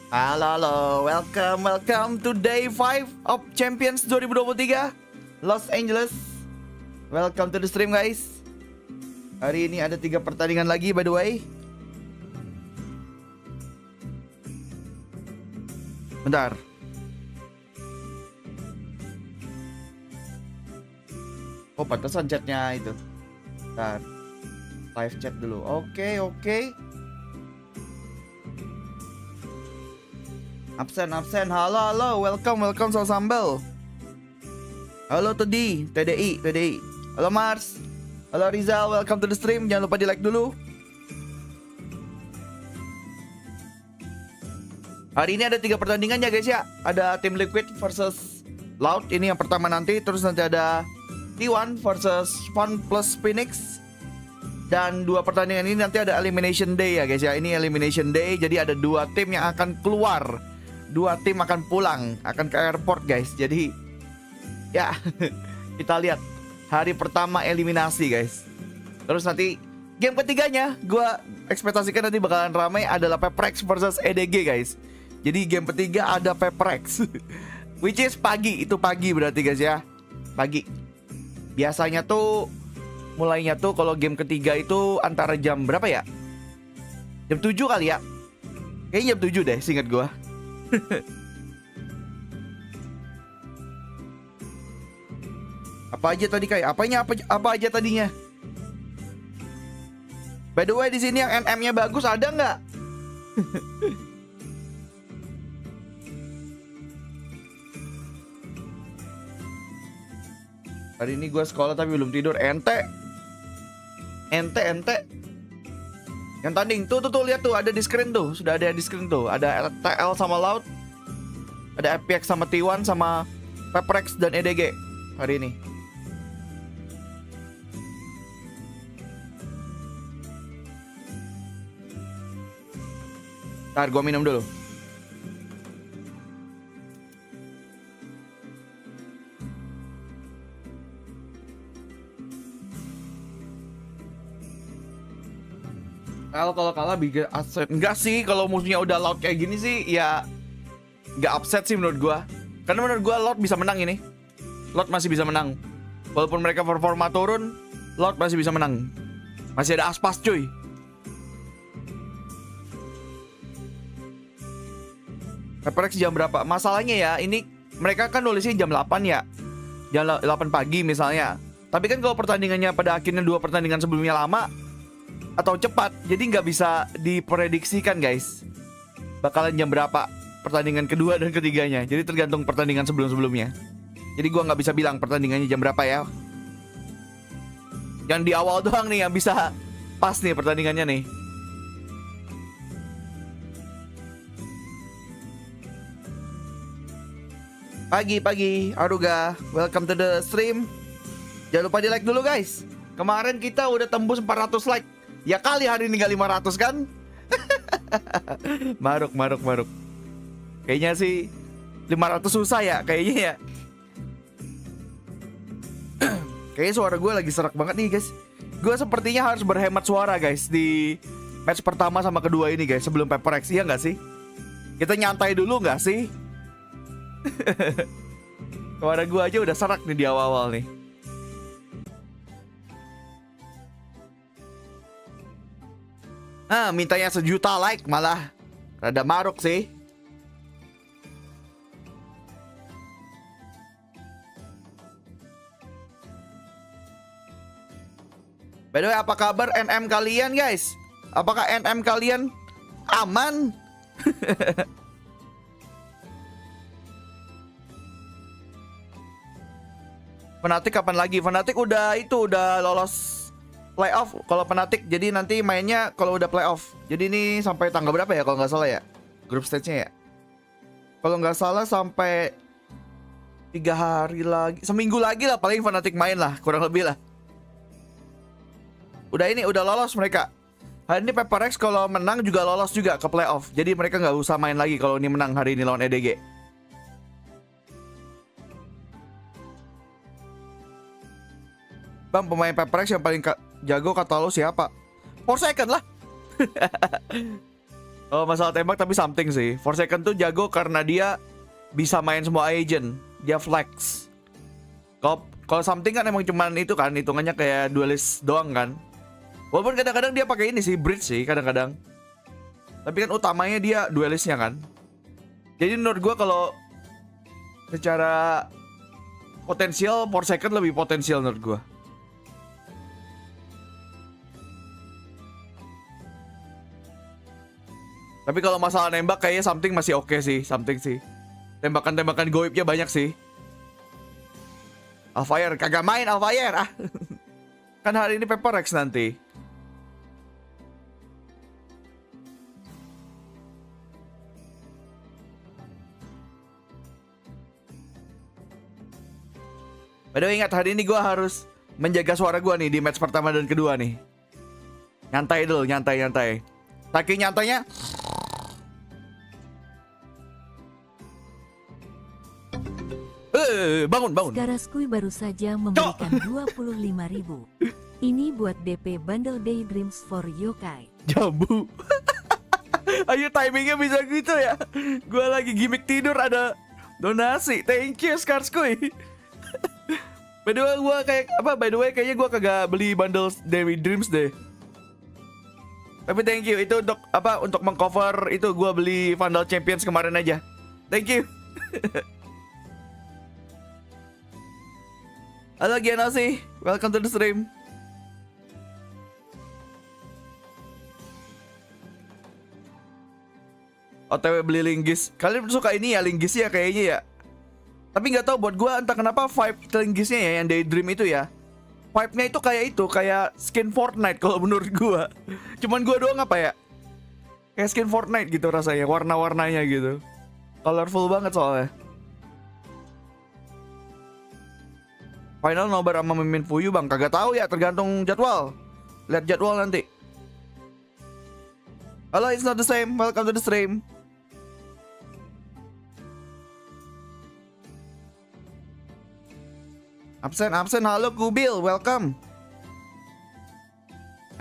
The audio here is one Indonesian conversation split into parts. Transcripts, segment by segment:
Halo, halo, welcome to day 5 of Champions 2023 Los Angeles. Welcome to the stream, guys. Hari ini ada 3 pertandingan lagi, by the way. Bentar. Oh, pantesan chatnya itu. Bentar. Live chat dulu. Oke. Absen. Halo, welcome Soal Sambal. Halo TDI. Halo Mars. Halo Rizal, welcome to the stream. Jangan lupa di like dulu. Hari ini ada 3 pertandingan ya guys ya. Ada Team Liquid versus Loud. Ini yang pertama nanti. Terus nanti ada T1 versus Fun plus Phoenix. Dan 2 pertandingan ini nanti ada Elimination Day ya guys ya. Ini Elimination Day. Jadi ada 2 tim yang akan keluar. 2 tim akan pulang, akan ke airport guys. Jadi ya kita lihat hari pertama eliminasi guys. Terus nanti game ketiganya gue ekspektasikan nanti bakalan ramai adalah PRX versus EDG guys. Jadi game ketiga ada PRX which is pagi, itu pagi berarti guys ya. Pagi. Biasanya tuh mulainya tuh kalau game ketiga itu antara jam berapa ya? Jam 7 kali ya. Kayaknya jam 7 deh seingat gue. Apa aja tadi kayak? Apa aja tadinya? By the way di sini yang NM-nya bagus ada nggak? Hari ini gue sekolah tapi belum tidur. Ente. Yang tanding tuh lihat tuh ada di screen tuh. Sudah ada di screen tuh. Ada TL sama Loud. Ada FPX sama T1 sama PRX dan EDG hari ini. Ntar gue minum dulu. Kalau kalah bikin upset. Enggak sih, kalau musuhnya udah Loud kayak gini sih ya nggak upset sih menurut gua. Karena menurut gua Loud bisa menang ini. Loud masih bisa menang. Walaupun mereka performa turun, Loud masih bisa menang. Masih ada aspas cuy. PRX jam berapa? Masalahnya ya, ini mereka kan nulisnya jam 8 ya. Jam 8 pagi misalnya. Tapi kan kalau pertandingannya pada akhirnya 2 pertandingan sebelumnya lama atau cepat, jadi nggak bisa diprediksikan guys bakalan jam berapa pertandingan kedua dan ketiganya. Jadi tergantung pertandingan sebelum-sebelumnya. Jadi gua nggak bisa bilang pertandingannya jam berapa ya. Yang di awal doang nih yang bisa pas nih pertandingannya nih. Pagi, Aruga, welcome to the stream. Jangan lupa di like dulu guys. Kemarin kita udah tembus 400 like. Ya kali hari ini gak 500 kan? Maruk. Kayaknya sih 500 susah ya kayaknya ya. Kayaknya suara gue lagi serak banget nih guys. Gue sepertinya harus berhemat suara guys di match pertama sama kedua ini guys, sebelum PRX, iya gak sih? Kita nyantai dulu gak sih? Suara gue aja udah serak nih di awal-awal nih. Mintanya 1 juta like malah rada maruk sih. By the way, apa kabar NM kalian guys? Apakah NM kalian aman? Fnatic kapan lagi? Fnatic udah lolos playoff kalau Fnatic. Jadi nanti mainnya kalau udah playoff. Jadi ini sampai tanggal berapa ya kalau nggak salah ya? Grup stage-nya ya? Kalau nggak salah sampai 3 hari lagi, seminggu lagi lah paling Fnatic main lah, kurang lebih lah. Udah lolos mereka. Hari ini PRX kalau menang juga lolos juga ke playoff. Jadi mereka nggak usah main lagi kalau ini menang hari ini lawan EDG. Bang, pemain PRX yang paling jago kata lo siapa? Forsaken lah. Oh, masalah tembak tapi something sih. Forsaken tuh jago karena dia bisa main semua agent. Dia flex. Kalau something kan emang cuman itu kan, hitungannya kayak duelist doang kan. Walaupun kadang-kadang dia pakai ini sih, bridge sih kadang-kadang. Tapi kan utamanya dia duelistnya kan. Jadi menurut gue kalau secara potensial, Forsaken lebih potensial menurut gue. Tapi kalau masalah nembak kayaknya something masih oke sih, something sih. Tembakan-tembakan goibnya banyak sih. Alfire, kagak main Alfire ah. Kan hari ini PRX nanti. Padahal ingat hari ini gue harus menjaga suara gue nih di match pertama dan kedua nih. Nyantai dulu, nyantai. Saking nyantainya. Bangun. Garaskui baru saja memberikan 25.000. Ini buat DP bundle Daydreams for Yokai. Jambu. Ayo timingnya bisa gitu ya. Gue lagi gimmick tidur ada donasi. Thank you Skarskui. By the way kayaknya gue kagak beli bundle Daydreams deh. Tapi thank you itu untuk mengcover itu gue beli Vandal Champions kemarin aja. Thank you. Halo Gianosi, welcome to the stream. OTW beli linggis. Kalian suka ini ya linggis ya kayaknya ya. Tapi nggak tahu buat gue entah kenapa vibe linggisnya ya yang Daydream itu ya. Vibe-nya itu kayak skin Fortnite kalau menurut gue. Cuman gue doang apa ya? Kayak skin Fortnite gitu rasanya, warna-warnanya gitu. Colorful banget soalnya. Final nobar sama mimin fuyu bang, kagak tahu ya, tergantung jadwal. Lihat jadwal nanti. Halo, it's not the same. Welcome to the stream. Absen. Halo Kubil, welcome.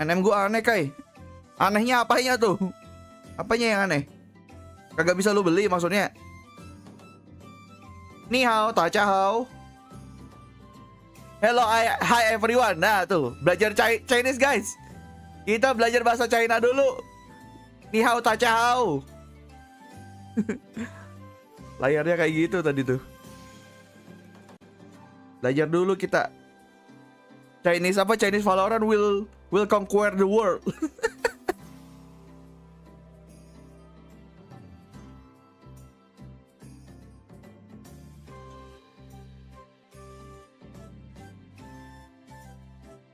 NM gua aneh kai. Anehnya apanya tuh? Apanya yang aneh? Kagak bisa lu beli maksudnya. Ni hao, taca hao. Hello, hi everyone. Nah tuh, belajar Chinese guys. Kita belajar bahasa China dulu. Ni hao, taca hao. Layarnya kayak gitu tadi tuh. Belajar dulu kita. Chinese Valorant will conquer the world.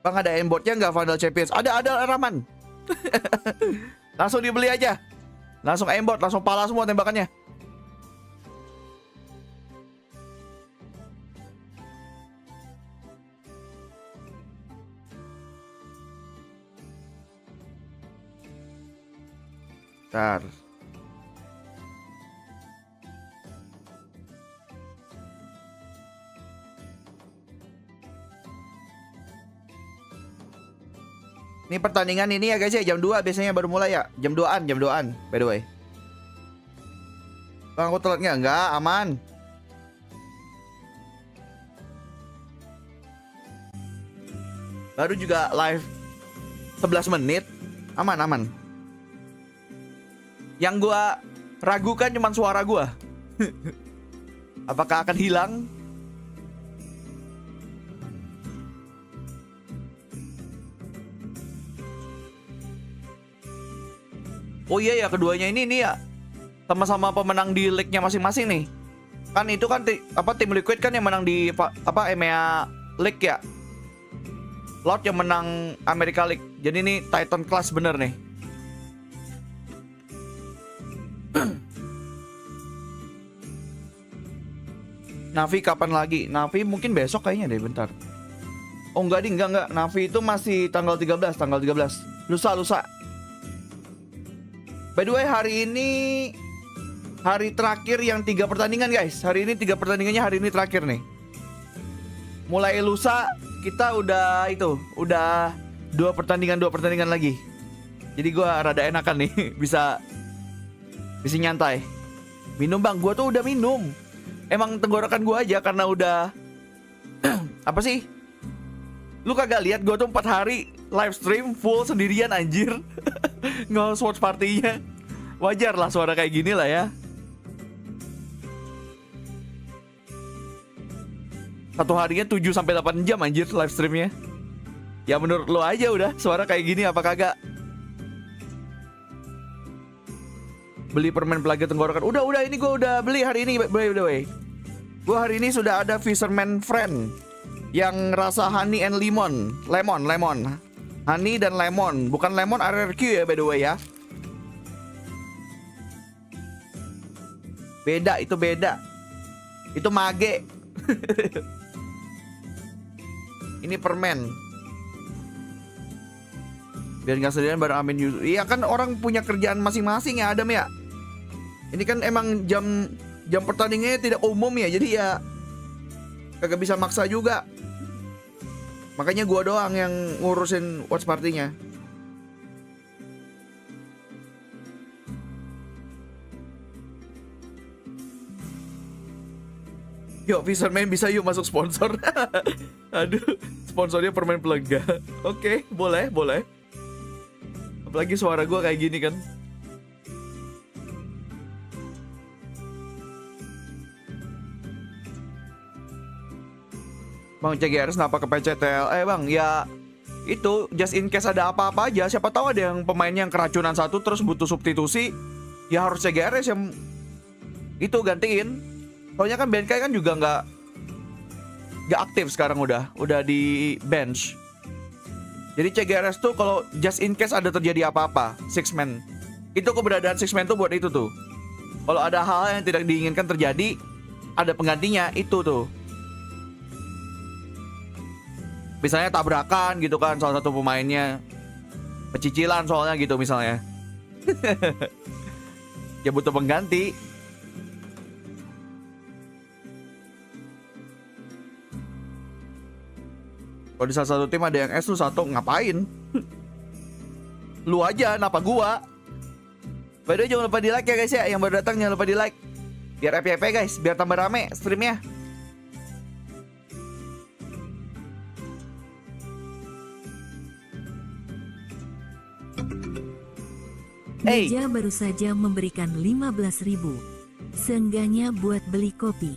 Bang ada aimbotnya nggak Vandal Champions? Ada Raman. Langsung dibeli aja. Langsung aimbot, langsung pala semua tembakannya. Bentar. Ini pertandingan ini ya guys ya, jam 2 biasanya baru mulai ya. Jam 2-an by the way. Bang aku telat nggak? Enggak, aman. Baru juga live 11 menit. Aman. Yang gua ragukan cuma suara gua. Apakah akan hilang? Oh iya ya, keduanya ini ya sama-sama pemenang di league-nya masing-masing nih. Kan itu kan tim Liquid kan yang menang di EMEA League ya. Loud yang menang America League. Jadi ini Titan class bener nih. Navi kapan lagi? Navi mungkin besok kayaknya deh, bentar. Oh enggak. Navi itu masih tanggal 13. Lusa. By the way, hari ini hari terakhir yang 3 pertandingan guys. Hari ini 3 pertandingannya hari ini terakhir nih. Mulai lusa kita udah 2 pertandingan lagi. Jadi gua rada enakan nih bisa Bisa nyantai. Minum bang, gua tuh udah minum. Emang tenggorokan gua aja karena udah apa sih? Lu kagak lihat gua tuh 4 hari live stream full sendirian anjir. Nge-host watch partinya. Wajar lah suara kayak gini lah ya. Satu harinya 7-8 jam anjir live streamnya. Ya menurut lo aja udah suara kayak gini apa kagak? Beli permen pelagak tenggorokan. Udah ini gue udah beli hari ini by the way. Gue hari ini sudah ada Fisherman Friend yang rasa honey and lemon. Lemon. Honey dan lemon, bukan lemon RRQ ya by the way ya. Beda, itu beda. Itu mage. Ini permen. Biar gak sendirian bareng Amin Yusuf. Iya kan orang punya kerjaan masing-masing ya Adam ya. Ini kan emang jam pertandingannya tidak umum ya. Jadi ya kagak bisa maksa juga. Makanya gua doang yang ngurusin watch partinya. Yuk Fisherman bisa yuk masuk sponsor. Aduh, sponsornya permen pelega. Oke, boleh. Apalagi suara gue kayak gini kan. Bang CGRS kenapa ke PCTL? Bang, ya itu just in case ada apa-apa aja. Siapa tahu ada yang pemainnya yang keracunan satu terus butuh substitusi. Ya harus CGRS yang itu gantiin. Soalnya kan BNK kan juga nggak aktif sekarang udah di bench. Jadi CGRS tuh kalau just in case ada terjadi apa-apa, six man. Itu keberadaan six man tuh buat itu tuh. Kalau ada hal yang tidak diinginkan terjadi, ada penggantinya itu tuh. Misalnya tabrakan gitu kan salah satu pemainnya. Pecicilan soalnya gitu misalnya. Ya butuh pengganti. Kalau di salah satu tim ada yang S lu satu ngapain? Lu aja, kenapa gua? By the way jangan lupa di like ya guys ya. Yang baru datang jangan lupa di like. Biar FYP guys, biar tambah rame streamnya. Meja baru saja memberikan 15.000. Seenggaknya buat beli kopi.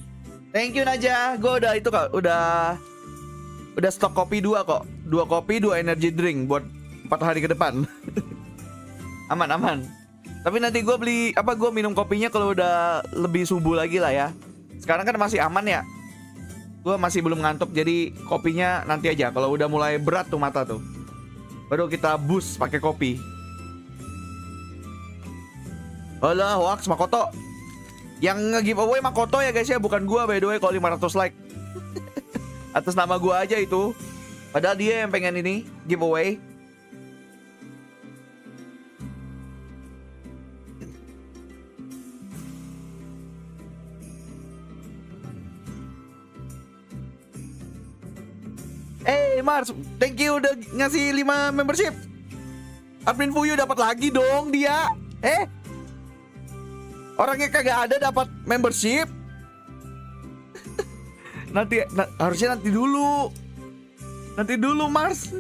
Thank you Naja. Gue udah itu kok, udah stok kopi 2 kok. 2 kopi, 2 energy drink buat 4 hari ke depan. Aman. Tapi nanti gue minum kopinya kalau udah lebih subuh lagi lah ya. Sekarang kan masih aman ya. Gue masih belum ngantuk, jadi kopinya nanti aja. Kalau udah mulai berat tuh mata tuh, baru kita boost pakai kopi. Alah, hoax Makoto. Yang nge-giveaway Makoto ya guys ya, bukan gua by the way kalau 500 like. Atas nama gua aja itu. Padahal dia yang pengen ini giveaway. Mars, thank you udah ngasih 5 membership. Admin Fuyu dapat lagi dong dia. Orangnya kagak ada dapat membership. Harusnya nanti dulu. Nanti dulu Mars.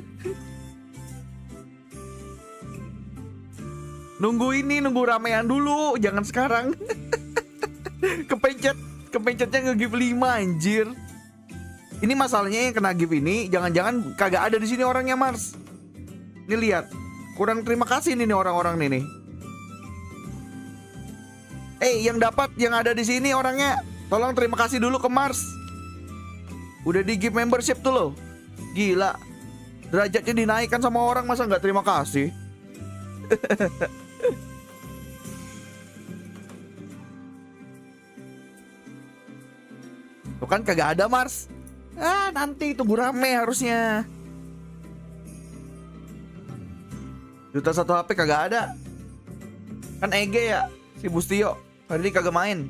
Nunggu ramean dulu, jangan sekarang. Kepencetnya nge-give 5 anjir. Ini masalahnya yang kena give ini jangan-jangan kagak ada di sini orangnya Mars. Ini lihat. Kurang terima kasih nih orang-orang nih. Yang dapat yang ada di sini orangnya, tolong terima kasih dulu ke Mars. Udah di give membership tuh loh. Gila. Derajatnya dinaikkan sama orang masa nggak terima kasih. Tuh kan kagak ada Mars. Nanti tunggu rame harusnya. Juta 1 HP kagak ada. Kan EG ya, si Bustio. Hari ini kagak main.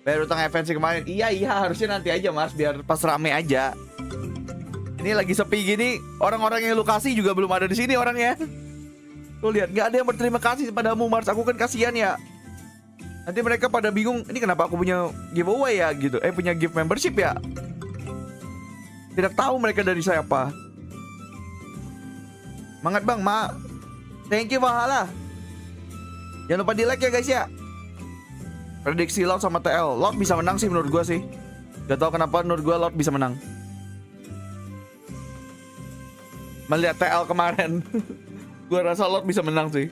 Bayar utang FNC kemarin. Iya harusnya nanti aja Mas, biar pas rame aja. Ini lagi sepi gini, orang-orang yang lu kasih juga belum ada di sini orangnya. Tuh lihat, nggak ada yang berterima kasih padamu Mars. Aku kan kasihan ya. Nanti mereka pada bingung, ini kenapa aku punya giveaway ya gitu. Punya gift membership ya. Tidak tahu mereka dari siapa. Semangat bang, Ma. Thank you Valhalla. Jangan lupa di like ya guys ya. Prediksi Lot sama TL. Lot bisa menang sih menurut gua sih. Gak tau kenapa menurut gua Lot bisa menang. Melihat TL kemarin gua rasa Lot bisa menang sih.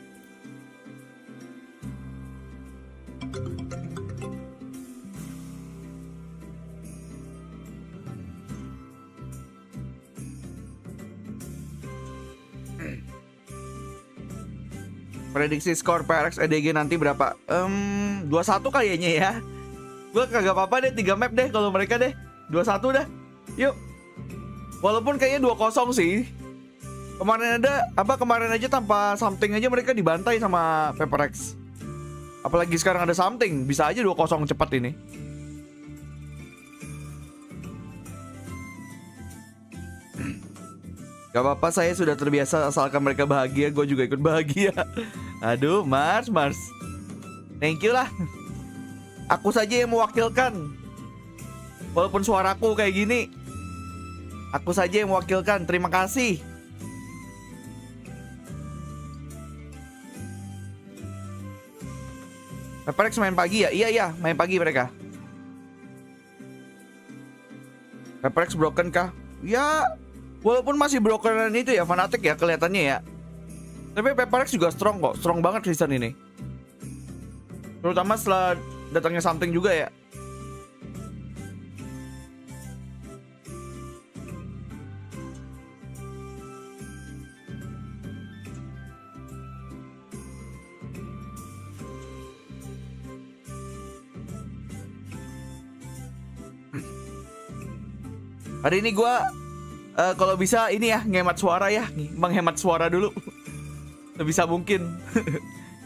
Prediksi skor PRX EDG nanti berapa? 21 kayaknya ya. Gue kagak apa-apa deh 3 map deh kalau mereka deh. 21 dah. Yuk. Walaupun kayaknya 2-0 sih. Kemarin aja tanpa something aja mereka dibantai sama PRX. Apalagi sekarang ada something, bisa aja 2-0 cepat ini. Gak apa-apa, saya sudah terbiasa asalkan mereka bahagia, gue juga ikut bahagia. Aduh, Mars. Thank you lah. Aku saja yang mewakilkan. Walaupun suaraku kayak gini, aku saja yang mewakilkan. Terima kasih. PRX main pagi ya? Iya, main pagi mereka. PRX broken kah? Ya, walaupun masih brokenan itu ya, fanatik ya kelihatannya ya. Tapi PRX juga strong kok, strong banget season ini. Terutama setelah datangnya something juga ya. Hari ini gue kalau bisa ini ya, ngehemat suara ya, menghemat suara dulu sebisa mungkin.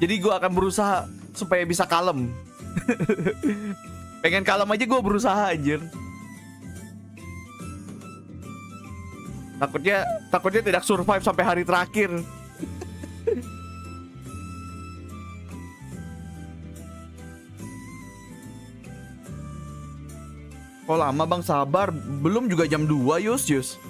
Jadi gue akan berusaha supaya bisa kalem. Pengen kalem aja gue berusaha anjir. Takutnya tidak survive sampai hari terakhir. Kok lama bang, sabar. Belum juga jam 2 Yus.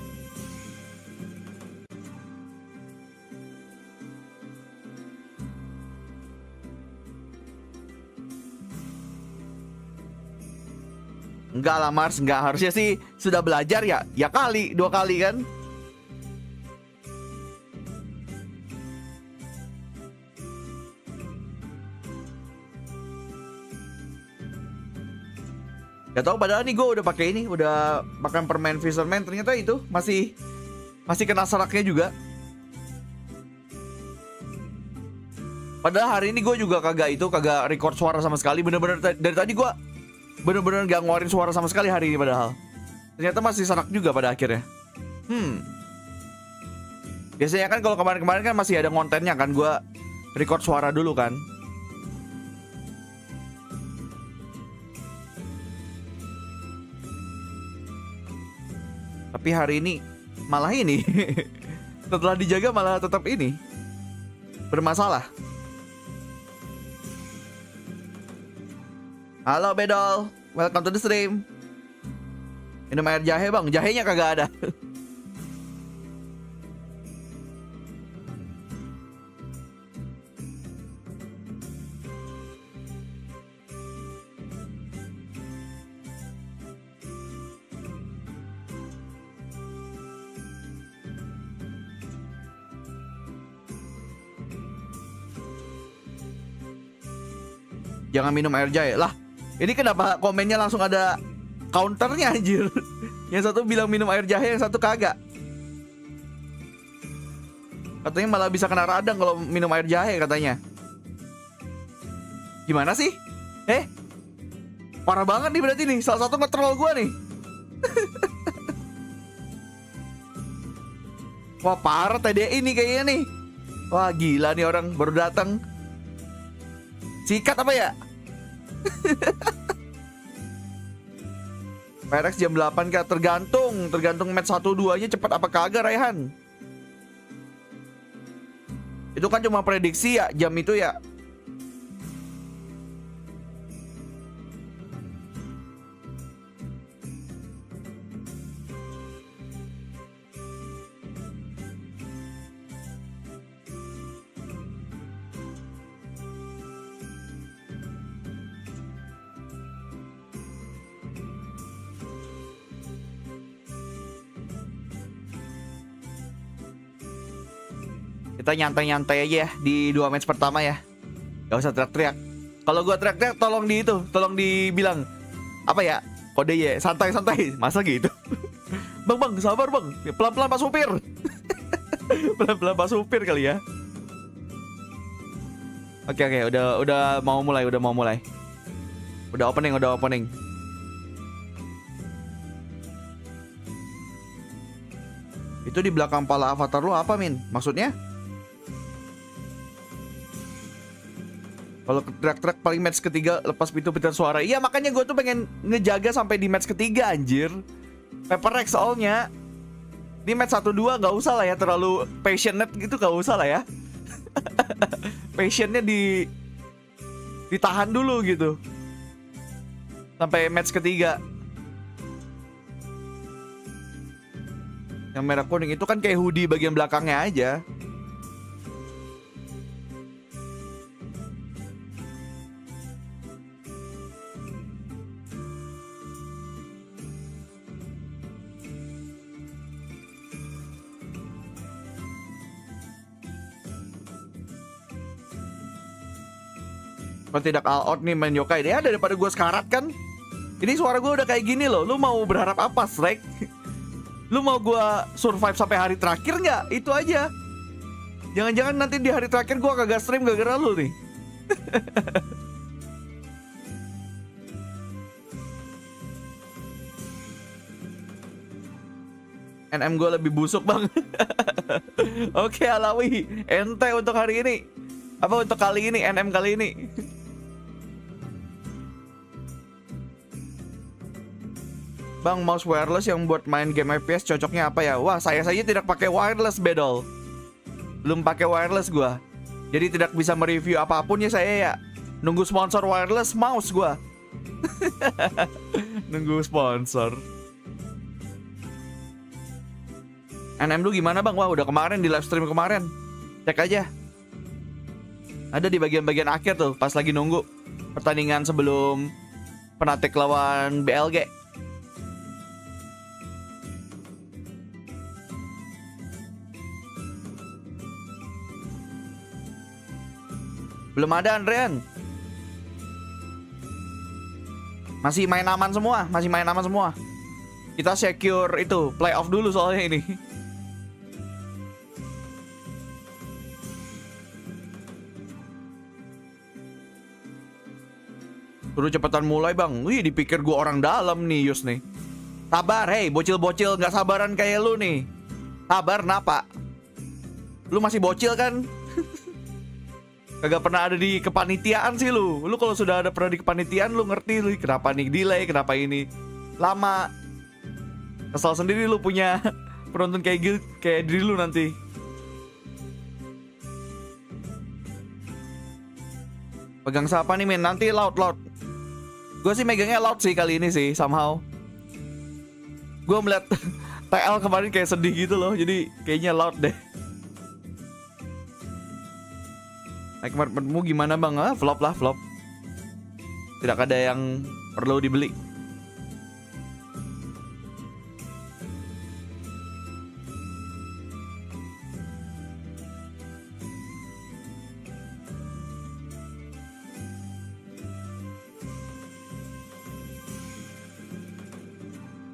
Enggak lah Mars, enggak. Harusnya sih sudah belajar ya. Ya kali, 2 kali kan. Gak tau, padahal nih gue udah pakai ini, udah makan permen Fisherman, ternyata itu masih kena seraknya juga. Padahal hari ini gue juga kagak record suara sama sekali. Bener-bener dari tadi gue bener-bener gak ngeluarin suara sama sekali hari ini padahal. Ternyata masih serak juga pada akhirnya. Biasanya kan kalau kemarin-kemarin kan masih ada kontennya kan, gue record suara dulu kan. Tapi hari ini malah ini setelah dijaga malah tetap ini bermasalah. Halo Bedol, welcome to the stream. Minum air jahe bang, jahenya kagak ada. Jangan minum air jahe lah. Ini kenapa komennya langsung ada counternya anjir. Yang satu bilang minum air jahe, yang satu kagak. Katanya malah bisa kena radang kalau minum air jahe katanya. Gimana sih? Parah banget nih berarti nih. Salah satu nge-troll gue nih. Wah parah TDI nih kayaknya nih. Wah gila nih orang baru datang. Sikat apa ya? PRX jam 8 kah? Tergantung match 1-2 nya cepat apa kagak, Raihan. Itu kan cuma prediksi ya, jam itu ya. Kita nyantai-nyantai aja ya di 2 match pertama ya. Gak usah teriak-teriak. Kalau gua teriak-teriak tolong dibilang apa ya? Kode ya, santai-santai. Masa gitu? Bang, sabar bang. Pelan-pelan Pak Supir. Pelan-pelan Pak Supir kali ya. Oke, udah mau mulai. Udah opening. Itu di belakang pala avatar lu apa, Min? Maksudnya? Kalau teriak-teriak paling match ketiga lepas pintu pintar suara. Iya, makanya gue tuh pengen ngejaga sampai di match ketiga, anjir. PRX soalnya. Di match 1-2 gak usah lah ya, terlalu passionate gitu gak usah lah ya. Passionnya ditahan dulu gitu. Sampai match ketiga. Yang merah kuning itu kan kayak hoodie bagian belakangnya aja. Kalau tidak all out nih main yokai ya, daripada gue sekarat kan. Ini suara gue udah kayak gini loh. Lu mau berharap apa, Shrek? Lu mau gue survive sampai hari terakhir nggak? Itu aja. Jangan-jangan nanti di hari terakhir gue kagak stream gara-gara lu nih. NM gue lebih busuk bang. Oke Alawi, ente untuk hari ini. Apa untuk kali ini, NM kali ini. Bang, mouse wireless yang buat main game FPS cocoknya apa ya? Wah, saya saja tidak pakai wireless, bedol. Belum pakai wireless gua. Jadi tidak bisa mereview apapun ya saya ya. Nunggu sponsor wireless mouse gua. Nunggu sponsor. NM lu gimana bang? Wah, udah kemarin di live stream kemarin. Cek aja. Ada di bagian-bagian akhir tuh, pas lagi nunggu pertandingan sebelum Fnatic lawan BLG. Belum ada Andrean. Masih main aman semua. Kita secure itu, playoff dulu soalnya ini. Suruh cepetan mulai bang. Wih, dipikir gua orang dalam nih Yus nih. Sabar, hei bocil-bocil gak sabaran kayak lu nih. Sabar napa? Lu masih bocil kan? Kagak pernah ada di kepanitiaan sih lu. Lu kalau sudah ada pernah di kepanitiaan lu ngerti lu kenapa nih delay, kenapa ini lama. Kesal sendiri lu punya penonton kayak diri lu nanti. Pegang siapa nih men? Nanti loud. Gue sih megangnya loud sih kali ini sih somehow. Gue melihat TL kemarin kayak sedih gitu loh. Jadi kayaknya loud deh. Nightbotmu gimana bang? Flop. Tidak ada yang perlu dibeli.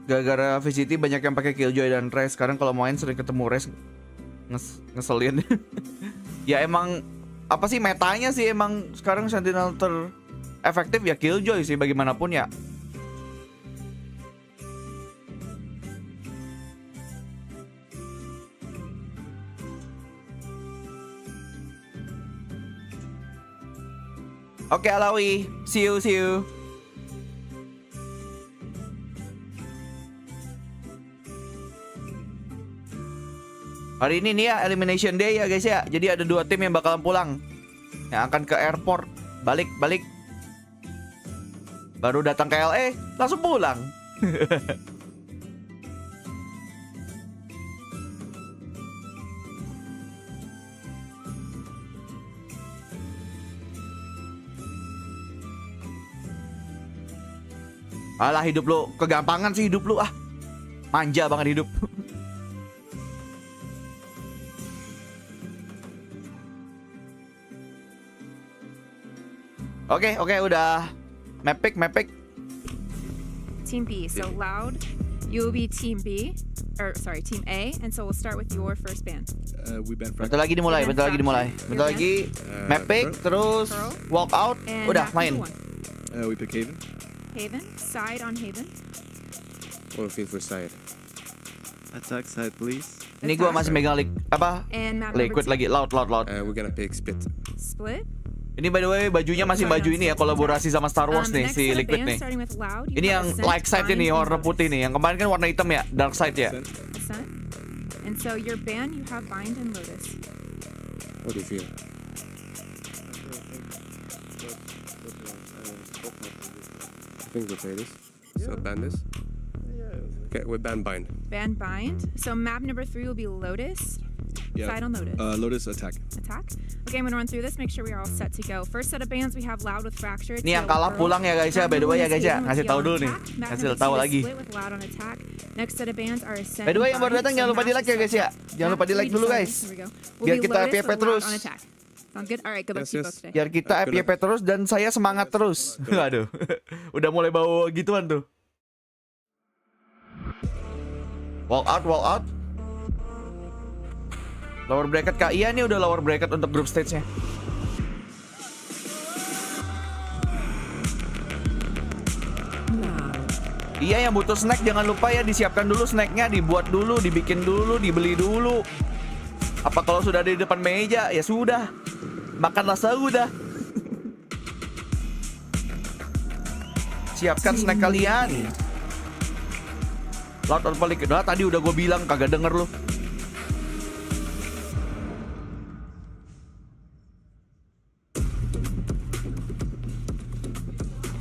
Gara-gara VCT banyak yang pakai Killjoy dan Raze. Sekarang kalau main sering ketemu Raze ngeselin. Ya emang apa sih metanya sih emang sekarang Sentinel efektif ya Killjoy sih bagaimanapun ya. Oke Alawi, see you. Hari ini nih ya elimination day ya guys ya. Jadi ada 2 tim yang bakalan pulang, yang akan ke airport. Balik. Baru datang ke LA langsung pulang. Alah, hidup lu kegampangan sih, hidup lu ah. Manja banget hidup. Oke, udah map pick. Team B. So Loud, you will be Team B, or sorry, Team A, and so we'll start with your first band. Bentar lagi dimulai. Bentar lagi map pick, terus walk out, And udah Matt, main. pick one. We pick Haven. Haven, side on Haven. Or looking for side. Attack side, please. Ini gua masih megang And map liquid number lagi, loud. We're gonna pick Spit. Split. Ini by the way bajunya masih baju ini ya, kolaborasi sama Star Wars nih, Next si set of Liquid bands, nih. starting with Loud, you Ini have yang Ascent, light side ini Bind, warna and putih nih. Yang kemarin kan warna hitam ya, dark side ya. Ascent. And so your band, you have Bind and Lotus. What do you feel? I think we'll play this. So ban this. Okay, we ban bind. Band Bind. So map number 3 will be Lotus. Side on Lotus. Lotus attack. Attack. Okay, I'm gonna run through this, make sure we are all set to go. First set of bands, we have Loud with Fractured. Ini yang kalah pulang ya guys ya, by the way ya guys ya. Ngasih tahu dulu nih. Ngasih tahu lagi. Loud on attack. Next set of bands are Ascent. By the way yang baru datang jangan lupa di like ya guys ya. Jangan lupa di like dulu guys. Biar kita FYP terus. Sounds good. Alright, good luck to you both today. Biar kita FYP terus dan saya semangat terus. Aduh. Udah mulai bawa gituan tuh. Walk out. Lower bracket Kak. Iya nih udah lower bracket untuk group stage-nya. Iya yang butuh snack jangan lupa ya, disiapkan dulu snacknya, dibuat dulu, dibikin dulu, dibeli dulu. Apa kalau sudah di depan meja ya sudah, makanlah sudah. Siapkan snack kalian. Loud on paling kedua tadi udah gue bilang kagak denger lu.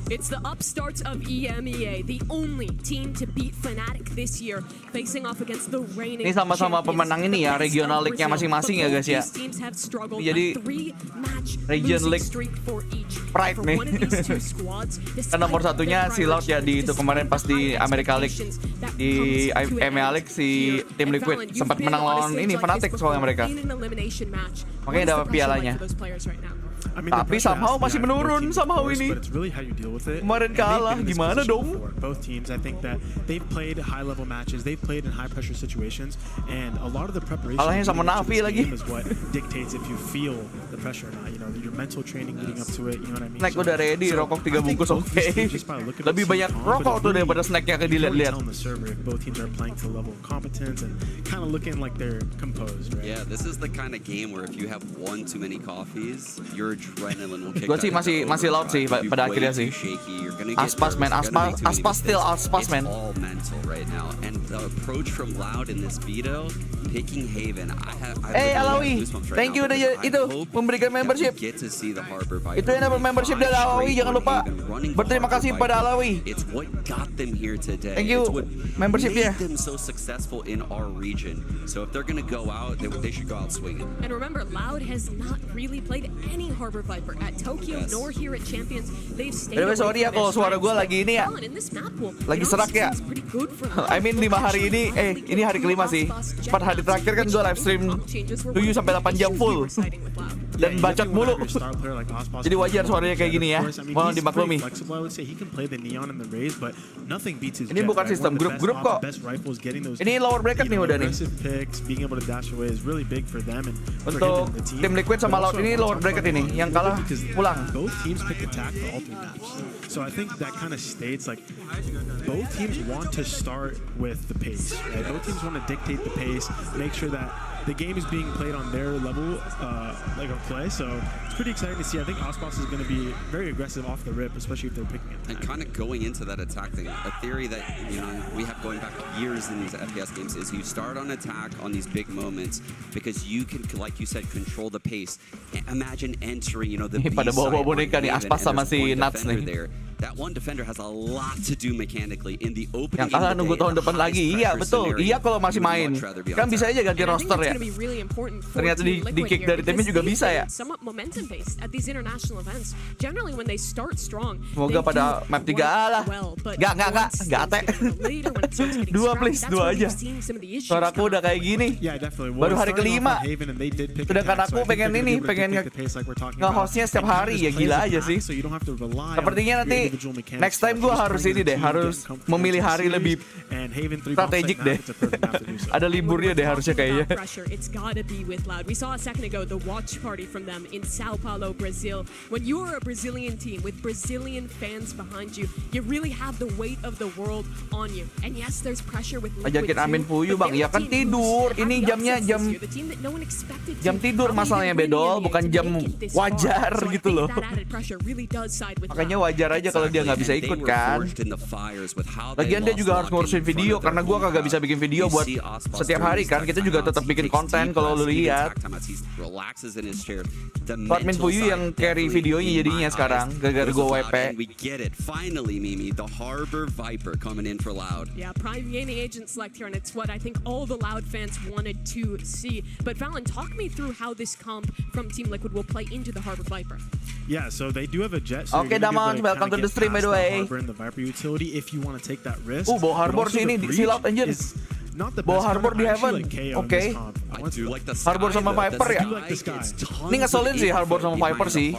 It's the upstarts of EMEA, the only team to beat Fnatic this year, facing off against the reigning Ini sama-sama pemenang ini ya, regional league-nya masing-masing ya guys ya. Jadi region league pride nih. Kan nomor satunya si Loud ya di itu kemarin pas di America League, di EMEA League si tim Liquid sempat menang lawan ini Fnatic soalnya mereka. Makanya dapat pialanya. Tapi somehow masih menurun somehow ini. Kemarin kalah gimana dong? Both teams, I think that they've played high level matches, they've played in high pressure situations, and a lot of the preparation Kalahnya sama Navi lagi. is what dictates if you feel the pressure or not. You know, your mental training leading up to it. You know what I mean? Snack udah ready, rokok 3 bungkus oke. Lebih banyak rokok tuh daripada snacknya ke dilihat-lihat. On the server, if both teams are playing to level of competence and kind of looking like they're composed, right? Yeah, this is the kind of game where if you have one too many coffees, your adrenaline will kick. Gue sih masih Loud sih pada akhirnya sih. Aspas man, Aspas man. All mental right now, and the approach from Loud in this veto, picking Haven. Alawi, thank you udah itu memberikan membership. Itu yang dapat membership dari Alawi, jangan lupa berterima kasih pada Alawi. It's what got them here today. Thank you, It's what membership-nya. made them so successful in our region. So if they're gonna go out, they should go out swinging. And remember, Loud has not really played any Harbor Viper at Tokyo nor here at Champions. They've stayed Anyway, away sorry ya from kalau it. suara gue lagi ini ya. In this map pool, Lagi it serak ya. seems pretty good for Loud. I mean 5 hari ini, ini hari kelima sih. 4 hari terakhir kan gue live stream 7 sampai 8 jam full. Dan bacot mulu. Jadi wajar suaranya kayak gini ya. Mohon dimaklumi. Ini bukan sistem grup-grup kok. Ini lower bracket nih udah nih. Untuk tim Liquid sama Loud ini lower bracket ini. Yang kalah pulang. So I think that kind of states like both teams want to start with the pace. Right? Both teams want to dictate the pace, make sure that the game is being played on their level, like play, so it's pretty exciting to see. I think Ospas is going to be very aggressive off the rip, especially if they're picking it. And kind of going into that attack thing, a theory that we have going back years in these FPS games is you start on attack on these big moments because you can, like you said, control the pace. Imagine entering, the B Pada bawa boneka nih, Aspas sama si Nuts nih. That one defender has a lot to do mechanically in the opening. Yang kalah nunggu tahun depan lagi. Iya betul. Iya kalau masih main. Kan bisa aja ganti roster ya. Ternyata di kick dari timnya juga bisa ya. Semoga pada map 3A lah. Gak ate. 2 please, 2 aja. Suaraku udah kayak gini. Baru hari kelima. Sedangkan aku pengen nge-hostnya setiap hari. Ya gila aja sih. Sepertinya nanti next time gue harus ini deh, harus memilih hari lebih strategik deh. Ada liburnya deh harusnya kayaknya. It's gotta be with Loud. We saw a second ago the watch party from them in Sao Paulo, Brazil. When you're a Brazilian team with Brazilian fans behind you, you really have the weight of the world on you. And yes, there's pressure with Liquid Ajakin Amin Fuyu bang, ya kan tidur. Ini jamnya jam tidur masalahnya bedol, bukan jam wajar gitu loh. Makanya wajar aja kalau dia nggak bisa ikut kan. Lagian dia juga harus ngurusin video karena gue kagak bisa bikin video buat setiap hari kan. Kita juga tetap bikin konten kalau lu lihat. Admin Fuyu yang carry videonya jadinya sekarang gara-gara gue WP. Yeah, prime gaming agent select here, and it's what I think all the Loud fans wanted to see. But Valen, talk me through how this comp from Team Liquid will play into the Harbor Viper. Yeah, so they do have a jet. So Okay, Damon, welcome to the stream by the way. Harbor and the Viper utility if you want to take that risk. Bawa Harbor sini si Loud Engine. Bawa Harbor di Heaven. Oke. Harbor sama Viper ya. Ini ngeselin sih Harbor sama Viper sih.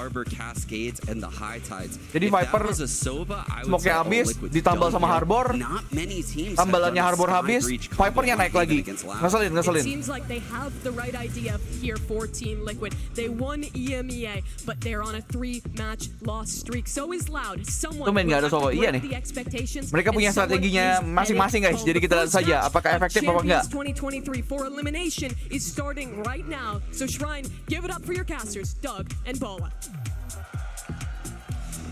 Jadi Viper smoke-nya habis, ditambal sama Harbor. Tambalannya Harbor habis, Vipernya naik lagi. Ngeselin. It seems like they have the right idea here for Team Liquid. They won EMEA, but they're on a 3-match loss streak. So is Loud. Someone nggak ada Solo. Iya nih. Mereka punya strateginya masing-masing guys. Jadi kita lihat saja apakah efektif apa enggak. 2023 for elimination is starting right now. So Shrine, give it up for your casters, Doug and Bala.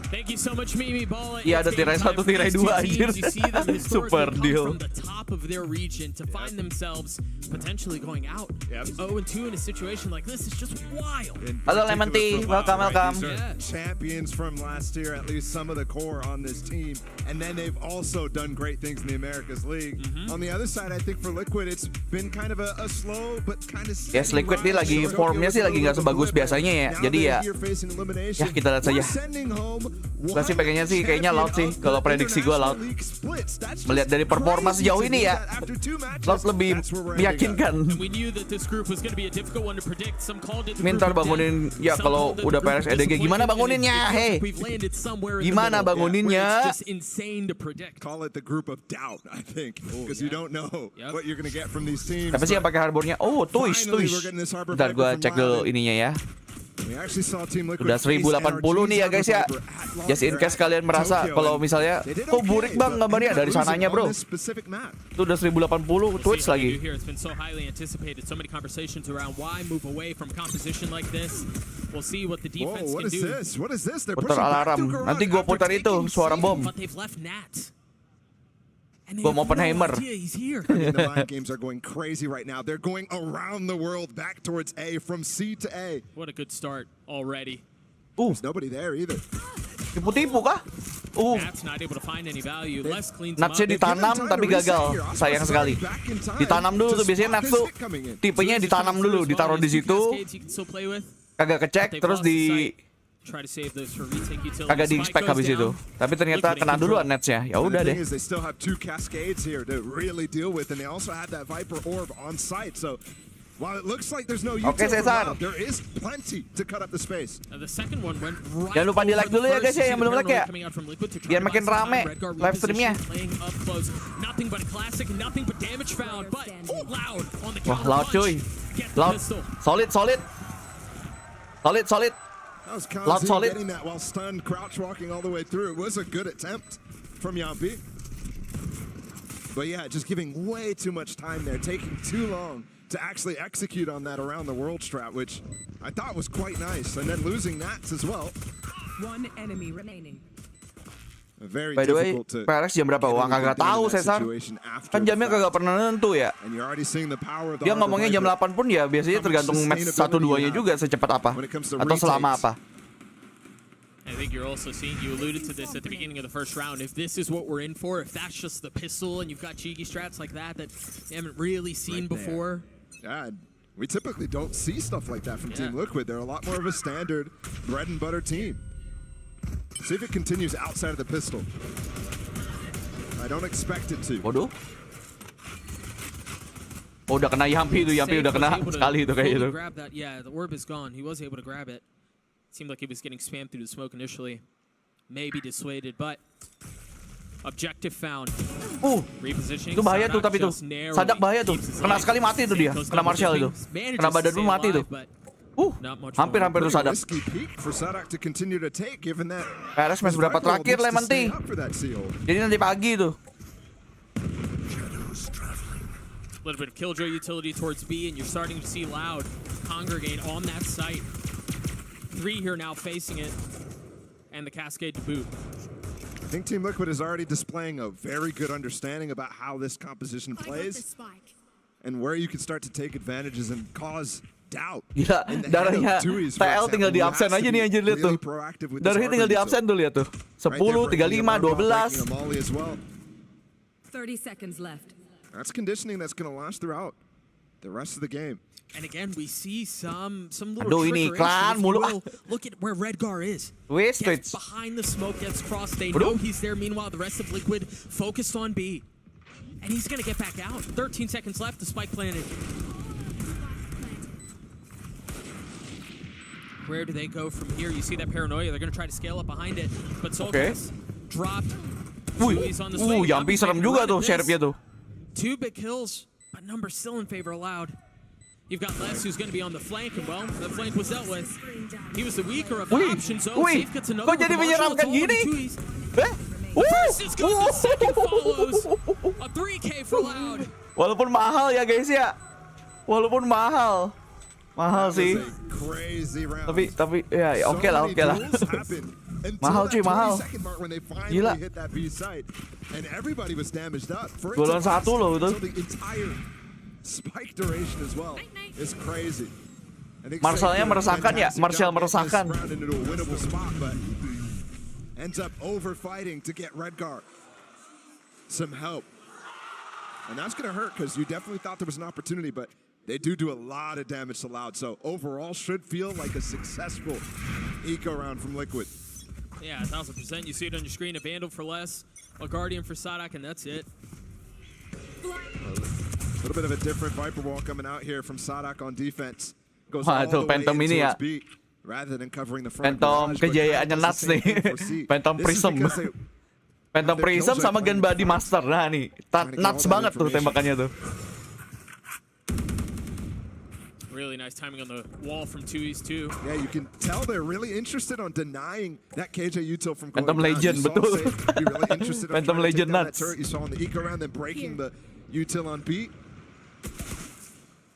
Thank you so much, Mimi Bala. Iya ada tirai 1, tirai 2 anjir. Super deal. From the top of their region to find themselves potentially going out. 0-2 in a situation like this is just wild. Halo Lemon Tea, welcome. Champions from last year, at least some of the core on this team, and then they've also done great things in the Americas League. On the other side, I think for Liquid, it's been kind of a slow but kind of. Yes, Liquid nih lagi formnya sih lagi nggak sebagus biasanya ya. Jadi ya kita lihat saja. Gue sih pengennya sih kayaknya Loud sih. Kalau prediksi gue Loud. Melihat dari performa sejauh ini ya, Loud lebih meyakinkan. Minta bangunin ya kalau udah PRX EDG gimana banguninnya? Hei, gimana banguninnya? Call it the group of doubt, I think, because you don't know what you're gonna get from these teams. Apa sih yang pakai Harbornya? Oh, Tuish. Bentar gue cek dulu ininya ya. Udah 1080 nih ya guys ya. Just in case kalian merasa kalau misalnya kok burik bang gambarnya dari sananya bro. Itu udah 1080 Twitch lagi. Putar alarm. Nanti gue putar itu suara bom. Bom Oppenheimer. The mind games are going crazy right now. They're going around the world back towards A from C to A. What a good start already. There's nobody there either. Tipu-tipu kah? Nutsnya ditanam tapi gagal. Sayang sekali. Ditanam dulu tuh biasanya nuts tuh tipenya ditanam dulu, ditaruh di situ. Kagak kecek terus kagak di-expect habis itu. Tapi ternyata kena duluan netsnya. Ya udah deh. Oke Cesar. Jangan lupa di like dulu ya guys ya yang belum like ya. Biar makin rame live streamnya. Wah Loud cuy. Loud solid. Loud solid. Getting that while stunned, crouch walking all the way through. It was a good attempt from Yampi. But yeah, just giving way too much time there, taking too long to actually execute on that around the world strat, which I thought was quite nice. And then losing Nats as well. One enemy remaining. Very By the way, difficult to PRX jam berapa? Wah, kagak tahu, Cesar. Kan jamnya kagak pernah nentu ya. And you're already seeing the power of the Dia ngomongnya jam 8 pun ya biasanya tergantung match 1-2-nya juga secepat apa atau selama apa. I think you're also seeing, you alluded to this at the beginning of the first round, if this is what we're in for, if that's just the pistol and you've got cheeky strats like that you haven't really seen before. Yeah, we typically don't see stuff like that from Team Liquid. They're a lot more of a standard bread and butter team. See if it continues outside of the pistol. I don't expect it to. Waduh. Oh, udah kena Yampi itu, Yampi udah kena sekali itu kayak gitu. Yeah, the orb is gone. He was able to grab it. Seemed like he was getting spammed through the smoke initially. Maybe dissuaded, but objective found. Repositioning. Itu bahaya tuh tapi tuh. Sadak bahaya tuh. Kena sekali mati tuh dia. Kena Marshall itu. Kena badan pun mati tuh. Hampir tuh Sadak. PRX match berapa terakhir Lementi? Jadi nanti pagi tuh. A little bit of killjoy utility towards B, and you're starting to see Loud congregate on that site. 3 here now facing it, and the cascade to boot. I think Team Liquid is already displaying a very good understanding about how this composition plays and where you can start to take advantages and cause doubt. Gila, darahnya TL tinggal di absen aja nih anjir, lihat tuh. Darahnya tinggal di absen tuh, lihat tuh. 10, 35, 12. 30 seconds left. That's conditioning that's going to last throughout the rest of the game. And again, we see some little Aduh, ini iklan mulu. Look at where Redgar is. Gets behind the smoke, gets crossed. They know he's there. Meanwhile, the rest of Liquid focused on B. And he's going to get back out. 13 seconds left. The spike planted. Where do they go from here? You see that paranoia. They're going to try to scale up behind it. But Solkas dropped. He's on the swing. Yampi serem juga tuh sheriffnya tuh. 2 big kills, but numbers still in favor of Loud. You've got Les who's going to be on the flank, and well, the flank was dealt with. He was the weaker of the options. So Safe gets another. Kok jadi menyeramkan gini? First is good, the second follows. A 3K for Loud. Walaupun mahal ya guys ya. Walaupun mahal. Mahal sih. Tapi ya oke lah. Mahal cuy, mahal. Gila. Golongan 1 loh itu. Spike duration as well is crazy. Marshallnya meresahkan ya, Marshall meresahkan. Ends up over fighting to get Redgar some help, and that's gonna hurt because you definitely thought there was an opportunity, but they do a lot of damage to Loud. So overall, should feel like a successful eco round from Liquid. Yeah, 1000%. You see it on your screen. A Vandal for Les, a Guardian for Sadak, and that's it. A little bit of a different Viper wall coming out here from Sadak on defense. Goes Wah, all itu the way Phantom ini ya. B, rather than covering the front. Phantom kejayaannya Nuts nih. Phantom Prism. Phantom Prism sama Gun Body Master. Nah nih, nuts banget tuh tembakannya tuh. Really nice timing on the wall from 2E's too. Yeah, you can tell they're really interested on denying that KJ util from going Phantom down. Legend, betul. Phantom Legend nuts. You saw on the eco round, then breaking the util on beat.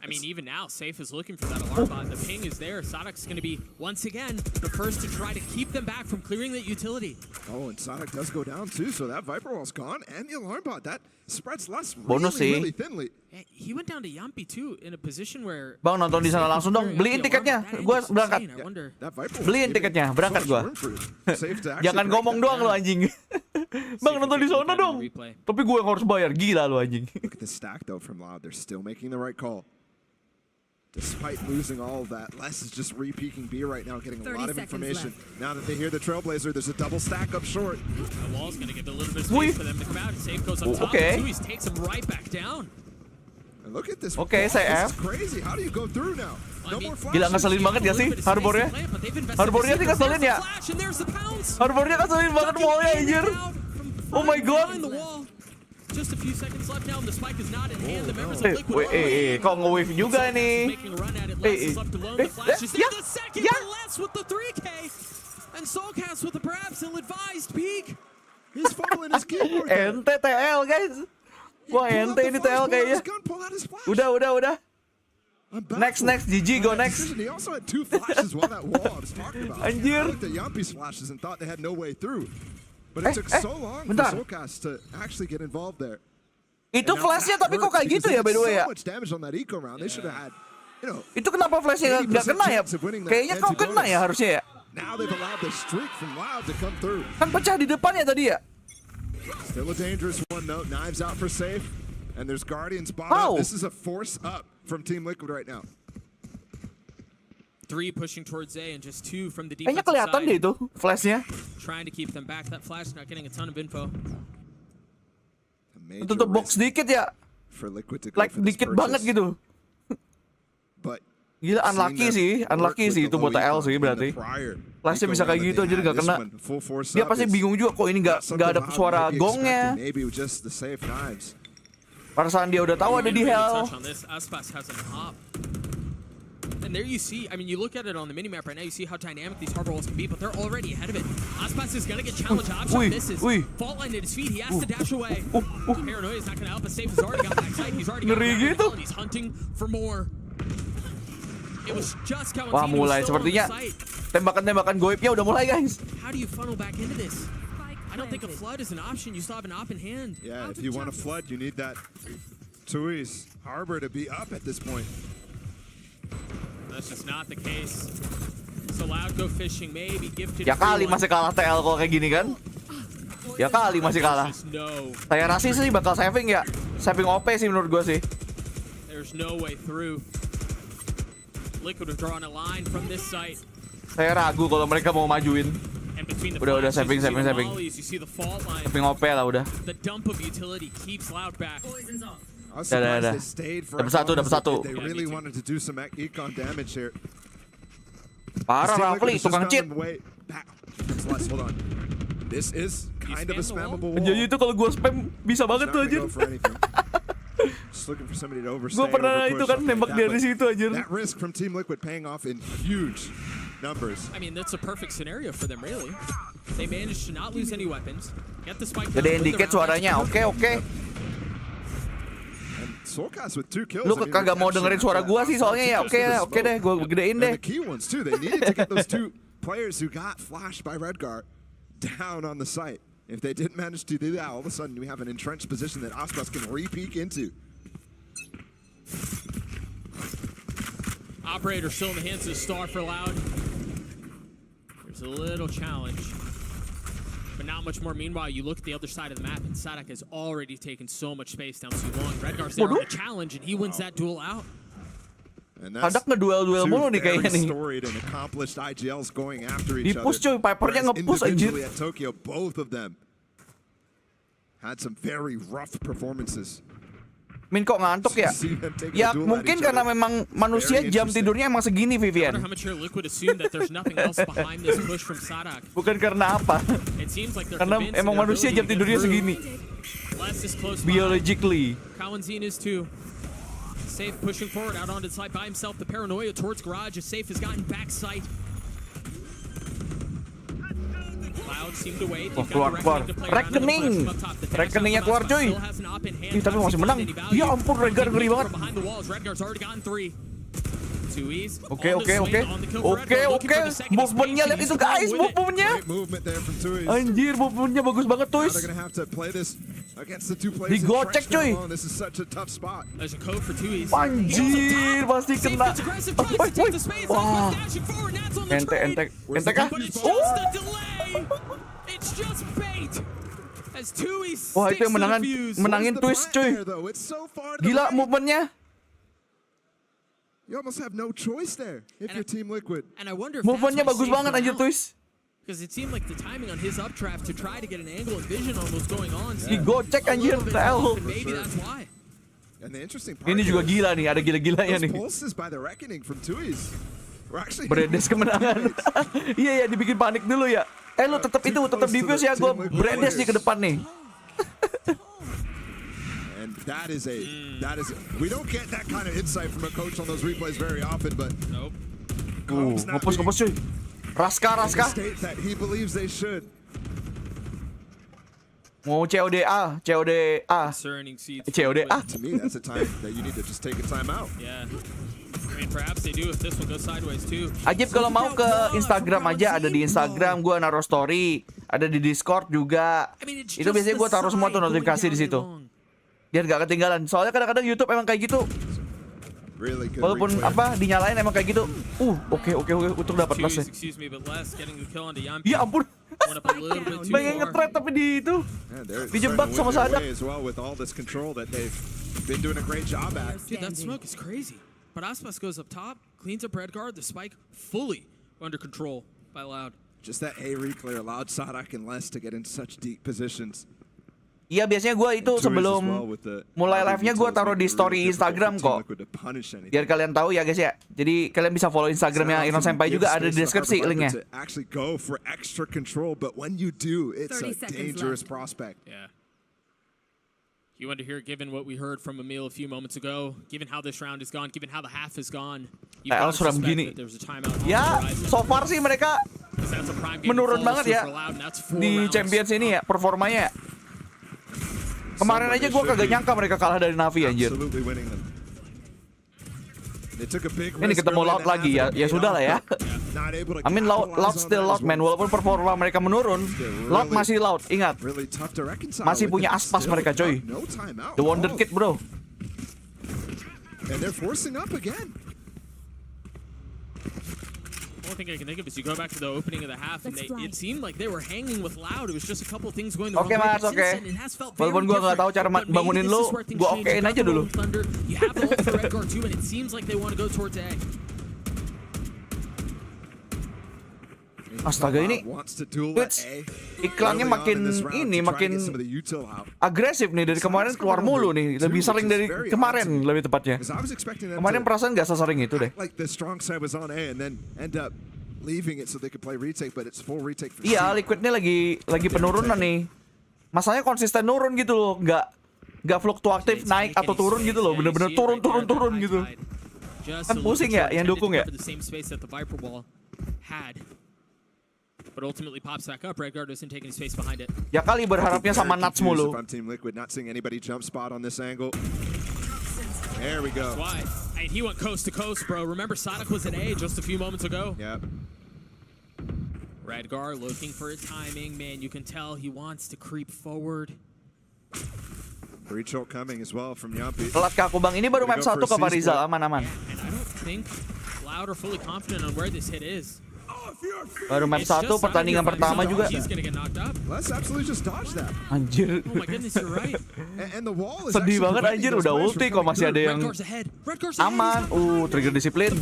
I mean, even now, Safe is looking for that alarm bot. The ping is there. Sadak's going to be, once again, the first to try to keep them back from clearing that utility. Oh, and Sadak does go down too, so that Viper wall's gone, and the alarm bot, that spreads less really thinly. He went down to Yampi too, in a position where... Bang, nonton di sana langsung dong. Beliin tiketnya. Gua berangkat. Beliin tiketnya. Berangkat gua. Jangan ngomong doang lo anjing. Bang, nonton di sana dong. Tapi gue yang harus bayar. Gila lo anjing. Look at the stack though from Loud. They're still making the right call. Despite losing all of that, Les is just re-peeking B right now, getting a lot of information. Now that they hear the Trailblazer, there's a double stack up short. The wall's going to give a little bit of space for them to come out. Safe goes up top. Tuis takes him right back down. And look at this. Oke, saya This is crazy. How do you go through now? No more flashes. Gila, ngeselin banget ya sih Harbornya? Harbornya sih ngeselin ya? Harbornya ngeselin banget wallnya anjir. Oh my god. Just a few seconds left now, and the spike is not in hand. The members of Liquid kok nge-wave juga nih. making a run at it. Les is left alone. The flash is there. The second for Les with the 3K. And Soulcast with the perhaps ill-advised peek. He's fumbling his keyboard. Ente TL guys. Wah ente ini TL kayaknya. Udah. Next, GG, go next. He also had 2 flashes while that wall I was talking about. Anjir. I looked at Yampi's flashes and thought they had no way through. But it took so long for bentar. Solkas to actually get involved there. Itu And now flashnya that tapi kok hurts kayak gitu because ya by the they way did ya? so much damage on that eco round. They should have had, you know, Itu kenapa flashnya nggak 80% kena ya? chance of winning that Kayaknya kau kena anti-bonus. ya harusnya ya. Now they've allowed the streak from Loud to come through. Kan pecah di depan ya tadi ya. Still a dangerous one though. Knives out for safe. And there's Guardians bottom. How? This is a force up from Team Liquid right now. 3 pushing towards A and just 2 from the Kayaknya defensive kelihatan deh side. itu flashnya. Trying to keep them back. That flash not getting a ton of info. A major Tutup box risk dikit ya. for Liquid to go Like for this dikit purchase. banget gitu. But Gila unlucky sih, unlucky sih itu buat TL sih berarti. Flashnya bisa kayak gitu jadi nggak kena. Dia pasti bingung juga kok ini nggak ada suara gongnya. Perasaan dia udah tahu ada di hell. Touch on this. Aspas has an op. And there you see, I mean, you look at it on the minimap right now, you see how dynamic these harbor walls can be, but they're already ahead of it. Aspas is gonna get challenged. Option misses. Fault line at his feet. He has to dash away. Paranoia is not gonna help. But Safe has already got backside. He's already got Ngeri gitu. back. He's hunting for more. It was just Kawansini Wah mulai was still on the sepertinya site. tembakan-tembakan goibnya udah mulai guys. How do you funnel back into this? I don't think a flood is an option. You still have an op in hand. Yeah, if you want to flood, you need that Tui's Harbor to be up at this point. That's just not the case. So Loud go fishing, maybe gifted. Ya kali masih kalah TL kalau kayak gini kan. Ya kali masih kalah. No, Saya rasa sih bakal saving ya. Saving OP sih menurut gua sih. there's no way through. Liquid withdrawn a line from this site. Saya ragu kalau mereka mau majuin. And between the Udah, flashes, saving, you see the saving. mollies, you see the fault line. Saving OP lah udah. The dump of utility keeps Loud back. I was Dah. surprised they stayed for Dapat satu, as long dapat as satu. They really wanted to do some econ damage here. Parah Team Rafli, Liquid has just tukang found cheat. them way back. Let's hold on. This is kind of a spammable wall. Jadi itu kalau gua spam bisa banget He's tuh not anjir. gonna go for anything. Just looking for somebody to overstay. Gua pernah overpush, itu kan something nembak like that, dari but situ anjir. That risk from Team Liquid paying off in huge numbers. I mean, that's a perfect scenario for them, really. They managed to not lose any weapons, get the spike. Gedein dikit suaranya. Oke. Solkas with 2 kills. Lu I mean, kagak mau dengerin suara gua sih soalnya ya. Oke deh, gua gedein And deh. the key ones too. They needed to get those 2 players who got flashed by Redgar down on the site. If they didn't manage to do that, all of a sudden we have an entrenched position that Aspas can re-peek into. Operator still in the hands of Star for Loud. There's a little challenge. But not much more. Meanwhile, you look at the other side of the map, and Sadak has already taken so much space down C1. Redgar's there on the challenge, and he wins that duel out. And that's Sadak ngeduel-duel mulu nih kayaknya nih. storied and accomplished IGLs going after each Di-push other. coy, Pipernya Whereas nge-push individually anjir. at Tokyo, both of them had some very rough performances. Min kok ngantuk ya? See them take Ya a duel at mungkin each karena other. memang manusia Very jam interesting. tidurnya emang segini I wonder Vivian. how much here Liquid assumed that there's nothing else behind this push from Sadak. Bukan karena apa? It seems like they're Karena convinced emang of their manusia ability jam to get tidurnya through. segini. Les is close by. Biologically. Kawanzine is too. Safe pushing forward out onto the side by himself. The paranoia towards garage as Safe has gotten back sight. Loud seemed to wait. Oh, keluar. Rekening. Rekeningnya keluar cuy. Ih tapi masih menang. Ya ampun Redgar ngeri banget. Oke. Movementnya lihat itu guys, movementnya. Great movement there from Tui's. Anjir, movementnya bagus banget Now Tuis. they're gonna have to play this against the 2 players. Digocek, entrenched down cuy. low, and This is such a tough spot. There's a code for Tui's. Anjir, pasti kena. Wah. Ente kah? It's just bait. As Tui Wah itu yang menangin Tuis cuy. There, though. It's so far to the Gila right. movementnya. You almost have no choice there if you're Team Liquid. And I wonder if Movementnya bagus banget anjir Tuis. because it seemed like the timing on his updraft to try to get an angle and vision on what's going on. Digocek anjir TL. Maybe that's why. And the interesting part Ini juga here is gila nih, ada gila-gilanya those nih. pulses by the reckoning from Tui's were actually Bredes kemenangan. Iya ya dibikin panik dulu ya. Lu tetap defuse ya, gue Bredes nih ke depan nih. And that is we don't get that kind of insight from a coach on those replays very often, but Nope. Ngepus cuy. Raska. state that he believes they should. Mau CODA. Concerning seeds. CODA. To me, that's a time that you need to just take a time out. Yeah. mean, perhaps they do if this one goes sideways too. Ajib kalau mau ke Instagram aja, ada di Instagram gue naruh story, ada di Discord juga. Itu biasanya gue taruh semua tuh notifikasi di situ. Biar gak ketinggalan. Soalnya kadang-kadang YouTube emang kayak gitu. Walaupun apa dinyalain emang kayak gitu. Oke, untuk dapat plus ya. Ya ampun. Pengen nge-trap tapi di itu dijebak sama Sadak. Dude, that smoke is crazy. But Aspas goes up top, cleans up red guard, the spike fully under control by Loud. Just that A reclear allowed Sadak and Les to get in such deep positions. Iya, biasanya gue itu sebelum mulai live-nya gue taruh di story Instagram kok. Biar kalian tahu ya guys ya. Jadi kalian bisa follow Instagramnya Ironsenpai juga, ada di deskripsi linknya. Yeah. You want to hear, given what we heard from Emil a few moments ago, given how this round is gone, given how the half is gone, you got to suspect that there's a timeout on the Ya, horizon. so far sih mereka menurun banget ya di Champions ini ya performanya. Kemarin aja gue kagak nyangka mereka kalah dari Navi anjir. Ini ketemu Loud lagi ya, ya sudah lah ya. I mean Loud still Loud man, walaupun performa mereka menurun, Loud masih Loud, ingat. Masih punya Aspas mereka coy. The Wonder Kid bro. One thing I can think of is you go back to the opening of the half, and it seemed like they were hanging with Loud. It was just a couple of things going the wrong way. Mas, oke. Walaupun gue nggak tahu cara bangunin lu, gue okein aja dulu. You have the ult for red guard too, and it seems like they want to go towards A. Astaga, ini Twitch iklannya makin agresif nih dari kemarin, keluar mulu nih, lebih sering dari kemarin lebih tepatnya. Kemarin perasaan nggak sesering itu deh. Iya, Liquidnya lagi penurunan nih. Masalahnya konsisten nurun gitu loh, nggak fluktuatif naik atau turun gitu loh, bener-bener turun gitu. Kan pusing ya yang dukung ya. But ultimately pops back up. Red guard doesn't take any space behind it. Ya kali berharapnya sama Nuts mulu. There we go. That's why. And he went coast to coast, bro. Remember, Sadak was at A just a few moments ago. Yep. Redgar looking for a timing. Man, you can tell he wants to creep forward. Breach ult coming as well from Yampi. Telat kaku bang, ini baru map 1 ke Farizal, aman-aman. And I don't think Loud are fully confident on where this hit is. Baru map 1 pertandingan pertama juga. Anjir. Sedih banget anjir, udah ulti kok masih ada yang aman. Trigger disiplin.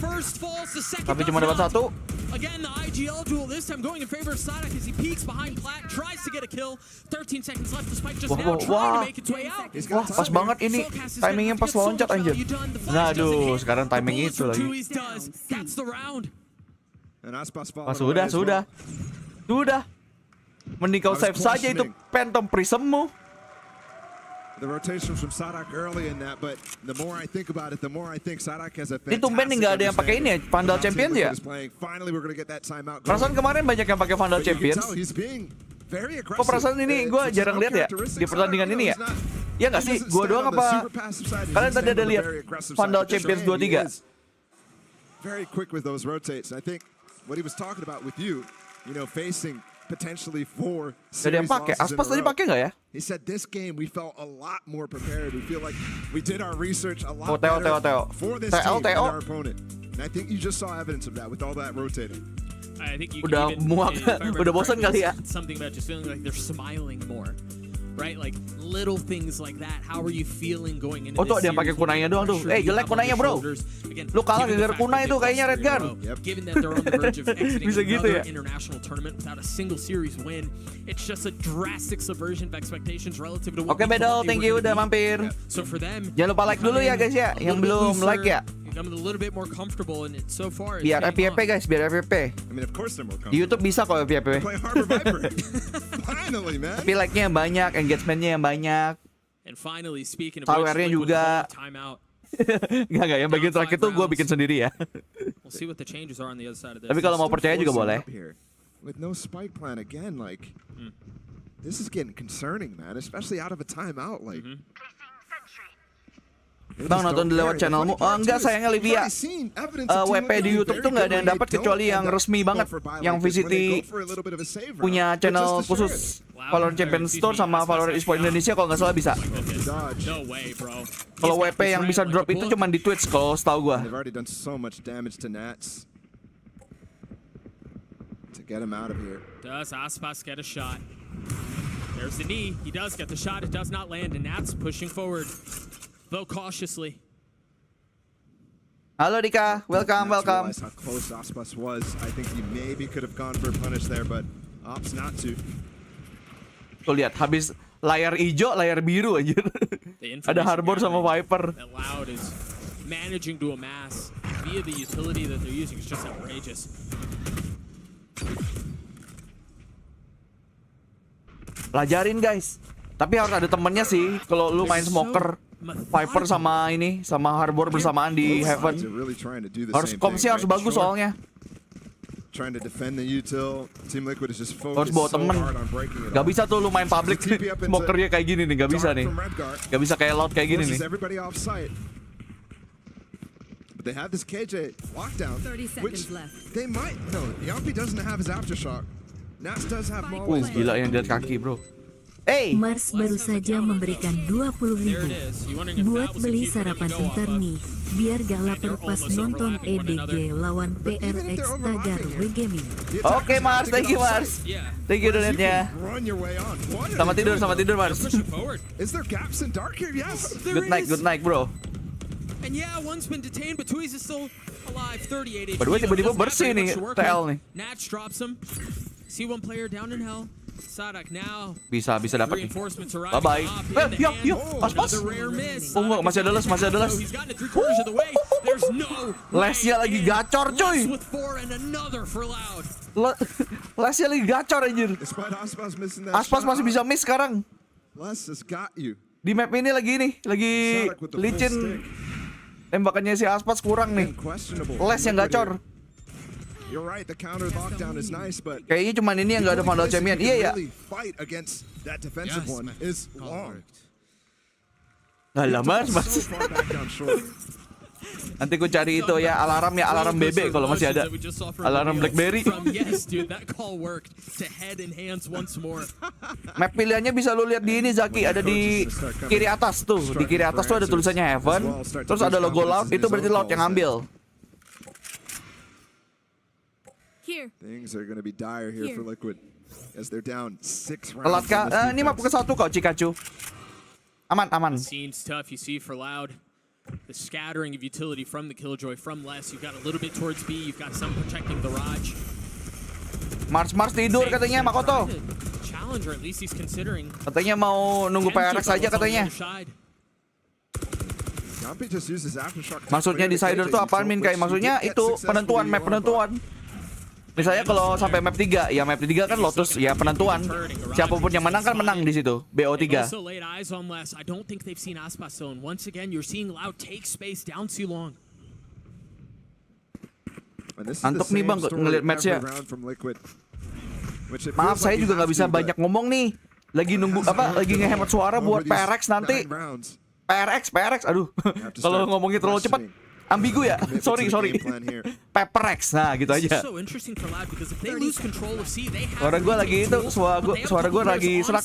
Tapi cuma dapat 1. Again, the IGL duel this time going in favor of Sadak as he peeks behind Plat, tries to get a kill. 13 seconds left, the spike just now trying to make its way out. Wah, pas banget ini. Timingnya pas loncat anjir. Nah, aduh, sekarang timing itu lagi. That's the round. Sudah. Mending kau save saja itu Phantom Prismmu. Ini tumben nih nggak ada yang pakai ini ya, Vandal Champions ya. Perasaan kemarin banyak yang pakai Vandal Champions. Kok perasaan ini gue jarang lihat ya di pertandingan ini ya? Ya nggak sih, gue doang apa? Kalian tadi ada lihat Vandal Champions 23? Very quick with those rotates. I think what he was talking about with you know, facing potentially 4 series losses Aspas in a tadi pakai nggak ya? He said this game we felt a lot more prepared. We feel like we did our research a lot better for this team and our opponent. And I think you just saw evidence of that with all that rotating. I think you udah muak, udah bosan kali ya. Something about just feeling like they're smiling more. Right, like little things like that. How are you feeling going into this? Tuh ada yang pakai kunainya doang tuh. Jelek kunainya bro. Lu kalah gara-gara kunai tuh kayaknya Redgar. Given that they're on the verge of exiting Bisa gitu ya. international tournament without a single series win, it's just a drastic subversion of expectations relative to what Oke Bedol, thank you udah mampir. So for them, jangan lupa like dulu ya guys ya, yang belum like ya. Becoming a little bit more comfortable and so far biar FYP guys, biar FYP. Di YouTube bisa kok FYP. Finally, man. Tapi like-nya yang banyak, engagement-nya yang banyak. And finally, speaking of power-nya juga. Enggak, yang bagian terakhir tuh gue bikin sendiri ya. We'll see what the changes are on the other side of this. Tapi kalau mau percaya juga boleh. With no spike plan again, like this is getting concerning, man, especially out of a timeout, like. Bang nonton lewat channelmu? Enggak sayangnya Livia. WP di YouTube tuh nggak ada yang dapat kecuali yang resmi banget, yang VCT punya channel khusus Valorant Champion Store sama Valorant Esports Indonesia kalau nggak salah bisa. Kalau WP yang bisa drop itu cuma di Twitch kalau setahu gua. Does Aspas get a shot? There's the knee. He does get the shot. It does not land, and Nats pushing forward, though cautiously. Halo Dika, welcome. How close Aspas was. I think he maybe could have gone for a punish there, but opts not to. Tuh lihat, habis layar hijau, layar biru aja. Ada Harbor sama Viper. That Loud is managing to amass via the utility that they're using is just outrageous. Pelajarin guys. Tapi harus ada temennya sih. Kalau lu main smoker, Viper sama ini, sama Harbor bersamaan di Heaven. Harus komsnya harus bagus soalnya. Harus bawa temen. Gak bisa tuh lu main public smokernya kayak gini nih, gak bisa nih. Gak bisa kayak Loud kayak gini nih. But they have this KJ lockdown, 30 which seconds left. they might. No, Yampi doesn't have his aftershock. Nats does have more. Gila yang lihat kaki bro. Mars baru saja memberikan 20.000 buat beli sarapan entar nih, biar gak lapar pas nonton EDG lawan PRX tagar Gaming. Oke Mars, thank you Mars. Thank you donatnya. Sama tidur Mars. Is there gaps in dark here? Yes. Good night bro. And yeah, one's been detained, but Tuiz is still alive. 38 HP. By the way, tiba-tiba bersih nih TL nih. Nats drops him. See one player down in hell. Sadak now. Bisa dapat nih. Bye bye. Yuk, pas. Oh enggak, masih ada les. Lesnya lagi gacor coy. Lesnya lagi gacor anjir. Aspas masih bisa miss sekarang. Di map ini lagi licin. Tembakannya si Aspas kurang nih. Les yang gacor. Kayaknya cuman ini yang gak ada Vandal Champion. Iya ya. Alah Mas. Nanti gue cari itu ya alarm bebek kalau masih ada. Alarm BlackBerry. Map pilihannya bisa lu lihat di ini Zaki, ada di kiri atas tuh. Di kiri atas tuh ada tulisannya Heaven. Terus ada logo Loud, itu berarti Loud yang ambil. Things are gonna be dire here for Liquid as they're down 6 rounds. Telat kah? Ini map ke-1 kok Cikacu. Aman. Scene's tough. You see for Loud, the scattering of utility from the Killjoy from Les. You've got a little bit towards B. You've got some protecting the Raj. Mars tidur katanya Makoto. Challenger, at least he's considering. Katanya mau nunggu PRX aja katanya. Maksudnya decider tuh apaan Min? Kayak maksudnya itu map penentuan. Misalnya kalau sampai map 3, ya map 3 kan Lotus, ya penentuan. Siapapun yang menang kan menang di situ. BO3. Antuk nih Bang ngeliat match-nya. Maaf saya juga nggak bisa banyak ngomong nih. Lagi nunggu lagi ngehemat suara buat PRX nanti. PRX, aduh. Kalau ngomongnya terlalu cepat ambigu ya. Sorry. PRX, nah gitu aja. Suara gue lagi itu, suara gue lagi serak.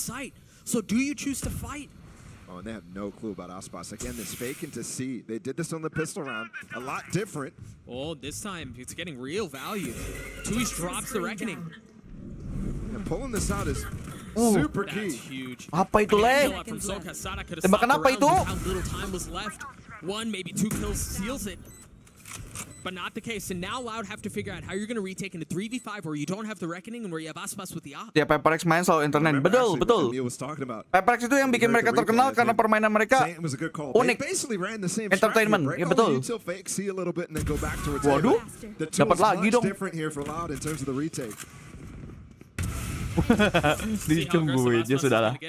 Oh, and they have no clue about Aspas. Again, this fake into C. They did this on the pistol round. A lot different. Oh, this time it's getting real value. Tuiz drops the reckoning. And pulling this out is super key. Apa itu Le? Tembakan apa itu? One, maybe two kills seals it. But not the case. And now Loud have to figure out how you're going to retake into 3v5 where you don't have the reckoning and where you have Aspas with the op. Ya PRX main selalu internet. Betul. PRX itu yang bikin mereka terkenal karena permainan mereka unik. Entertainment. Ya betul. Waduh. Dapat lagi dong. Ditungguin ya sudahlah.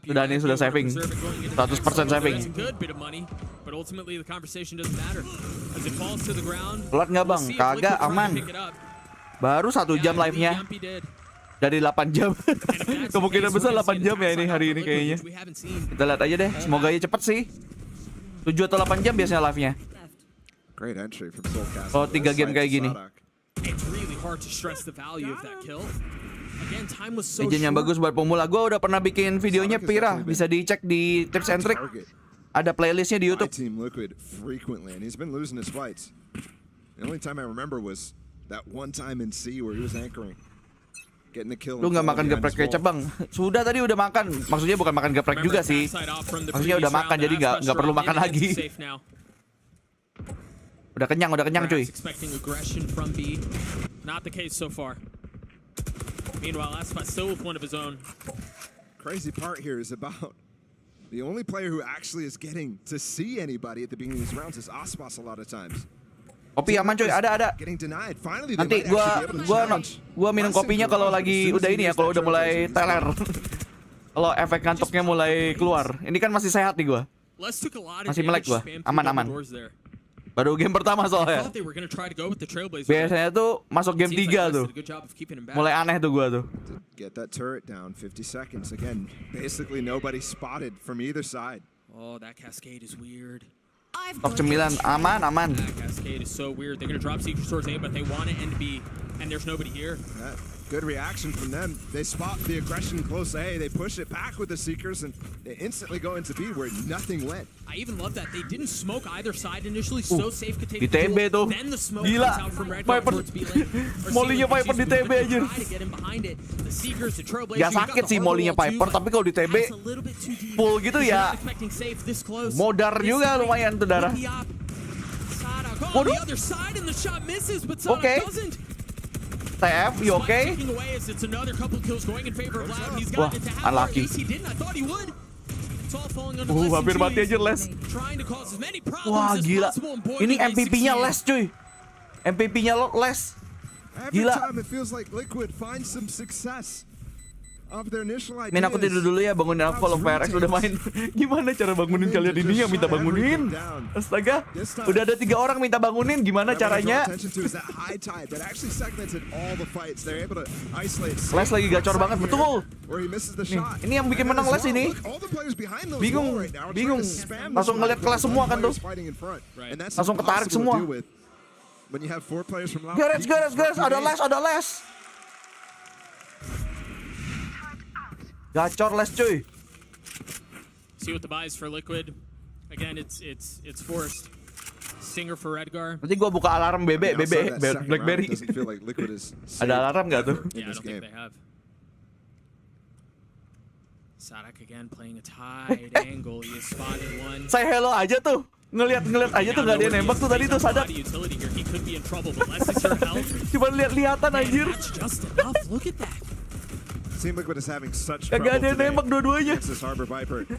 Sudah nih sudah saving 100% saving. Telat nggak Bang? Kagak, aman. Baru 1 jam live-nya dari 8 jam. Kemungkinan besar 8 jam ya ini hari ini kayaknya. Kita lihat aja deh, semoga ya cepet sih. 7 atau 8 jam biasanya live-nya. Great entry from Soulcast. Kalau 3 game kayak gini. It's really hard to stress the value of that kill. Again, time was so Agent yang short. bagus buat pemula. Gue udah pernah bikin videonya Pira, bisa dicek di tips and trick. Ada playlistnya di YouTube. Team Liquid frequently, and he's been losing his fights. The only time I remember was that one time in C where he was anchoring. Getting the kill. Lu nggak makan geprek kecap bang? Sudah tadi udah makan. Maksudnya bukan makan geprek juga sih. Maksudnya udah makan jadi nggak perlu makan lagi. Udah kenyang cuy. Expecting aggression from B. Not the case so far. Meanwhile, Aspas still with one of his own. Crazy part here is about the only player who actually is getting to see anybody at the beginning of these rounds is Aspas a lot of times. Kopi aman coy, ada. Nanti gua minum kopinya kalau lagi udah ini ya, kalau udah mulai teler. Kalau efek ngantuknya mulai keluar. Ini kan masih sehat nih gua. Masih melek gua, aman. Baru game pertama soalnya. Biasanya tuh masuk game 3 tuh. Mulai aneh tuh gua tuh. Get that turret down 50 seconds again. Basically nobody spotted from either side. Oh, that cascade is weird. Top 9 aman. That cascade is so weird. They're gonna drop Secret Source A, but they want it end B, and there's nobody here. Good reaction from them. They spot the aggression close A, they push it back with the Seekers, and they instantly go into B where nothing went. I even love that they didn't smoke either side initially, so safe could take Di the TB tuh. duel. Then the smoke Gila. comes out from Red Guard towards B lane. Molinya Viper di TB aja. Ya sakit sih molinya Viper, tapi kalau di TB full gitu ya modar juga lumayan tuh darah. Waduh. Oke. TF, yokai. Wah, unlucky. Hampir mati aja Les. Wah, gila. Ini MVP-nya Les, cuy. MVP-nya Les. Gila. Min, aku tidur dulu ya, bangunin aku kalau PRX udah main. Gimana cara bangunin kalian ini yang minta bangunin? Astaga, udah ada 3 orang minta bangunin, gimana caranya? Les lagi gacor banget, betul. Nih, ini yang bikin menang Les ini. Bingung. Langsung ngeliat kelas semua kan tuh. Langsung ketarik semua. Gares, ada Les. Gacor Les cuy. See what the buy is for Liquid. Again, it's forced. Stinger for Redgar. Nanti gua buka alarm BlackBerry. Ada alarm nggak tuh? Yeah, I don't think they have. Sadak again playing a tight angle. He has spotted one. Say hello aja tuh. Ngeliat aja tuh nggak ada yang nembak tuh tadi tuh Sadak. Cuma lihat-lihatan anjir. Look at that. Team Liquid is having such Gak ada yang nembak dua-duanya.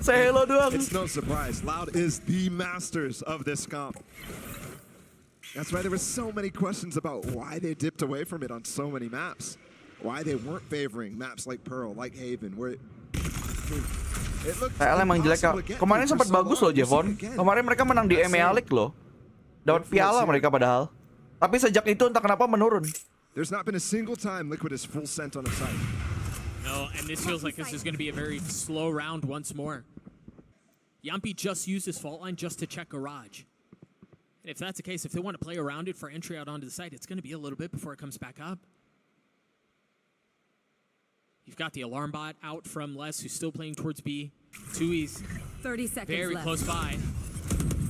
Say hello doang. It's no surprise. Loud is the masters of this comp. That's why there were so many questions about why they dipped away from it on so many maps. Why they weren't favoring maps like Pearl, like Haven, where TL emang jelek kak. Kemarin sempat bagus loh Jevon. Kemarin mereka menang di EMEA League loh. Dapat piala mereka padahal. Tapi sejak itu entah kenapa menurun. There's not been a single time Liquid is full sent on a site. No, and this feels like this is going to be a very slow round once more. Yampi just used his fault line just to check garage. And if that's the case, if they want to play around it for entry out onto the site, it's going to be a little bit before it comes back up. You've got the alarm bot out from Les, who's still playing towards B. Tui's 30 seconds very left. close by.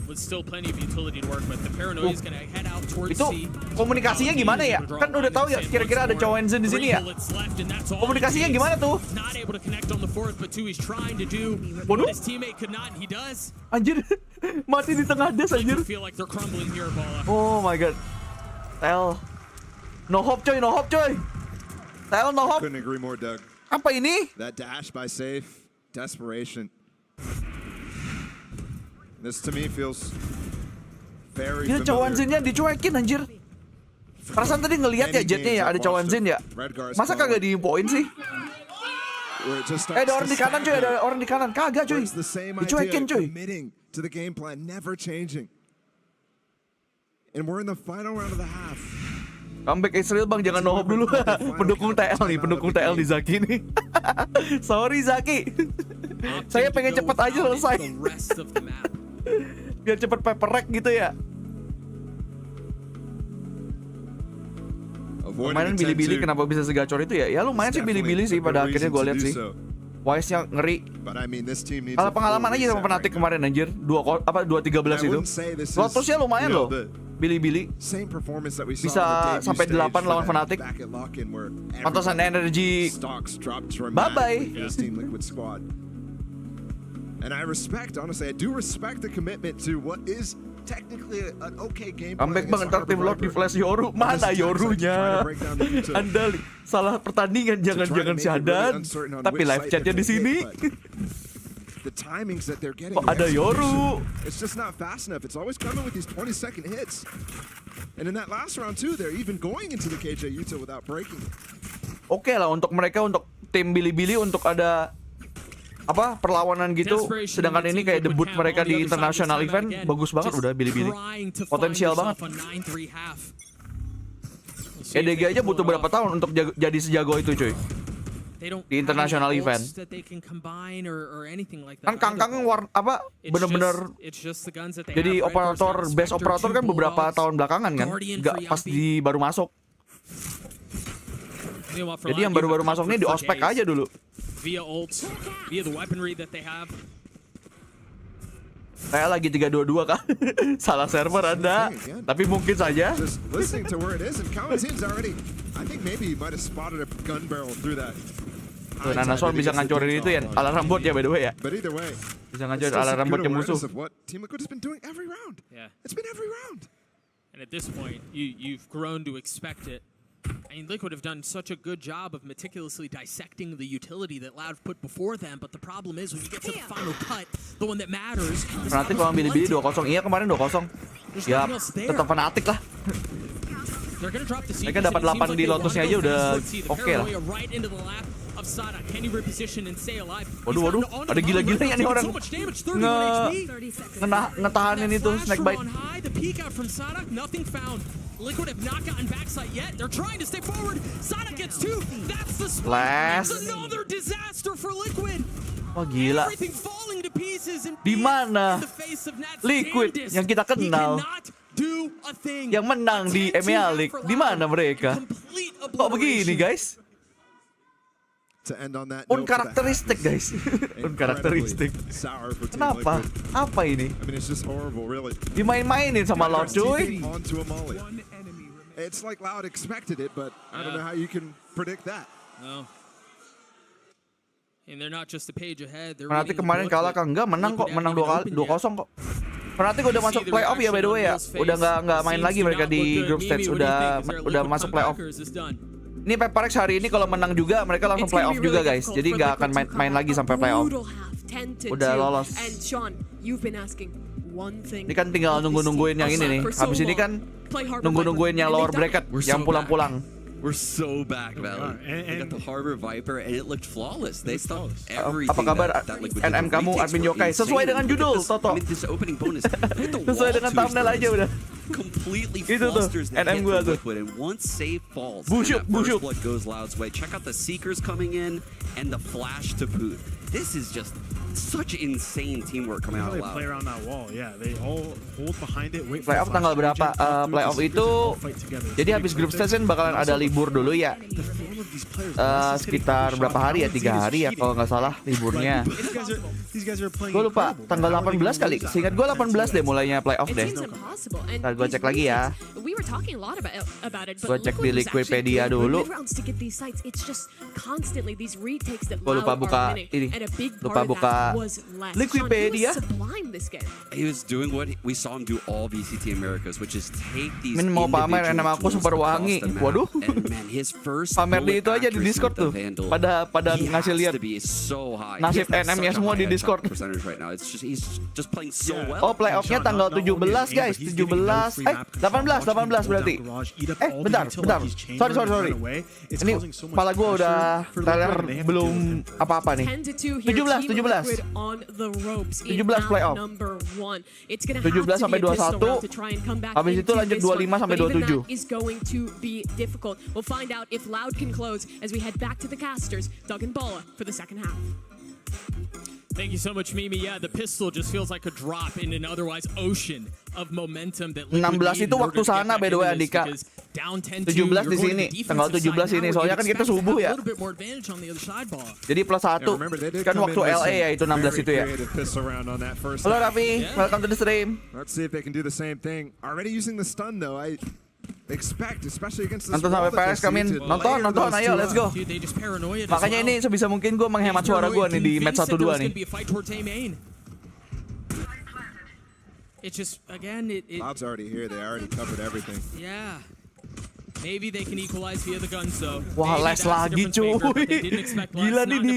With still plenty of utility to work with. The paranoia is going to head out towards C. Komunikasinya gimana ya? Kan udah tahu ya kira-kira ada cowok Zen di sini ya. Komunikasinya gimana tuh? Not able to connect on the fourth, but Tui's trying to do what his teammate could not, and he does. Anjir, mati di tengah des anjir. Feel like they're crumbling here, Bola. Oh my god. Tel. No hope coy. Tel no hope. Couldn't agree more, Doug. Apa ini? That dash by Safe, desperation. This to me feels very Gila cowok Zennya dicuekin anjir. Perasaan tadi ngelihat ya jetnya ya ada cowok Zen ya. Masa kagak diinfoin sih? Ada orang di kanan cuy, ada orang di kanan. Kagak cuy. Dicuekin cuy. To the game plan, never changing. And we're in the final round of the half. Comeback Israel bang, jangan no hope dulu. Pendukung TL di Zaki nih. Sorry Zaki. Saya pengen cepet aja selesai. Biar cepet PRX gitu ya. Mainan Bilibili kenapa bisa segacor itu ya? Ya lumayan sih Bilibili sih pada akhirnya gue lihat sih. Wise-nya ngeri. Kalau pengalaman aja sama Fnatic kemarin anjir. 2-13 itu. Lotusnya lumayan loh. Bilibili bisa sampai 8 lawan Fnatic. Pantesan energi. Bye-bye. And I respect, honestly, I do respect the commitment to what is technically an okay game. Comeback bang, ntar tim Lord di flash Yoru. Mana Yorunya? Anda salah pertandingan, jangan-jangan syahadat. Tapi live chatnya di sini. The timings that they're getting. Oh, ada Yoru. It's just not fast enough. It's always coming with these 20-second hits. And in that last round too, they're even going into the KJ Yuta without breaking. Oke lah untuk mereka, untuk tim Bilibili, untuk ada perlawanan gitu. Sedangkan ini kayak debut mereka di international event, bagus banget udah Bilibili. Potensial banget. EDG aja butuh berapa tahun untuk jadi sejago itu cuy. Di international event. Kan Kangkang bener-bener jadi operator, best operator kan beberapa tahun belakangan kan. Gak pas baru masuk. Jadi yang baru-baru masuk ini di ospek aja dulu. Via ults, via the weaponry that they have. Kayak lagi 3-2-2 kan? Salah server Anda. Tapi mungkin saja. Just listening to where it is, and Kalian's already, I think maybe he might have spotted a gun barrel through that. Tuh, Nanason bisa ngancurin itu ya, alarm bot ya by the way ya. But either way, bisa ngancurin alarm botnya musuh. What Team Liquid has been doing every round. Yeah. It's been every round. And at this point, you've grown to expect it. I mean, Liquid have done such a good job of meticulously dissecting the utility that Loud put before them, but the problem is when you get to the final cut, the one that matters. Fnatic kalau Bilibili 2-0, iya kemarin 2-0. Ya, tetap Fnatic lah. Mereka dapat 8 di Lotusnya aja udah oke lah. Waduh, ada gila-gilanya nih orang ngetahanin itu Snakebite. Liquid have not gotten backside yet. They're trying to stay forward. Sonic gets 2. That's the spot. Last. It's another disaster for Liquid. Oh gila. Everything falling to pieces in di mana Liquid yang kita kenal, yang menang di EMEA League, di mana mereka? Kok begini guys? Unkarakteristik guys. Unkarakteristik. Kenapa? Apa ini? Dimain-mainin sama Loud cuy. It's like Loud expected it, but I don't know how you can predict that. No. And they're not just a page ahead. Fnatic kemarin kalah kan? Enggak, menang kok, menang 2-0 kok. Fnatic udah masuk playoff ya by the way ya. Udah nggak main lagi mereka di group stage, udah masuk playoff. Ini PRX hari ini kalau menang juga mereka langsung playoff juga guys. Jadi nggak akan main lagi sampai playoff. Udah lolos. Ini kan tinggal nungguin yang ini nih. Habis ini kan nungguin yang lower bracket yang pulang-pulang. We're so back, Valor. They got the Harbor Viper, and it looked flawless. They stopped everything. Apa kabar NM kamu, admin yokai? Sesuai dengan judul, Toto. Sesuai dengan thumbnail aja udah. Completely itu tuh, NM gua tuh. And once save falls, busyuk. blood goes Loud's way. Check out the Seekers coming in and the flash to boot. This is just such insane teamwork coming out of Loud. Play around that wall, yeah. They all hold behind it. Wait for playoff tanggal berapa? Playoff itu jadi habis group stage bakalan ada libur dulu ya. Sekitar berapa hari ya? 3 hari ya kalau nggak salah liburnya. Gue lupa tanggal 18 kali. Seingat gue 18 deh mulainya playoff deh. Ntar gue cek lagi ya. Gue cek di Wikipedia dulu. Gue lupa buka ini. Lupa buka Wikipedia. He was doing what we saw him do all VCT Americas, which is take these Min mau pamer NM aku super wangi. Waduh. Pamer di itu aja di Discord tuh. Pada ngasih lihat nasib NM-nya semua di Discord. Oh, playoff-nya tanggal 17 guys. 18 berarti. Bentar. Sorry. Ini kepala gue udah trailer belum apa-apa nih. 17 playoff. 17 sampai 21. Habis itu lanjut 25 sampai 27. Thank you so much, Mimi. Yeah, the pistol just feels like a drop in an otherwise ocean of momentum that 16 itu waktu sana by the way Andika. 17 di sini, tanggal 17 ini. Soalnya kan kita subuh ya. Jadi plus 1 kan waktu LA ya itu 16 itu ya. Halo Raffi, welcome to the stream. Let's see if they can do the same thing. Already using the stun though. I expect, especially against this Nonton sampai PRX kami nonton ayo let's go. Makanya ini sebisa mungkin gue menghemat suara gue nih di match 1-2 nih. It's just again Bob's already here. They already covered everything. Yeah. Maybe they can equalize via the guns though. Wah, les lagi cuy. Gila nih di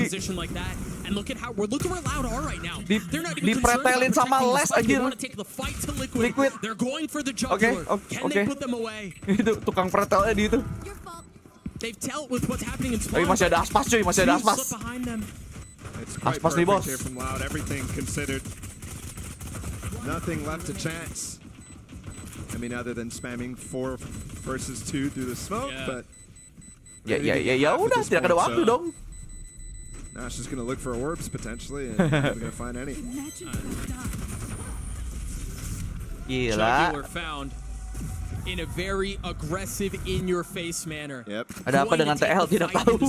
And look where Loud are right now. Dipretelin sama les aja. Liquid. They're going for the jugular. Can they put them away? Itu tukang pretelnya di itu. They've dealt with what's happening in spawn. Tapi masih ada aspas cuy, masih ada aspas. Aspas nih bos. Everything considered. Nothing left to chance. I mean, other than spamming 4 versus 2 through the smoke, but ya udah, tidak ada waktu dong. Now she's gonna look for orbs potentially, and not gonna find any. Gila. Jugular found in a very aggressive, in-your-face manner. Yep. Ada apa dengan TL tidak tahu.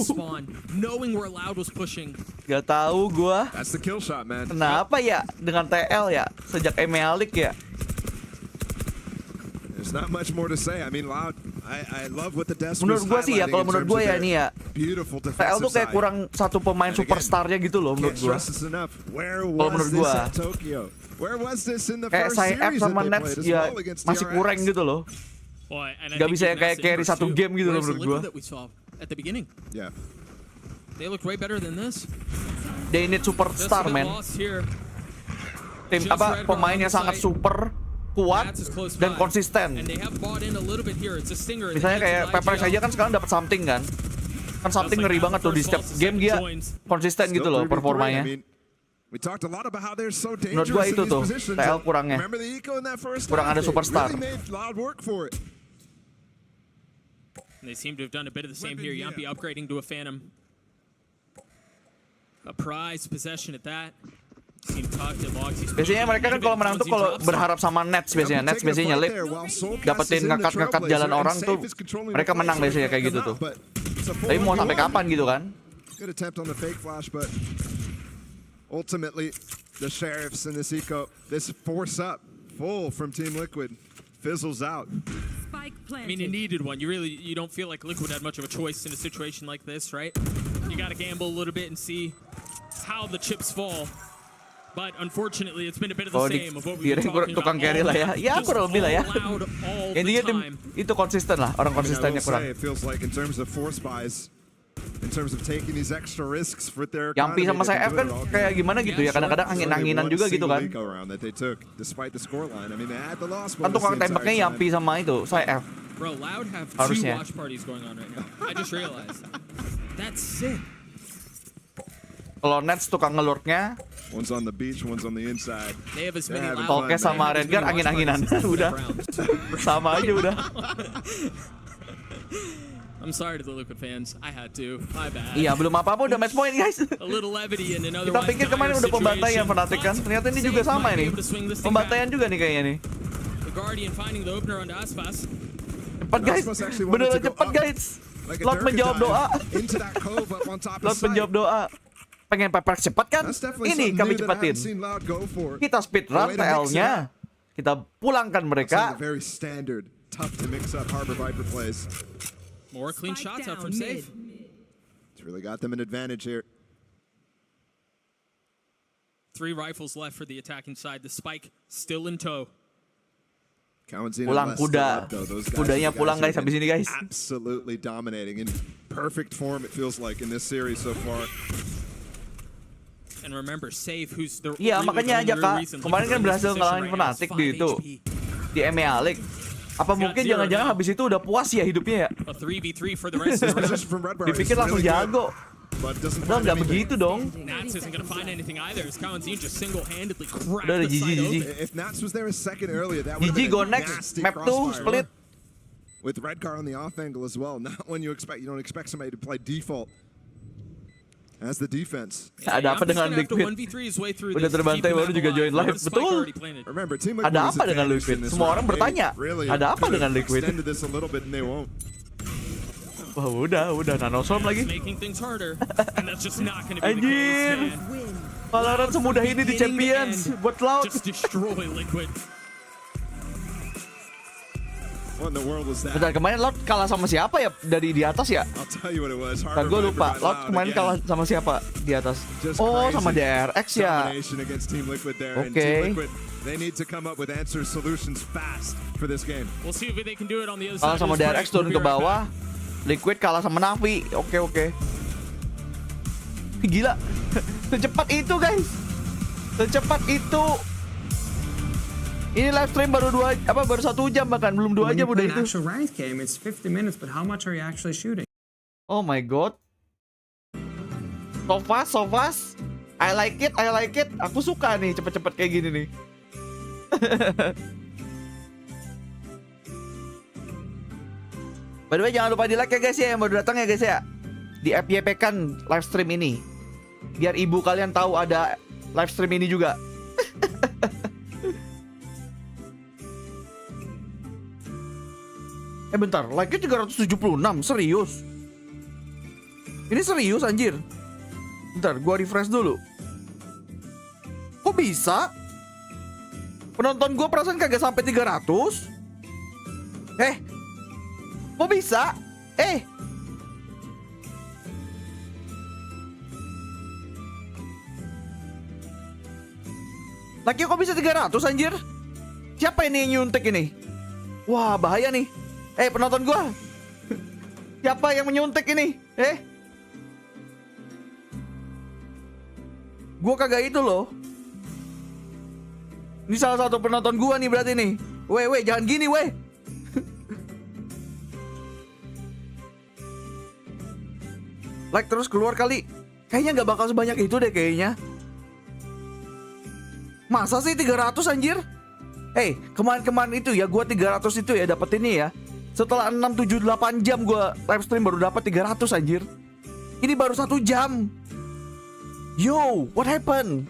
Knowing where Loud was pushing. Gak tahu gua. That's the kill shot, man. Kenapa ya dengan TL ya sejak Emealik ya? There's not much more to say. I mean, Loud, I love what the desk. Menurut gua sih ya, kalau menurut gua ya nih ya, TL tuh kayak kurang satu pemain superstarnya gitu loh menurut gua. Kalau menurut gua, kayak Seiren sama Nets ya masih kurang gitu loh. Gak bisa yang kayak carry satu game gitu loh menurut gua. Yeah. They look way better than this. They need superstar, man. Tim apa pemainnya sangat super kuat dan konsisten. Misalnya kayak PRX aja kan sekarang dapat something kan. Kan something ngeri banget tuh di setiap game dia konsisten gitu loh performanya. Menurut gua itu tuh TL kurangnya. Kurang ada superstar. They seem to have done a bit of the same here. Yampi upgrading to a Phantom. A prized possession at that. Biasanya mereka kan kalau menang tuh kalau berharap sama Nets biasanya. Nets biasanya nyelip, dapetin ngangkat-ngangkat jalan orang tuh mereka menang biasanya kayak gitu tuh. Tapi mau sampai kapan gitu kan? Ultimately, the sheriffs in this eco, this force up full from Team Liquid fizzles out. I mean, it needed one. You don't feel like Liquid had much of a choice in a situation like this, right? You got to gamble a little bit and see how the chips fall. But unfortunately, it's been a bit of the same of what we were talking about. Tukang carry lah ya. Ya kurang lebih lah ya. Intinya itu konsisten lah. Orang konsistennya kurang. It feels like in terms of force buys, in terms of taking these extra risks for their Yampi sama saya kan kayak gimana gitu ya. Kadang-kadang angin-anginan juga gitu kan. Kan tukang tembaknya Yampi sama itu saya F. Bro, Loud have Harusnya. 2 watch parties going on right now. I just realized. That's sick. Kalau Nets tukang ngelurknya, one's on the beach, one's on the inside. They have as many Tolkes sama Redgar angin-anginan. Udah. Sama aja udah. I'm sorry to the Liquid fans. I had to. My bad. Iya, belum apa-apa udah match point, guys. A little levity in another. Kita pikir kemarin udah pembantaian Fnatic kan. Ternyata ini juga sama ini. Pembantaian juga nih kayaknya nih. The Guardian finding the opener on Aspas. Cepat guys. Beneran cepat guys. Lot menjawab doa. Lot menjawab doa. Pengen PRX cepat kan? Ini kami cepatin. Kita speedrun TL-nya. Kita pulangkan mereka. More clean shots out from Safe. It's really got them an advantage here. 3 rifles left for the attacking side. The spike still in tow. Pulang kuda. Kudanya pulang guys habis ini guys. Absolutely dominating in perfect form it feels like in this series so far. And remember, Safe, who's the iya, makanya aja Kak. Kemarin kan berhasil ngalahin Fnatic di itu. Di EMEA League. Apa mungkin jangan-jangan habis itu udah puas ya hidupnya ya? Dipikir langsung jago. Udah nggak begitu dong. Udah ada GG. GG go next. Map 2 split. With Redcar on the off angle as well. Not when you don't expect somebody to play default. as the defense. Ada apa dengan Liquid? Udah terbantai baru juga join live. Betul. Remember, Team Liquid Ada is apa dengan advantaged Liquid? in this Semua round. orang bertanya, They really ada apa could dengan have Liquid? extended this a little bit and they won't. Wah udah nanoswarm lagi. Anjir. Valorant semudah ini di Champions buat Cloud. What in the world was that? Bentar, kemarin Cloud kalah sama siapa ya dari di atas ya? I'll tell you what it was. Bentar, gue lupa. Cloud kemarin kalah sama siapa di atas? Oh, sama DRX ya. Domination against Team Liquid there. And Okay. Team Liquid, they need to come up with answers, solutions fast for this game. Kalah sama DRX turun ke bawah. Liquid kalah sama Navi. Oke. Gila. Secepat itu, guys. Secepat itu. Ini live stream baru 1 jam bahkan belum 2 jam udah itu. Actual ranked game, it's 50 minutes, but how much are you actually shooting? Oh my god. So fast. I like it. Aku suka nih cepet-cepet kayak gini nih. By the way, jangan lupa di like ya guys ya yang baru datang ya guys ya. Di FYP kan live stream ini. Biar ibu kalian tahu ada live stream ini juga. Bentar, like-nya 376, serius? Ini serius anjir? Bentar, gua refresh dulu. Kok bisa? Penonton gua perasaan kagak sampai 300? Kok bisa? Like-nya kok bisa 300 anjir? Siapa ini yang nyuntik ini? Wah, bahaya nih. Penonton gua. Siapa yang menyuntik ini? Gua kagak itu loh. Ini salah satu penonton gua nih berarti nih. Weh, jangan gini weh. Like terus keluar kali. Kayaknya nggak bakal sebanyak itu deh kayaknya. Masa sih 300 anjir? Kemarin itu ya gua 300 itu ya dapet ini ya. Setelah 6, 7, 8 jam gue live stream baru dapat 300 anjir. Ini baru 1 jam. Yo, what happened?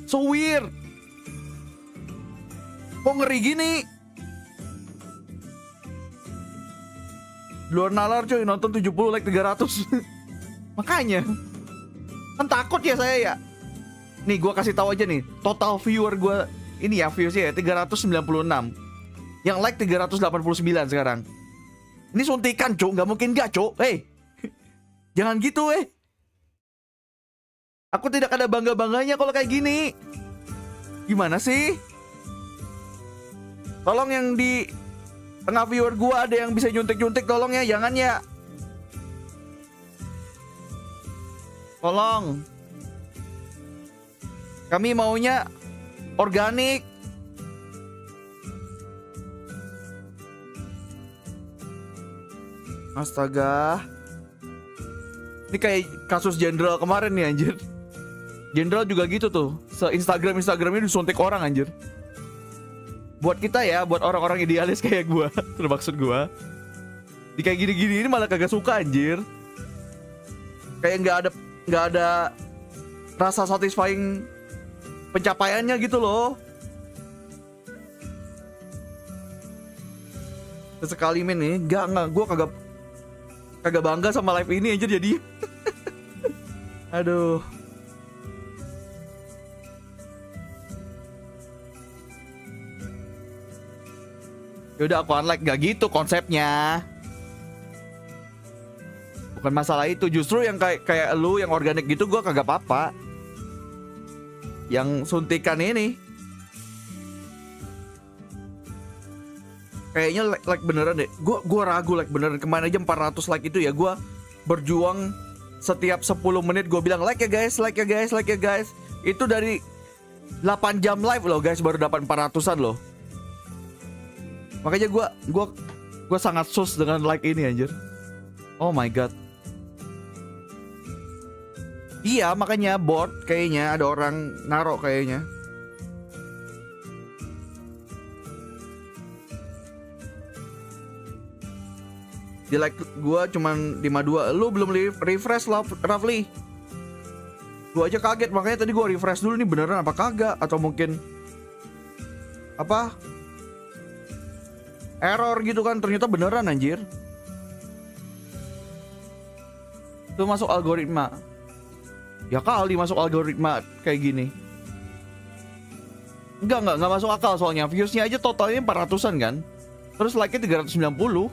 So weird. Kok ngeri gini? Luar nalar coy, nonton 70 like 300. Makanya kan takut ya saya ya. Nih gue kasih tahu aja nih, total viewer gue ini ya viewsnya ya 396. Yang like 389 sekarang. Ini suntikan, Cok. Nggak mungkin nggak, Cok. Jangan gitu, Aku tidak ada bangga-bangganya kalau kayak gini. Gimana sih? Tolong yang di tengah viewer gua ada yang bisa nyuntik-nyuntik, tolong ya. Jangan ya. Tolong. Kami maunya organik. Astaga. Ini kayak kasus jenderal kemarin nih anjir. Jenderal juga gitu tuh. Se-Instagramnya disuntik orang anjir. Buat kita ya, buat orang-orang idealis kayak gua. Termaksud gua. Di kayak gini-gini ini malah kagak suka anjir. Kayak nggak ada rasa satisfying pencapaiannya gitu loh. Sesekali men nih, gua kagak bangga sama live ini anjir jadi. Aduh. Yaudah aku unlike, gak gitu konsepnya. Bukan masalah itu, justru yang kayak lu yang organik gitu gua kagak apa-apa. Yang suntikan ini kayaknya like beneran deh. Gua ragu like beneran. Kemarin aja 400 like itu ya. Gua berjuang setiap 10 menit gua bilang like ya guys. Itu dari 8 jam live loh guys, baru dapat 400-an loh. Makanya gua sangat sus dengan like ini anjir. Oh my god. Iya, makanya bot kayaknya ada orang narok kayaknya. Di like gua cuman 52. Lu belum refresh lah, Rafli. Gua aja kaget, makanya tadi gua refresh dulu nih beneran apa kagak, atau mungkin apa error gitu kan, ternyata beneran anjir. Itu masuk algoritma. Ya kali masuk algoritma kayak gini. Enggak masuk akal soalnya. Viewsnya aja totalnya 400-an kan. Terus like-nya 390.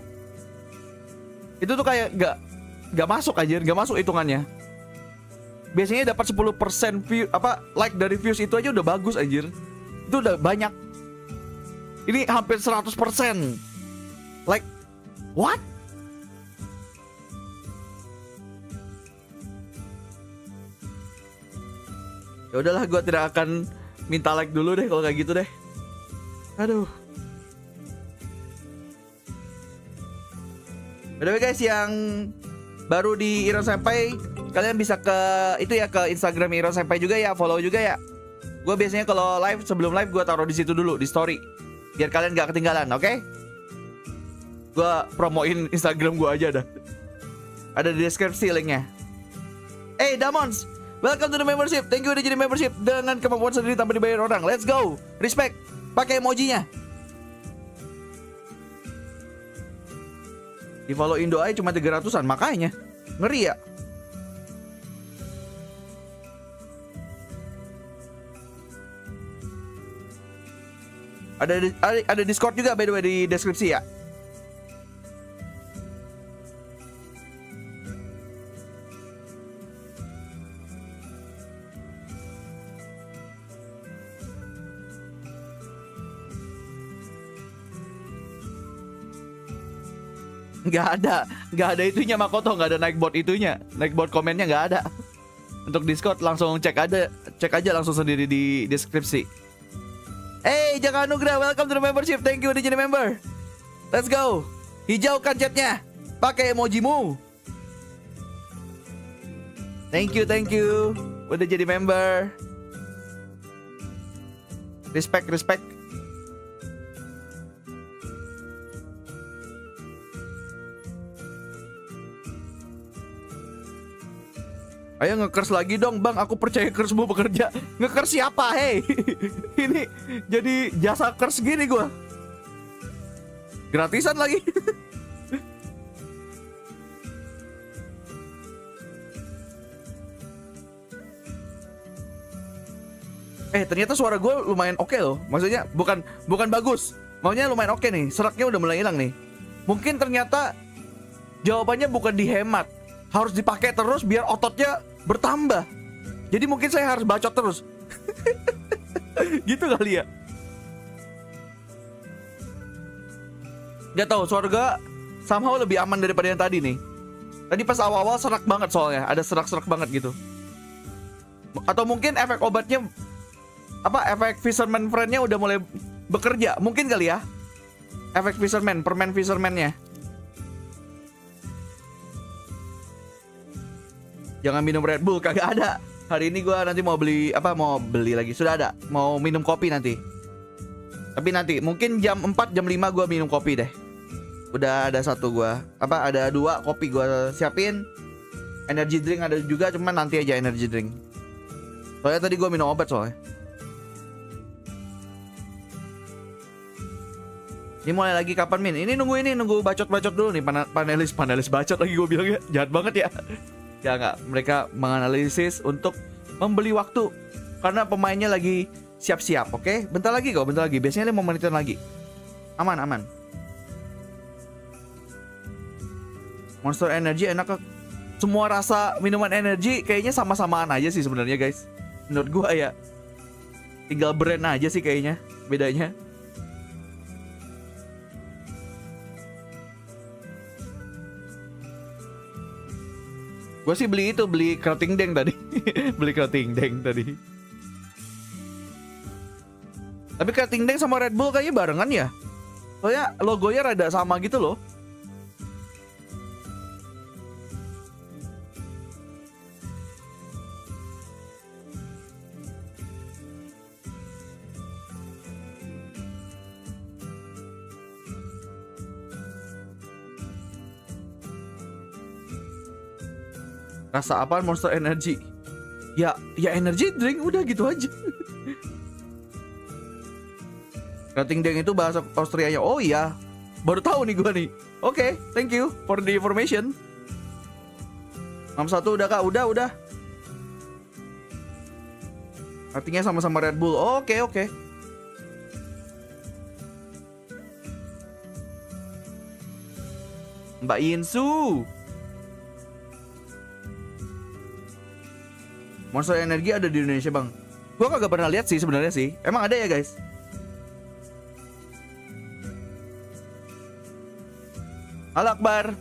Itu tuh kayak enggak masuk anjir, enggak masuk hitungannya. Biasanya dapat 10% view like dari views itu aja udah bagus anjir. Itu udah banyak. Ini hampir 100%. Like what? Ya udahlah, gue tidak akan minta like dulu deh kalau kayak gitu deh. Aduh. By the way guys, yang baru di Ironsenpai, kalian bisa ke itu ya, ke Instagram Ironsenpai juga ya, follow juga ya. Gue biasanya kalau live, sebelum live gue taruh di situ dulu di story, biar kalian gak ketinggalan, oke? Gue promoin Instagram gue aja dah. Ada di deskripsi linknya. Hey Damons, welcome to the membership. Thank you udah jadi membership. Dengan kemampuan sendiri tanpa dibayar orang. Let's go. Respect. Pakai emojinya. Di follow Indo aja cuma 300-an. Makanya ngeri ya. Ada Discord juga by the way di deskripsi ya. Nggak ada itunya Makoto, nggak ada Nightbot itunya, Nightbot komennya nggak ada. Untuk Discord langsung cek aja langsung sendiri di deskripsi. Hey Jaka Anugrah, welcome to the membership, thank you udah jadi member. Let's go, hijaukan chatnya, pakai emojimu. Thank you udah jadi member. Respect. Ayo nge-curse lagi dong bang, aku percaya curse-mu bekerja. Nge-curse siapa hei? Ini jadi jasa curse gini gua. Gratisan lagi. Ternyata suara gue lumayan oke loh. Maksudnya bukan bagus, maunya lumayan oke nih. Seraknya udah mulai hilang nih. Mungkin ternyata jawabannya bukan dihemat, harus dipakai terus biar ototnya bertambah. Jadi mungkin saya harus bacot terus. Gitu kali ya. Gak tahu, suara gue somehow lebih aman daripada yang tadi nih. Tadi pas awal-awal serak banget soalnya, ada serak-serak banget gitu. Atau mungkin efek obatnya efek fisherman friend-nya udah mulai bekerja. Mungkin kali ya. Efek fisherman, permen fisherman-nya. Jangan minum Red Bull, kagak ada. Hari ini gue nanti mau beli lagi. Sudah ada, mau minum kopi nanti. Tapi nanti, mungkin jam 4, jam 5 gue minum kopi deh. Udah ada satu gue, ada 2 kopi gue siapin. Energy drink ada juga, cuman nanti aja energy drink. Soalnya tadi gue minum obat soalnya. Ini mulai lagi kapan Min? Ini nunggu bacot-bacot dulu nih. Panelis bacot lagi gue bilangnya. Jahat banget ya. Ya enggak, mereka menganalisis untuk membeli waktu karena pemainnya lagi siap-siap, oke? Bentar lagi. Biasanya 5 menitan lagi. Aman. Monster Energy enak kok. Semua rasa minuman energi kayaknya sama-samaan aja sih sebenarnya, guys. Menurut gua ya. Tinggal brand aja sih kayaknya bedanya. Gue sih beli Krating Deng tadi. Beli Krating Deng tadi. Tapi Krating Deng sama Red Bull kayaknya barengan ya. Soalnya logonya rada sama gitu loh. Rasa apaan Monster Energy? Ya energy drink udah gitu aja. Rating Deng itu bahasa Austrianya. Oh iya, baru tahu nih gua nih. Oke, thank you for the information. 61 udah kak, udah. Artinya sama-sama Red Bull. Oke. Mbak Yinsu. Monster Energy ada di Indonesia bang. Gua kagak pernah lihat sih sebenarnya sih. Emang ada ya guys? Halo Akbar.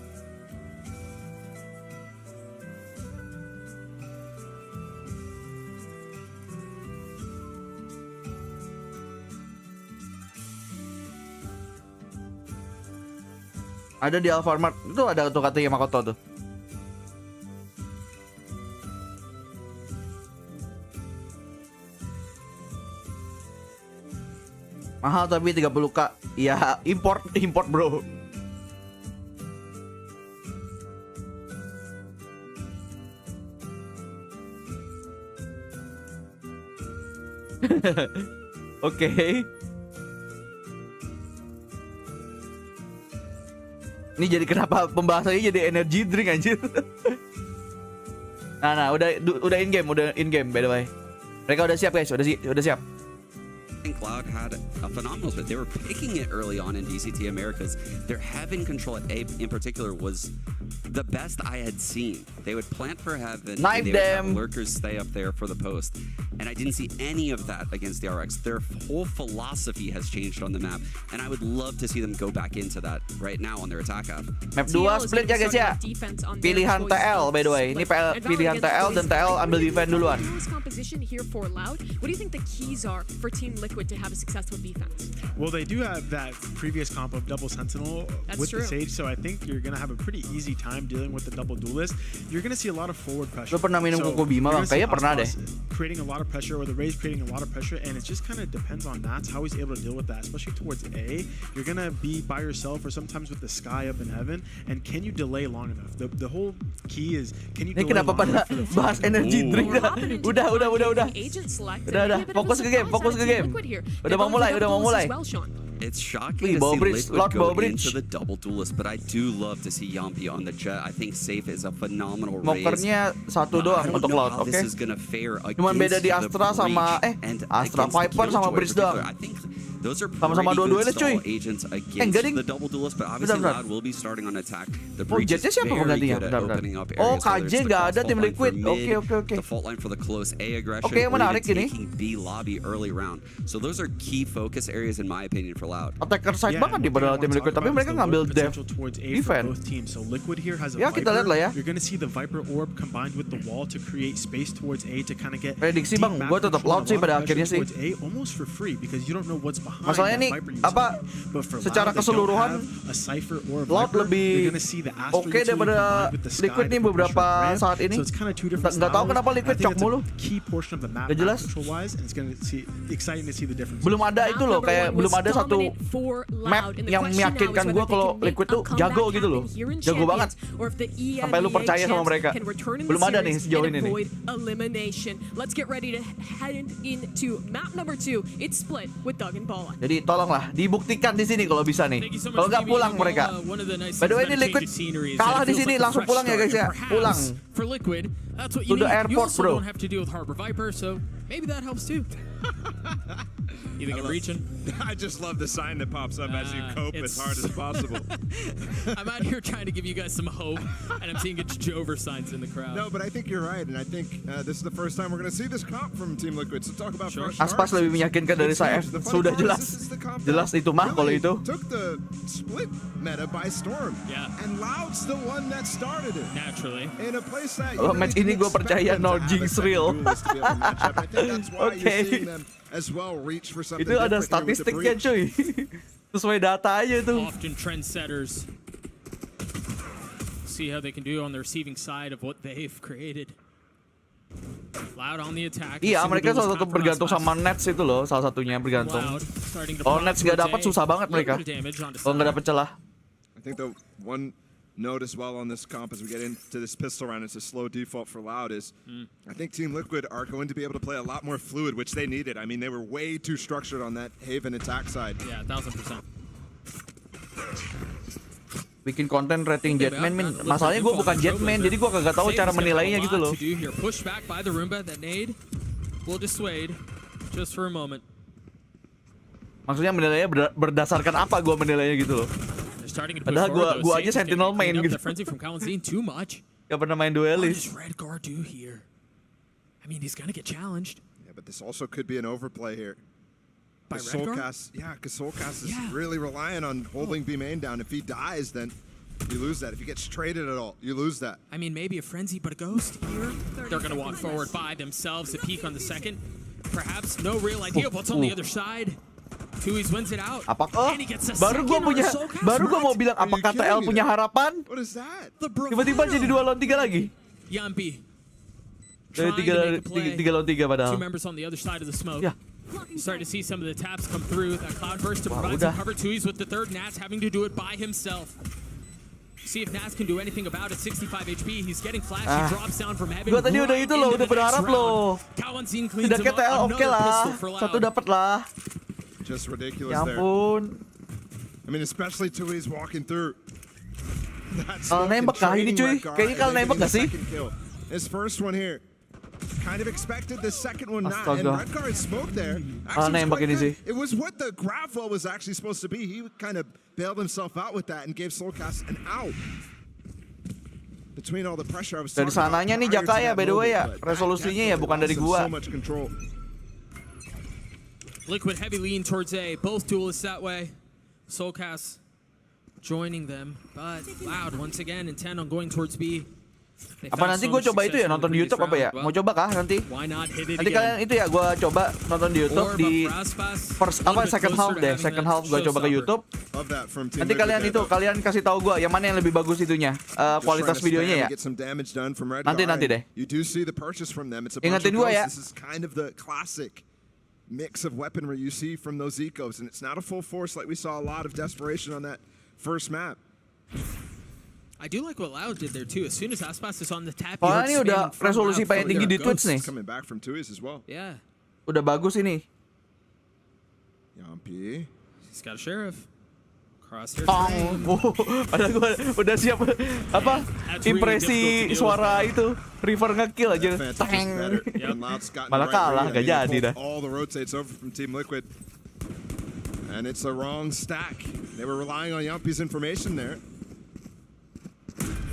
Ada di Alfamart. Itu ada tuh katanya Makoto tuh. Mahal tapi 30k. Ya import bro. Oke. Ini jadi kenapa pembahasannya jadi energy drink anjir. Nah, udah in game by the way. Mereka udah siap guys, udah siap. I think Cloud had a phenomenal split. They were picking it early on in DCT Americas. Their heaven control at A in particular was the best I had seen. They would plant for heaven, Knife and they would have them. lurkers stay up there for the post. And I didn't see any of that against the RX. Their whole philosophy has changed on the map, and I would love to see them go back into that right now on their attack half. Map 2 split ya guys ya. Pilihan TL by the way. Ini pilihan TL dan TL ambil defense duluan. Composition here for Loud. What do you think the keys are for Team Liquid to have a successful defense? Well, they do have that previous comp of double sentinel with the Sage, so I think you're gonna have a pretty easy time dealing with the double duelist. You're gonna see a lot of forward pressure. Lo pernah minum Koko Bima bang? Kayaknya pernah deh. Creating a lot of pressure, or the Raze creating a lot of pressure, and it just kind of depends on Nats how he's able to deal with that, especially towards A. You're gonna be by yourself, or sometimes with the sky up in heaven, and can you delay long enough? The whole key is, can you delay kenapa long enough pada for the bahas energy drink dah? Udah. Udah, fokus ke game. Udah mau mulai. It's shocking to see Liquid go into the double duelist, but I do love to see Yampi on the jet. I think Safe is a phenomenal raise. Smokernya satu doang untuk Cloud, oke? Cuman beda di Astra sama Astra Viper sama Breeze doang. Those are sama-sama dua-duanya cuy. Agents against the double duelist, but obviously Loud will be starting on attack. The Breach is siapa very penggantinya? good at opening up Oh, areas, whether KJ it's the nggak ada crossbow tim line Liquid. for mid, Oke. the fault line for the close A aggression, Oke, menarik or ini. even taking B lobby early round. So those are key focus areas in my opinion for Loud. Attacker side banget di padahal tim Liquid, tapi mereka ngambil dev defense. So Liquid here has a Ya kita lihat lah ya. You're gonna see the Viper orb combined with the wall to create space towards A to kind of get prediksi bang, gue tetap Loud sih pada akhirnya sih. A almost for free because you don't know what's behind. Masalahnya nih apa? Secara keseluruhan Loud lebih oke daripada Liquid nih beberapa saat ini. Nggak tahu kenapa Liquid cok mulu. Gak jelas. Belum ada itu loh, kayak belum ada satu map yang meyakinkan gue kalau Liquid tuh jago gitu loh. Jago banget. Sampai lu percaya sama mereka. Belum ada nih sejauh ini nih. Let's get ready to head into map number 2. It's split with Doug and Ballin. Jadi tolonglah dibuktikan di sini kalau bisa nih. Kalau nggak pulang mereka. By the way ini Liquid kalah di sini langsung pulang ya guys ya. Pulang. To the airport bro. Don't have to deal with Harbor Viper, so maybe that helps too. You think I'm reaching? I just love the sign that pops up as you cope as hard as possible. I'm out here trying to give you guys some hope, and I'm seeing it's Jover signs in the crowd. No, but I think you're right, and I think this is the first time we're going to see this comp from Team Liquid. So talk about fresh Aspas lebih meyakinkan dari saya. Sudah jelas. Jelas itu mah kalau itu. Took the split meta by storm. Yeah. And Loud's the one that started it. Naturally. In a place that kalau match ini gue percaya no jinx real. Oke. Itu ada statistiknya cuy. Sesuai data aja itu. Often trendsetters see how they can do on the receiving side of what they've created. Loud on the attack. Iya, mereka salah satu bergantung sama Nets itu loh, salah satunya bergantung. Kalau Nets nggak dapat susah banget mereka. Kalau nggak dapat celah. I think the one notice well on this comp as we get into this pistol round. It's a slow default for Loud. I think Team Liquid are going to be able to play a lot more fluid, which they needed. I mean, they were way too structured on that Haven attack side. Yeah, 1000%. Bikin konten rating Jetman, min. Masalahnya gue bukan Jetman, jadi gue kagak tahu cara menilainya gitu loh. Push back by the Roomba. That nade will dissuade just for a moment. Maksudnya menilainya berdasarkan apa gue menilainya gitu loh. Padahal gue aja Sentinel main gitu. Gak pernah main duelis. I mean, he's gonna get challenged. Yeah, but this also could be an overplay here. By Soulcast, because Soulcast is really relying on holding B main down. If he dies, then you lose that. If he gets traded at all, you lose that. I mean, maybe a frenzy, but a ghost here. They're gonna walk forward by themselves. A peek on the second. Perhaps no real idea of what's on the other side. Tui's wins it out. Apakah baru gue mau bilang apakah TL punya harapan? What is that? Tiba-tiba jadi 2 lawan 3 lagi. Yampi. Dari 3 lawan 3 padahal. Two members on the other side of the smoke. Ya. You start to see some of the taps come through. That cloud burst to provide some cover. Tui's with the third. Nats having to do it by himself. See if Nats can do anything about it. 65 HP. He's getting flashed. He drops down from heaven. Gue tadi udah itu loh, udah berharap loh. Tidaknya TL oke lah. Satu dapat lah. Just ridiculous ya ampun. there. I mean, especially Tui's walking through. Kalau nembak kah ini cuy? Kayaknya kalau nembak gak sih? His first one here. Kind of expected the second one not. And Redguard smoked there. Nembak ini sih. It was what the grab wall was actually supposed to be. He kind of bailed himself out with that and gave Soulcast an out. Between all the pressure I was dari sananya nih Jaka ya, by the way ya. Resolusinya ya bukan dari gua. Liquid heavy lean towards A. Both duelists that way. Soulcast joining them, but Loud once again intent on going towards B. Apa nanti gue coba itu ya, nonton di YouTube apa ya? Mau coba kah nanti? Nanti kalian itu ya, gue coba nonton di YouTube di second half deh. Second half gue coba ke YouTube. Nanti kalian kasih tahu gue yang mana yang lebih bagus itunya, kualitas videonya ya. Nanti deh. Ingatin gue ya. Mix of weaponry you see from those ecos, and it's not a full force like we saw a lot of desperation on that first map. I do like what Loud did there too. As soon as Aspas is on the tap, ini udah resolusi paling tinggi di Twitch nih. Coming back from Tui's as well. Yeah. Udah bagus ini. Yampi. He's got a sheriff. Crosshair. Padahal gue udah siap apa? Impresi suara itu River ngekill aja. Malah kalah, gak jadi dah. All the rotates over from Team Liquid. And it's a wrong stack. They were relying on Yampi's information there.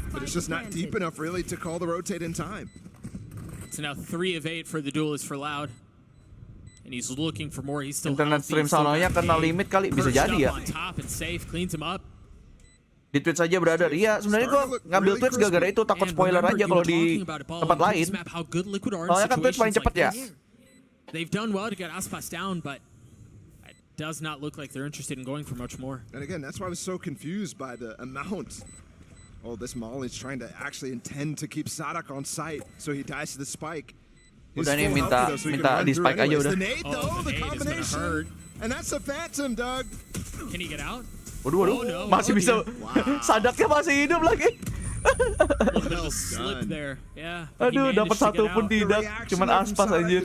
But it's just not deep enough really to call the rotate in time. So now 3 of 8 for the duelist for Loud. And he's looking for more. He's still internet stream sononya kena limit kali, bisa jadi ya. Di Twitch aja brother. Iya, sebenarnya gua ngambil Twitch gara-gara itu takut spoiler aja kalau di tempat lain. Soalnya kan Twitch paling cepet ya. They've done well to get Aspas down, but it does not look like they're interested in going for much more. And again, that's why I was so confused by the amount. Oh, this Molly's trying to actually intend to keep Sadak on site, so he dies to the spike. Udah nih minta di spike aja udah. The combination. And that's a phantom, Doug. Can he get out? Waduh, masih bisa. Sadaknya masih hidup lagi. Aduh, dapat satu pun tidak, cuman Aspas anjir.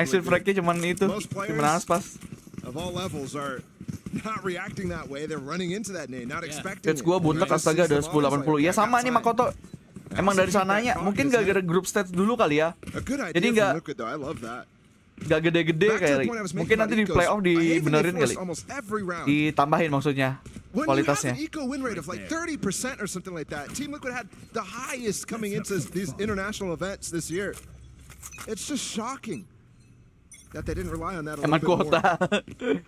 Exit frag-nya cuman itu, cuman Aspas. Of all levels are not reacting that way. They're running into that nade, not expecting it. Stats gua buntek astaga udah 1080. Ya sama nih Makoto. Emang dari sananya, mungkin gara-gara group stats dulu kali ya. Jadi nggak gede-gede kayak. Mungkin nanti di playoff dibenerin kali. Ditambahin maksudnya kualitasnya. Eco win rate of like 30% or something like that. Team Liquid had the highest coming into these international events this year. It's just shocking that they didn't rely on that a little bit more.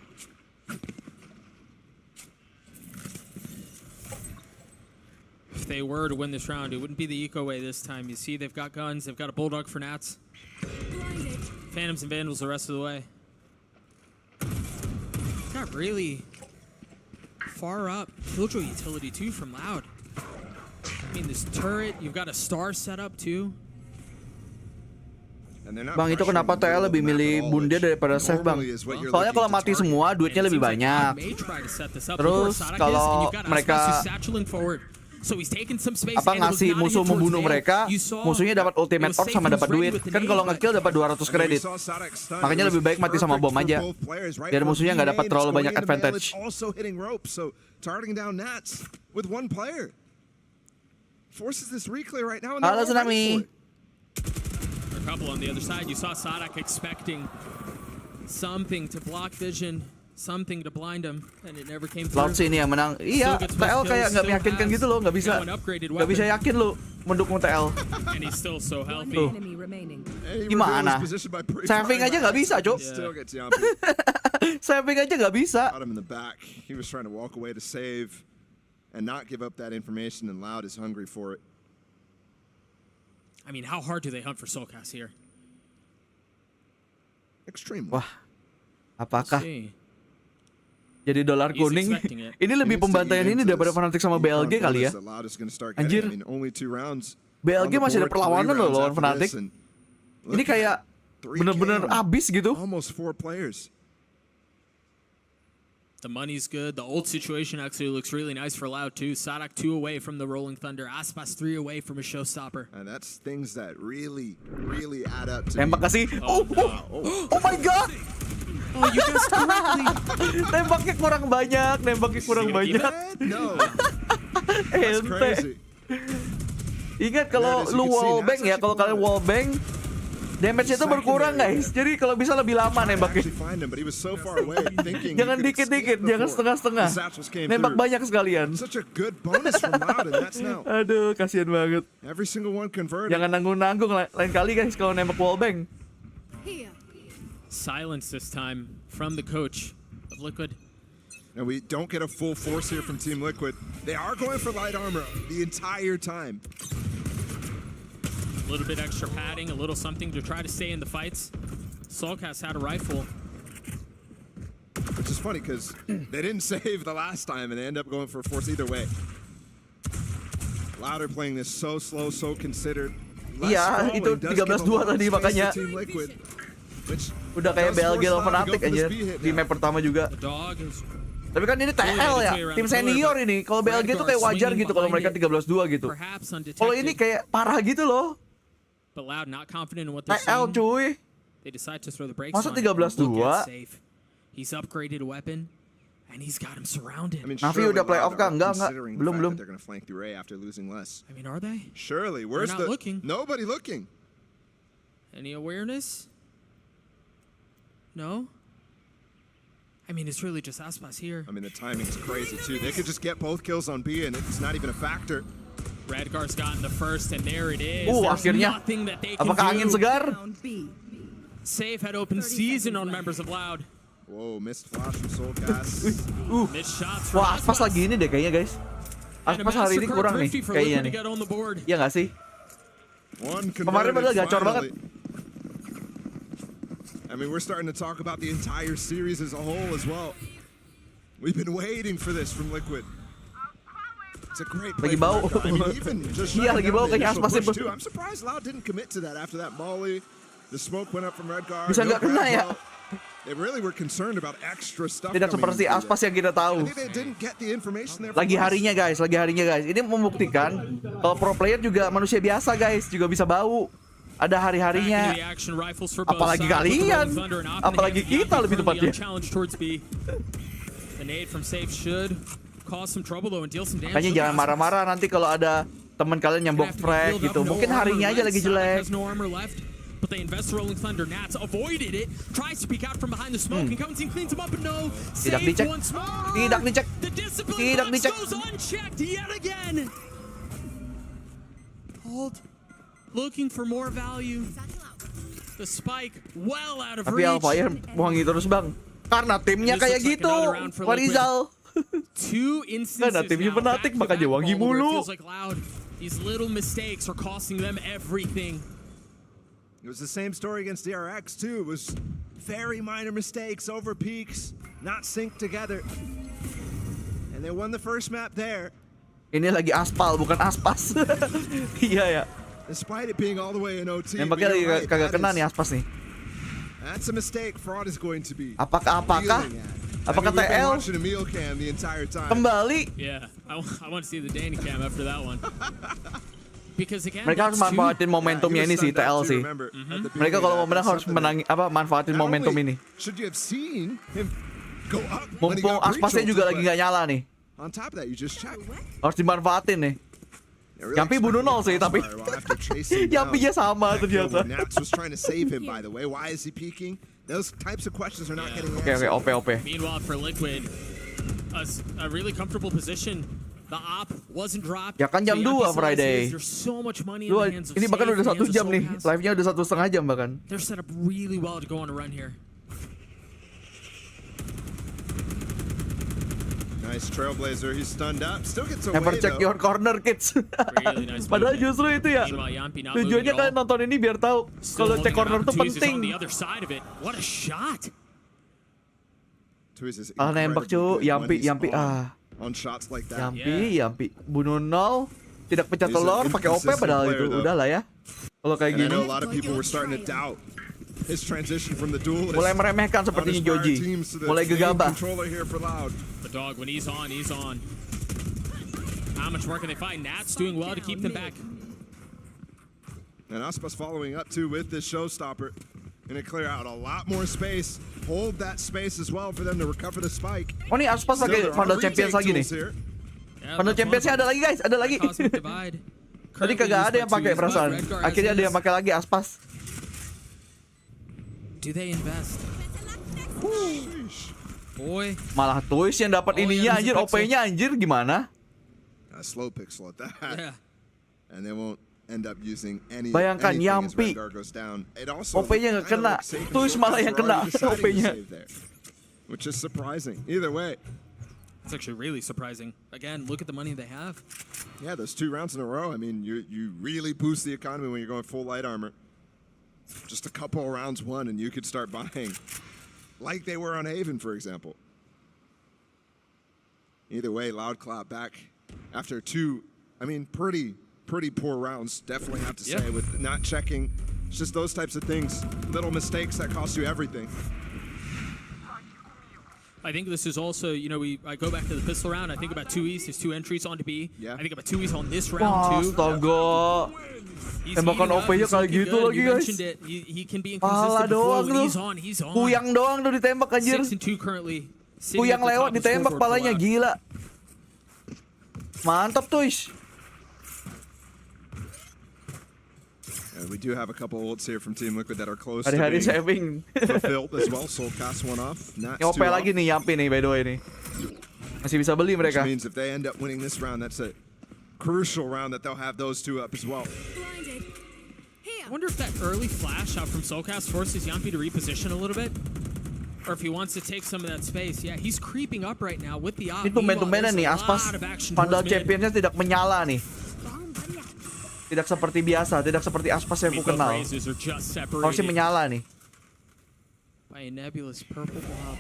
If they were to win this round, it wouldn't be the eco way this time. You see, they've got guns, they've got a bulldog for Nats. Phantoms and Vandals the rest of the way. Got really far up killjoy utility too from Loud. I mean, this turret, you've got a star set up too. Bang, itu kenapa TL lebih milih Bunda daripada Save bang? Soalnya kalau mati semua duitnya lebih banyak. Terus kalau mereka So he's taking some space. Apa ngasih musuh membunuh mereka, musuhnya dapat ultimate orb sama dapat duit. Kan kalau nge-kill dapat 200 kredit. Makanya lebih baik mati sama bom aja. Biar musuhnya nggak dapat terlalu banyak advantage. Halo Tsunami. A couple on the other side. You saw Sadak expecting something to block vision. Something to blind him, and it never came through. Cloud sini yang menang. Iya, TL kayak nggak meyakinkan gitu loh, nggak bisa yakin lo mendukung TL. And he's still so healthy. Gimana? Saving aja nggak bisa, Cok. Saving aja nggak bisa. He was trying to walk away to save and not give up that information, and Loud is hungry for it. I mean, how hard do they hunt for Soulcast here? Extremely. Wah, apakah jadi dolar kuning? Ini lebih pembantaian ini daripada Fnatic sama BLG kali ya. Anjir. BLG masih ada perlawanan loh lawan Fnatic. Ini kayak bener-bener abis gitu. The money's good. The old situation actually looks really nice for Loud too. Sadak 2 away from the Rolling Thunder. Aspas 3 away from a showstopper. And that's things that really add up to. Tembak kasih. Oh my god. Oh, you guessed correctly. Nembaknya kurang banyak. No. Ente. Ingat kalau lu wallbang ya, kalau kalian wallbang damage itu berkurang guys. Jadi kalau bisa lebih lama nembaknya. Jangan dikit-dikit, jangan setengah-setengah. Nembak banyak sekalian. Aduh, kasihan banget. Jangan nanggung-nanggung lain kali guys kalau nembak wallbang. Silence this time from the coach of Liquid. And we don't get a full force here from Team Liquid. They are going for light armor the entire time. A little bit extra padding, a little something to try to stay in the fights. Soulcast had a rifle. Which is funny because they didn't save the last time and they end up going for a force either way. Louder playing this so slow, so considered. Iya, itu 13-2 tadi makanya. Udah kayak BLG lawan Fnatic aja di map pertama juga. Tapi kan ini TL ya, tim senior ini. Kalau BLG tuh kayak wajar gitu kalau mereka 13-2 gitu. Kalau ini kayak parah gitu loh. TL cuy. Masa 13-2? He's upgraded a weapon and he's got him surrounded. Navi udah playoff kah? Enggak. Belum. I mean, are they? Surely, where's the looking? Nobody looking. Any awareness? No? I mean, it's really just Aspas here. I mean, the timing's crazy too. They could just get both kills on B and it's not even a factor. Redgar's gotten the first and there it is. Akhirnya. Apakah angin segar? Safe had open season on members of Loud. Whoa, missed flash from Soulcast. Missed shots from Wah, Aspas lagi ini deh kayaknya guys. Aspas hari ini kurang nih kayaknya nih. Iya nggak sih? Kemarin padahal gacor banget. I mean, we're starting to talk about the entire series as a whole as well. We've been waiting for this from Liquid. It's a great play. Lagi bau. I mean, even just iya, lagi bau kayak Aspas itu. I'm surprised Loud didn't commit to that after that molly. The smoke went up from Redgar. Bisa nggak kena ya? They really were concerned about extra stuff. Tidak seperti Aspas yang kita tahu. Lagi harinya guys. Ini membuktikan kalau pro player juga manusia biasa guys, juga bisa bau. Ada hari-harinya. Apalagi kalian. Apalagi kita lebih tepatnya. Makanya jangan marah-marah nanti kalau ada teman kalian yang box frag gitu. Mungkin harinya aja lagi jelek. But they invest the Rolling Thunder. Nats avoided it. Tries to peek out from behind the smoke. And comes in, cleans him up, and no. Tidak dicek. Tidak dicek. Tidak dicek. Goes unchecked yet again. Hold. Looking for more value. The spike well out of reach. Tapi Alfire wangi terus bang. Karena timnya kayak gitu. Warizal. Karena timnya Fnatic makanya wangi mulu. These little mistakes are costing them everything. It was the same story against PRX too. It was very minor mistakes, over peaks, not synced together. And they won the first map there. Ini lagi aspal bukan aspas. Iya ya. Despite it being all the way in OT. Nembaknya lagi kagak kena nih aspas nih. That's a mistake Fraud is going to be. Apakah Apakah we've been TL watching a meal cam the entire time. kembali? Yeah, I want to see the Danny cam after that one. Because again, Mereka harus that's two- manfaatin momentumnya ini sih, TL sih. Mereka kalau mau menang harus manfaatin momentum ini. Should you have seen him go up when he Mumpung got aspasnya breach juga ulted, lagi but nggak nyala nih. on top of that, you just check. Harus dimanfaatin nih. Yeah, really Yampi bunuh nol sih, tapi Well, after chasing down Yampinya sama that kill ternyata. where Nats was trying to save him, by the way. Why is he peeking? Those types of questions are not getting Oke, answered. OP. Meanwhile, for Liquid, a really comfortable position. The op wasn't dropped. Ya kan jam So 2 Yampi Friday. realizes There's so much money in Dua, the hands of ini bahkan Save, udah in the 1 hands of jam nih. Soulcast. Live-nya udah 1,5 jam bahkan. They're set up really well to go on a run here. Nice Trailblazer. He's stunned up. Still gets away, Never check though. your corner, kids. Really nice Padahal movement. justru itu ya. Meanwhile, Yampi not Tujuannya moving at kalian all. nonton ini biar tahu Still kalau holding cek an corner tuh opportunity is penting. on the other side of it. What a shot! Twiz is Ah, nembak cu, incredibly good when Yampi, he's on shots like that. Yampi, bunuh nol, tidak pecah He's an telur, pakai OP inconsistent padahal player, itu though. udah lah ya. Kalau kayak And I gini, know a lot of people were starting to doubt his transition from the duelist mulai meremehkan on his sepertinya prior Joji, teams to the mulai main gegabah. controller here for Loud. The dog, when he's on, he's on. How much more can they find? Nats doing well to keep them back. And Aspas following up too with this showstopper. Gonna clear out a lot more space. Hold that space as well for them to recover the spike. Oh nih Aspas Still, pakai there are Vandal retake Champions lagi nih. tools here. Yeah, Vandal that's Championsnya one. ada lagi guys, ada lagi. Cosmic Divide. Tadi kagak ada yang pakai perasaan. Akhirnya ada yang pakai lagi Aspas. Do they invest? Boy. Malah Twist yang dapat Oh, ininya iya, anjir, bisa pixel. OP-nya anjir gimana? A slow pixel at that. Yeah. And they won't end up using any. Bayangkan, anything as Yampi. Rengar goes down. It also OP-nya nggak kinda kena. looks safe and Twist short malah yang for kena already deciding to OP-nya. save there, which is surprising. Either way, It's actually really surprising. Again, look at the money they have. yeah, those 2 rounds in a row. I mean, you really boost the economy when you're going full light armor. Just a couple of rounds won, and you could start buying, like they were on Haven, for example. Either way, Loud Cloud back after 2. I mean, pretty poor rounds. Definitely have to say, with not checking. It's just those types of things, little mistakes that cost you everything. I think this is also, you know, I go back to the pistol round. I think about 2Es. There's 2 entries onto B. Yeah. I think about 2Es on this round Wah, too. astaga. He's Tembakan heating up, OP-nya he's kayak looking gitu good. lagi You guys. mentioned it. He can be Pala inconsistent before doang when tuh. he's on. He's on. Kuyang doang tuh ditembak anjir. 6 and 2 currently. sitting Kuyang at the lewat top of ditembak scoreboard for palanya Loud. gila. Mantap Twist. We do have a couple ults here from Team Liquid that are close to Hari-hari being saving. fulfilled as well. Soul cast one off. Nats Yang OP 2 lagi off. nih Yampi nih by the way nih. Masih bisa beli Which mereka. means if they end up winning this round, that's a crucial round that they'll have those 2 up as well. I wonder if that early flash out from Soulcast forces Yampi to reposition a little bit. Or if he wants to take some of that space. Yeah, he's creeping up right now with the op. Ini tumben-tumbenan nih Aspas. Vandal Championsnya tidak menyala nih. Tidak seperti biasa, tidak seperti Aspas yang ku kenal. Harusnya menyala nih. By a nebulous purple blob.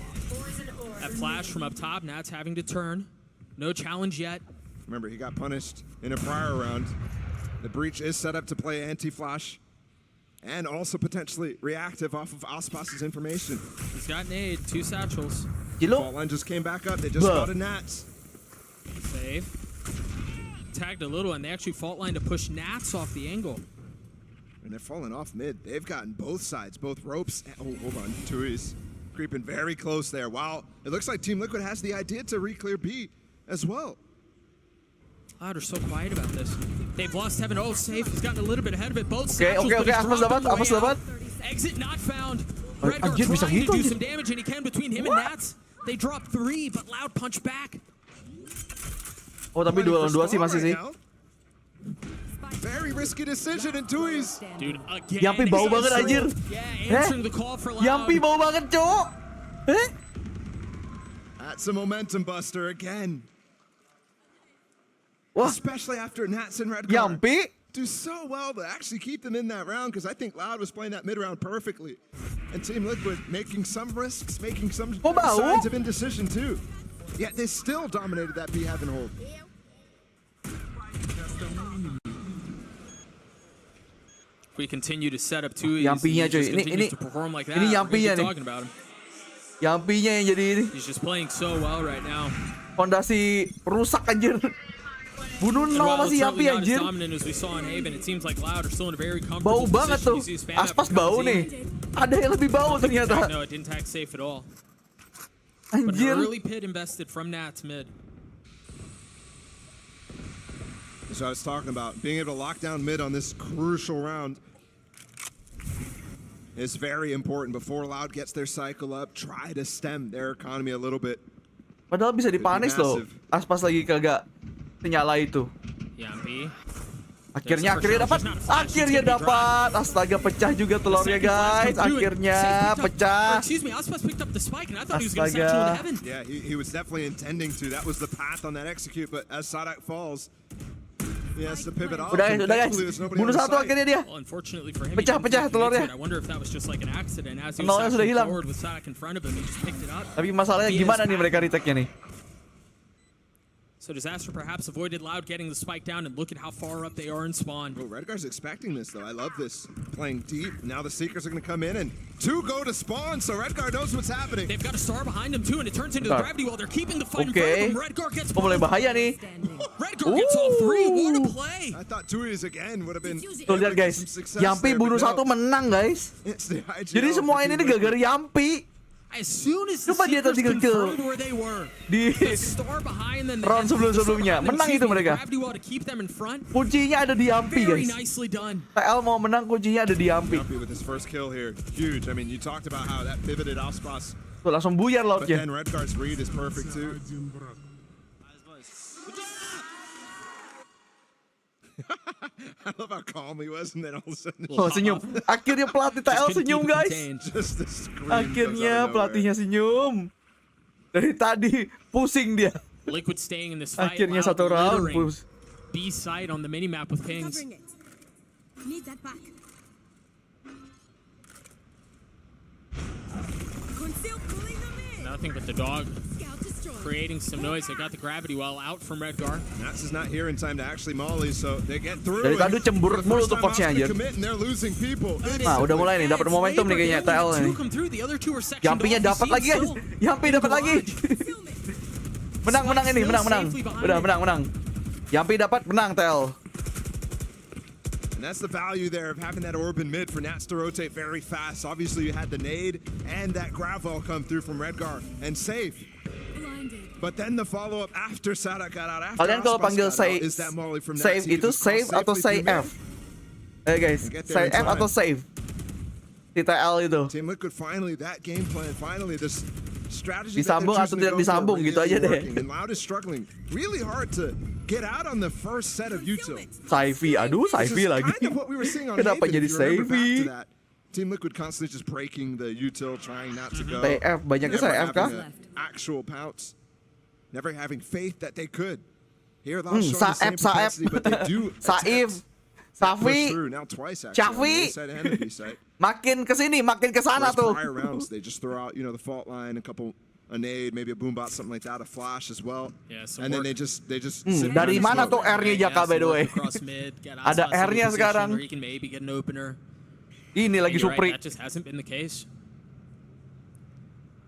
That flash from up top, now it's having to turn. No challenge yet. Remember, he got punished in a prior round. The breach is set up to play anti-flash and also potentially reactive off of Aspas's information. He's got nade, 2 satchels. Fault line just came back up. They just spotted Nats. Save. Tagged a little, and they actually fault line to push Nats off the angle. And they're falling off mid. They've gotten both sides, both ropes. Oh, hold on. Tui's creeping very close there. Wow. It looks like Team Liquid has the idea to re-clear B as well. Loud are so quiet about this. They've lost Heaven. Oh, safe. He's gotten a little bit ahead of it. Both Okay, satchels, okay, but he's Aspas dropped dapat, on the Aspas way out. dapat. Exit not found. Oh, Redgar anjir, bisa trying to gitu, do anjir. some damage, and he can between him and Nats. They drop 3, but Loud punch back. Oh tapi 2 lawan 2 sih masih sih. Very risky decision in Tui's. Dude, again. Yampi bau banget anjir. Yeah, answering the call for Loud. Yampi bau banget cowok. That's a momentum buster again. Wah, Especially after Nats and Redgar Yampi. do so well to actually keep them in that round, because I think Loud was playing that mid round perfectly. And Team Liquid making some risks, making some Oh, bau. signs of indecision too. Yet they still dominated that B heaven hold. If we continue to set up 2 Yampinya, coy. just Ini continues to perform like that, ini we're gonna Yampinya keep nih. talking about him. Yampinya yang jadi ini. He's just playing so well right now. Fondasi rusak anjir. Bunuh And nol while it's masih certainly Yampi not as anjir. dominant as we saw in Haven, it seems like Loud are still in a very Bau comfortable banget tuh. position. You see spam Aspas up bau from nih. Ada yang lebih bau ternyata. No, it didn't tag safe at all. But an Anjir. early pit invested from Nats mid. So I was talking about being able to lock down mid on this crucial round is very important. Before Loud gets their cycle up, try to stem their economy a little bit. Padahal bisa dipanis loh. Aspas lagi kagak nyala itu. Yampi. Akhirnya dapat. Astaga, pecah juga telurnya guys. Akhirnya pecah. Excuse me, Aspas picked up the spike and I thought he was going to satchel into heaven. Yeah, he was definitely intending to. That was the path on that execute, but as Sadak falls, he has to pivot off. Udah guys. Bunuh satu akhirnya dia. Well, unfortunately for him, Pecah telurnya. I wonder if that was just like an accident. As he Nolnya was sudah hilang. forward with Sadak in front of him, he just picked it up. Tapi masalahnya gimana nih mereka retake-nya nih? So Disaster perhaps avoided Loud getting the spike down, and look at how far up they are in spawn. Well, Redgar's expecting this though. I love this. Playing deep. Now the Seekers are going to come in and two go to spawn, so Redgar knows what's happening. They've got a star behind them too, and it turns into the gravity wall. They're keeping the fight in front of them. Redgar gets mulai bahaya nih. Redgar gets all three. What a play! I thought Tui's again would have been. Tuh lihat guys, Yampi bunuh satu menang guys. Jadi semua ini gara-gara Yampi. As soon as the Coba dia tadi Seekers kill confirmed where they were, di the star behind them, round sebelum-sebelumnya. Menang itu mereka. gravity wall to keep them in front. Kuncinya ada di Yampi Very guys. nicely done. TL mau menang kuncinya ada di Yampi. Yampi with his first kill here, huge. I mean, you talked about how that pivoted off spots. Tuh langsung buyar But lautnya. then Redgar's read is perfect too. I love how calm he was, and then all of a sudden. Oh senyum. Akhirnya pelatih TL senyum guys. Just the scream Akhirnya comes out of nowhere. pelatihnya senyum. Dari tadi pusing dia. Liquid staying in this fight. Akhirnya Loud satu round littering push. B side on the minimap with pings. Need that back. Conceal pulling them in. Nothing but the dog Scout destroyed. creating some noise. They got the gravity well out from Redgar. Nats is not here in time to actually molly, so they get through. Dari tadi cemburut mulu tuh First Foxnya time off anjir. the commit, and they're losing people. Nah udah mulai nih, dapat momentum nih kayaknya TL nih. Yampinya dapat lagi guys. Yampi dapat lagi. Menang ini, menang. Udah menang. Yampi dapat, menang TL. And that's the value there of having that orb in mid for Nats to rotate very fast. Obviously, you had the nade and that gravel come through from Redgar and save. But then the follow-up after Sadak got out, after Kalian kalau Aspas panggil got out, is that molly from save Nats. itu save atau say F? Guys, say F atau save? Di TL itu. Team Liquid finally, that game plan, finally this strategy Disambung that atau they're tidak choosing to go disambung for gitu really aja deh. working. And Loud is struggling really hard to get out on the first set of util. Saifi, aduh Saifi lagi. Kind of what we were seeing on Kenapa Haven, jadi if you remember back Saifi? to that. Team Liquid constantly just breaking the util, trying not to go. Say F, banyaknya Never say F kah? having an actual pounce. Never having faith that they could. Here, Loud showing the Saef, same propensity, but they do Saif, push Safi, through now twice actually. On Cafi. the A side and the B side. makin kesini, makin kesana Whereas tuh. prior rounds, they just throw out, the fault line, a nade, maybe a boombot, something like that, a flash as well. Yeah, and then they just sit Dari behind mana the tuh smoke. R-nya Jaka by the way? Ada R-nya sekarang. Ini lagi Supri. That just hasn't been the case.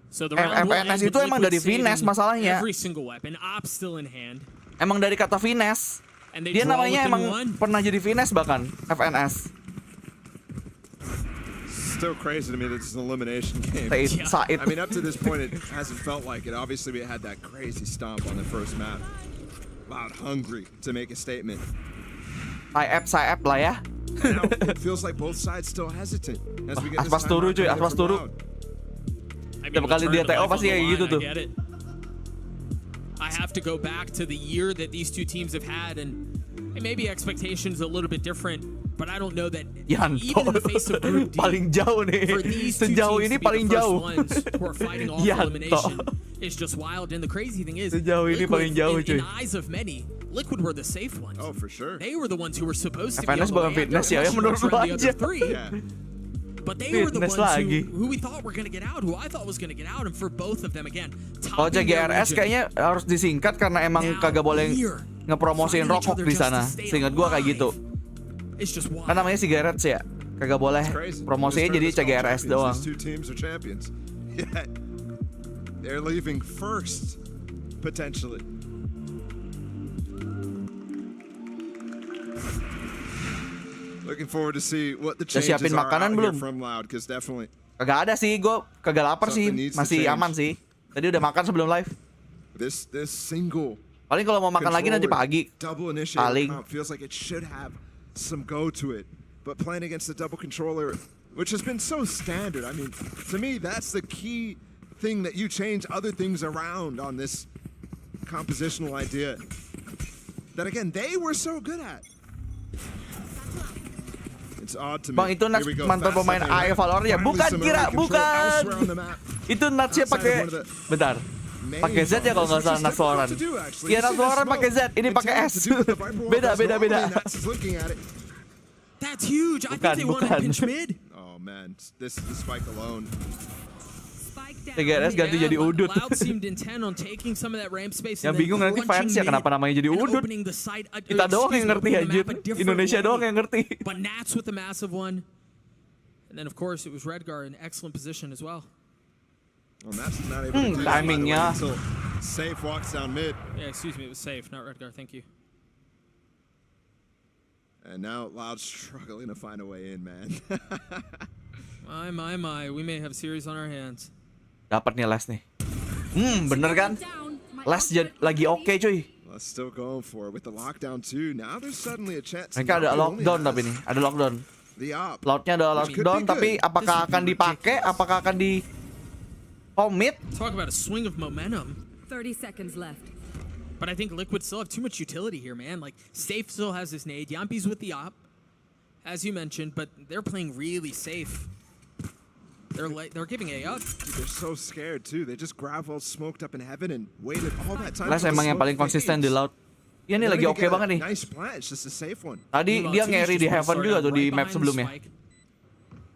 So the round will FNS end itu with emang Liquid dari finesse saving masalahnya. Every single weapon, op still in hand. Emang dari kata finesse. And they Dia draw namanya within emang one. pernah jadi finesse bahkan FNS. Still crazy to me that it's an elimination game. Said. I mean, up to this point, it hasn't felt like it. Obviously, we had that crazy stomp on the first map. Loud, hungry to make a statement. Saep lah ya. And now it feels like both sides still hesitant as we get this Aspas time turu out cuy, here Aspas from turu. Loud. Tiap kali dia TO pasti kayak gitu tuh. I have to go back to the year that these two teams have had, and maybe expectations a little bit different, but I don't know that even in the face of Group D, paling jauh nih. for these two Sejauh teams ini to be paling the first jauh. ones who are fighting off Yanto. elimination is just wild. And the crazy thing is, Sejauh ini paling jauh, in cuy. eyes of many, Liquid were the safe ones. Oh, for sure. They were the ones who were supposed to be FNS on the bukan way. fitness ya, menurut There lu were the aja. other three. Yeah. But they were the Fitness ones lagi. who we thought were going to get out, who I thought was going to get out, and for both of them again. Kalau CGRS kayaknya harus disingkat karena emang kagak boleh ngepromosiin rokok di sana. Seingat gua kayak gitu. Kan namanya cigarettes ya, kagak boleh promosiin jadi CGRS doang. These two teams are champions. Yet They're leaving first, potentially. Looking forward to see what the changes siapin are makanan out belum? here from Loud, because definitely Kagak ada sih, gue kagak lapar sih, Something needs to masih change. aman sih. Tadi udah makan sebelum live. this single Paling kalau mau makan lagi nanti pagi. double initiator Paling. comp feels like it should have some go to it, but playing against the double controller, which has been so standard. I mean, to me, that's the key thing that you change other things around on this compositional idea that again they were so good at. It's odd to me. Bang, itu Nats Here we go. mantan Fast pemain up there. AE Valorant ya? Finally Bukan, some kira, early control bukan. elsewhere on the map. Itu Natsnya Outside pakai, of one of the bentar, pakai Z ya kalau nggak salah Nats Valorant. Iya, Nats Valorant pakai Z, ini pakai S. Beda. That's huge. I Bukan, think they want to bukan. pinch mid. Oh man, this spike alone. TGRS ganti Yeah, jadi but udut. Loud seemed intent on taking some of that ramp space Yang and then bingung nanti crunching fans ya mid kenapa namanya jadi and udut. opening the site, Kita doang yang ngerti opening the anjir. map a different Indonesia way. doang yang ngerti. But Nats with a massive one. And then of course it was Redgar in excellent position as well. Well, that's not able to do that, by the way, timingnya. until Safe walks down mid. Yeah, excuse me, it was safe, not Redgar. Thank you. And now Loud struggling to find a way in, man. My. We may have a series on our hands. Dapat nih Les nih. Bener kan? Les lagi oke cuy. Well, still going for it with the lockdown too. Now there's suddenly a chance. Mereka ada Loud only lockdown has tapi nih, ada lockdown. the op. Loudnya ada Which could lockdown be tapi good. apakah akan dipakai? Apakah akan di commit? Talk about a swing of momentum. 30 seconds left. But I think Liquid still have too much utility here, man. Like, Safe still has his nade. Yampi's with the op, as you mentioned, but they're playing really safe. They're giving A up. Dude, they're so scared too. They just gravel smoked up in heaven and waited all that time. Les for the emang yang smoke paling konsisten di fades. Loud. Iya nih They're lagi gonna oke get a banget nih. Nice plant, it's just a safe one. Tadi dia ngeri di Heaven juga tuh di map sebelumnya.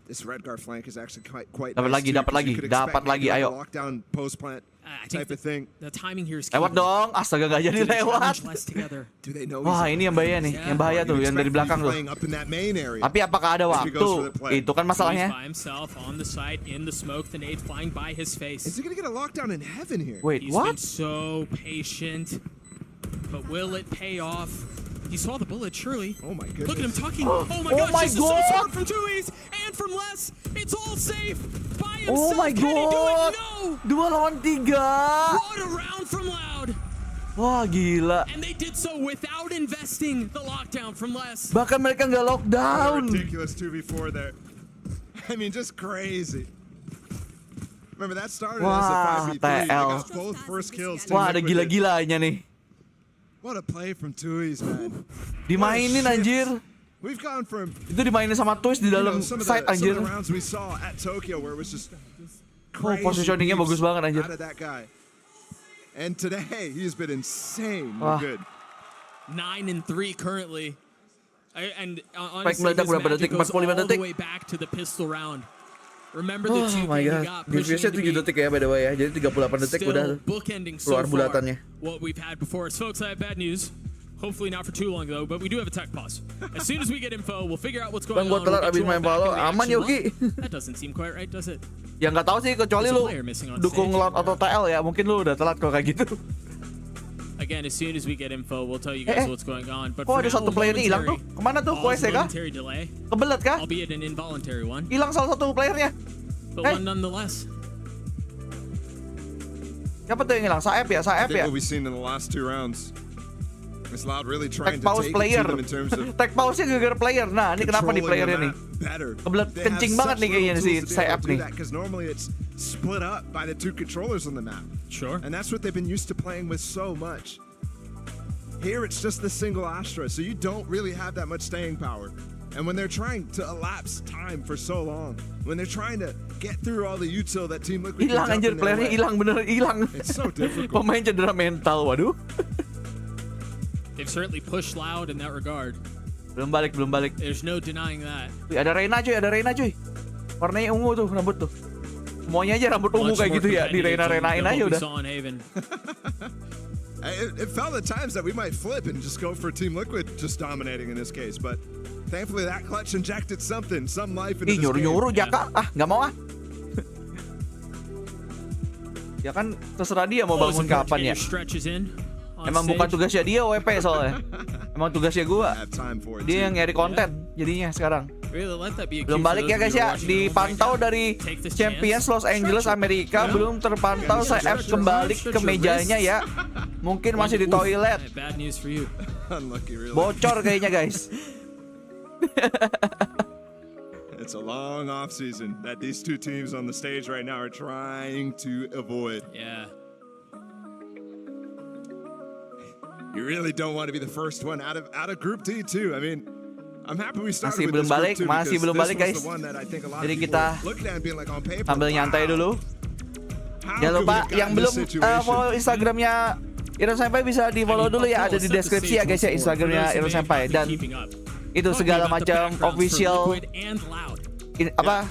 This Redgar flank is actually quite Dapat nice lagi, too, dapat 'cause you lagi, could expect dapat maybe lagi, like a ayo. Lockdown post plant I think type of thing. the timing here is key. Lewat dong, astaga gak jadi Do they lewat. challenge less together? Do they know Wah he's ini yang bahaya nih, yang bahaya tuh, yang dari belakang tuh. playing up in that main area? Tapi apakah ada As he goes for waktu? the play. Itu kan He's masalahnya. by himself on the site in the smoke. The nade flying by his face. Is he gonna get a lockdown in heaven here? Wait, He's what? been so patient, but will it pay off? He saw the bullet, surely. Oh my Look at him goodness. tucking. Oh my Oh gosh, my this is so God. smart from Tui's and from Les. It's all safe by himself. Oh my Can he do god. it? No. 2 lawan 3. Brought around from Loud. Wah gila. And they did so without investing the lockdown from Les. Bahkan mereka nggak lockdown. Ridiculous 2v4 there. I mean, just crazy. Remember that started as Wah, a 5v3. They TL. got both first kills. Wah ada Team Liquid did. gila-gilanya nih. What a play from Tui's, man. Dimainin What a shift. anjir. We've gone from Itu dimainin sama Twist di dalam some of side the anjir. rounds we saw at Tokyo where it was just Oh, crazy positioningnya bagus beats banget anjir. out of that guy. And today he's been insanely Wah. good. 9-3 currently. And Spike honestly, meledak his berapa magic detik? goes 45 all the detik. way back to the pistol round. Remember the Oh 2 my he god. got pushing Diffuse-nya into 7 B. detik ya by the way ya. Jadi 38 detik udah Still bookending so keluar far bulatannya. what we've had before. So folks, I have bad news. Hopefully not for too long though, but we do have a tech pause. As soon as we get info, we'll figure out what's going Bang, gua on. telat We'll abis get you all main back Valo. in the Aman, action Yogi. line. That doesn't seem quite right, does it? Ya nggak tahu sih kecuali There's a lu player missing on dukung stage. Loud atau TL ya. Mungkin lu udah telat kalau kayak gitu. Again, as soon as we get info, we'll tell you guys what's going on. But for Kok ada now, satu playernya hilang tuh? Kemana tuh? pause, Kuese kah? momentary delay, Kebelet kah? albeit an involuntary one, Hilang salah satu playernya. but one nonetheless. Siapa tuh yang hilang? Saeb ya? I Saeb think ya? what we've seen in the last 2 rounds is Loud really trying Tech to pause take it player. to them in terms of Tech pause-nya gara-gara player. Nah, ini kenapa nih controlling playernya the nih? map better. Kebelet They have kencing banget such nih kayaknya little si tools to be able Saeb to do nih. that, 'cause normally it's split up by the 2 controllers on the map. Sure. And that's what they've been used to playing with so much. Here it's just the single Astra, so you don't really have that much staying power. And when they're trying to elapse time for so long, when they're trying to get through all the util that Team Liquid Hilang can dump anjir, in their playernya way, hilang, beneran hilang. it's so difficult. Pemain cedera mental, waduh. They've certainly pushed Loud in that regard. Belum balik, belum balik. There's no denying that. Wih, ada Reina cuy, ada Reina cuy. Warnanya ungu tuh, rambut tuh. Semuanya aja rambut ungu Much kayak more gitu ya, di competitive than Reina-Reinain what aja we udah. saw in Haven. It felt at times that we might flip and just go for Team Liquid just dominating in this case, but thankfully that clutch injected something, some life into Ih, this game. nyuruh-nyuruh Jaka. Ah, nggak mau ah. Ya kan terserah dia mau bangun kapan ya. Emang bukan tugasnya dia WP soalnya. Emang tugasnya gua. Dia yang nyari konten jadinya sekarang. Belum balik ya guys ya. Dipantau dari Champions Los Angeles Amerika. Belum terpantau saya kembali ke mejanya ya. Mungkin masih di toilet. Bocor kayaknya guys. It's a long off season that these two teams on the stage right now are trying to avoid. Yeah. You really don't want to be the first one out of Group D too. I mean, I'm happy we started Masih with belum this balik, group too, masih because belum this balik was guys. the one that I think a lot of Jadi people kita were looking at and being like, on paper, sambil nyantai dulu. how Jangan could we lupa have gotten yang this belum situation? follow Instagramnya Irsen Senpai bisa di follow dulu ya, ada di deskripsi ya guys ya Instagramnya Irsen Senpai, dan itu segala macam official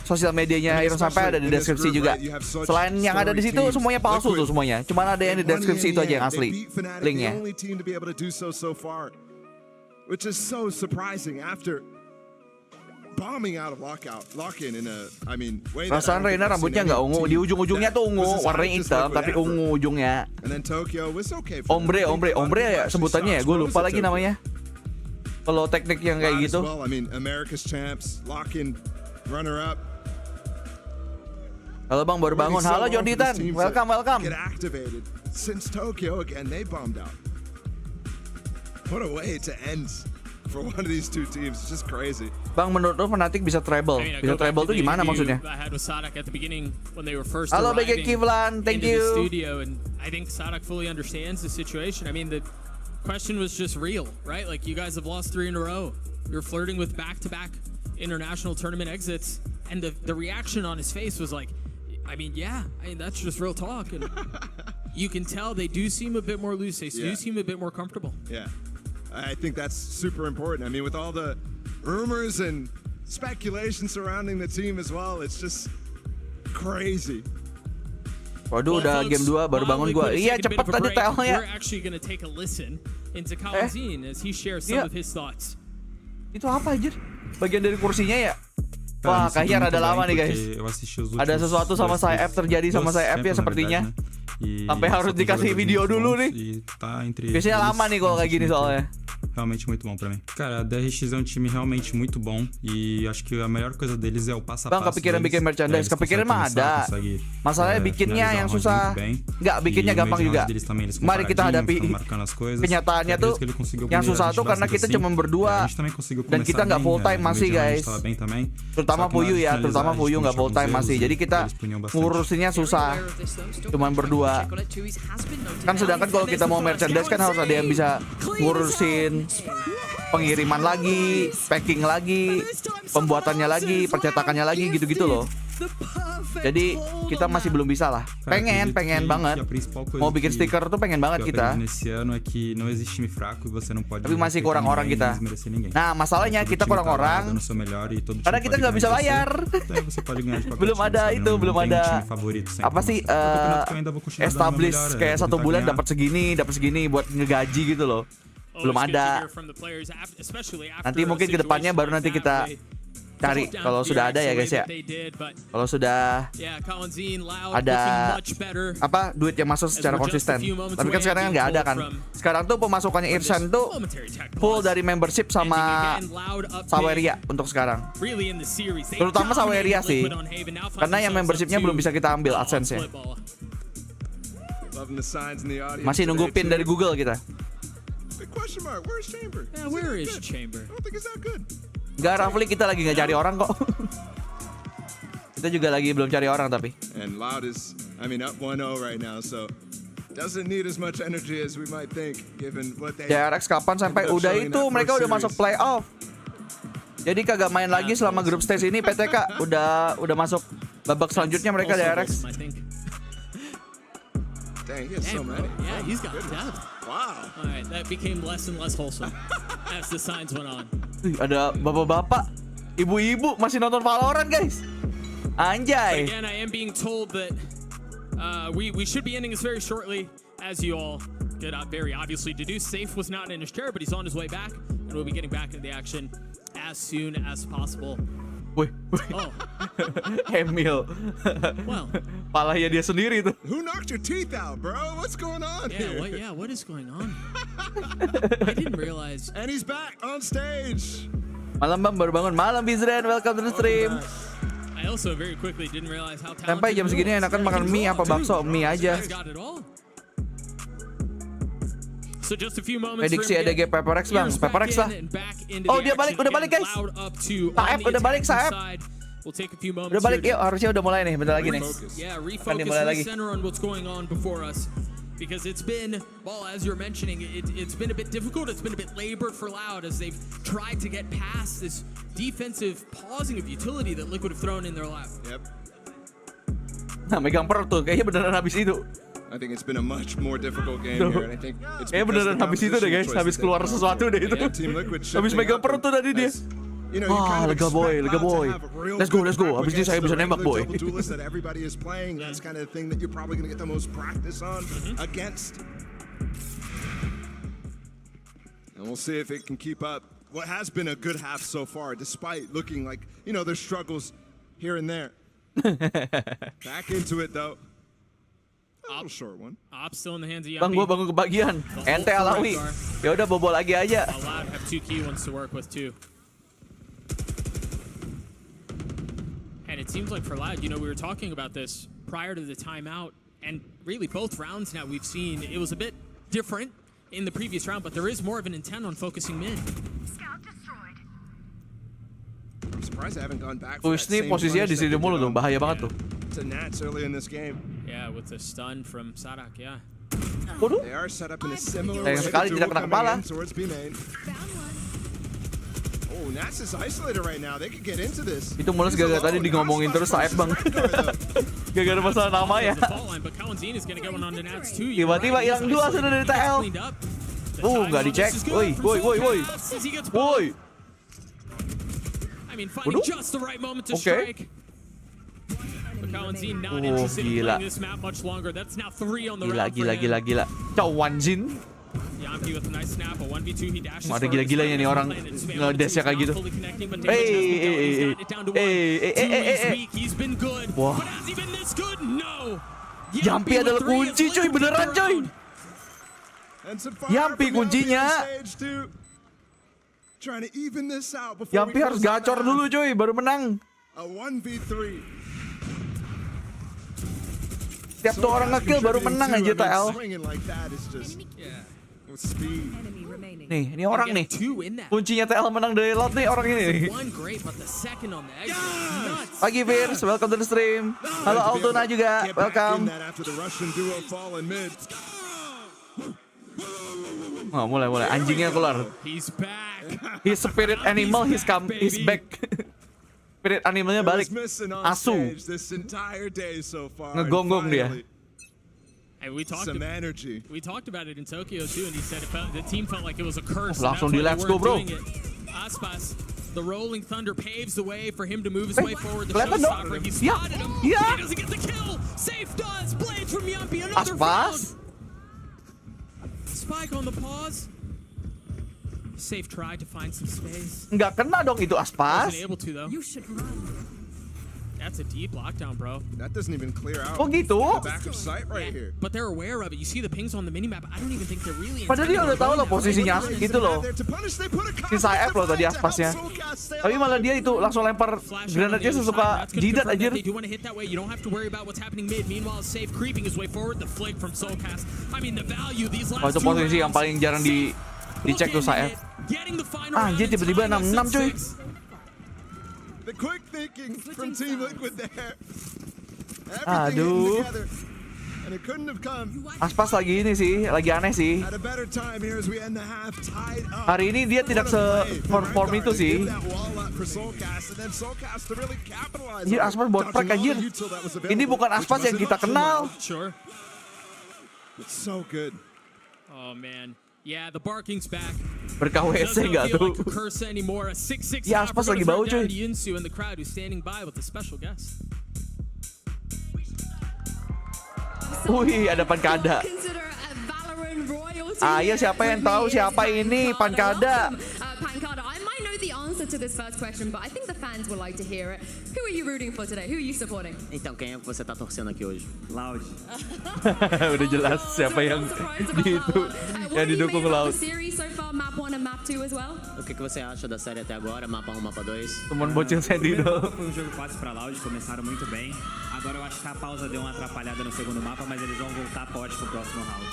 sosial medianya Irsen Senpai ada di deskripsi juga. Selain yang ada di situ semuanya palsu tuh semuanya. Cuman ada yang di deskripsi itu aja yang asli linknya. Which is so surprising after bombing out of lock-in in a, I mean, way that Perasaan Reina rambutnya nggak ungu, di ujung-ujungnya tuh ungu, warnanya hitam tapi ungu ujungnya. And then Tokyo was okay for Ombre ya sebutannya ya, gue lupa lagi namanya. Kalau teknik yang kayak gitu. Well, I mean, America's champs, lock-in runner-up. Halo Bang, baru bangun. Halo John Ditan, welcome. Get activated since Tokyo again, they bombed out. What a way to end for one of these two teams. It's just crazy. Bang, menurut lo Fnatic bisa treble? Bisa treble tuh gimana maksudnya? Halo BG Kivlan, thank you. And I think Sadak fully understands the situation. I mean, the question was just real, right? Like, you guys have lost 3 in a row. You're flirting with back-to-back international tournament exits, and the reaction on his face was like, I mean, that's just real talk. And you can tell they do seem a bit more loose. They do seem a bit more comfortable. Yeah. I think that's super important. I mean, with all the rumors and speculation surrounding the team as well, it's just crazy. Waduh, udah game 2 baru bangun gua. Iya, cepet tadi telnya. We're actually going to take a listen into Kalian as he shares some of his thoughts. Itu apa anjir? Bagian dari kursinya ya? Wah, kayaknya rada lama nih guys. Ada sesuatu sama sayap terjadi sama sayap ya sepertinya. Sampai harus dikasih video dulu nih. Biasanya lama nih kalau kayak gini soalnya. Realmente muito bom pra mim. Cara, a DRX é um time realmente muito bom e acho que a melhor coisa deles é o passo a passo. Bang, kepikiran bikin merchandise, kepikiran mah ada. Masalahnya bikinnya yang susah. Enggak, bikinnya gampang juga. Mari kita hadapi kenyataannya tuh. Yang susah tuh karena kita cuma berdua dan kita nggak full time masih guys. Terutama Fuyu ya, terutama Fuyu nggak full time masih. Jadi kita ngurusinnya susah. Cuman berdua. Kan sedangkan kalau kita mau merchandise kan harus ada yang bisa ngurusin pengiriman lagi, packing lagi, pembuatannya lagi, percetakannya lagi gitu-gitu loh. Jadi kita masih belum bisa lah. Pengen banget. Mau bikin stiker tuh pengen banget kita. Tapi masih kurang orang kita. Nah masalahnya kita kurang orang karena kita nggak bisa bayar. Belum ada itu, belum ada apa sih establish kayak 1 bulan dapat segini buat ngegaji gitu loh. Belum ada. Nanti mungkin kedepannya baru nanti kita cari kalau sudah ada ya guys ya. Kalau sudah ada apa duit yang masuk secara konsisten. Tapi kan sekarang nggak ada kan. Sekarang tuh pemasukannya Irsen tuh full dari membership sama Saweria untuk sekarang. Terutama Saweria sih. Karena yang membershipnya belum bisa kita ambil AdSense-nya. Masih nunggu pin dari Google kita. Question mark, where's Chamber? Yeah, where is Chamber? I don't think it's that good. Gak, Rafli, kita lagi nggak cari orang kok. Kita juga lagi belum cari orang tapi. And Loud is, I mean, up 1-0 right now, so doesn't need as much energy as we might think, given what they. PRX kapan sampai udah itu mereka udah masuk playoff. Jadi kagak main lagi selama grup stage ini PTK udah masuk babak selanjutnya mereka DRX. Dang, he has so many. Yeah, he's got depth. Wow. All right, that became less and less wholesome as the signs went on. Ada bapak-bapak, ibu-ibu masih nonton Valorant guys. Anjay. But again, I am being told that we should be ending this very shortly, as you all get very obviously deduced. Safe was not in his chair, but he's on his way back, and we'll be getting back into the action as soon as possible. Wih. Oh, Emil. well. Palanya dia sendiri tuh. Who knocked your teeth out, bro? What's going on here? What is going on? I didn't realize. And he's back on stage. Malam Bang, baru bangun. Malam Bizren, welcome to the stream. I also very quickly didn't realize how talented. Sampai jam segini enakan makan mie apa bakso? Mie aja. So just a few moments. Prediksi EDG PRX Bang, PRX lah. Oh dia balik, udah balik guys. Saeb udah balik Saeb. Udah balik yuk, harusnya udah mulai nih, bentar lagi nih. Yeah, Kan dimulai lagi. recenter on what's going on before us. Because it's been, well, as you're mentioning, it's been a bit difficult. It's been a bit labored for Loud as they've tried to get past this defensive pausing of utility that Liquid have thrown in their lap. Yep. Nah megang perut tuh, kayaknya beneran habis itu. I think it's been a much more difficult game here, and I think it's kayaknya beneran habis itu deh guys, habis keluar sesuatu deh itu. Habis megang perut tuh tadi dia. Wah, lega boy. Let's go. Habis ini saya bisa nembak boy. That everybody is playing. That's kind of the thing that you're probably going to get the most practice on against. And we'll see if it can keep up what has been a good half so far, despite looking like, there's struggles here and there. Back into it though. A little short one. Op still in the hands of Bang, gua bangun kebagian. Ente Alawi. Ya udah bobol lagi aja. Loud have two key ones to work with too. And it seems like for Loud, we were talking about this prior to the timeout, and really both rounds now we've seen it was a bit different in the previous round, but there is more of an intent on focusing mid. I'm surprised I haven't gone back. Wisni posisinya di sini mulu tuh, bahaya banget tuh. To Nats early in this game. Yeah, with the stun from Sadak, yeah. Waduh. They are set up in a similar Sayang sekali tidak kena kepala. Oh, Nats is isolated right now. They could get into this. Itu mulus gara-gara tadi di ngomongin terus Saeb Bang. Gara-gara masalah nama ya. Tiba-tiba hilang dua sudah dari TL. Nggak dicek. Woi. Waduh. Oke. Gila. Gila. Cawanjin. Ada gila-gilanya nih orang nge-dash kayak gitu. Wah. Yampi adalah kunci cuy, beneran cuy. Yampi kuncinya. Yampi harus gacor dulu cuy, baru menang. Setiap tuh orang nge-kill baru menang aja TL. Nih, ini orang nih. Kuncinya TL menang dari lot nih orang ini nih. Pagi Virs, welcome to the stream. Halo Altuna juga, welcome. Oh, mulai anjingnya keluar. His spirit animal, he's back. Spirit animalnya balik. Asu. Ngegonggong dia. And we talked about it in Tokyo too, and he said the team felt like it was a curse. Langsung di let's go, bro. Aspas, the rolling thunder paves the way for him to move his way forward. The showstopper, he spotted him. He doesn't get the kill. Safe does. Blades from Yampi. Another round. Spike on the pause. Safe tried to find some space. Nggak kena dong itu Aspas. Wasn't able to though. You should run. That's a deep lockdown, bro. That doesn't even clear out. Oh gitu? The back of sight right here. But they're aware of it. You see the pings on the minimap. I don't even think they're really. Padahal dia udah tahu loh posisinya gitu loh. Si Saeb loh tadi Aspasnya. Tapi malah dia itu langsung lempar granatnya sesuka jidat aja. You want to hit that way. You don't have to worry about what's happening mid. Meanwhile, Safe creeping his way forward. The flick from Soulcast. I mean, the value these last. Oh, itu posisi yang paling jarang dicek tuh Saeb. Anjir tiba-tiba 66 cuy. The quick thinking from Team Liquid there. Aduh. Aspas lagi ini sih, lagi aneh sih. Hari ini dia tidak se-perform itu sih. Anjir, Aspas bot track anjir. Ini bukan Aspas yang kita kenal. So good. Oh man. Yeah, the barking's back. Berkah WC nggak tuh? Ya Aspas lagi bau cuy. Wih, ada Pankada. Ayo siapa yang tahu siapa ini Pankada? answer this first question, but I think the fans would like to hear it. Who are you rooting for today? Who are you supporting? Então, quem é que você tá torcendo aqui hoje? Loud. Udah jelas siapa yang didukung Laut. Series so far, map 1 and map 2 as well. O que você acha da série até agora? Mapa 1, mapa 2? Teman bocil Sentinel. Foi um jogo fácil para Loud, começaram muito bem. Agora eu acho que a pausa deu uma atrapalhada no segundo mapa, mas eles vão voltar forte pro próximo round.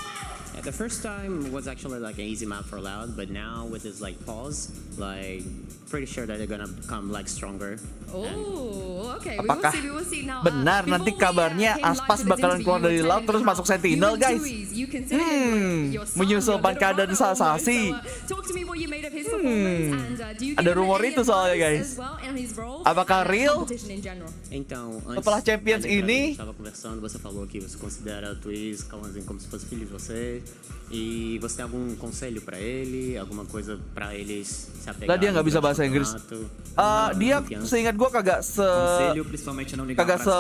Yeah, the first time was actually like an easy map for Loud, but now with this like pause, like pretty sure that they're gonna come like stronger. Oh, okay. Apakah we will see now. benar nanti kabarnya Aspas bakalan keluar dari Loud terus masuk Sentinel, guys? Menyusul keadaan Sasasi. Ada rumor itu soalnya, guys. Apakah real? Então, setelah Champions ini, estava conversando, você falou que você considera o Twist como se fosse filho de você. E você tem algum conselho para ele, alguma coisa para eles se apegar? Lah dia nggak bisa bahasa Inggris. Dia seingat gue kagak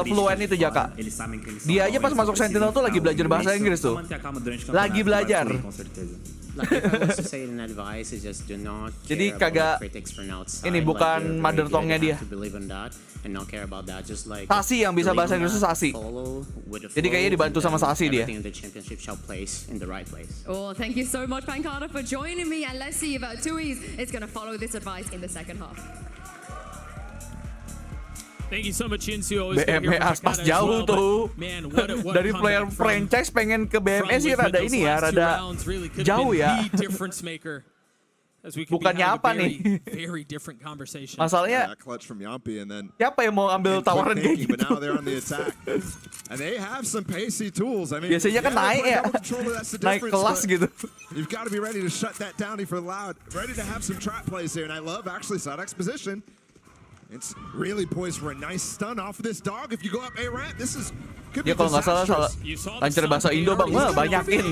fluent itu Jaka. Dia aja pas masuk Sentinel tuh lagi belajar bahasa Inggris tuh. Lagi belajar. Jadi kagak ini bukan mother tongue-nya dia. Sasi yang bisa bahasa Inggris itu Sasi. Jadi kayaknya dibantu sama Sasi dia. Oh, thank you so much, Pankata, for joining me. And let's see if Tui's is going to follow this advice in the second half. Thank you so much, Insu. BME Aspas jauh tuh. Dari player franchise pengen ke BME sih rada ini ya, rada jauh ya. Bukannya apa nih? Masalahnya siapa yang mau ambil tawaran kayak gitu? Biasanya kan naik ya, naik kelas gitu. You've got to be ready to shut that down for Loud. Ready to have some trap plays here, and I love actually Sadek's position. It's really poised for a nice stun off of this dog. If you go up A ramp, this is could be kalau nggak salah lancar bahasa Indo bang, wah banyakin.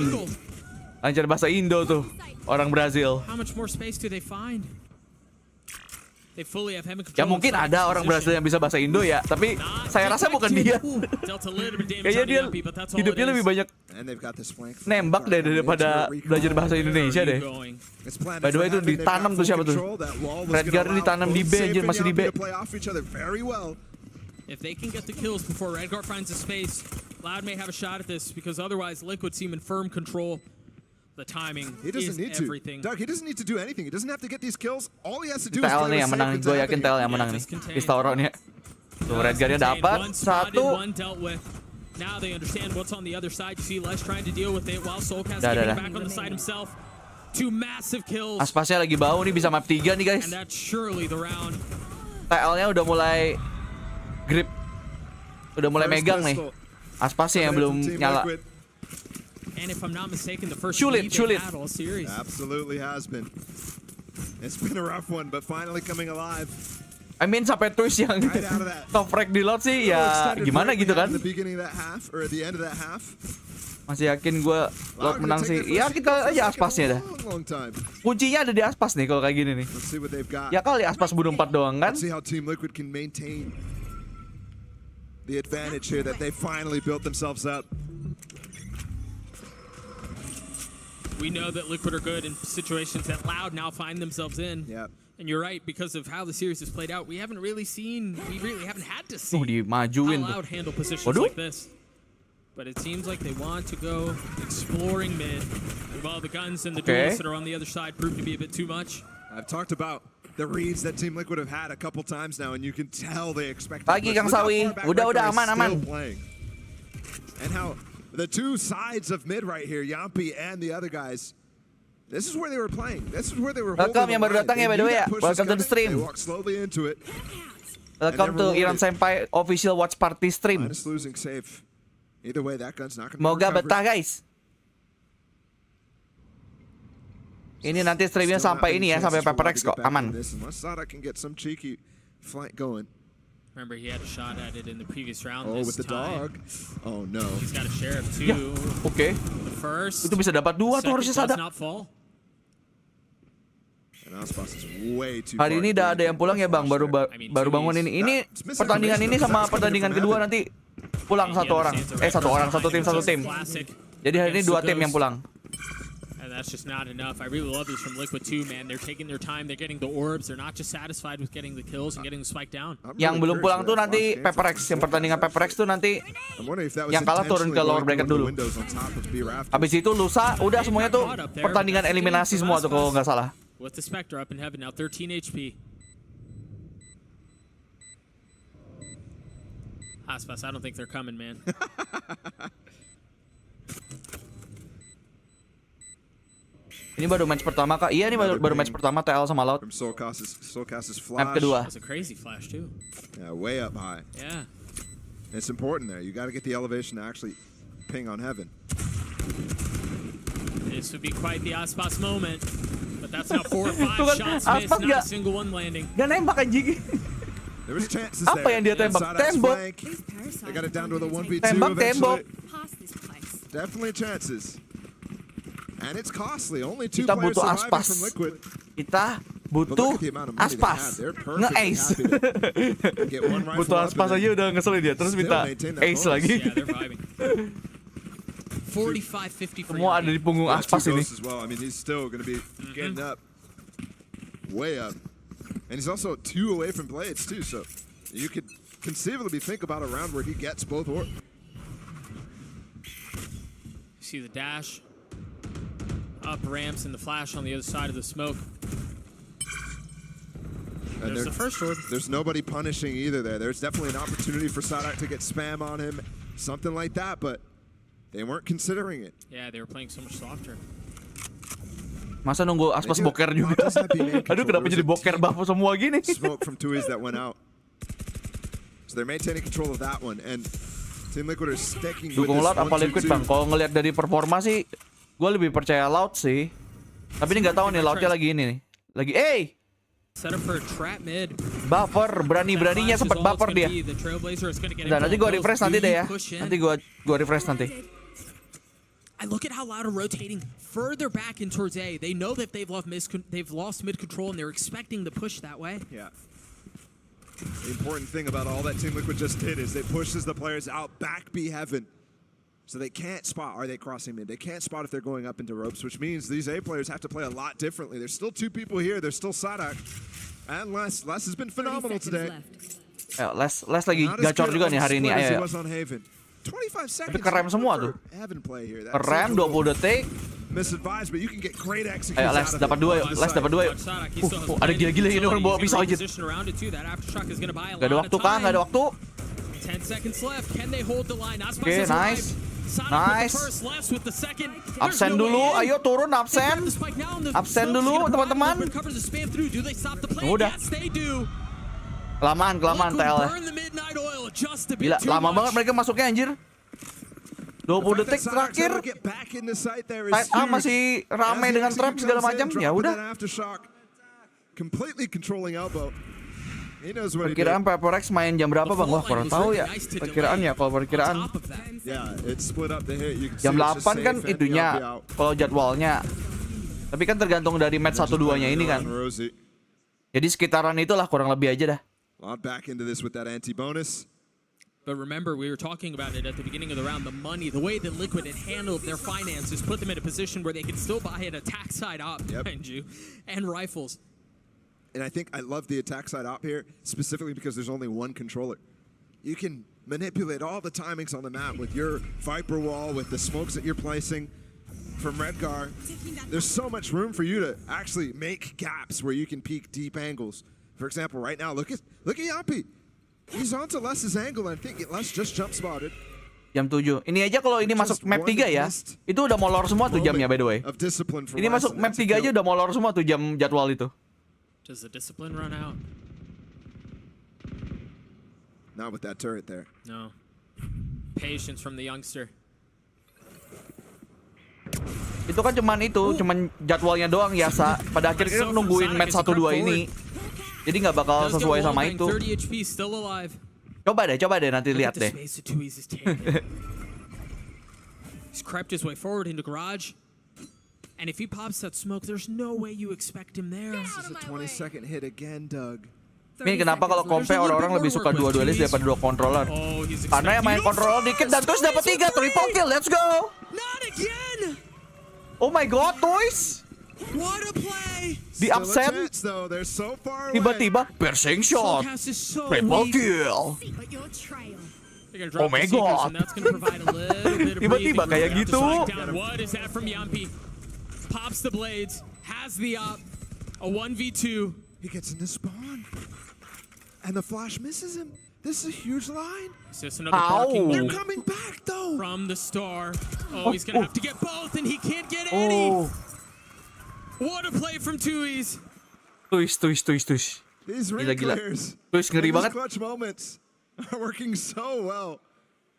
Lancar bahasa Indo tuh orang Brazil. How much more space do they find? They fully have him in Ya mungkin ada orang Brazil yang bisa bahasa Indo ya, tapi saya rasa bukan dia. Kayaknya dia hidupnya lebih banyak nembak deh daripada belajar bahasa Indonesia deh. By the way itu ditanam tuh siapa tuh? Redguard ditanam di B aja, masih di B. If they can get the kills before Redguard finds a space, Loud may have a shot at this because otherwise Liquid seem in firm control. The timing is everything. Doug, he doesn't need to do anything. He doesn't have to get these kills. All he has to do is TL nih yang menang. Gue yakin TL yang menang nih. Pistauronnya. Tuh Redguardnya dapat satu. Now they understand what's on the other side. You see Les trying to deal with it while Soulcast getting back on the side himself. Two massive kills. Aspasnya lagi bau nih, bisa map 3 nih guys. And that's surely the round. TL-nya udah mulai grip. Udah mulai megang nih. Aspasnya yang belum nyala. And if I'm not mistaken, the first Chulit. battle series. Absolutely has been. It's been a rough one, but finally coming alive. I mean sampai twist yang top frag di Loud sih ya gimana gitu kan. Masih yakin gue Loud menang sih. Ya kita aja Aspasnya dah. Kuncinya ada di Aspas nih kalau kayak gini nih. Ya kali Aspas bunuh 4 doang kan. The advantage here that they finally built themselves up. We know that Liquid are good in situations that Loud now find themselves in. Yep. And you're right, because of how the series has played out, we haven't really had to see dimajuin how Loud handle positions like this. But it seems like they want to go exploring mid. And while the guns and the duels that are on the other side prove to be a bit too much. I've talked about the reads that Team Liquid have had a couple times now, and you can tell they expect. Lagi Kang Sawi, udah aman. And how the two sides of mid right here, Yampi and the other guys. This is where they were playing. This is where they were. Welcome yang baru datang ya by the way ya. Welcome to the stream. They walk slowly into it. Welcome to ironsenpai official watch party stream. Minus losing safe. Either way, that gun's not gonna. Moga betah guys. Ini nanti streamnya sampai ini ya, sampai PRX kok aman. Remember, he had a shot at it in the previous round. Oh, with the dog. Oh no. He's got a share of 2. Ya, oke. The first. Itu bisa dapat 2 tuh harusnya sadar. Hari ini udah ada yang pulang ya bang, baru bangun ini. Ini pertandingan ini sama pertandingan kedua nanti pulang satu orang. Satu tim. Jadi hari ini 2 tim yang pulang. that's just not enough. I really love this from Liquid too, man. They're taking their time. They're getting the orbs. They're not just satisfied with getting the kills and getting the spike down. Yang belum pulang tuh nanti PRX. Yang pertandingan PRX tuh nanti yang kalah turun ke lower bracket dulu. Habis itu lusa udah semuanya tuh pertandingan eliminasi semua tuh kalau nggak salah. With the Spectre up in heaven now, 13 HP. Aspas, I don't think they're coming, man. Ini baru match pertama kak? Iya, ini baru match pertama TL sama Loud. Map kedua. That's a crazy flash too. Yeah, way up high. Yeah. It's important there. You got to get the elevation to actually ping on heaven. This would be quite the Aspas moment. But that's now 4 or 5 shots missed, not a single one landing. Gak nembak anjing. There was chances Apa there. yang dia tembak? Tembok. They got it down to the 1v2 Tembak, tembok. Definitely chances. And it's costly. Only 2 Kita players butuh surviving Aspas. from Liquid. Kita butuh Aspas. Nge-ace. Butuh Aspas aja udah ngeselin dia. Terus minta ace lagi. 45-50 for Semua ada di punggung Aspas ini. I mean, he's still going to be getting up. Way up. And he's also 2 away from blades too, so you could conceivably think about a round where he gets both or. See the dash. Up ramps and the flash on the other side of the smoke. And There's the first orb. There's nobody punishing either there. There's definitely an opportunity for Sadak to get spam on him, something like that, but they weren't considering it. Yeah, they were playing so much softer. Masa nunggu Aspas boker juga? Aduh, kenapa jadi boker buff semua gini? Smoke from Tui's that went out. So they're maintaining control of that one, and Team Liquid are sticking with this Dukung Loud apa Liquid 1-2-2. bang? Kalau ngelihat dari performa sih, gue lebih percaya Loud sih. Tapi ini nggak tahu nih Loudnya lagi ini nih. Lagi, Set up for a trap mid. Buffer, berani-beraninya sempat buffer dia. Dan nanti gue refresh nanti deh ya. Nanti gue refresh nanti. I look at how Loud are rotating further back in towards A. They know that they've lost mid control and they're expecting the push that way. Yeah. The important thing about all that Team Liquid just did is it pushes the players out back B heaven. So they can't spot, are they crossing mid? They can't spot if they're going up into ropes, which means these A players have to play a lot differently. There's still 2 people here. There's still Sadak. And Les. Les has been phenomenal today. Les lagi gacor juga nih hari ini. Ayo. 25 seconds. Tapi kerem semua tuh. Kerem 20 detik. Misadvised, but you can get great execution. Ayo Les dapat 2 yuk. Les dapat 2 yuk. Ada gila-gila ini orang bawa pisau aja. Gak ada waktu kan? Gak ada waktu. 10 seconds left. Can they hold the line? Oke, nice. Nice. Absen dulu, ayo turun absen. Absen dulu teman-teman. Udah. Kelamaan TL ya. Gila, lama banget mereka masuknya anjir. 20 detik terakhir. Tight A masih rame dengan trap segala macam. Ya udah. Perkiraan PRX main jam berapa bang? Wah kurang tahu ya. Perkiraan ya, kalau perkiraan jam 8 kan itunya kalau jadwalnya. Tapi kan tergantung dari match 1-2-nya ini kan. Jadi sekitaran itulah kurang lebih aja dah. Back into this with that anti-bonus. But remember, we were talking about it at the beginning of the round, the money, the way that Liquid had handled their finances, put them in a position where they could still buy an attack side op behind you, and rifles. And I think I love the attack side op here, specifically because there's only one controller. You can manipulate all the timings on the map with your Viper wall, with the smokes that you're placing from Redgar. There's so much room for you to actually make gaps where you can peek deep angles. For example, right now, look at Yampi. He's onto Les's angle, and I think Les just jump spotted. Jam 7. Ini aja kalau ini masuk map 3 ya, itu udah molor semua tuh jamnya by the way. Ini masuk map 3 aja udah molor semua tuh jam jadwal itu. Does the discipline run out? Not with that turret there. No. Patience from the youngster. Itu kan cuman jadwalnya doang Yasa. Pada akhirnya kan nungguin match 1-2 ini. Jadi nggak bakal sesuai sama itu. Coba deh nanti lihat deh. He's crept his way forward into garage. And if he pops that smoke, there's no way you expect him there. This is a 20-second hit again, Doug. Ini kenapa kalau compare orang-orang lebih suka dua duelist daripada dua controller? Karena yang main controller dikit dan terus dapat 3 triple kill. Let's go. Not again. Oh my god, Toys! What a play! Di absen. Tiba-tiba piercing shot. Triple kill. Oh my god. Tiba-tiba kayak gitu. What is that from Yampi? Pops the blades, has the op, a 1v2. He gets into spawn. And the flash misses him. This is a huge line. It's just another barking They're moment coming back though. from the star. Oh, he's gonna have to get both, and he can't get any. What a play from Tuis. Tuis. These Gila. clears. Tuis ngeri banget. Clutch moments are working so well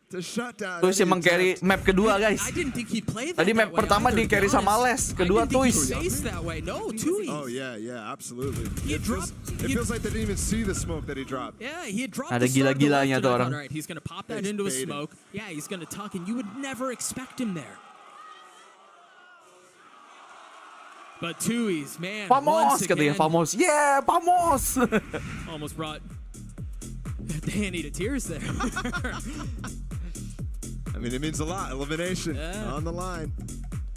to shut down. Tuis emang carry map kedua, guys. I didn't think he'd play that Tadi map way, pertama either, di carry to be sama honest. Les, kedua I didn't think Tuis. he faced that way. No, Tuis. Oh yeah, absolutely. It feels like they didn't even see the smoke that he dropped. Yeah, he had dropped Ada the start to the gila-gilanya left, tuh and I orang. thought, all right, he's gonna pop that into a smoke. Yeah, he's gonna tuck, and you would never expect him there. But Tuis, man, Famos once katanya, again, Famos. Yeah, Famos. almost brought Danny to tears there. I mean, it means a lot. Elimination on the line.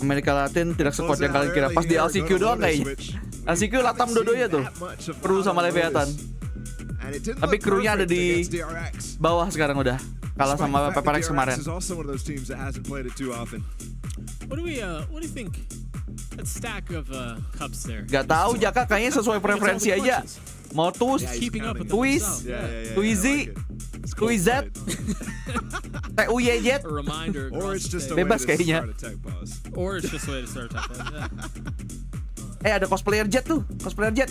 Amerika Latin tidak sekuat yang kalian kira. Pas di LCQ doang kayaknya. LCQ latam dodonya tuh. Kru sama Leviathan. Tapi krunya ada di bawah sekarang udah. Kalah sama PRX kemarin. What do you think? That stack of cups there. Gak tahu Jaka, kayaknya sesuai preferensi aja. Mau Tuis, Tuis, Tuizi, Tuizet, TUYZ, bebas kayaknya. Or it's just a way to start a tech pause. Ada cosplayer Jet tuh, cosplayer Jet.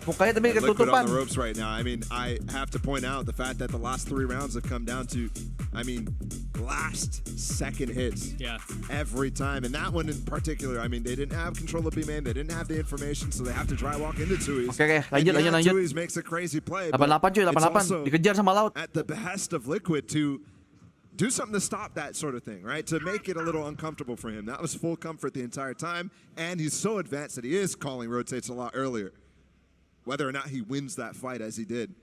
Mukanya tapi Liquid ketutupan. on the ropes right now. I mean, I have to point out the fact that the last 3 rounds have come down to, I mean, last second hits. Yeah. Every time. And that one in particular, I mean, they didn't have control of B-main, they didn't have the information, so they have to dry walk into Tuis. Oke, lanjut. Tuis makes a crazy play. 88 cuy, 88. Dikejar sama Laut. At the behest of Liquid to do something to stop that sort of thing, right? To make it a little uncomfortable for him. That was full comfort the entire time, and he's so advanced that he is calling rotates a lot earlier. Whether or not he wins that fight as he did.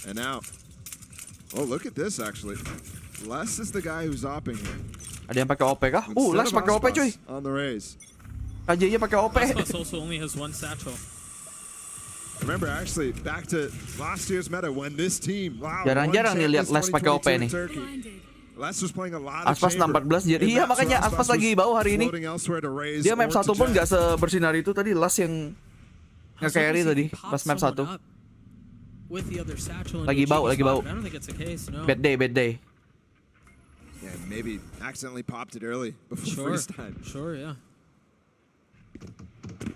And now, oh, look at this actually. Les is the guy who's opping here. Ada yang pakai OP kah? Les pakai OP cuy. On the raise. KJ-nya pakai OP. Aspas also only has one satchel. Remember, actually, back to last year's meta when this team, wow, Jarang-jarang nih lihat Les pakai OP nih. Les was playing a lot of Aspas 16 jadi. Iya makanya Aspas lagi bawah hari ini. Dia map 1 pun gak sebersinar itu tadi. Les yang nge-carry tadi pas map 1. Lagi bau. Bad day. Yeah, maybe accidentally popped it early before freeze time. Sure, yeah.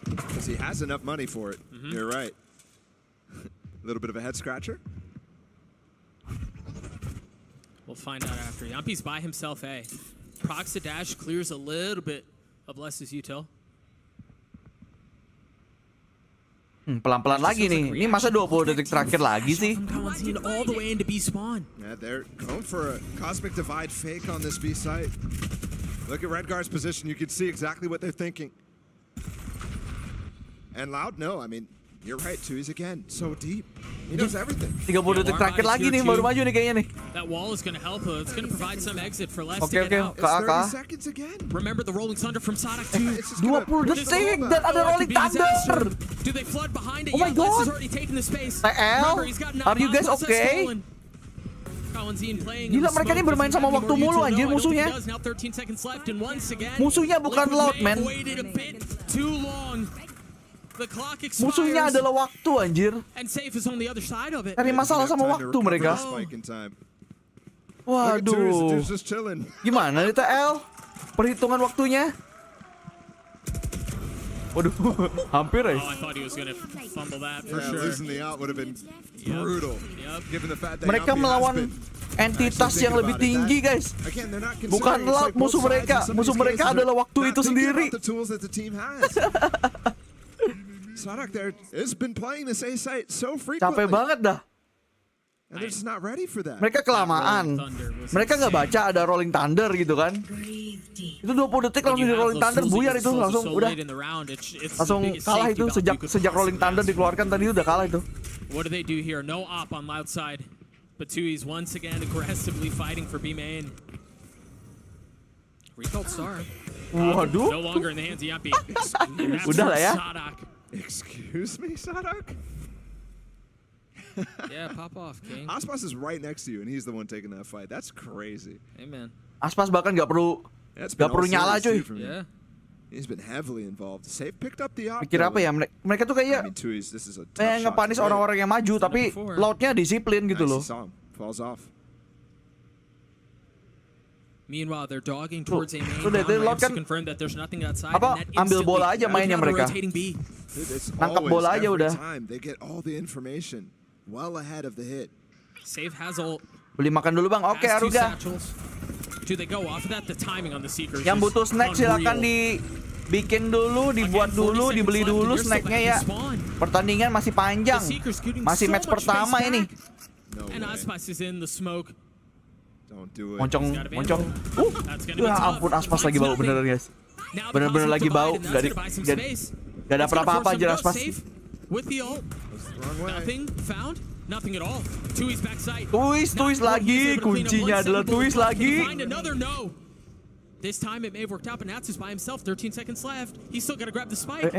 Because he has enough money for it. You're right. A little bit of a head scratcher. We'll find out after. Yampi's by himself, Prox the dash clears a little bit of Les's util. Pelan-pelan lagi nih. Ini masa 20 detik terakhir lagi sih? All the way into B spawn. Yeah, they're going for a cosmic divide fake on this B site. Look at Redguard's position. You can see exactly what they're thinking. And Loud, no. I mean, you're right, Tuis again. So deep. He knows everything. 30 detik terakhir lagi nih, baru maju nih kayaknya nih. That wall is going to help. It's going to provide some exit for Les Oke, to get out. ke AK. Remember the rolling thunder from Sadak too. 20 detik dan ada rolling thunder. Do they flood behind it? Oh my Les has god. already taken the space. TL, are you guys okay? Gila, mereka ini bermain sama waktu mulu anjir musuhnya. Musuhnya bukan Loud, man. Musuhnya adalah waktu anjir. Cari masalah sama waktu mereka. Waduh. Gimana nih TL? Perhitungan waktunya. Waduh, hampir ya. Mereka melawan entitas yang lebih tinggi, guys. Bukan Loud musuh mereka. Musuh mereka adalah waktu itu sendiri. Sadak there has been playing this A site so frequently. Capek banget dah. And they're just not ready for that. Mereka kelamaan. Mereka nggak baca ada rolling thunder gitu kan. Itu 20 detik langsung di rolling thunder, buyar itu langsung udah. Langsung kalah itu sejak rolling thunder dikeluarkan tadi udah kalah itu. What do they do here? No op on Loud side. But Tui's once again aggressively fighting for B main. Recalled Star. Waduh. No longer in the hands of Yuppie. Udah lah ya. Excuse me, Sadak? Yeah, pop off, King. Aspas is right next to you, and he's the one taking that fight. That's crazy. Hey, man. Aspas bahkan nggak perlu nyala cuy. Yeah. He's been heavily involved. Safe picked up the op. Pikir apa ya? Mereka tuh kayak ngepanis orang-orang yang maju, tapi Loudnya disiplin gitu loh. Falls off. Meanwhile, they're dogging towards a main Loud to confirm that there's nothing outside. Apa? Ambil bola aja mainnya mereka. Nangkap bola aja udah. They get all the information well ahead of the hit. Save has ult. Beli makan dulu bang. Oke, Aruga. Do they go off of that? The timing on the Seekers. Yang butuh snack silakan dibikin dulu, dibuat dulu, dibeli dulu snacknya ya. Pertandingan masih panjang. Masih match pertama ini. And Aspas is in the smoke. Moncong. Ya ampun, Aspas lagi bau beneran guys. Bener-bener lagi bau. Gak ada apa-apa aja Aspas. With the ult. Nothing found. Nothing at all. Tui's backside. Tuis lagi. Kuncinya adalah Tuis lagi. Find another no. This time it may have worked out, but Natsus by himself. 13 seconds left. He's still got to grab the spike.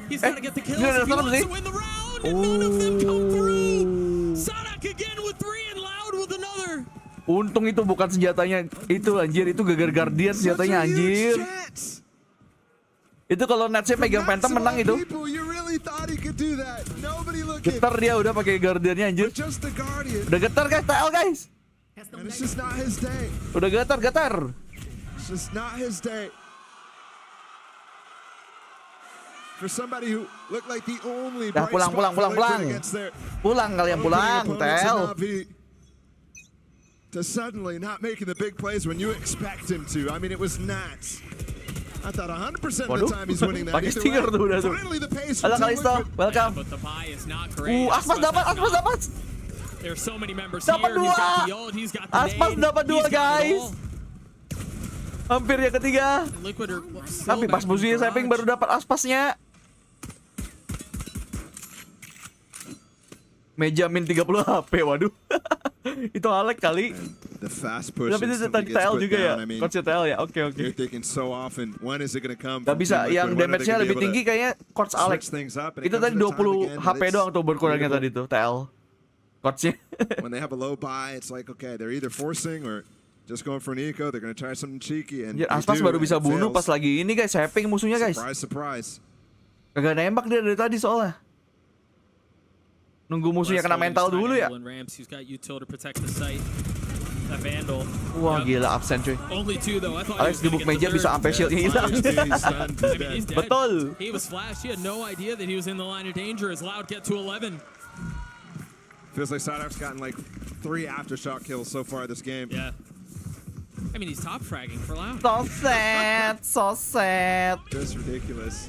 He's got to get the kills if he wants to win the round. And none of them come through. Sadak again with 3 and Loud with another. Untung itu bukan senjatanya itu anjir, itu Gagar Guardian senjatanya anjir. Itu kalau Natsnya pegang Phantom menang itu. Getar dia udah pakai Guardiannya anjir. Udah getar guys, TL guys. Udah getar. Dah pulang. Pulang kalian pulang, TL. To suddenly not making the big plays when you expect him to. I mean, it was Nats. I thought 100% of the time he's winning that. Pakai stinger tuh udah tuh. Halo Kalisto, welcome. Aspas dapat. There's so many members dapat here. He's got the ult, Aspas dapat 2 guys. Hampir yang ketiga. Tapi pas musuhnya Saping baru dapat Aspasnya. Meja min 30 HP, waduh. Itu Alek kali. Tapi itu tadi TL juga ya, coach TL ya. Oke. Gak bisa, yang damage-nya lebih tinggi kayaknya coach Alek. Itu tadi 20 HP doang tuh berkurangnya tadi tuh TL. Coach-nya. When they have a low buy, it's like okay, they're either forcing or just going for an eco. They're gonna try something cheeky and Aspas baru bisa bunuh pas lagi ini guys, Saping musuhnya guys. Surprise. Kagak nembak dia dari tadi soalnya. Nunggu musuhnya kena mental dulu ya. Wah gila absen cuy. Alex gebuk meja bisa sampai shieldnya hilang. Betul. He was flashed. He had no idea that he was in the line of danger as Loud get to 11. Feels like Sadak's gotten like 3 aftershock kills so far this game. Yeah. I mean, he's top fragging for Loud. So sad. Just ridiculous.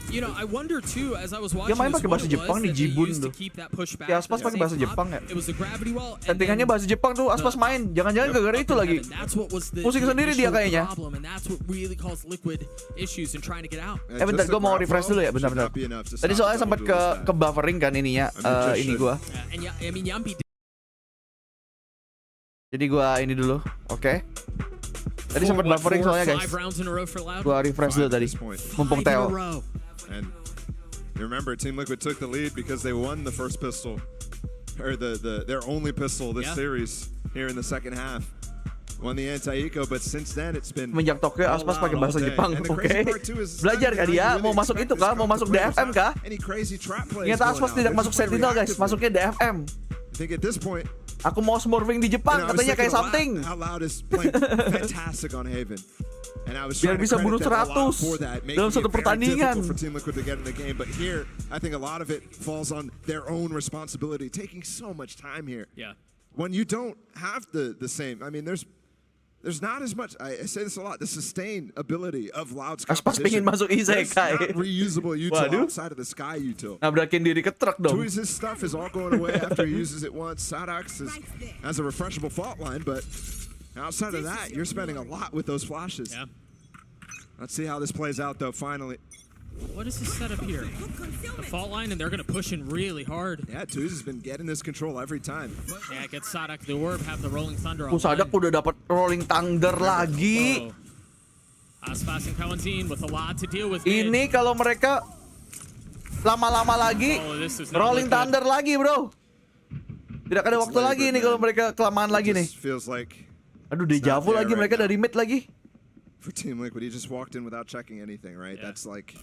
You know, I wonder too as I was watching. Dia main pakai bahasa Jepang nih, Jibun tuh. Ya Aspas pakai bahasa Jepang ya. Settingannya bahasa Jepang tuh Aspas main. Jangan-jangan gara-gara itu lagi. Pusing sendiri dia kayaknya. Bentar, gue mau refresh dulu ya, bentar. Tadi soalnya sempat ke buffering kan ininya, ini gua. Jadi gua ini dulu, oke. Tadi sempat buffering soalnya guys. Gua refresh dulu tadi. Mumpung Theo. And you remember, Team Liquid took the lead because they won the first pistol, or their only pistol this series here in the second half. Won the anti-eco, but since then it's been. Menjak Tokyo, Aspas pakai bahasa Jepang, oke. Belajar kah dia? Mau masuk itu kah? Mau masuk DFM kah? Ternyata Aspas tidak masuk Sentinel guys, masuknya DFM. I think at this point. Aku mau smurfing di Jepang, katanya kayak something. Biar bisa bunuh 100 dalam satu pertandingan. But here, I think a lot of it falls on their own responsibility, taking so much time here. Yeah. When you don't have the same, I mean, there's not as much. I say this a lot. The sustain ability of Loud's Aspas pengen masuk isekai. Not reusable util outside of the sky util. Nabrakin diri ke truk dong. His stuff is all going away after he uses it once. Sadax has a refreshable fault line, but outside of that, you're spending a lot with those flashes. Yeah. Let's see how this plays out, though. Finally. What is this setup here? The fault line, and they're going to push in really hard. Yeah, Tuz has been getting this control every time. Yeah, get Sadak the orb, have the rolling thunder. Sadak udah dapat rolling thunder lagi. Aspas and Kalian with a lot to deal with. Ini kalau mereka lama-lama lagi rolling thunder lagi, bro. Tidak ada waktu lagi nih kalau mereka kelamaan lagi nih. Aduh, dejavu lagi mereka dari mid lagi. For Team Liquid, he just walked in without checking anything, right? That's like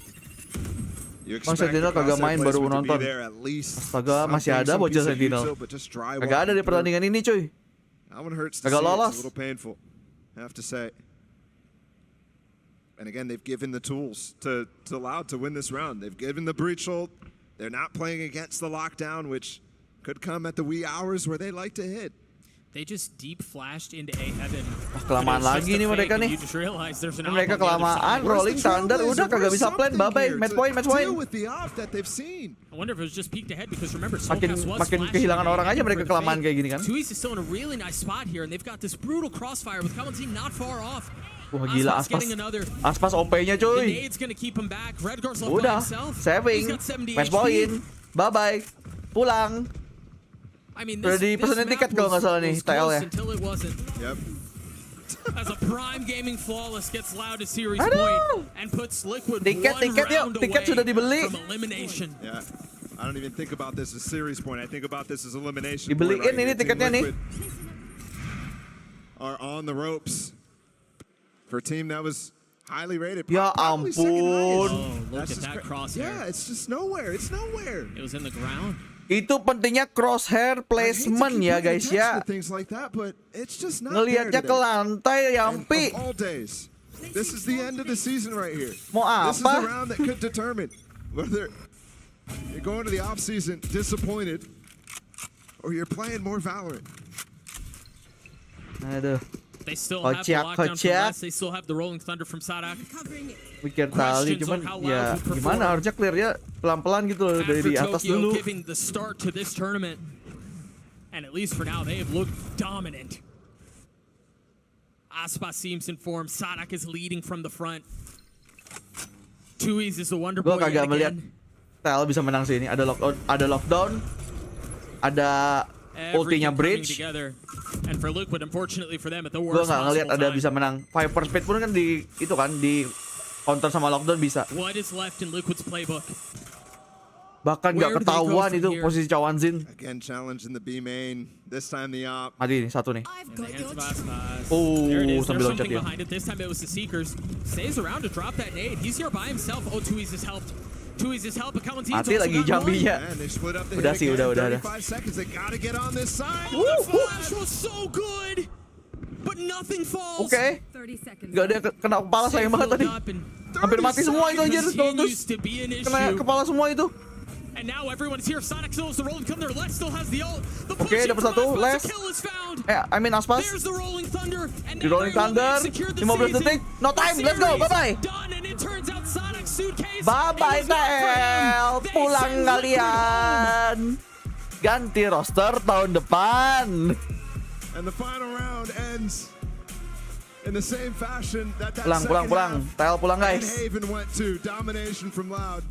Bang Sentinel kagak main, baru nonton. Astaga, masih ada bocah Sentinel. Kagak ada di pertandingan ini, cuy. Kagak lolos. Have to say. And again, they've given the tools to Loud to win this round. They've given the breach hold. They're not playing against the lockdown, which could come at the wee hours where they like to hit. They just deep flashed into A heaven. Kelamaan lagi nih mereka nih. Mereka kelamaan rolling thunder, udah kagak bisa plan. Bye bye, match point. I wonder if it was just peeked ahead because remember, makin kehilangan orang aja mereka kelamaan kayak gini kan. Tui's is still in a really nice spot here, and they've got this brutal crossfire with Kalian not far off. Wah gila, Aspas OP-nya cuy. Udah, saving, match point. Bye bye, pulang. Udah dipesenin tiket kalau nggak salah nih, TL ya. As a prime gaming flawless gets Loud to series point and puts Liquid tiket yuk, tiket sudah dibeli. Yeah. I don't even think about this as series point. I think about this as elimination. Dibeliin ini tiketnya nih. Are on the ropes for a team that was highly rated. Ya ampun. Look at that crosshair. Yeah, it's just nowhere. It's nowhere. It was in the ground. Itu pentingnya crosshair placement ya guys ya. Ngelihatnya ke lantai Yampi. This is the end of the season right here. Mau This is the apa? round that could determine whether you're going to the off season disappointed or you're playing more Valorant. Aduh. They still have the lockdown from West. They still have the rolling thunder from Sadak. Mikir tali cuman ya gimana, harusnya clearnya pelan-pelan gitu loh dari atas dulu. Giving the start to this tournament, and at least for now they have looked dominant. Aspas seems in form. Sadak is leading from the front. Tui's is the wonder boy. Gue kagak melihat TL bisa menang sini. Ada lockdown, ada ultinya bridge. And for Liquid, unfortunately for them, at the Gue worst nggak ngelihat possible ada time. bisa menang. Viper Speed pun kan di itu kan di counter sama lockdown bisa. What is left in Liquid's playbook? Bahkan nggak ketahuan itu posisi Cawanzin. Again, challenge in the B main. This time the op. Mati nih satu nih. There it is. Sambil There's loncat something dia. behind it. This time it was the Seekers. Stays around to drop that nade. He's here by himself. Oh, Tui's has helped. Tui's has helped. But Kalian's Mati lagi jambinya. Udah sih, udah. 35 seconds. They gotta get on this side. The flash was so good, but nothing falls. Oke. Gak ada kena kepala, sayang banget tadi. Hampir mati semua itu anjir. Terus kena kepala semua itu. And now everyone's here. Sonic still has the rolling thunder. Les still has the ult. The Oke, dapat satu. Les. I mean Aspas. There's the rolling thunder. And Di rolling thunder. 15 detik. No time. Let's go. Bye bye. Done, and it turns out Sonic's suitcase. Bye bye TL. Pulang kalian. Ganti roster tahun depan. And the final round ends in the same fashion that Pulang. TL pulang guys. Haven went to domination from Loud.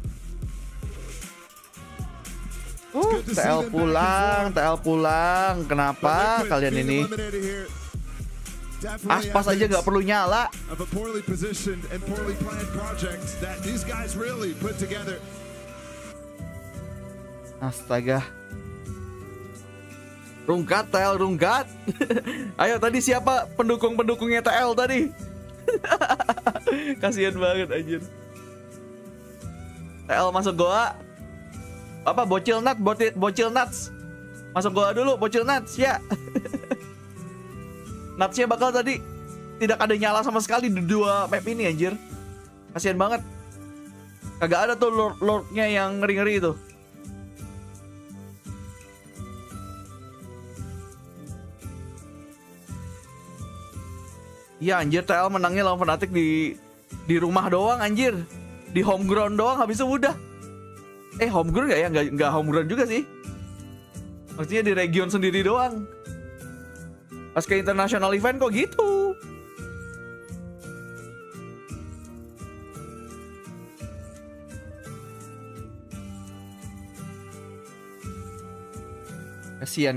TL pulang. Kenapa kalian ini? Aspas aja nggak perlu nyala. Of a poorly positioned and poorly planned project that these guys really put together. Astaga. Rungkat TL. Ayo tadi siapa pendukungnya TL tadi? Kasian banget anjir. TL masuk goa. Apa bocil nuts. Masuk goa dulu bocil nuts ya. Nutsnya bakal tadi tidak ada nyala sama sekali di dua map ini anjir. Kasian banget. Kagak ada tuh lordnya yang ngeri-ngeri itu. Iya anjir, TL menangnya lawan Fnatic di rumah doang anjir. Di home ground doang, habis itu udah. Home ground nggak ya? Nggak home ground juga sih. Maksudnya di region sendiri doang. Pas ke international event kok gitu. Kasian.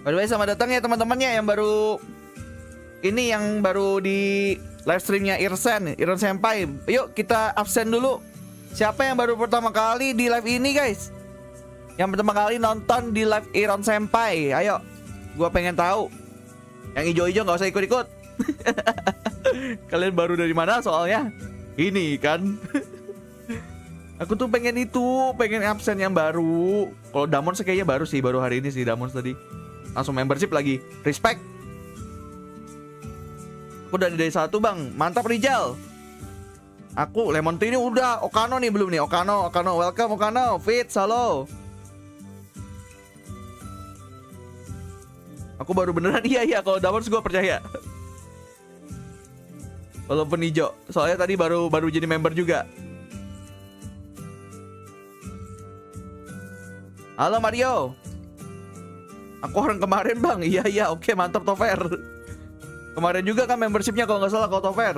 By the way, selamat datang ya teman-temannya yang baru ini yang baru di live streamnya Irsen Senpai. Yuk kita absen dulu. Siapa yang baru pertama kali di live ini guys? Yang pertama kali nonton di live Irsen Senpai. Ayo, gua pengen tahu. Yang hijau-hijau nggak usah ikut-ikut. Kalian baru dari mana soalnya? Ini kan. Aku tuh pengen absen yang baru. Kalau Damon kayaknya baru sih, baru hari ini sih Damon tadi. Langsung membership lagi. Respect. Aku udah dari 1 bang. Mantap Rijal. Aku Lemon Tea ini udah. Okano nih belum nih. Okano. Welcome Okano. Fitz, halo. Aku baru beneran. Iya. Kalau Damon gue percaya. Walaupun hijau. Soalnya tadi baru jadi member juga. Halo Mario. Aku orang kemarin bang. Iya. Oke mantap Tofer. Kemarin juga kan membershipnya kalau nggak salah kalau Tofer.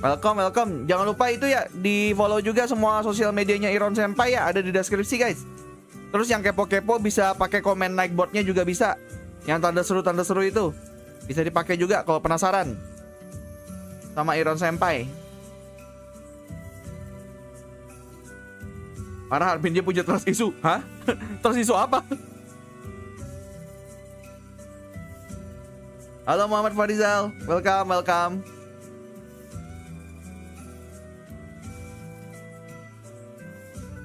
Welcome. Jangan lupa itu ya, di follow juga semua sosial medianya Irsen Senpai ya, ada di deskripsi guys. Terus yang kepo-kepo bisa pakai komen Nightbotnya juga bisa. Yang tanda seru itu bisa dipakai juga kalau penasaran sama Irsen Senpai. Parah admin dia punya trust issue. Hah? Trust issue apa? Halo Muhammad Farizal. Welcome.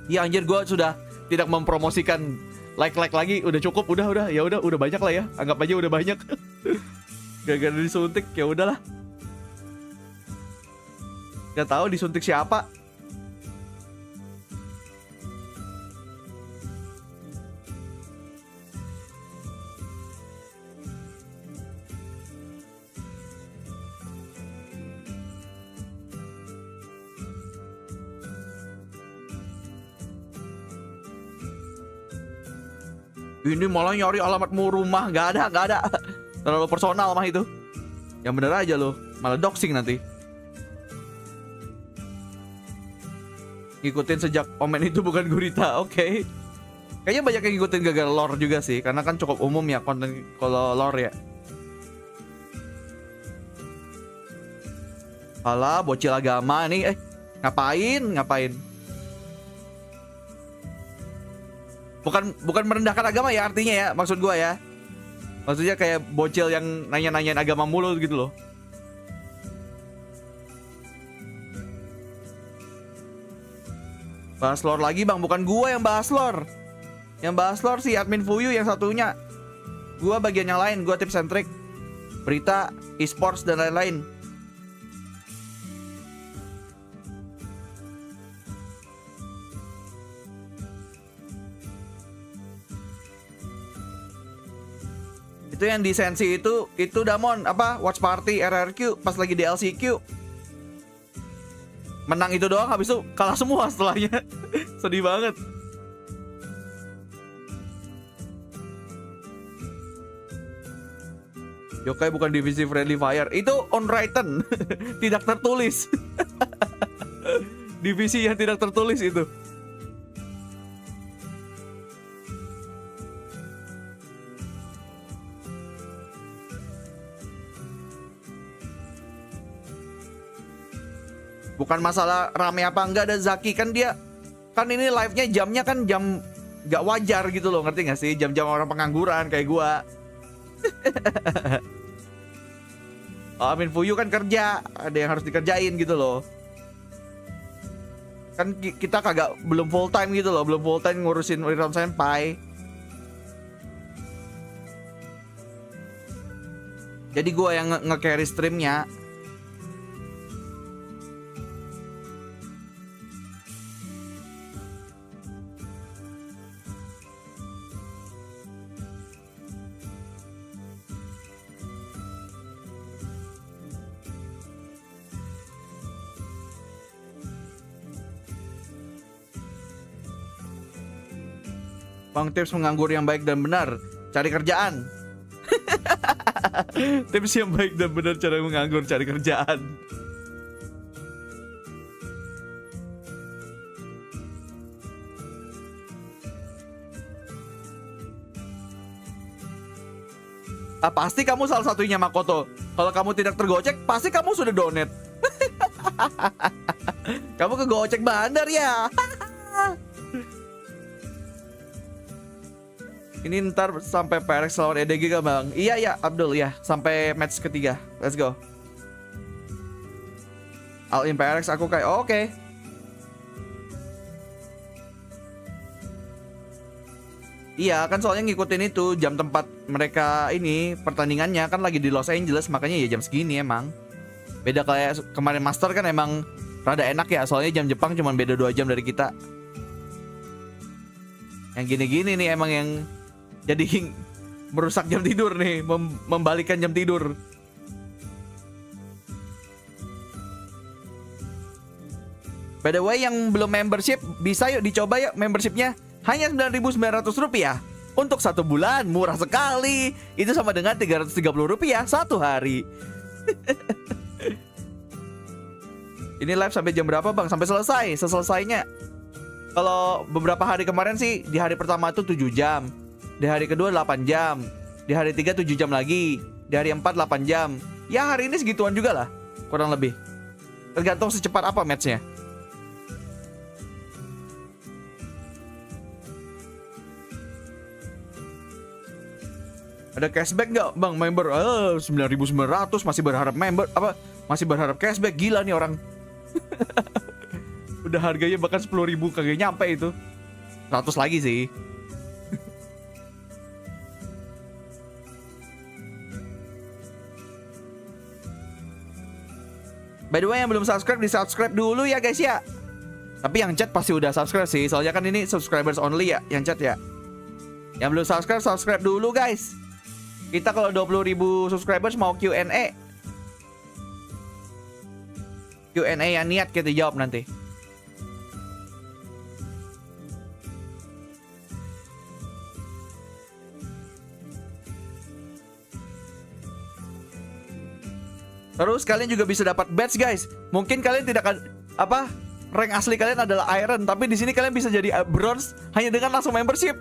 Ya anjir, gue sudah tidak mempromosikan like lagi. Udah cukup, udah. Ya udah banyak lah ya. Anggap aja udah banyak. Gara-gara disuntik, ya udahlah. Gak tahu disuntik siapa. Ini malah nyari alamatmu rumah. Gak ada. Terlalu personal mah itu. Yang bener aja loh. Malah doxing nanti. Ngikutin sejak Omen itu bukan gurita. Oke. Kayaknya banyak yang ngikutin gagal lore juga sih. Karena kan cukup umum ya konten kalau lore ya. Alah bocil agama nih. Ngapain? Bukan merendahkan agama ya artinya ya, maksud gua ya. Maksudnya kayak bocil yang nanya-nanyain agama mulu gitu loh. Bahas lore lagi bang, bukan gua yang bahas lore. Yang bahas lore sih admin Fuyu yang satunya. Gua bagian yang lain, gua tips and trick, berita, e-sports dan lain-lain. Itu yang di Sensi itu Damon apa watch party RRQ pas lagi di LCQ. Menang itu doang, habis itu kalah semua setelahnya. Sedih banget. Yokai bukan divisi friendly fire. Itu unwritten. Tidak tertulis. Divisi yang tidak tertulis itu. Bukan masalah rame apa enggak, ada Zaki kan dia kan ini live-nya jamnya kan jam gak wajar gitu loh, ngerti gak sih? Jam-jam orang pengangguran kayak gua. Amin Fuyu kan kerja, ada yang harus dikerjain gitu loh. Kan kita belum full time gitu loh, belum full time ngurusin Irsen Senpai. Jadi gua yang nge-carry streamnya. Bang, tips menganggur yang baik dan benar, cari kerjaan. Tips yang baik dan benar cara menganggur, cari kerjaan. Pasti kamu salah satunya Makoto. Kalau kamu tidak tergocek, pasti kamu sudah donate. Kamu kegocek bandar ya. Ini ntar sampai PRX lawan EDG gak bang? Iya ya Abdul ya, sampai match ketiga. Let's go. All in PRX aku kayak oke. Iya kan soalnya ngikutin itu jam tempat mereka ini pertandingannya kan lagi di Los Angeles, makanya ya jam segini emang. Beda kayak kemarin Master kan emang rada enak ya, soalnya jam Jepang cuma beda 2 jam dari kita. Yang gini-gini nih emang yang jadi merusak jam tidur nih, membalikkan jam tidur. By the way yang belum membership, bisa yuk dicoba yuk membershipnya. Hanya Rp9.900 untuk 1 bulan, murah sekali. Itu sama dengan Rp330 1 hari. Ini live sampai jam berapa bang? Sampai selesai, seselesainya. Kalau beberapa hari kemarin sih, di hari pertama tuh 7 jam, di hari kedua 8 jam, di hari 3 7 jam lagi, di hari 4 8 jam. Ya hari ini segituan juga lah, kurang lebih. Tergantung secepat apa matchnya. Ada cashback nggak bang member? 9.900 masih berharap member apa? Masih berharap cashback, gila nih orang. Udah harganya bahkan 10.000 kagak nyampe itu. 100 lagi sih. By the way yang belum subscribe di subscribe dulu ya guys ya. Tapi yang chat pasti udah subscribe sih, soalnya kan ini subscribers only ya yang chat ya. Yang belum subscribe, subscribe dulu guys. Kita kalau 20.000 subscribers mau Q&A. Q&A yang niat kita jawab nanti. Terus kalian juga bisa dapat badge guys. Mungkin kalian tidak akan rank asli kalian adalah iron, tapi di sini kalian bisa jadi bronze hanya dengan langsung membership.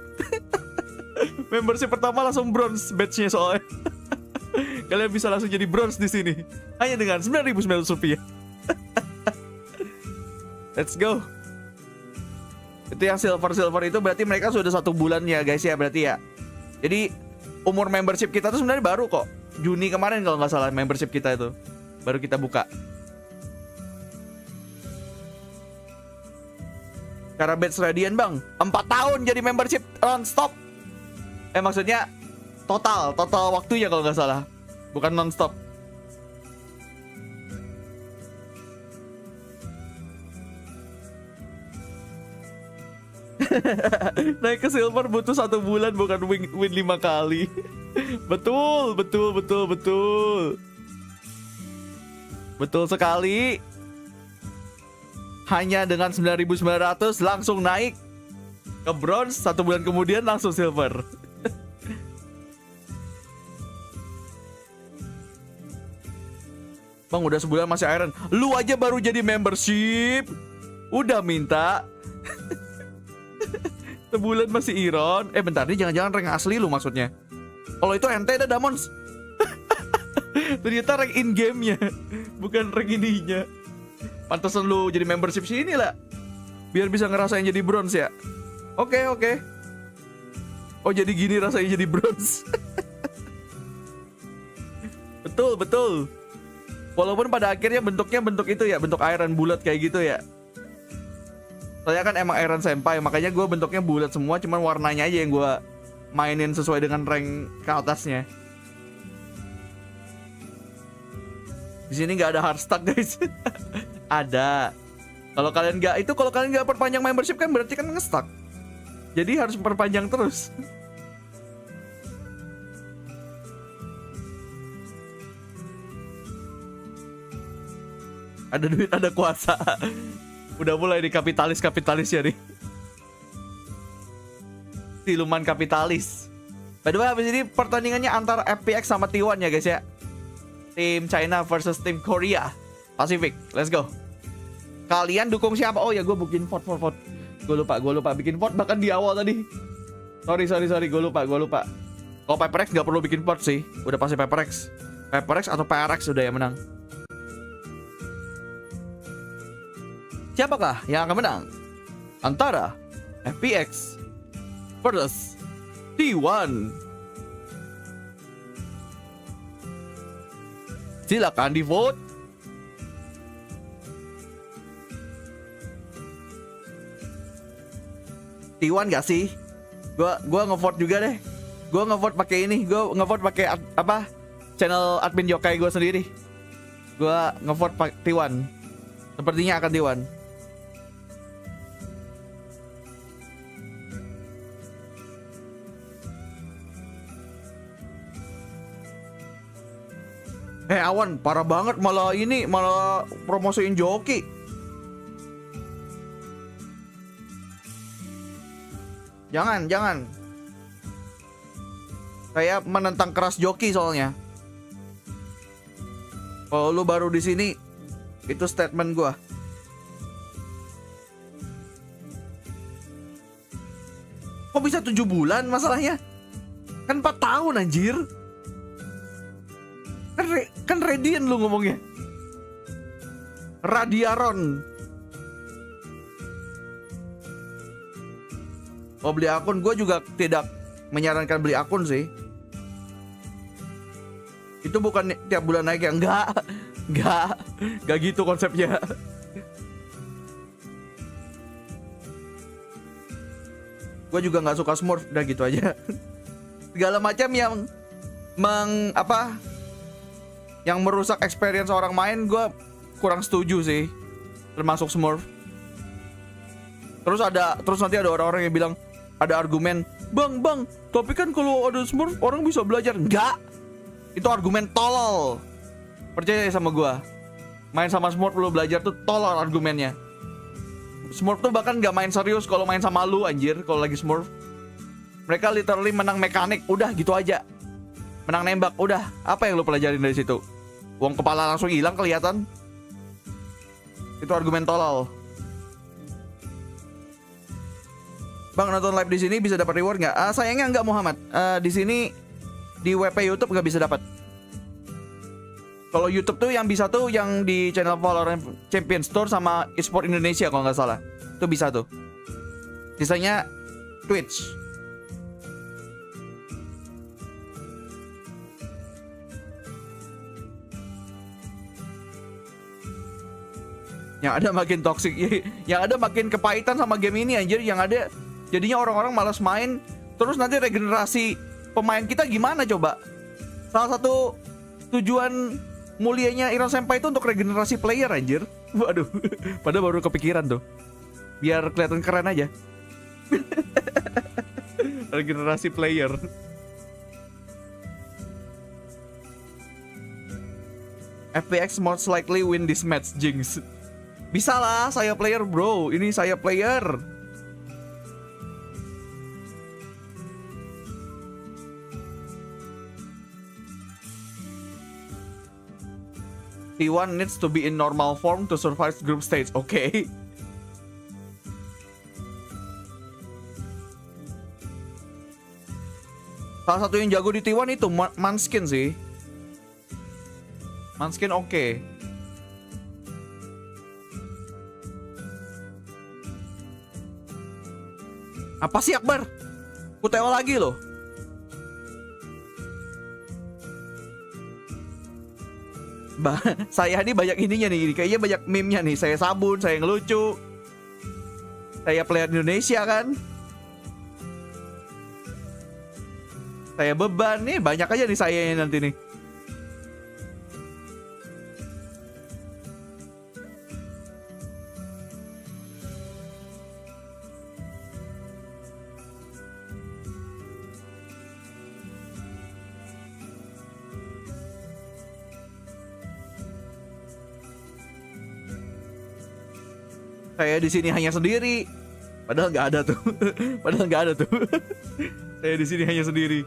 Membership pertama langsung bronze badge-nya soalnya. Kalian bisa langsung jadi bronze di sini hanya dengan Rp9.900. Let's go. Itu yang silver itu berarti mereka sudah 1 bulan ya guys ya, berarti ya. Jadi umur membership kita tuh sebenarnya baru kok. Juni kemarin kalau nggak salah membership kita itu baru kita buka. Cara batch Radian bang 4 tahun jadi membership non-stop. Maksudnya total waktunya kalau nggak salah, bukan non-stop. Naik ke silver butuh 1 bulan, bukan win 5 kali. Betul sekali. Hanya dengan 9.900 langsung naik ke bronze, 1 bulan kemudian langsung silver. Bang udah sebulan masih iron. Lu aja baru jadi membership udah minta. Sebulan masih iron. Bentar, ini jangan-jangan rank asli lu maksudnya. Kalau itu ente dah Damons. Ternyata rank in game-nya, bukan rank ininya. Pantesan lu jadi membership sini lah, biar bisa ngerasain jadi bronze ya. Oke. Oh jadi gini rasanya jadi bronze. Betul. Walaupun pada akhirnya bentuknya bentuk itu ya, bentuk iron bulat kayak gitu ya. Soalnya kan emang ironsenpai, makanya gue bentuknya bulat semua, cuman warnanya aja yang gue mainin sesuai dengan rank ke atasnya. Di sini nggak ada hard stack guys. Ada. Kalau kalian nggak perpanjang membership kan berarti kan nge-stuck. Jadi harus perpanjang terus. Ada duit, ada kuasa. Udah mulai di kapitalis ya nih. Siluman kapitalis. By the way, habis ini pertandingannya antara PRX sama T1 ya guys ya. Tim China versus tim Korea Pacific. Let's go. Kalian dukung siapa? Oh ya, gue bikin vote. Gue lupa bikin vote bahkan di awal tadi. Sorry, gue lupa. Kalau PRX nggak perlu bikin port sih, udah pasti PRX. PRX atau PRX udah yang menang. Siapakah yang akan menang antara FPX versus T1? Silakan di vote. T1 gak sih? Gua ngevote juga deh. Gua ngevote pakai ini. Gua ngevote pakai apa? Channel admin yokai gue sendiri. Gua ngevote pakai T1. Sepertinya akan T1. Awan, parah banget malah promosiin joki. Jangan. Saya menentang keras joki soalnya. Kalau lu baru di sini, itu statement gua. Kok bisa 7 bulan masalahnya? Kan 4 tahun anjir. Kan Radian lu ngomongnya. Radiaron. Oh, beli akun, gue juga tidak menyarankan beli akun sih. Itu bukan tiap bulan naik ya. Enggak gitu konsepnya. Gue juga nggak suka Smurf, udah gitu aja. Segala macam yang merusak experience orang main, gue kurang setuju sih, termasuk Smurf. Terus nanti ada orang-orang yang bilang, ada argumen, bang, tapi kan kalau ada Smurf orang bisa belajar. Enggak, itu argumen tolol. Percaya sama gue, main sama Smurf lu belajar tuh tolol argumennya. Smurf tuh bahkan gak main serius kalau main sama lu anjir. Kalau lagi Smurf, mereka literally menang mekanik, udah gitu aja. Menang nembak, udah. Apa yang lu pelajarin dari situ? Uang kepala langsung hilang kelihatan. Itu argumen tolol. Bang, nonton live di sini bisa dapat reward nggak? Sayangnya nggak, Muhammad. Di sini di WP YouTube nggak bisa dapat. Kalau YouTube tuh yang bisa tuh yang di channel VALORANT Champion Store sama eSport Indonesia kalau nggak salah. Itu bisa tuh. Sisanya Twitch. Yang ada makin toxic, yang ada makin kepahitan sama game ini anjir. Yang ada jadinya orang-orang malas main. Terus nanti regenerasi pemain kita gimana coba? Salah satu tujuan mulianya ironsenpai itu untuk regenerasi player anjir. Waduh, padahal baru kepikiran tuh. Biar kelihatan keren aja. Regenerasi player. FPX most likely win this match, Jinx. Bisa lah, saya player bro. Ini saya player. T1 needs to be in normal form to survive group stage. Okay. Salah satu yang jago di T1 itu Manskin sih. Manskin oke. Apa sih Akbar? Kuteo lagi loh. Saya nih banyak ininya nih. Kayaknya banyak meme-nya nih. Saya sabun, saya ngelucu. Saya player Indonesia kan. Saya beban nih. Banyak aja nih saya nanti nih. Saya di sini hanya sendiri. Padahal nggak ada tuh. Padahal nggak ada tuh. Saya di sini hanya sendiri.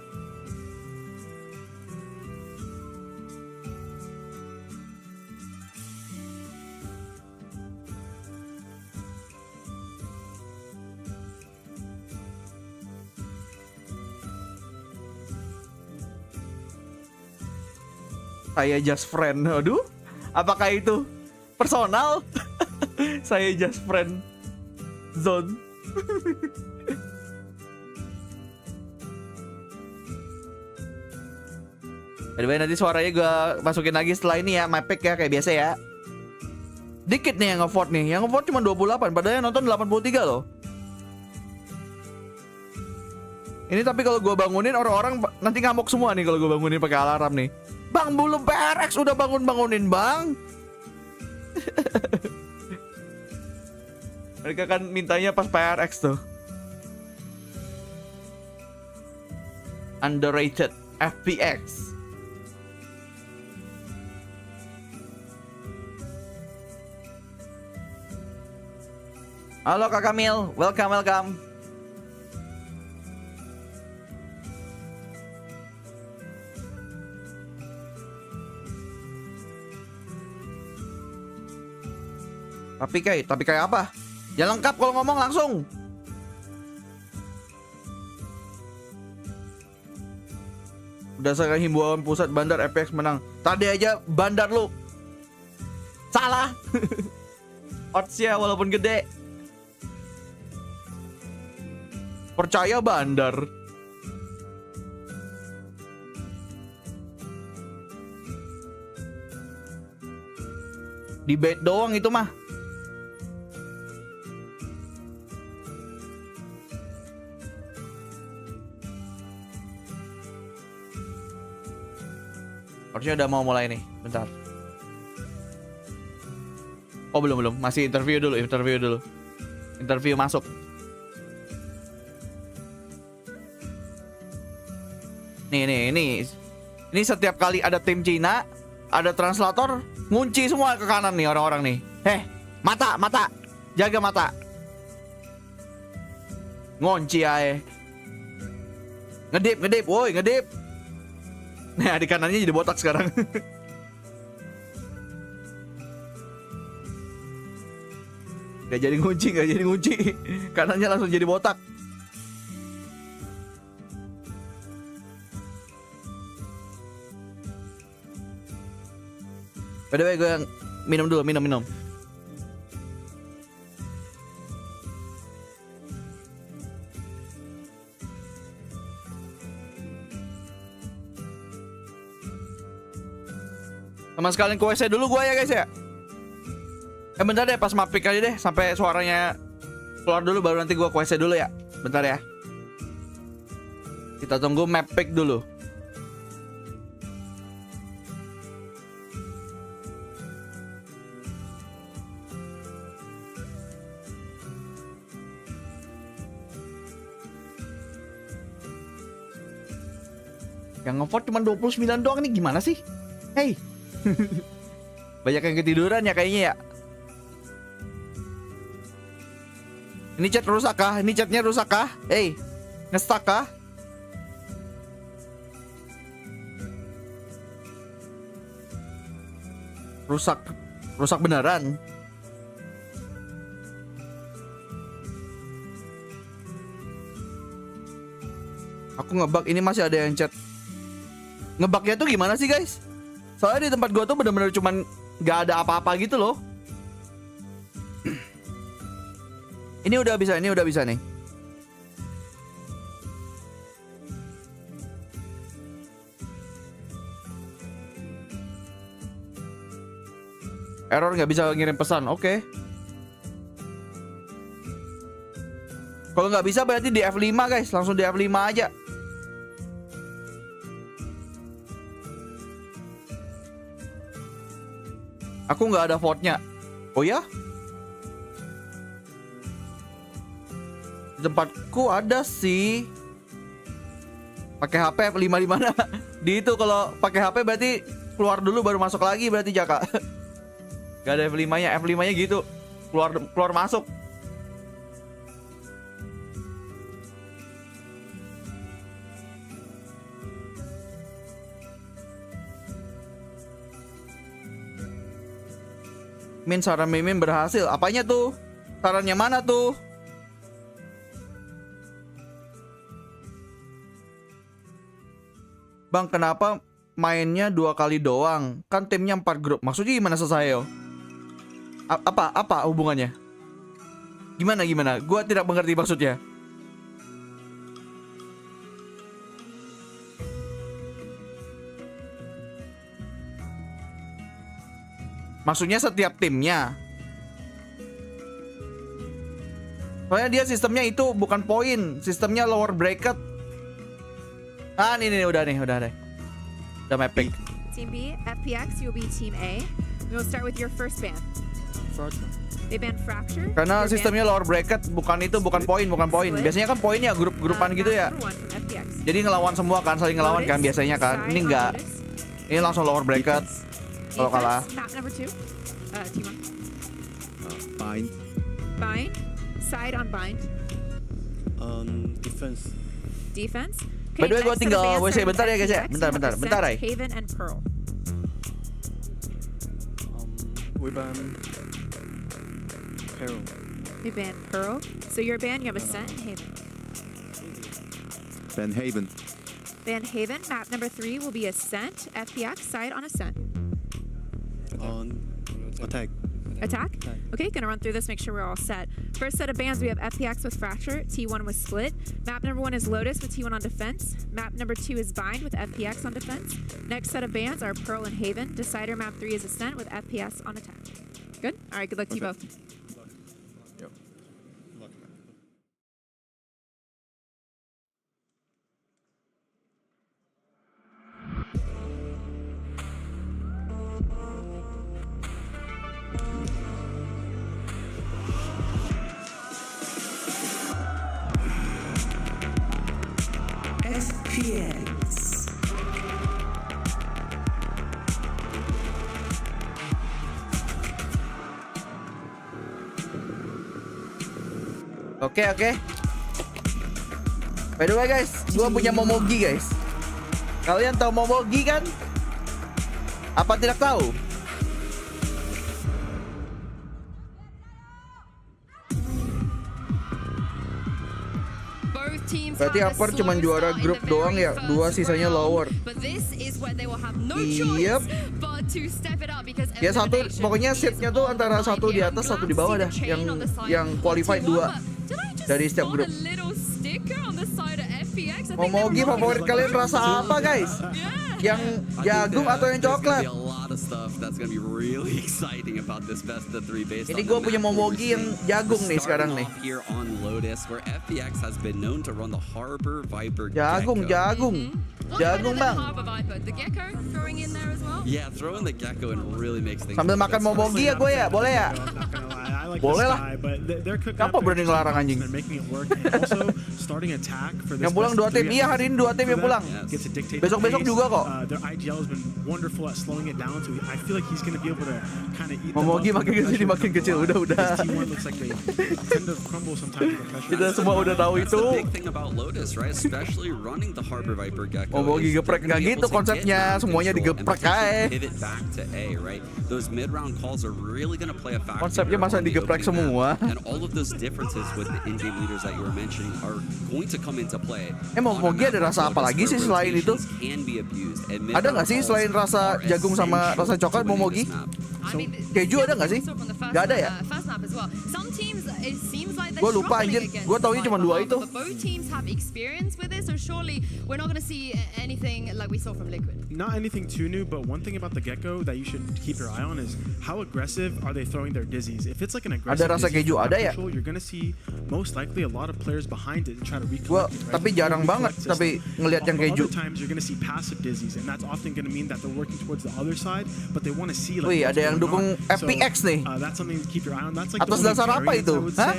Saya just friend. Aduh, apakah itu personal? Saya just friend zone. Anyway, nanti suaranya gue masukin lagi setelah ini ya, my pick ya, kayak biasa ya. Dikit nih yang nge-vote nih. Yang nge-vote cuma 28, padahal yang nonton 83 loh. Ini tapi kalau gue bangunin orang-orang nanti ngamuk semua nih kalau gue bangunin pakai alarm nih. Bang, belum PRX udah bangunin bang. Mereka kan mintanya pas PRX tuh. Underrated FPX. Halo Kak Kamil, welcome. Tapi kayak apa? Ya lengkap kalau ngomong langsung. Berdasarkan himbauan pusat bandar FPX menang. Tadi aja bandar lu salah. Oddsnya walaupun gede. Percaya bandar. Debate doang itu mah. Harusnya udah mau mulai nih, bentar. Oh belum, masih interview dulu. Interview masuk. Ini setiap kali ada tim Cina, ada translator, ngunci semua ke kanan nih orang-orang nih. Mata, jaga mata. Ngunci aja. Ngedip, woi ngedip. Nah di kanannya jadi botak sekarang. Gak jadi ngunci. Kanannya langsung jadi botak. By the way, gue minum dulu. Sama sekalian ke WC dulu gue ya guys ya. Bentar deh, pas mapik aja deh sampai suaranya keluar dulu, baru nanti gue ke WC dulu ya. Bentar ya. Kita tunggu map pick dulu. Yang nge-vote cuma 29 doang nih, gimana sih? Hey. Banyak yang ketiduran ya kayaknya ya. Ini chat rusak kah? Ini chatnya rusak kah? Hey, nge-stuck kah? Rusak beneran. Aku ngebug, ini masih ada yang chat. Ngebugnya tuh gimana sih guys? Soalnya di tempat gua tuh bener-bener cuman gak ada apa-apa gitu loh. Ini udah bisa nih. Error nggak bisa ngirim pesan, oke. Kalau nggak bisa berarti di F5 guys, langsung di F5 aja. Aku nggak ada vote-nya. Oh ya? Di tempatku ada sih. Pakai HP F5 di mana? Di itu kalau pakai HP berarti keluar dulu baru masuk lagi berarti Jaka. Gak ada F5-nya. F5-nya gitu. Keluar masuk. Min, saran Mimin berhasil. Apanya tuh? Sarannya mana tuh? Bang, kenapa mainnya 2 kali doang. Kan timnya 4 grup. Maksudnya gimana selesai yo? Apa hubungannya? Gimana? Gua tidak mengerti maksudnya. Maksudnya setiap timnya. Soalnya dia sistemnya itu bukan poin, sistemnya lower bracket. Ah, nih udah deh. Udah mapping. Team B, FPX, you'll be Team A. We'll start with your first band. They ban Fracture. Karena sistemnya lower bracket, bukan poin. Biasanya kan poinnya grup-grupan gitu ya. Jadi ngelawan semua kan, saling ngelawan kan biasanya kan. Ini enggak. Ini langsung lower bracket. Kalau kalah. Map number 2. T1. Bind. Bind. Side on bind. Defense. Defense. By the way, gue tinggal WC bentar ya guys ya. Bentar ay. Haven and Pearl. We ban Pearl. We ban Pearl. So your ban, you have a Sent and Haven. Ben Haven. Van Haven, map number 3 will be a Sent, FPX, side on a Sent. On attack. Attack? Okay, gonna run through this, make sure we're all set. First set of bans, we have FPX with Fracture, T1 with Split. Map number 1 is Lotus with T1 on defense. Map number 2 is Bind with FPX on defense. Next set of bans are Pearl and Haven. Decider map 3 is Ascent with FPS on attack. Good? Alright, good luck to you both. PRX. Oke. By the way guys, gua punya Momogi guys. Kalian tahu Momogi kan? Apa tidak tahu? Berarti upper cuma juara grup doang ya, 2 sisanya lower. Yep. Ya satu, pokoknya seatnya tuh antara 1 di atas 1 di bawah dah. Yang qualified 2 dari setiap grup. Momogi favorit kalian rasa apa guys? Yang jagung atau yang coklat? Ini gue punya Momogi yang jagung nih sekarang nih. Jagung bang. Sambil makan Momogi ya gue ya, boleh ya? Boleh lah. Kenapa berani ngelarang anjing? Yang pulang 2 tim. Iya hari ini 2 tim yang pulang. Besok-besok juga kok. Momogi makin kecil. Udah. Kita semua udah tahu itu. Momogi geprek nggak gitu konsepnya. Semuanya digeprek aja. Konsepnya masa digeprek semua. Momogi ada rasa apa lagi sih selain itu? Ada nggak sih selain rasa jagung sama rasa coklat Momogi? Keju ada nggak sih? Nggak ada ya? Gue lupa anjir. Gue taunya cuma 2 itu. Not anything too new, but one thing about the Gecko that you should keep your eye on is how aggressive are they throwing their dizzies. If it's like an aggressive ada rasa keju ada ya? You're gonna see most likely a lot of players behind it and try to recollect it, right? Tapi jarang banget tapi ngelihat yang keju. Other times you're gonna see passive dizzies, and that's often gonna mean that they're working towards the other side, but they want to see like. Wih, ada yang dukung FPX nih. That's something to keep your eye on. That's like atas dasar apa itu? Hah?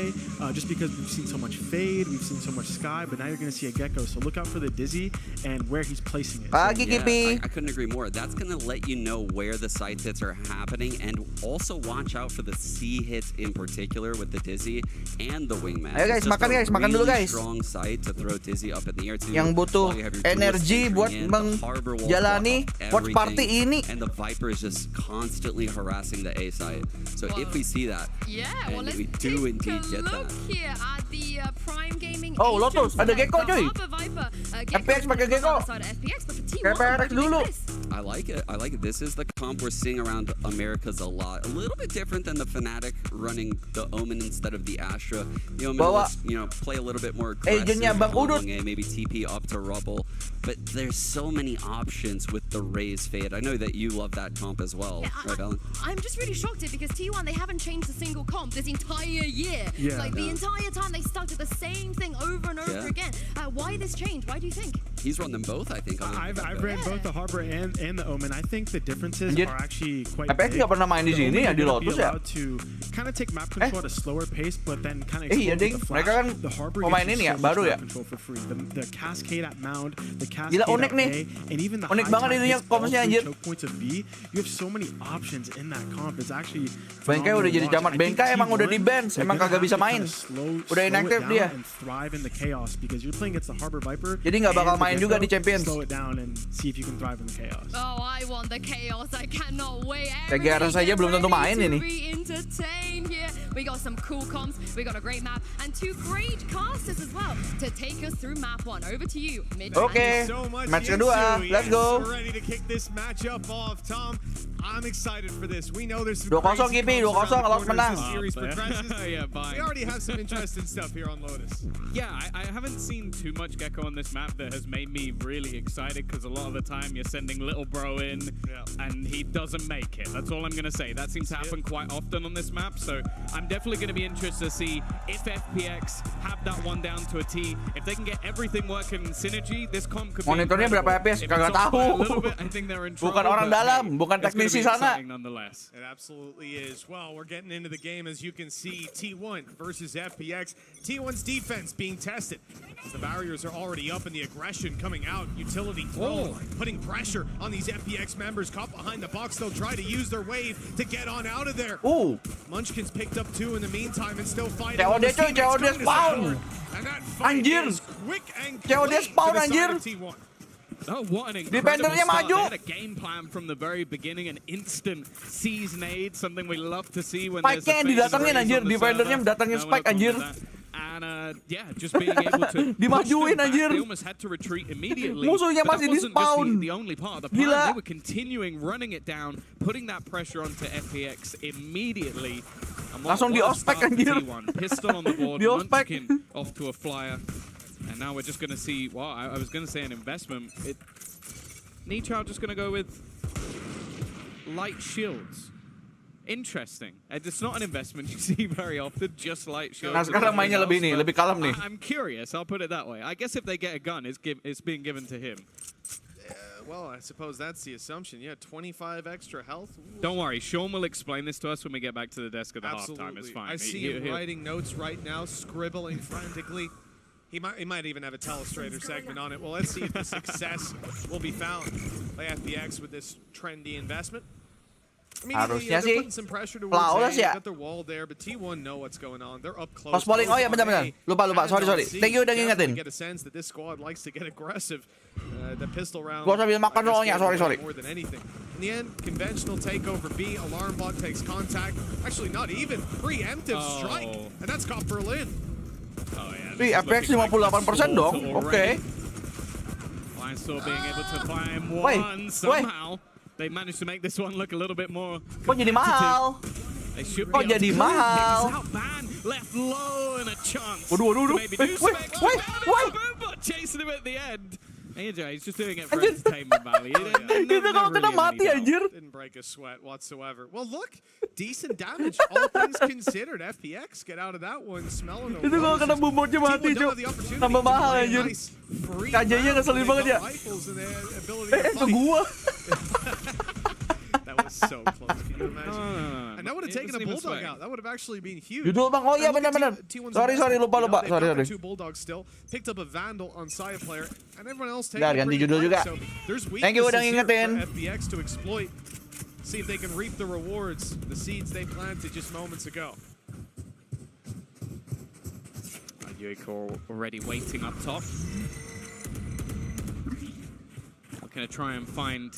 Just because we've seen so much fade, we've seen so much sky, but now you're gonna see a Gecko. So look out for the dizzy and where he's placing it. Pagi Kipi. I couldn't agree more. That's gonna let you know where the side hits are happening, and also watch out for the C hits in particular with the dizzy and the wingman. Ayo guys, makan dulu guys. Strong side to throw dizzy up in the air too. Yang butuh energi buat menjalani watch party ini. And the Viper is just constantly harassing the A side. So if we see that, and we do indeed get that. Oh, Lotus, ada Gecko cuy. FPX pakai Gecko. Kayak PRX dulu. I like it. I like it. This is the comp we're seeing around Americas a lot. A little bit different than the Fnatic running the Omen instead of the Astra. The Omen will, play a little bit more aggressive, maybe TP up to Rubble. But there's so many options with the Raze Fade. I know that you love that comp as well, right, Ellen? I'm just really shocked because T1, they haven't changed a single comp this entire year. The entire time they stuck to the same thing over and over again. Why this change? Why do you think? He's run them both, I think. I've ran both the Harbor and the Omen. I think the differences are actually quite big. nggak pernah main di sini ya di Lotus ya. To kind of take map control at a slower pace, but then kind of Iya ding, mereka kan pemain ini ya, baru ya. The cascade at Mound, the cascade Gila unik nih, and even the unik banget itunya komposnya anjir. Points of B, you have so many options in that comp. It's actually Bengkai udah jadi jamat. Bengkai emang udah di bench, emang kagak bisa main. Udah inactive dia. Thrive in the chaos because you're playing against the Harbor Viper. Jadi nggak bakal main juga di Champions. Slow it down and see if you can thrive in the chaos. Oh, I want the chaos. I cannot wait. TGR saja belum tentu main ini. We got some cool comps, we got a great map, and 2 great casters as well to take us through map 1. Over to you, Mid. Okay, match kedua, let's go. We're ready to kick this matchup off, Tom. I'm excited for this. We know there's some 2-0 GP, 2-0 Lotus menang. We already have some interesting stuff here on Lotus. Yeah, I haven't seen too much Gecko on this map that has made me really excited because a lot of the time you're sending little bro in and he doesn't make it. That's all I'm going to say. That seems to happen quite often on this map, so I'm definitely going to be interested to see if FPX have that one down to a T. If they can get everything working in synergy, this comp could be Monitornya berapa FPS? Kagak tahu. Bukan orang dalam, bukan teknisi sana. It absolutely is. Well, we're getting into the game as you can see. T1 versus FPX. T1's defense being tested. The barriers are already up and the aggression coming out. Utility thrown, putting pressure on these FPX members. Caught behind the box, they'll try to use their wave to get on out of there. Munchkin's picked up 2 in the meantime and still fighting. COD spawn. Anjir. COD spawn anjir. Oh, what an Defendernya incredible start. maju. They had a game plan from the very beginning, an instant seize nade, something we love to see when there's a Spike-nya yang didatengin anjir, defendernya datangin Spike anjir. And yeah, just being able to dimajuin anjir. They almost had to retreat immediately. Musuhnya But masih that di wasn't just spawn. the only part of the plan. They were continuing running it down, putting that pressure onto FPX immediately. Langsung di ospek anjir. Pistol on the board, Di ospek. Munchkin off to a flyer. And now we're just going to see, well, I was going to say an investment. Nichao just going to go with light shields. Interesting. It's not an investment you see very often, just light shields. Nah, sekarang mainnya lebih nih, lebih kalem nih. I'm curious, I'll put it that way. I guess if they get a gun, it's being given to him. Well, I suppose that's the assumption. Yeah, 25 extra health. Don't worry, Sean will explain this to us when we get back to the desk at the halftime. It's fine. I see him writing notes right now, scribbling frantically. He might even have a Telestrator segment on it. Well, let's see if the success will be found by FPX with this trendy investment. Harusnya they're sih putting some pressure flawless towards A. ya. Got their wall there, but T1 know what's going on. They're up close. Pas bowling, oh ya benar-benar. Lupa. Sorry. Thank you udah ngingetin. Get a sense that this squad likes to get aggressive. The pistol round. Gua sambil makan rollnya, sorry. More than anything. In the end, conventional takeover B. Alarm bot takes contact. Actually, not even preemptive strike, and that's got Berlin. Oh yeah. Wih, FPX 58% dong. Oke. Lion still being able to climb one somehow. They managed to make this one look a little bit more Kok jadi mahal? Kok jadi mahal? Left low and a chance. Waduh. Wait. Chasing him at the end. He's just doing it for entertainment value. Itu kalau kena mati anjir. Didn't break a sweat whatsoever. Well, look, decent damage, all things considered. FPX get out of that one, smelling the Itu kalau kena bumbotnya mati, Cuk. Tambah mahal anjir. KJ-nya ngeselin banget ya. Itu gua. That was so close. Can you imagine? And that would have taken a bulldog out. That would have actually been huge. Judul bang, oh iya benar. Sorry, lupa. Sorry. 2 bulldogs still. Picked up a vandal on side player, and everyone else taking. Ganti judul juga. So there's Thank you udah ngingetin. FPX to exploit. See if they can reap the rewards, the seeds they planted just moments ago. Yokai already waiting up top. We're going to try and find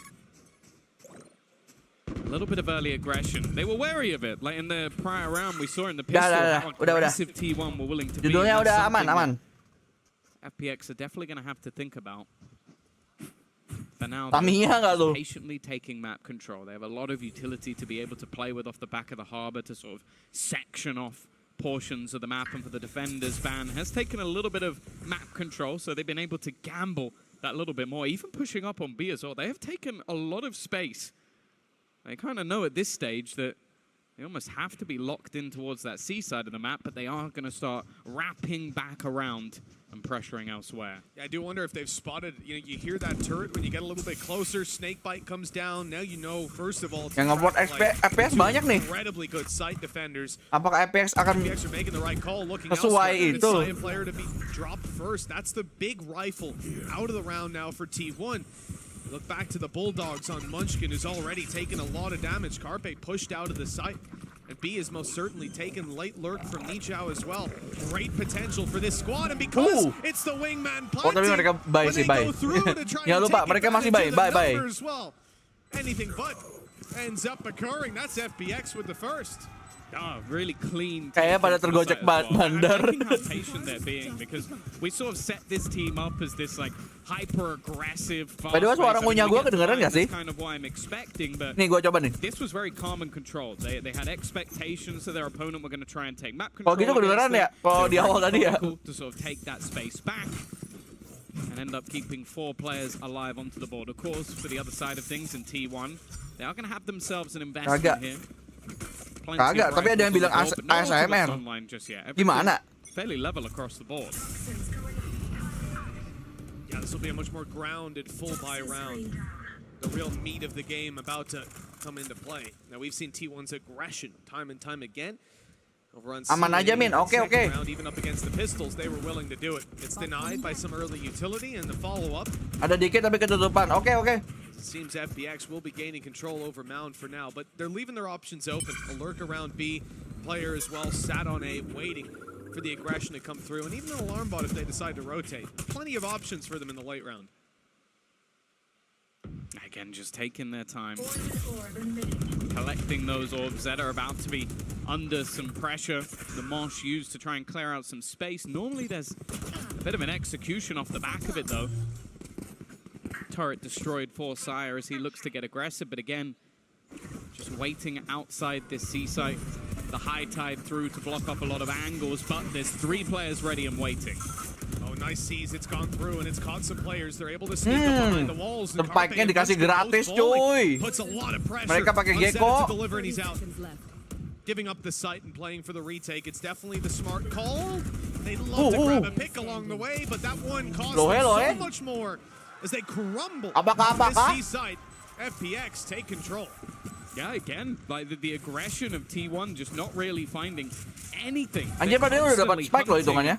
a little bit of early aggression. They were wary of it. Like in the prior round, we saw in the pistol how aggressive T1 were willing to be. Judulnya udah aman. FPX are definitely going to have to think about. But now Tamiya nggak they're tuh? patiently taking map control. They have a lot of utility to be able to play with off the back of the harbor to sort of section off portions of the map. And for the defenders, Van has taken a little bit of map control, so they've been able to gamble that little bit more, even pushing up on B as well. They have taken a lot of space. They kind of know at this stage that they almost have to be locked in towards that C side of the map, but they are going to start wrapping back around and pressuring elsewhere. Yeah, I do wonder if they've spotted, you hear that turret when you get a little bit closer, Snakebite comes down, now you know, first of all, it's Yang ngebuat FPS banyak nih. incredibly good site defenders. Apakah FPS akan FPX are making the right call, looking sesuai elsewhere. itu? It's player to be dropped first. That's the big rifle out of the round now for T1. Look back to the Bulldogs on Munchkin, who's already taken a lot of damage. Carpe pushed out of the site. And B is most certainly taken late lurk from Nichao as well. Great potential for this squad, and because it's the wingman planting, tapi mereka bye sih, bye. Jangan lupa, mereka masih bye. as well. Anything but ends up occurring. That's FPX with the first. Really clean. Kayaknya pada tergocek bandar. I like how patient they're being, because we sort of set this team up as this like hyper aggressive. By the way, suara ngunyah gua kedengeran nggak sih? Kind of what I'm expecting, but nih gua coba nih. This was very calm and controlled. They had expectations that their opponent were going to try and take map control. Kalau gitu kedengeran ya? Kalau di awal tadi ya. To sort of take that space back and end up keeping 4 players alive onto the board. Of course, for the other side of things in T1, they are going to have themselves an investment here. Kagak, tapi ada yang bilang ASMR. Gimana? Fairly level across the board. Yeah, this will be a much more grounded full buy round. The real meat of the game about to come into play. Now we've seen T1's aggression time and time again. Over on Aman aja, Min. Oke. Round, even up against the Pistols, they were willing to do it. It's denied by some early utility, and the follow-up. Ada dikit tapi ketutupan. Oke. Seems FPX will be gaining control over Mound for now, but they're leaving their options open. A lurk around B, player as well sat on A, waiting for the aggression to come through, and even an alarm bot if they decide to rotate. Plenty of options for them in the late round. Again, just taking their time, collecting those orbs that are about to be under some pressure. The Mosh used to try and clear out some space. Normally there's a bit of an execution off the back of it, though. Turret destroyed for Sire as he looks to get aggressive, but again, just waiting outside this C site. The high tide through to block up a lot of angles, but there's 3 players ready and waiting. Oh, nice seize. It's gone through, and it's caught some players. They're able to sneak up behind the walls. Spike-nya dikasih gratis, cuy. Puts a lot of pressure. Mereka pakai Gecko. To deliver, and he's out. Giving up the site and playing for the retake. It's definitely the smart call. They'd love to grab a pick along the way, but that one cost them so much more as they crumble. This C site, FPX take control. Yeah, again, like the aggression of T1 just not really finding anything. Anjir, padahal udah dapat spike loh hitungannya.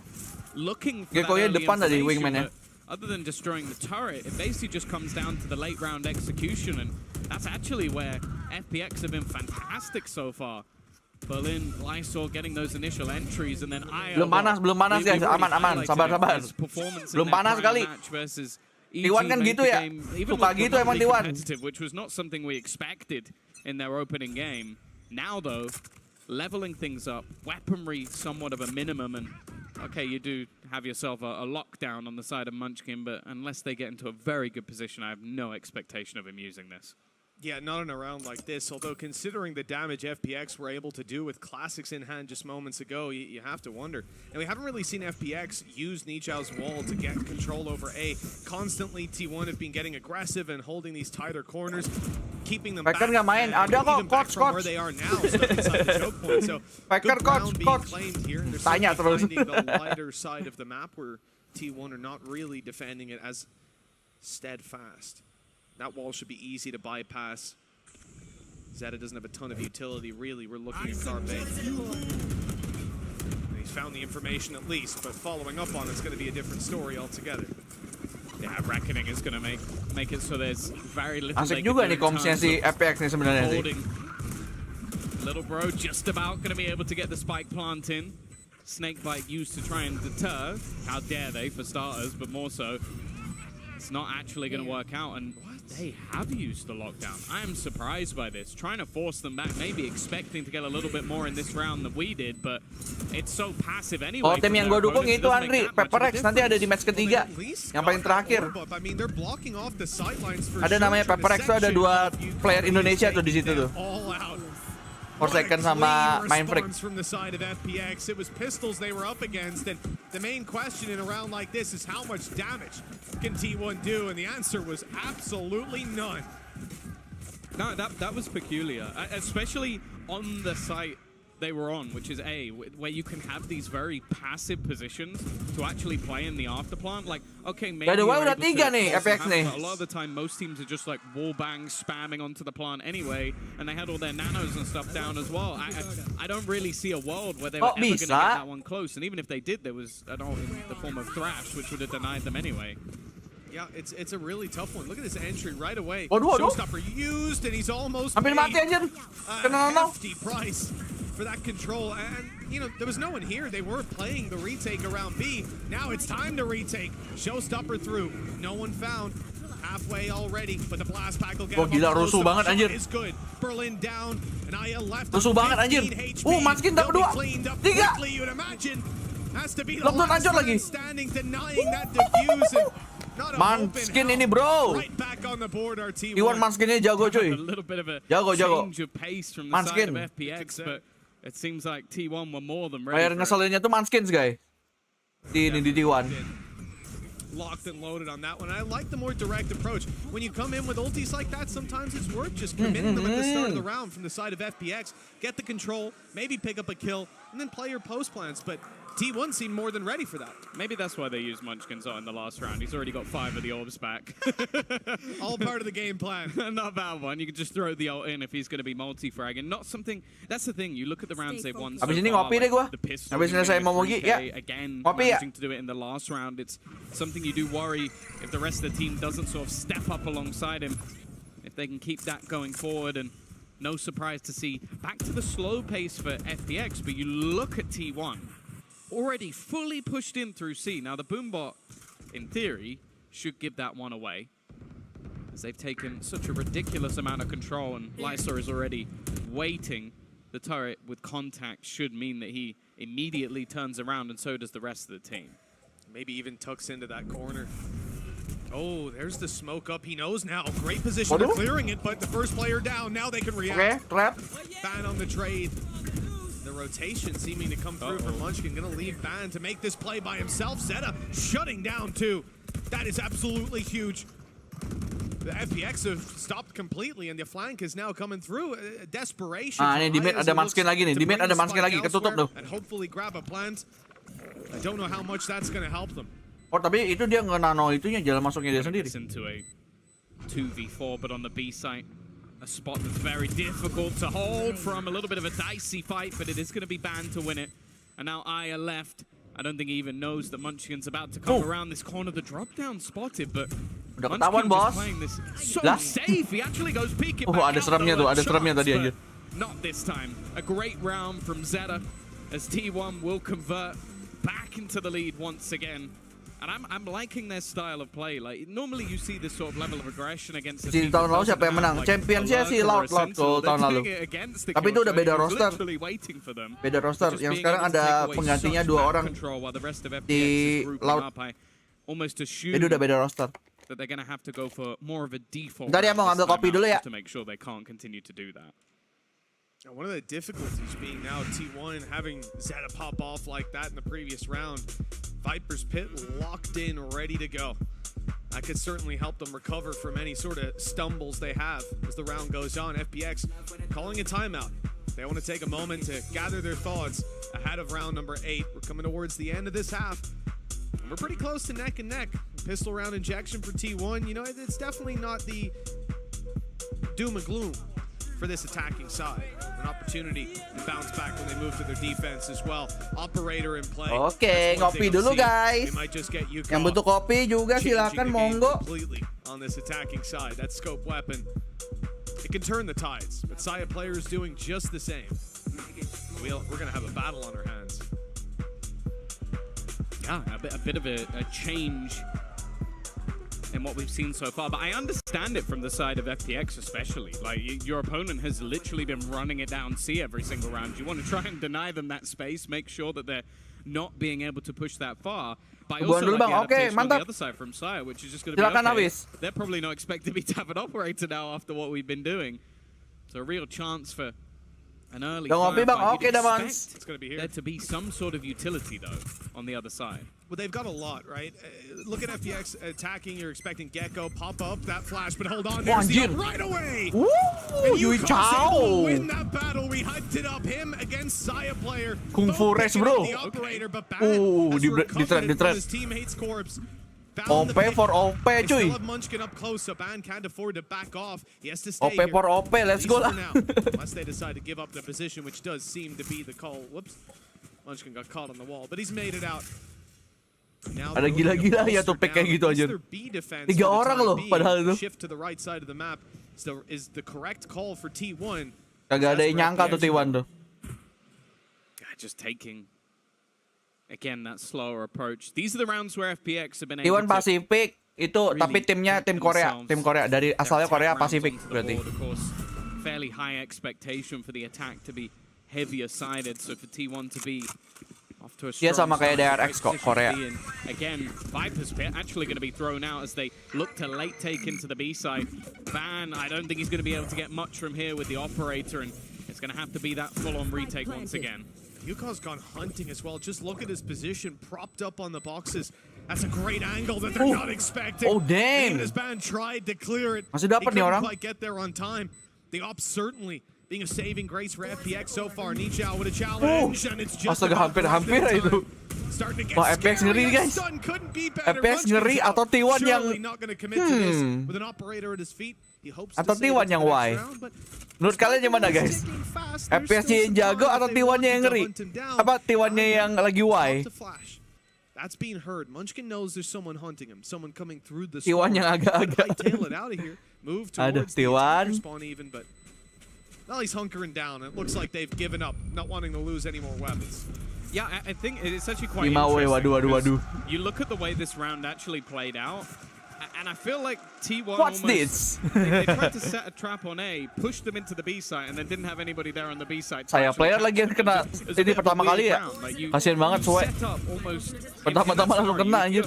Looking for Gecko-nya that early depan tadi information, wingman-nya. other than destroying the turret, it basically just comes down to the late round execution, and that's actually where FPX have been fantastic so far. Berlin, Lysol getting those initial entries, and then Belum panas guys, aman, sabar. Belum panas kali. T1 kan gitu ya, suka gitu emang T1. Which was not something we expected in their opening game. Now though, leveling things up, weaponry somewhat of a minimum, and okay, you do have yourself a lockdown on the side of Munchkin, but unless they get into a very good position, I have no expectation of him using this. Yeah, not in a round like this, although considering the damage FPX were able to do with classics in hand just moments ago, you have to wonder. And we haven't really seen FPX use Nichao's wall to get control over A. Constantly, T1 have been getting aggressive and holding these tighter corners, keeping them back, nggak main. Ada kok, even back from where they are now, stuck inside the choke point. So, good ground being claimed here. They're certainly finding the lighter side of the map where T1 are not really defending it as steadfast. That wall should be easy to bypass. Zeta doesn't have a ton of utility, really. We're looking at Carpe. He's found the information at least, but following up on it's going to be a different story altogether. Yeah, Reckoning is going to make it so there's very little. Asik juga nih komsnya si FPX nih sebenarnya sih. Little bro just about going to be able to get the spike plant in. Snakebite used to try and deter. How dare they, for starters, but more so, it's not actually going to work out. And they have used the lockdown. I am surprised by this. Trying to force them back, maybe expecting to get a little bit more in this round than we did, but it's so passive anyway. Oh, tim yang gue dukung itu Andri, PRX nanti ada di match ketiga, yang paling terakhir. Ada namanya PRX tuh, ada 2 player Indonesia tuh di situ tuh. Forsaken sama Mindfreak. From the side of FPX, it was pistols they were up against, and the main question in a round like this is how much damage can T1 do, and the answer was absolutely none. No, that was peculiar, especially on the site they were on, which is A, where you can have these very passive positions to actually play in the afterplant. Like, okay, maybe udah 3 nih FPX nih. A lot of the time, most teams are just like wallbang spamming onto the plant anyway, and they had all their nanos and stuff down as well. I don't really see a world where they were ever going to get that one close, and even if they did, there was an all in the form of Thrash, which would have denied them anyway. Yeah, it's a really tough one. Look at this entry right away. Waduh. Showstopper used, and he's almost Hampir mati anjir. a hefty price for that control. And, you know, there was no one here. They were playing the retake around B. Now it's time to retake. Showstopper through. No one found. Halfway already, but the blast pack will get him. Gila, rusuh banget anjir. Is good. Berlin down, and Aya left. Rusuh banget anjir. Manskin dapat 2. 3. You'd imagine has to be the Lockdown hancur lagi. standing denying that defuse. And Manskin ini bro. Iwan Manskinnya jago cuy. A little bit of a jago. change of pace from the side of FPX, but it seems like T1 were more than ready. Player ngeselinnya tuh Manskins guys. Di T1. Locked and loaded on that one. I like the more direct approach. When you come in with ultis like that, sometimes it's worth just committing them at the start of the round from the side of FPX. Get the control, maybe pick up a kill, and then play your post plans. But T1 seemed more than ready for that. Maybe that's why they used Munchkins in the last round. He's already got 5 of the orbs back. All part of the game plan. Not a bad one. You can just throw the ult in if he's going to be multi-fragging. Not something... That's the thing. You look at the rounds they've won so Abis ini far, ngopi deh gua. the pistol, Abis selesai memogi, ya. again, Ngopi ya. managing to do it in the last round. It's something you do worry if the rest of the team doesn't sort of step up alongside him. If they can keep that going forward, and no surprise to see back to the slow pace for FPX, but you look at T1. Already fully pushed in through C. Now the Boombot, in theory, should give that one away, as they've taken such a ridiculous amount of control, and Lysor is already waiting. The turret with contact should mean that he immediately turns around, and so does the rest of the team. Maybe even tucks into that corner. Oh, there's the smoke up. He knows now. Great position for clearing it, but the first player down. Now they can react. Okay, trap. Ban on the trade. The rotation seeming to come through from Munchkin. Gonna leave Ban to make this play by himself. Zeta shutting down too. That is absolutely huge. The FPX have stopped completely, and the flank is now coming through. Desperation. Ini di mid ada Munchkin lagi nih. Di mid ada Munchkin lagi. Ketutup tuh. And hopefully grab a plant. I don't know how much that's gonna help them. Oh, tapi itu dia nge-nano itunya, jalan masuknya dia sendiri. Into a 2v4, but on the B site, a spot that's very difficult to hold from. A little bit of a dicey fight, but it is going to be banned to win it. And now Aya left. I don't think he even knows that Munchkin's about to come around this corner. The drop down spotted, but udah ketahuan, bos. playing this so safe. He actually goes peeking back ada seramnya tuh, ada seramnya tadi anjir. Not this time. A great round from Zeta, as T1 will convert back into the lead once again. And I'm liking their style of play. Like normally you see this sort of level of aggression against the team. Tahun lalu siapa yang menang? Championsnya si Loud tuh tahun lalu. Tapi itu udah beda roster. Beda roster. Yang sekarang ada penggantinya 2 orang di Loud. Itu udah beda roster. That they're going to have to go for more of a default. Bentar ya, mau ngambil kopi dulu ya. To make sure they can't continue to do that. One of the difficulties being now T1 having Zeta pop off like that in the previous round. Viper's Pit locked in, ready to go. That could certainly help them recover from any sort of stumbles they have as the round goes on. FPX calling a timeout. They want to take a moment to gather their thoughts ahead of round number 8. We're coming towards the end of this half. And we're pretty close to neck and neck. Pistol round injection for T1. You know, it's definitely not the doom and gloom for this attacking side. An opportunity to bounce back when they move to their defense as well. Operator in play. Oke, ngopi dulu guys. Yang butuh kopi juga silakan monggo. Completely on this attacking side. That scope weapon, it can turn the tides. But Saya players doing just the same. We're gonna have a battle on our hands. Yeah, a bit of a change in what we've seen so far. But I understand it from the side of FPX especially. Like, your opponent has literally been running it down C every single round. You want to try and deny them that space, make sure that they're not being able to push that far. But I also like the adaptation on the other side from Sire, which is just going to be okay. They're probably not expecting me to have an operator now after what we've been doing. So a real chance for an early firefight. You'd expect there to be some sort of utility, though, on the other side. Well, they've got a lot, right? Look at FPX attacking. You're expecting Gecko pop up that flash, but hold on, there's the right away. Woo! And Yuka's able to win that battle. We hyped it up. Him against Saya player. Kung Fu Race, bro. The operator, but di trend. His teammates corpse. OP for OP, cuy. Still have Munchkin up close, so Ban can't afford to back off. He has to stay OP for OP, let's go lah. Unless they decide to give up the position, which does seem to be the call. Whoops. Munchkin got caught on the wall, but he's made it out. Ada gila-gila ya topik kayak gitu aja. 3 orang loh padahal itu. Shift to the right side of the map is the correct call for T1. Kagak ada yang nyangka tuh T1 tuh. Just taking again that slower approach. These are the rounds where FPX have been able T1 Pacific itu tapi timnya tim Korea dari asalnya Korea Pacific berarti. Of course, fairly high expectation for the attack to be heavier sided, so for T1 to be off to a strong sama kayak DRX kok Korea. Again, Viper's actually going to be thrown out as they look to late take into the B side. Van, I don't think he's going to be able to get much from here with the operator, and it's going to have to be that full-on retake once again. Yuka's gone hunting as well. Just look at his position, propped up on the boxes. That's a great angle that they're not expecting. Oh, damn. Even as Ban tried to clear it, Masih dapat nih orang. quite get there on time. The op certainly being a saving grace for FPX so far. Nichao with a challenge, and it's just hampir itu. Wah, FPX ngeri guys. FPX ngeri atau T1 yang atau T1 yang Y. Menurut kalian yang mana guys? FPX-nya yang jago atau T1-nya yang ngeri? Apa T1-nya yang lagi Y? That's being heard. Munchkin knows there's someone hunting him, someone coming through the T1 yang agak-agak. Tail it out of here. Move towards the spawn even, but well, he's hunkering down. It looks like they've given up, not wanting to lose any more weapons. Yeah, I think it's actually quite interesting. Waduh. You look at the way this round actually played out, and I feel like T1 What's almost, this? they tried to set a trap on A, pushed them into the B site, and then didn't have anybody there on the B site. Saya player lagi yang kena ini pertama kali ya. Kasian banget Suwe. Pertama-tama langsung kena anjir.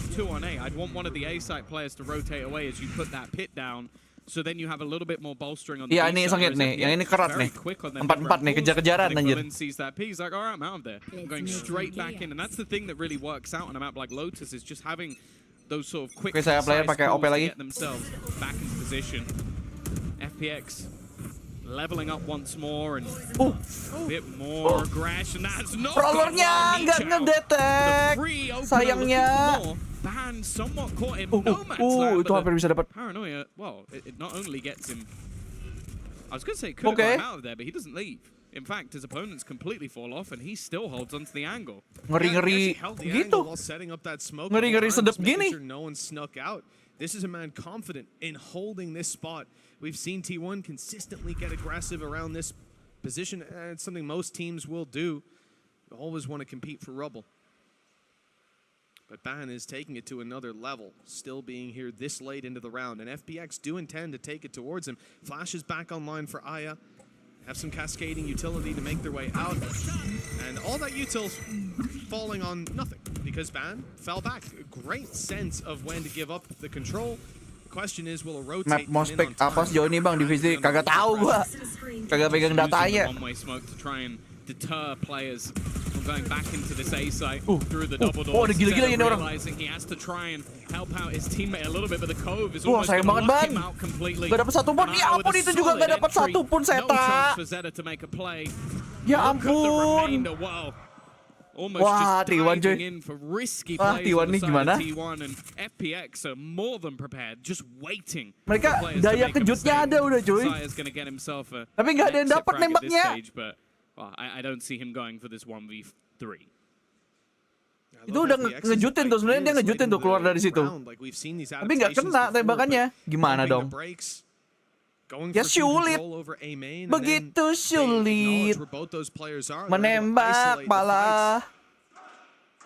I'd want one of the A site players to rotate away as you put that pit down. So then you have a little bit more bolstering on the Iya, ini sengit nih. Yang ini kerat nih. 4-4 nih, kejar-kejaran anjir. Sees that P, he's like, all right, I'm out of there. I'm going straight back in. And that's the thing that really works out on a map like Lotus is just having those sort of quick saya player pakai OP lagi. get themselves back into position. FPX leveling up once more and a bit more aggression. That's not Prollernya nggak ngedetek. Sayangnya. Ban somewhat caught him no man's land, itu hampir bisa dapat. Paranoia, well, it not only gets him, I was going to say could have gotten out of there, but he doesn't leave. In fact, his opponents completely fall off, and he still holds onto the angle. Ngeri-ngeri gitu. Ngeri-ngeri sedap gini. No one snuck out. This is a man confident in holding this spot. We've seen T1 consistently get aggressive around this position, and it's something most teams will do. You always want to compete for rubble. But Ban is taking it to another level, still being here this late into the round. And FPX do intend to take it towards him. Flash is back online for Aya. Have some cascading utility to make their way out. And all that util's falling on nothing, because Ban fell back. A great sense of when to give up the control. The question is, will a rotate Mousepad apa sejauh ini bang divisi? Kagak tahu gua. Kagak pegang datanya. One-way smoke to try and deter players from going back into this A site through the double doors. Oh, ada gila-gila ini orang. Realizing he has to try and help out his teammate a little bit, but the cove is almost sayang going to banget, lock him out completely. Gak dapat satu pun. Ya ampun, itu juga gak dapat satu pun Seta. No chance for Zeta to make a play. Ya ampun. Wah, T1 cuy. Wah, T1 nih gimana? T1 and FPX are more than prepared, just waiting. Mereka daya kejutnya ada udah cuy. Tapi nggak ada yang dapat nembaknya. Well, I don't see him going for this 1v3. Itu udah ngejutin tuh, sebenarnya dia ngejutin tuh keluar dari situ. Tapi nggak kena tembakannya. Gimana dong? Ya sulit. Begitu sulit. Menembak malah.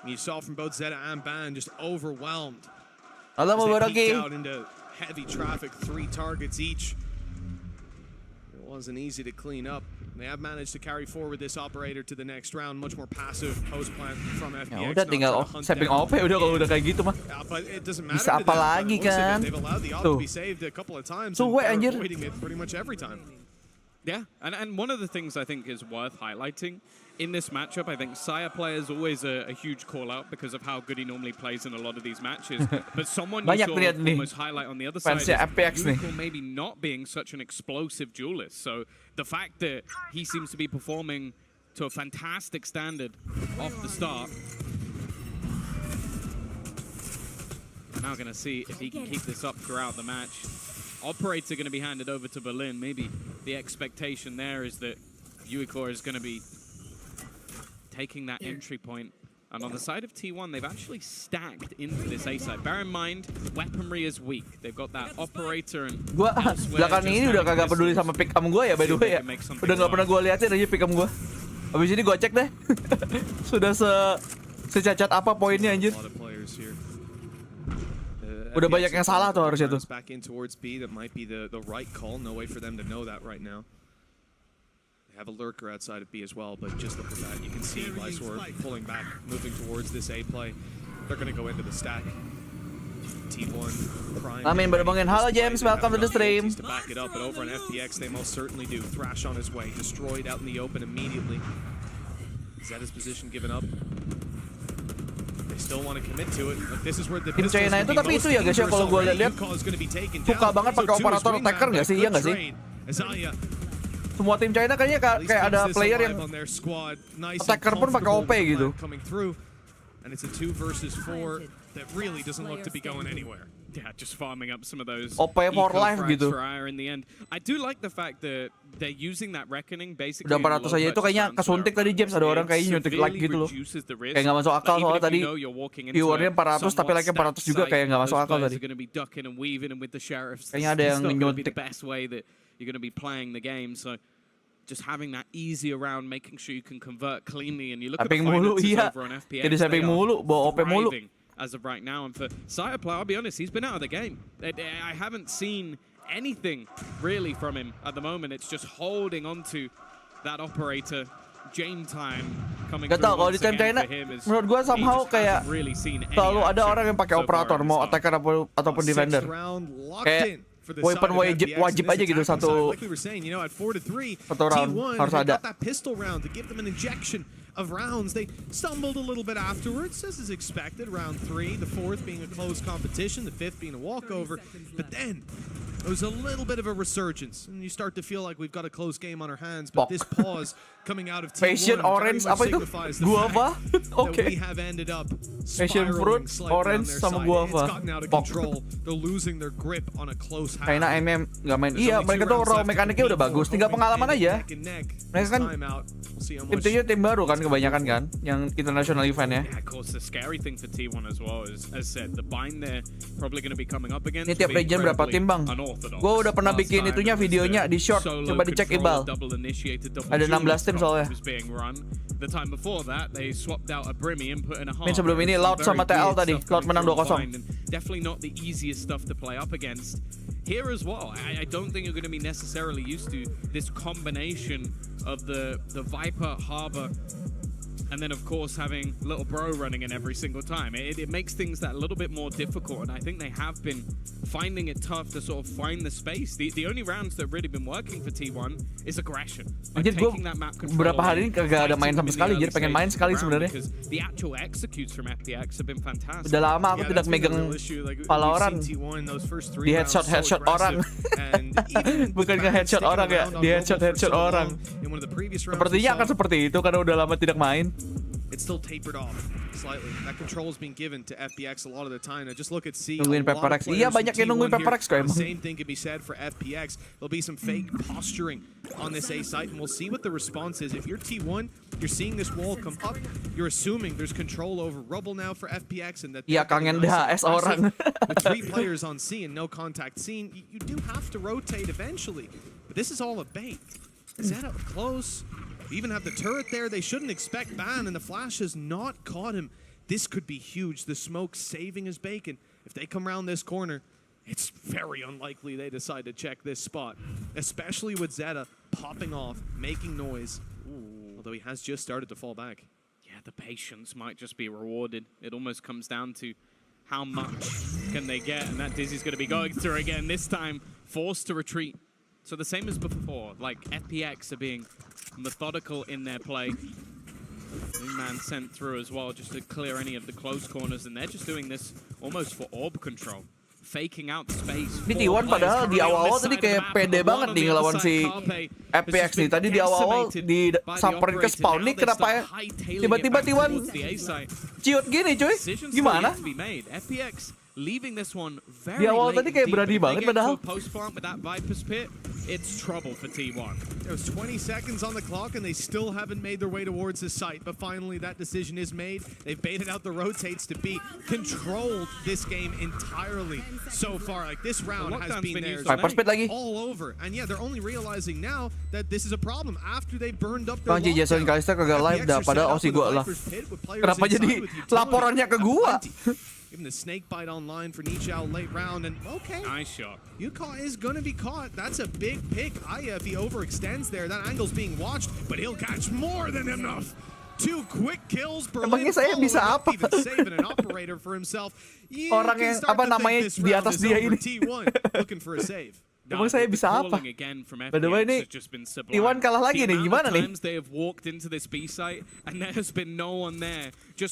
You saw from both Zeta and Ban just overwhelmed. Halo As they Mubaraki. peeked out into heavy traffic, 3 targets each. It wasn't easy to clean up. They have managed to carry forward this operator to the next round, much more passive post plant from FPX. Ya udah tinggal saving OP udah kalau udah kayak gitu mah. But it doesn't matter Bisa to apa them. lagi By the looks of it, kan? They've allowed the op Tuh. to be saved a couple of times. Suwe, and they're anjir. avoiding it pretty much every time. Yeah, and one of the things I think is worth highlighting in this matchup, I think Saya player is always a huge call out because of how good he normally plays in a lot of these matches. But someone you Banyak saw lihat nih almost highlight on the other side is fansnya FPX nih. Unicorn maybe not being such an explosive duelist. So the fact that he seems to be performing to a fantastic standard off the start. Now going to see if he can keep this up throughout the match. Operator going to be handed over to Berlin. Maybe the expectation there is that Uicor is going to be taking that entry point. And on the side of T1, they've actually stacked into this A side. Bear in mind, weaponry is weak. They've got that operator and Gua belakang ini udah kagak peduli sama pick'em gua ya by the way ya. Udah nggak pernah gua liatin aja pick'em gua. Habis ini gua cek deh. Sudah secacat apa poinnya anjir. Udah banyak yang salah tuh harusnya tuh. Back in towards B, that might be the right call. No way for them to know that right now. They have a lurker outside of B as well, but just look at that. You can see Lysor pulling back, moving towards this A play. They're going to go into the stack. T1 prime. Amin baru bangun. Halo James, welcome to the stream. To back it up, but over on FPX they most certainly do. Thrash on his way, destroyed out in the open immediately. Zeta's position given up. They still want to commit to it. Like, this is where the Tim China itu tapi itu ya guys ya kalau gue lihat suka banget pakai operator attacker nggak sih, iya nggak sih? Semua tim China kayaknya kayak ada player yang attacker pun pakai OP gitu. And it's a 2 versus 4 that really doesn't look to be going anywhere. Yeah, just farming up some of those OP for life gitu. for Ire in the end. I do like the fact that they're using that reckoning basically. Udah 400 aja itu kayaknya kesuntik tadi James, ada orang kayaknya nyuntik like gitu loh. Kayak nggak masuk akal soalnya tadi viewernya 400 tapi like-nya 400 juga kayak nggak masuk akal tadi. Kayaknya ada yang nyuntik. You're going to be playing the game, so just having that easy around, making sure you can convert cleanly, and you look at the finances over on FPX. Jadi saving mulu, bawa OP mulu. As of right now, and for Saya player, I'll be honest, he's been out of the game. I haven't seen anything really from him at the moment. It's just holding on to that operator. Jane time coming Gak tau kalau di tim China, menurut gue somehow kayak selalu ada orang yang pakai operator, mau attacker ataupun defender. Kayak weapon wajib aja gitu satu round harus ada. Of rounds, they stumbled a little bit afterwards, as is expected. Round 3, the 4th being a close competition, the 5th being a walkover. But then there was a little bit of a resurgence, and you start to feel like we've got a close game on our hands. But this pause coming out of T1 Passion orange apa itu? Guava? Oke. We have ended up Passion fruit, orange sama guava. It's gotten out of control. They're losing their grip on a close half. Kayaknya MM nggak main. Iya, mereka tuh raw mekaniknya udah bagus, tinggal pengalaman aja. Mereka kan tim-timnya tim baru kan kebanyakan kan, yang international event ya. Yeah, of course, the scary thing for T1 as well is, as said, the bind they're probably going to be coming up against. Ini tiap region berapa tim bang? Gue udah pernah bikin itunya videonya di short, coba dicek Ibal. Ada 16 tim soalnya. The time before that, they swapped out a Brimmy and put in a Min sebelum ini Loud sama TL tadi, Loud menang 2-0. Definitely not the easiest stuff to play up against. Here as well, I don't think you're going to be necessarily used to this combination of the Viper, Harbor, and then of course having little bro running in every single time. It makes things that a little bit more difficult, and I think they have been finding it tough to sort of find the space. The only rounds that have really been working for T1 is aggression. Anjir, gue beberapa hari ini kagak ada main sama sekali, jadi pengen main sekali sebenarnya. The actual executes from FPX have been fantastic. Udah lama aku tidak megang VALORANT. Di headshot orang. Bukan nge headshot orang ya, di headshot orang. Sepertinya akan seperti itu karena udah lama tidak main. It's still tapered off slightly. That control is being given to FPX a lot of the time. Now just look at C. Nungguin PRX. Iya, banyak yang nungguin PRX kok emang. The same thing can be said for FPX. There'll be some fake posturing on this A site, and we'll see what the response is. If you're T1, you're seeing this wall come up. You're assuming there's control over rubble now for FPX, and that iya kangen DHS orang. With 3 players on C and no contact seen, you do have to rotate eventually. But this is all a bait. Is that up close? We even have the turret there. They shouldn't expect ban, and the flash has not caught him. this could be huge. The smoke saving his bacon. If they come around this corner, it's very unlikely they decide to check this spot, especially with Zeta popping off, making noise. Although he has just started to fall back. Yeah, the patience might just be rewarded. It almost comes down to how much can they get, and that Dizzy's going to be going through again, this time forced to retreat. So the same as before, like FPX are being methodical in their play. Man sent through as well just to clear any of the close corners, and they're just doing this almost for orb control. Faking out the space. Ini T1 padahal di awal-awal tadi kayak pede banget nih ngelawan si FPX nih. Tadi di awal-awal disamperin ke spawn nih, kenapa ya? Tiba-tiba T1 ciut gini cuy. Gimana? Di awal tadi kayak berani banget padahal. It's trouble for T1. There's 20 seconds on the clock and they still haven't made their way towards the site, but finally that decision is made. They've baited out the rotates to be controlled this game entirely so far. Like this round has been theirs all over. And yeah, they're only realizing now that this is a problem after they burned up their Bang Jason Kalister kagak live dah, padahal Aussie gua lah. Kenapa jadi laporannya ke gua? Even the snake bite online for Nichao late round, and okay. Nice shot. Yuka is going to be caught. That's a big pick. Aya, if he overextends there, that angle's being watched, but he'll catch more than enough. 2 quick kills. Emangnya saya bisa apa? Even saving an operator for himself. Orang yang apa namanya di atas dia ini. Looking for a save. Emang saya bisa apa? By the way nih, T1 kalah lagi nih, gimana nih?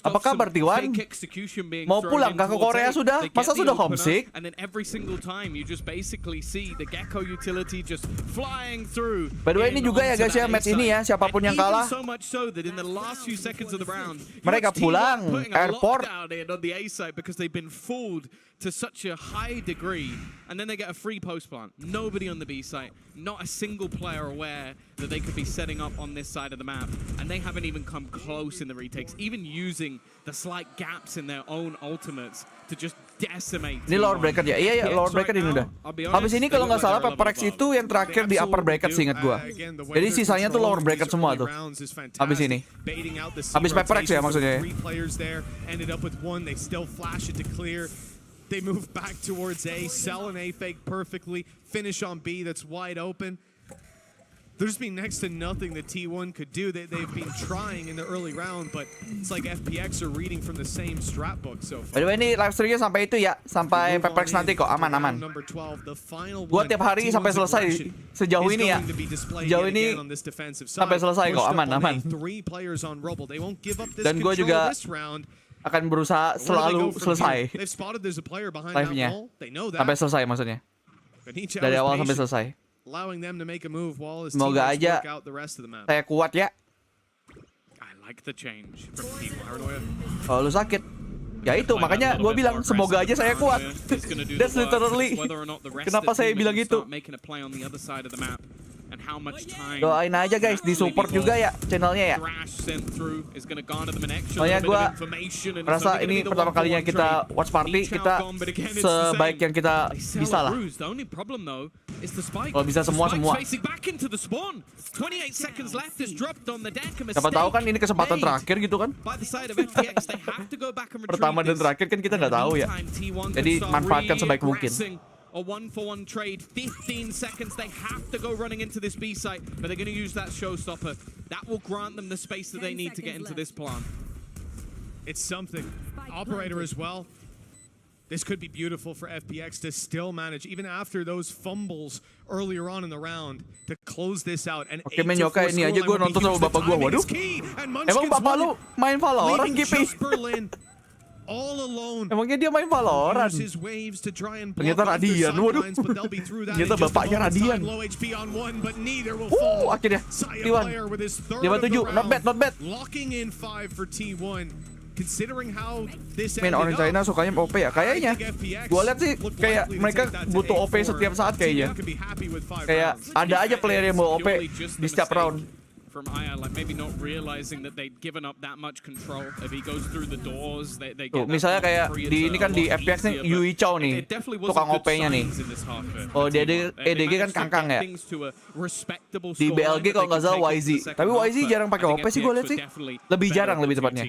Apa kabar T1? Mau pulang ke Korea sudah? Masa sudah homesick? By the way ini juga ya guys ya, match ini ya, siapapun yang kalah mereka pulang airport. To such a high degree, and then they get a free post plant. Nobody on the B site, not a single player aware that they could be setting up on this side of the map, and they haven't even come close in the retakes, even using the slight gaps in their own ultimates to just decimate. Ini lower bracket ya? Iya, lower bracket ini udah. Habis ini kalau nggak salah PRX itu yang terakhir di upper bracket seingat gua. Jadi sisanya tuh lower bracket semua tuh. Habis ini. Habis PRX ya maksudnya ya. They move back towards A, sell an A fake perfectly, finish on B that's wide open. There's been next to nothing that T1 could do. They've been trying in the early round, but it's like FPX are reading from the same strat book so far. By the way ini live streamnya sampai itu ya, sampai PRX nanti kok aman-aman. Gua tiap hari sampai selesai sejauh ini ya. Sejauh ini sampai selesai kok, aman-aman. Dan gua juga akan berusaha selalu selesai live-nya sampai selesai maksudnya, dari awal sampai selesai. Semoga aja saya kuat ya. Kalau lu sakit ya itu makanya gue bilang semoga aja saya kuat. That's literally kenapa saya bilang gitu. Doain aja guys, di support juga ya channelnya ya. Soalnya gue merasa ini pertama kalinya kita watch party, kita sebaik yang kita bisa lah. Kalau bisa semua. Siapa tahu kan ini kesempatan terakhir gitu kan. Pertama dan terakhir kan kita nggak tahu ya. Jadi manfaatkan sebaik mungkin. A 1-for-1 trade, 15 seconds, they have to go running into this B site, but they're going to use that showstopper. That will grant them the space that they need to get into this plant. It's something. Operator as well. This could be beautiful for FPX to still manage, even after those fumbles earlier on in the round, to close this out. And oke men yokai ini aja gue nonton sama bapak gue, waduh. Emang bapak lu main Valorant Kipi? Emangnya dia main Valorant? Ternyata Radian, waduh. Ternyata bapaknya Radian. Akhirnya T1 57, not bad. Main orang China sukanya OP ya? Kayaknya gue lihat sih kayak mereka butuh OP setiap saat kayaknya. Kayak ada aja player yang mau OP di setiap round. From Aya, like maybe not realizing that they'd given up that much control. If he goes through the doors, they get misalnya kayak di ini kan di FPX nih Yui Chow nih, tukang OP-nya nih. Oh di EDG kan Kangkang ya. Di BLG kalau nggak salah YZ. Tapi YZ jarang pakai OP sih gue lihat sih. Lebih jarang lebih tepatnya.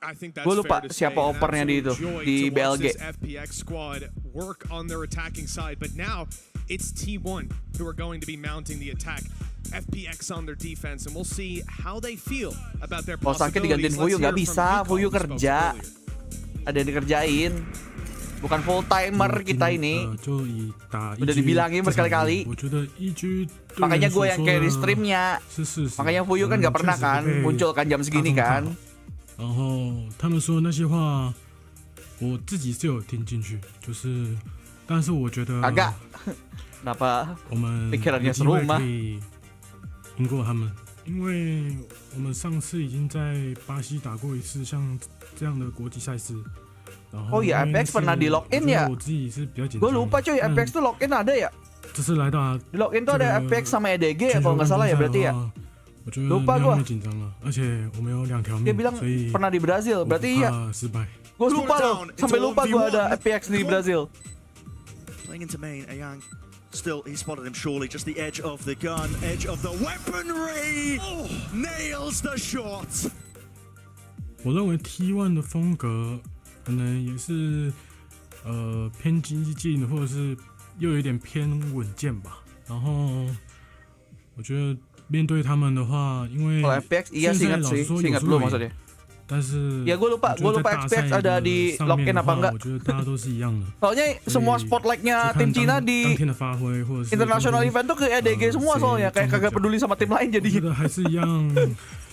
I think that's Gue lupa fair to siapa say, an opernya di itu absolute joy di to watch BLG. this FPX squad work on their attacking side, but now it's T1 who are going to be mounting the attack. FPX on their defense, and we'll see how they feel about their Kalau sakit digantiin Fuyu nggak bisa, Fuyu kerja. Ada yang dikerjain. Bukan full timer kita ini. Udah dibilangin berkali-kali. Makanya gue yang carry streamnya. Makanya Fuyu kan nggak pernah kan muncul kan jam segini kan. 然后他们说那些话，我自己是有听进去，就是，但是我觉得 agak kenapa 我们 pikirannya 有机会 serumah 可以赢过他们，因为我们上次已经在巴西打过一次像这样的国际赛事。Oh iya, FPX pernah di login ya? Gue lupa cuy, FPX tuh login ada ya? 这次来到 Di login tuh ada FPX sama EDG kalau nggak salah ya berarti ya? Lupa gue. Dia bilang pernah di Brazil, berarti iya. Gue lupa loh, sampai lupa gue ada FPX di Brazil. Playing into main, Ayang. Still, he spotted him surely. Just the edge of the gun, edge of the weaponry. Nails the shot. 我认为 T1 的风格可能也是偏激进，或者是又有一点偏稳健吧。然后我觉得面对他们的话，因为 Kalau FPX iya sih ingat sih, ingat belum maksudnya. 但是 ya gue lupa FPX ada di login apa enggak. Soalnya semua spotlightnya tim Cina di international event tuh ke EDG semua soalnya kayak kagak peduli sama tim lain jadinya.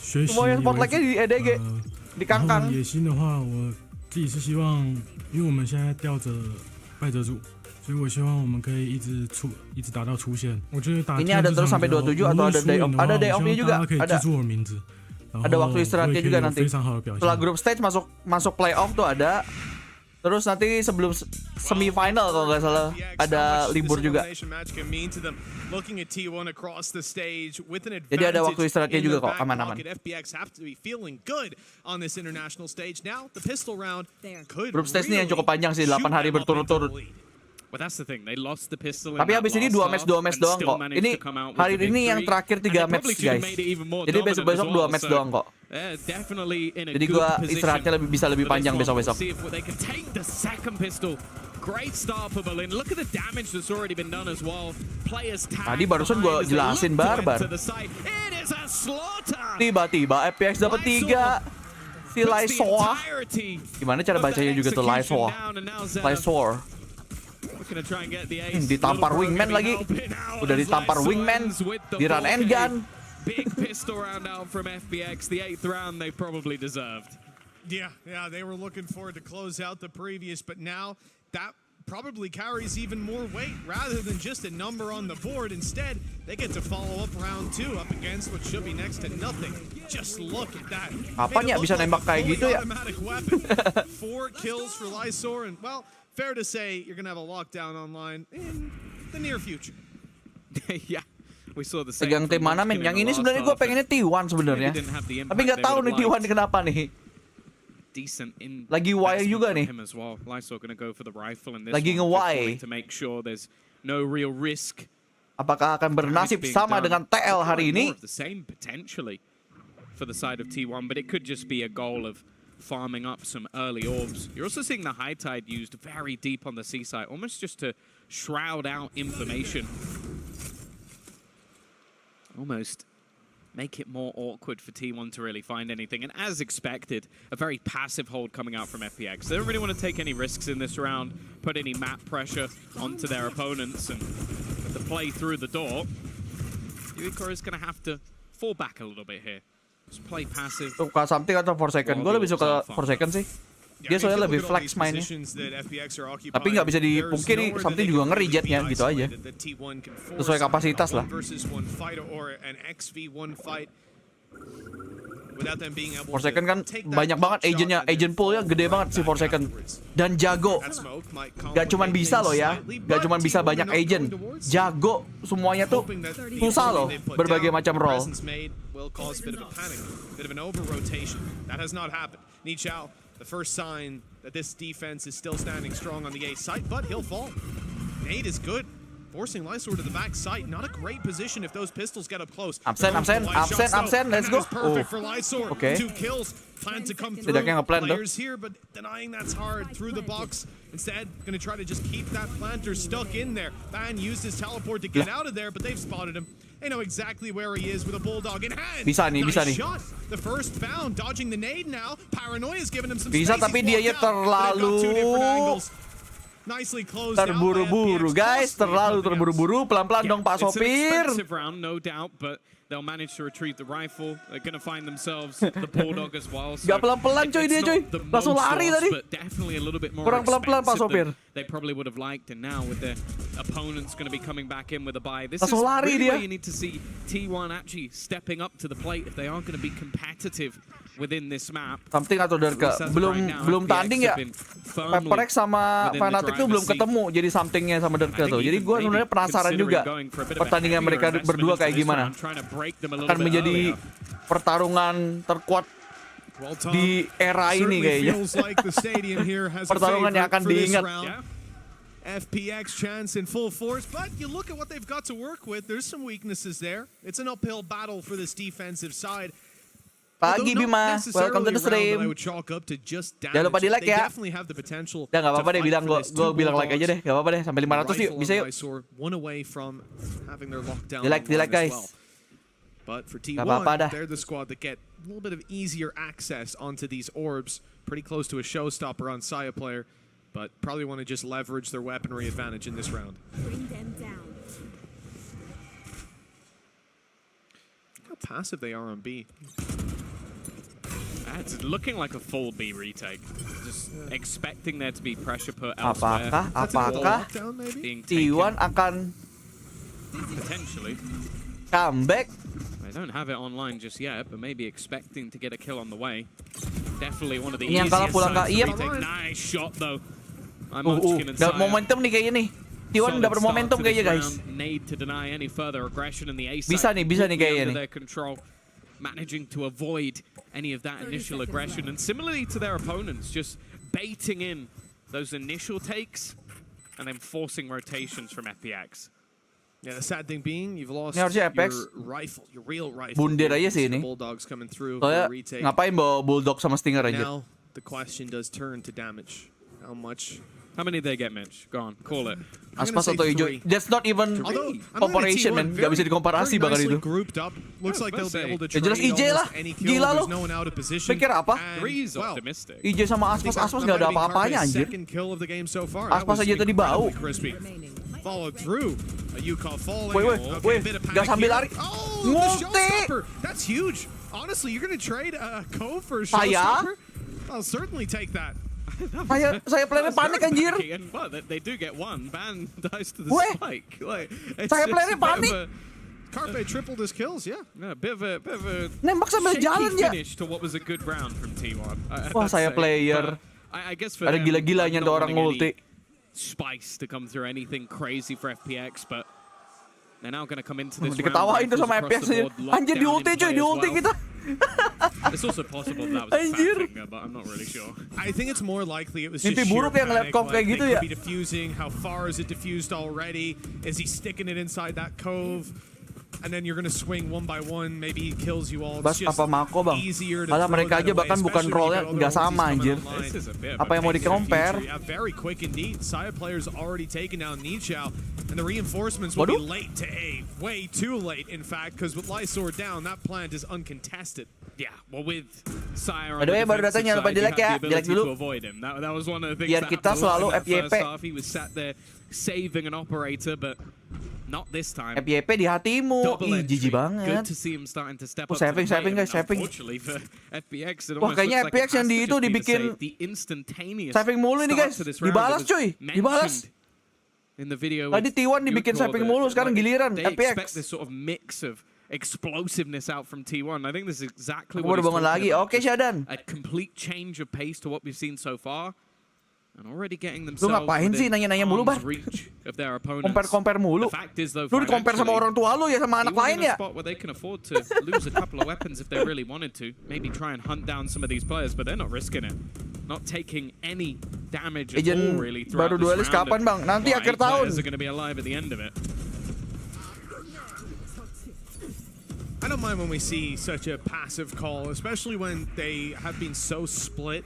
Semuanya spotlightnya di EDG, di Kangkang. 野心的话，我自己是希望，因为我们现在吊着败者组。所以我希望我们可以一直打到出线。我觉得打 ini ada terus sampai 27 atau ada day off? Ada day offnya juga. Ada waktu istirahatnya juga nanti. Setelah group stage masuk playoff tuh ada. Terus nanti sebelum semifinal kalau nggak salah ada libur juga. Jadi ada waktu istirahatnya juga kok, aman-aman. Group stage ini yang cukup panjang sih, 8 hari berturut-turut. But that's the thing, they lost the pistol in Tapi that habis ini last 2 match doang kok. Ini hari ini yang terakhir 3 match guys. Jadi besok-besok 2 match doang kok. Jadi gua istirahatnya bisa lebih panjang besok-besok. Great start for Berlin. Look at the damage that's already been done as well. Players tadi barusan gua jelasin barbar. Tiba-tiba FPX dapat 3. Si Laisoa. Gimana cara bacanya juga tuh Laisoa? Laisoa. Ditampar wingman lagi. Udah ditampar wingman. Di run and gun. Big pistol round out from FPX. The 8th round they probably deserved. Yeah, they were looking forward to close out the previous, but now that probably carries even more weight rather than just a number on the board. Instead, they get to follow up round 2 up against what should be next to nothing. Just look at that. Apanya bisa nembak kayak gitu ya? 4 kills for Lysor, and well, fair to say you're gonna have a lockdown online in the near future. Yeah. We saw the same. Pegang tim mana men? Yang ini sebenarnya gue pengennya T1 sebenarnya. Tapi nggak tahu nih T1 kenapa nih. Lagi wire juga nih. Lagi nge-wire. Apakah akan bernasib sama dengan TL hari ini? For the side of T1, but it could just be a goal of farming up some early orbs. You're also seeing the high tide used very deep on the seaside, almost just to shroud out information. Almost make it more awkward for T1 to really find anything. And as expected, a very passive hold coming out from FPX. They don't really want to take any risks in this round, put any map pressure onto their opponents, and to play through the door. Yuikor is going to have to fall back a little bit here. Just play passive. Suka something atau 4 second? Gue lebih suka 4 second sih. Dia soalnya lebih flex mainnya. Tapi nggak bisa dipungkiri, something juga ngeri jetnya gitu aja. Sesuai kapasitas lah. 4 second kan banyak banget agentnya, agent poolnya gede banget sih 4 second. Dan jago. Gak cuman bisa loh ya, gak cuman bisa banyak agent. Jago semuanya tuh susah loh, berbagai macam role. The first sign that this defense is still standing strong on the A site, but he'll fall. Nade is good. forcing Lysor to the back side. Not a great position if those pistols get up close. Absen. Let's go. Perfect for Lysor. Okay. 2 kills. Plan to come through. Tidaknya ngeplan tuh. Players here, but denying that's hard through the box. Instead, going to try to just keep that planter stuck in there. Ban used his teleport to get out of there, but they've spotted him. They know exactly where he is with a bulldog in hand. Bisa nih. Shot. The first bound, dodging the nade now. Paranoia's giving him some Bisa, space. tapi dianya terlalu Nicely closed terburu-buru, guys. Terlalu terburu-buru. Pelan-pelan dong, Pak It's an Sopir. expensive round, no doubt, but they'll manage to retrieve the rifle. They're going to find themselves the bulldog as well. So Gak pelan-pelan coy dia coy. Langsung lari tadi. but definitely a little bit more Kurang pelan-pelan Pak Sopir. than they probably would have liked. And now with their opponents going to be coming back in with a buy, this Langsung is lari really dia. where you need to see T1 actually stepping up to the plate if they are going to be competitive within this map. Something atau Derka belum tanding ya. PRX sama Fnatic tuh belum ketemu jadi somethingnya sama Derka tuh. Jadi gue sebenarnya penasaran juga pertandingan mereka berdua kayak gimana. Akan menjadi pertarungan terkuat di era ini kayaknya. Pertarungan yang akan diingat. FPX chance in full force, but you look at what they've got to work with. There's some weaknesses there. It's an uphill battle for this defensive side. Pagi Bima, welcome to the stream. Jangan lupa di like ya. Udah gak apa-apa deh bilang, gue bilang like aja deh. Gak apa-apa deh, sampai 500 yuk, bisa yuk. Di like guys. But for Gak apa-apa T1, dah. they're the squad that get a little bit of easier access onto these orbs. Pretty close to a showstopper on Saya player, but probably want to just leverage their weaponry advantage in this round. Bring them down. How passive they are on B. It's looking like a full B retake. Just expecting there to be pressure put elsewhere. Apakah T1 akan potentially comeback? I don't have it online just yet, but maybe expecting to get a kill on the way. Definitely one of the Ini yang kalah easiest pulang sides ke to retake. Nice shot though. Dapat momentum nih kayaknya nih. T1 dapat momentum kayaknya guys. Need to deny any further aggression in the A side. Bisa nih kayaknya nih. Their control, managing to avoid any of that initial aggression, and similarly to their opponents, just baiting in those initial takes and then forcing rotations from FPX. Yeah, the sad thing being, you've lost Ini harusnya your FPX rifle, your real rifle. bundir aja sih ini. Bulldogs coming through Soalnya for a retake. ngapain bawa bulldog sama stinger aja? Now the question does turn to damage. How much? How many did they get, Mitch? Go on, call it. Aspas atau hijau? That's not even comparison, man. Gak bisa dikomparasi bahkan itu. Ya jelas IJ lah. Gila lo. Pikir apa? IJ sama Aspas gak ada apa-apanya anjir. Aspas aja tadi bau. Followed through. A Yuka falling. Wait. Gak sambil lari. Ngulti. That's huge. Honestly, you're going to trade a Cove for a Saya? showstopper? I'll certainly take that. Saya playernya panik anjir. But they do get one. Ban dies to the Weh. spike. Saya playernya panik. Carpe tripled his kills, yeah. A bit of a nembak sambil jalan ya. finish to what was a good round from T1. Wah, saya player. I guess for Ada them, gila-gilanya tuh orang ulti. Spice to come through anything crazy for FPX, but they're now going to come into this round. Diketawain tuh sama FPX aja. Anjir di ulti cuy, di ulti kita. It's also possible that was a fat finger, but I'm not really sure. I think it's more likely it was just Mimpi buruk yang ngeliat Kov kayak gitu they ya. could be diffusing. How far is it diffused already? Is he sticking it inside that cove? And then you're gonna swing one by one. Maybe he kills you all. Bas apa Mako bang? Malah mereka aja bahkan bukan rollnya nggak sama anjir. Apa yang mau di-compare? Very quick indeed. Saya players already taken down Nichao, and the reinforcements will be late to A. Way too late, in fact, because with Lysor down, that plant is uncontested. Yeah, well with Seiren. Aduh, baru datang jangan lupa di-like ya. Di-like dulu. That was one of the things Biar kita selalu FYP. He was sat there saving an operator, but not this time. FYP di hatimu. Ih, jijik banget. Good to see him starting to step up. Saving guys, saving. Wah, kayaknya FPX yang di itu dibikin saving mulu nih guys. Dibalas cuy, dibalas. Tadi T1 dibikin saving mulu, sekarang giliran FPX. This sort of mix of explosiveness out from T1. I think this is exactly what he's talking about. Oke, Shadan. A complete change of pace to what we've seen so far. And already getting Lu themselves ngapain sih nanya-nanya mulu, Bar? Compare mulu. Lu di-compare sama orang tua lu ya, sama anak lain ya? Spot where they can afford to lose a couple of weapons if they really wanted to. Maybe try and hunt down some of these players, but they're not risking it. not taking any damage at Agent all really throughout baru this duelis round. kapan bang? Nanti Well, akhir 8 tahun. players are going to be alive at the end of it. I don't mind when we see such a passive call, especially when they have been so split.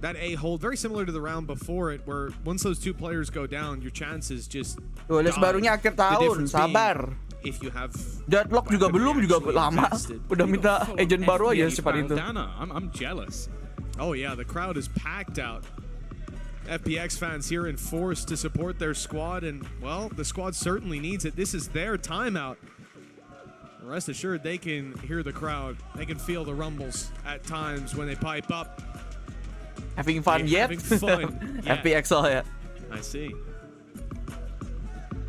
That A hold, very similar to the round before it, where once those two players go down, your chances just Duelis die. barunya akhir The tahun, difference being, sabar. if you have Deadlock juga belum, juga lama. Udah minta agent baru aja secepat itu. I'm jealous. Oh yeah, the crowd is packed out. FPX fans here enforced to support their squad, and well, the squad certainly needs it. This is their timeout. Rest assured, they can hear the crowd. They can feel the rumbles at times when they pipe up. Having fun yet? Having fun. Yeah. FPX ya. I see.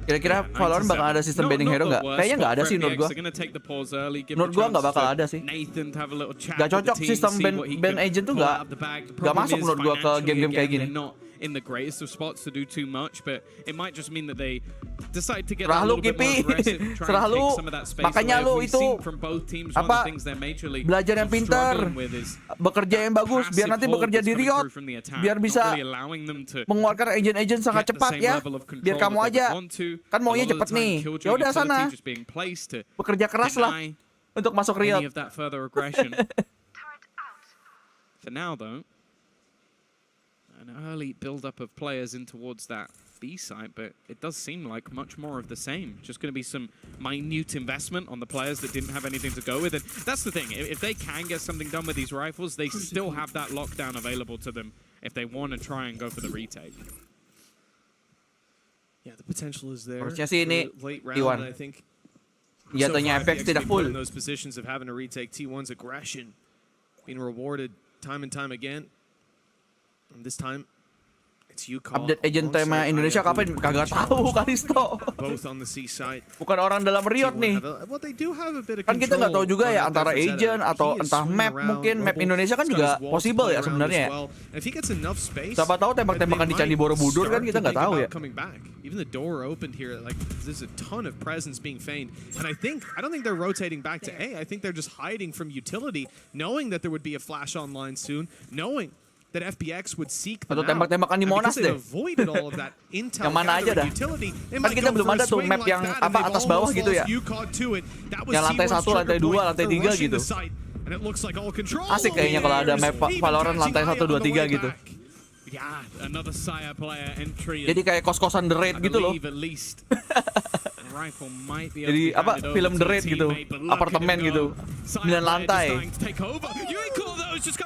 Kira-kira Valorant bakal ada sistem banning hero nggak? Kayaknya nggak ada sih menurut gua. Menurut gua nggak bakal ada sih. Gak cocok sistem ban agent tuh nggak masuk menurut gua ke game-game kayak gini. In the greatest of spots to do too much, but it might just mean that they decide to get Serah a lu, little bit more Kipi. aggressive, try Serah and lu. take some of that space Makanya away. lu We've itu seen from both teams, one of the apa things they're majorly belajar yang pintar, struggling with is bekerja yang bagus, biar nanti bekerja di Riot, biar bisa mengeluarkan agent-agent sangat cepat ya. Biar kamu aja, kan maunya cepet nih. Ya udah sana, bekerja keras lah untuk masuk Riot. For now, though, an early build-up of players in towards that B site, but it does seem like much more of the same. Just going to be some minute investment on the players that didn't have anything to go with. And that's the thing. If they can get something done with these rifles, they still have that lockdown available to them if they want to try and go for the retake. Yeah, the potential is there. Harusnya sih ini Late T1. round, I think. Jatuhnya So far, FPX FPX tidak being put full. in those positions of having to retake T1's aggression, being rewarded time and time again. And this time, it's Yuka. Update agent tema Indonesia kapan? Kagak tahu Kalisto. Both on the C side. Bukan orang dalam Riot nih. Well, they do have a bit of Kan kita nggak tahu juga ya on antara different agent setup. atau He is entah swinging map around. mungkin map Robo Indonesia kan has got juga his wall to possible play ya around sebenarnya. as well. And if he gets enough space, Siapa tahu tembak-tembakan di Candi Borobudur kan kita nggak tahu ya. coming back. Even the door opened here, like there's a ton of presence being feigned. And I don't think they're rotating back to A. I think they're just hiding from utility, knowing that there would be a flash online soon, knowing that FPX would seek them Atau out. tembak-tembakan di And Monas because they deh. avoided all of that intel Yang mana aja dah. utility, they Kan might kita go belum for a ada tuh swing map like yang that, and apa they've atas bawah almost gitu ya. lost UCOD to it. That was Yang lantai T1's 1, lantai 2, trigger lantai point 3 for rushing gitu. the site, and it looks like all control Asik kayaknya kalau ada map Valorant lantai 1, 2, 3 gitu. Yeah, another Sire player entry. Jadi kayak kos-kosan The Raid gitu loh. At least. Rifle might be Jadi apa film The Raid gitu, apartemen gitu, 9 lantai.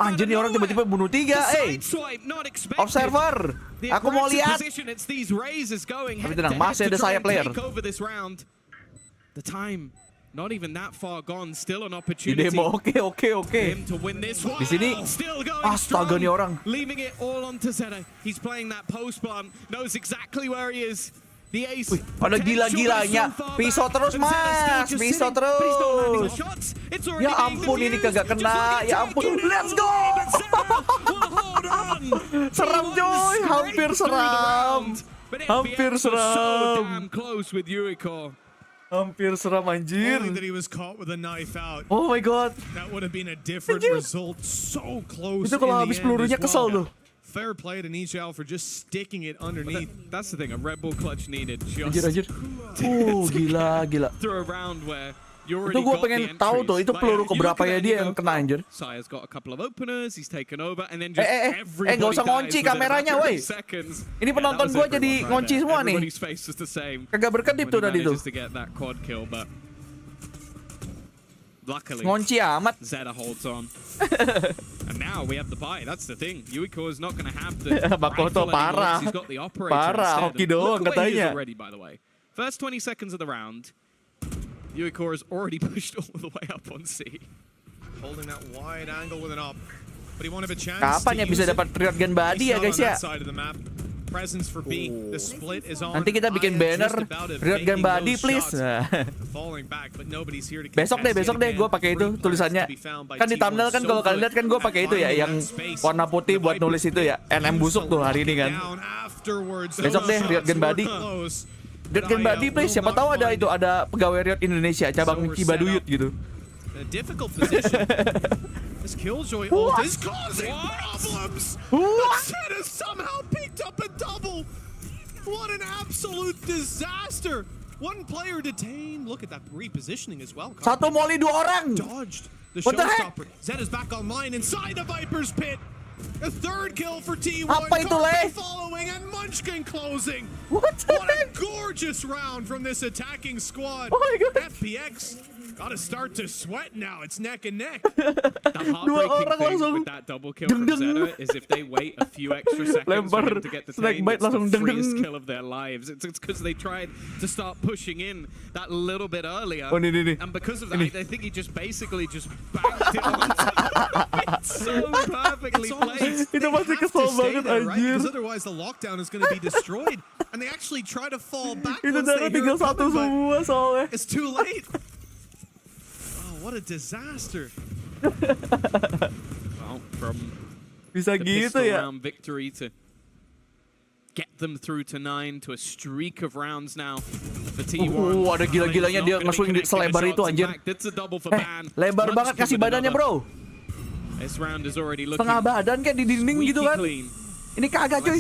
Anjir nih orang tiba-tiba bunuh 3, Observer, aku mau lihat. Tapi tenang, masih ada saya player. The time not even that far gone, still an Di opportunity. demo, oke. Di sini, astaga nih orang. Leaving it all on to Zeta. He's playing that post plant, knows exactly where he is. The ace. Pada gila-gilanya, pisau terus mas, pisau terus. Ya ampun ini kagak kena, ya ampun, let's go. Seram coy, hampir seram. Hampir seram. Hampir seram anjir. Only that he was caught with a knife out. Oh my god. That would have been a different result. So close. Itu kalau habis pelurunya kesel tuh. Fair play to Nichelle for just sticking it underneath. That's the thing, a Red Bull clutch needed. Anjir. Gila. Through a round where you Itu already gue got pengen the tahu entries. tuh, itu peluru keberapa ya dia yang kena anjir. Sire's got a couple of openers, he's taken over, and then just Nggak usah ngunci kameranya, woi. Ini penonton gue jadi ngunci semua nih. Kagak berkedip tuh tadi tuh. Ngunci amat. Zeta holds on. And now we have the buy. That's the thing. Yuiko is not going to have the Bakoto rifle parah. anymore. He's got the operator Parah, instead. hoki And doang look where he is katanya. already, by the way. First 20 seconds of the round, Yuiko has already pushed all the way up on C. Holding that wide angle with an up. But he wanted a chance. Kapan ya bisa dapat Riot Gun Body ya guys ya? Presence for B. The split is on. Nanti kita bikin banner Riot Gun Body please. Falling back, but nobody's here to Besok deh gue pakai itu tulisannya. Kan di thumbnail kan kalau kalian lihat kan gue pakai itu ya yang warna putih buat nulis itu ya. NM busuk tuh hari ini kan. Besok deh Riot Gun Body. Riot Gun Body please. Siapa tahu ada pegawai Riot Indonesia cabang Cibaduyut gitu. in a difficult position. This Killjoy ult is causing problems. But Zed has somehow picked up a double. What an absolute disaster. One player detained. Look at that repositioning as well. Satu molly 2 orang. Dodged the What the heck? showstopper. Zed is back online inside the Viper's pit. A third kill for T1. Apa itu, Le? Following and Munchkin closing. What a gorgeous round from this attacking squad. Oh my God. FPX gotta start to sweat now. It's neck and neck. The heartbreaking thing with that double kill from Zeta is if they wait a few extra seconds for him to get the tame, it's the freest kill of their lives. It's because they tried to start pushing in that little bit earlier. Oh, ini. And because of that, I think he just basically just banked it onto It's so perfectly placed. Itu masih kesel banget anjir. Because otherwise the lockdown is going to be destroyed. And they actually try to fall back Itu once they darah hear tinggal it satu coming, semua soalnya. but it's too late. What a disaster. Well, from Bisa the gitu pistol ya. round victory to get them through to 9 to a streak of rounds now for T1. Ada gila-gilanya dia nge-swing selebar itu anjir. That's a double for ban. Lebar banget kasih badannya, bro. This round is already looking Tengah badan kayak di dinding gitu kan. clean. Ini kagak cuy.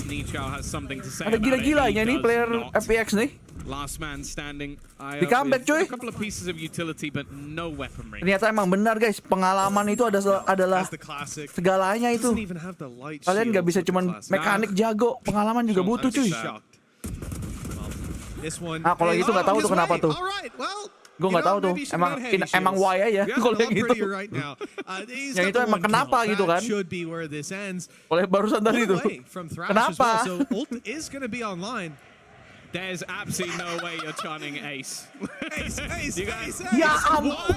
Ada gila-gilanya nih player FPX nih. Last man standing. Di comeback cuy. A couple of pieces of utility but no weaponry. Ternyata emang benar guys, pengalaman itu adalah segalanya itu. Kalian nggak bisa cuman mekanik jago, pengalaman juga butuh cuy. Nah kalau gitu nggak tahu tuh kenapa tuh. Gue nggak tahu tuh, emang why aja kalau yang itu. Yang itu emang kenapa gitu kan? Oleh barusan tadi tuh. Kenapa? There's absolutely no way you're chanting ace. Ace. Ya ampun.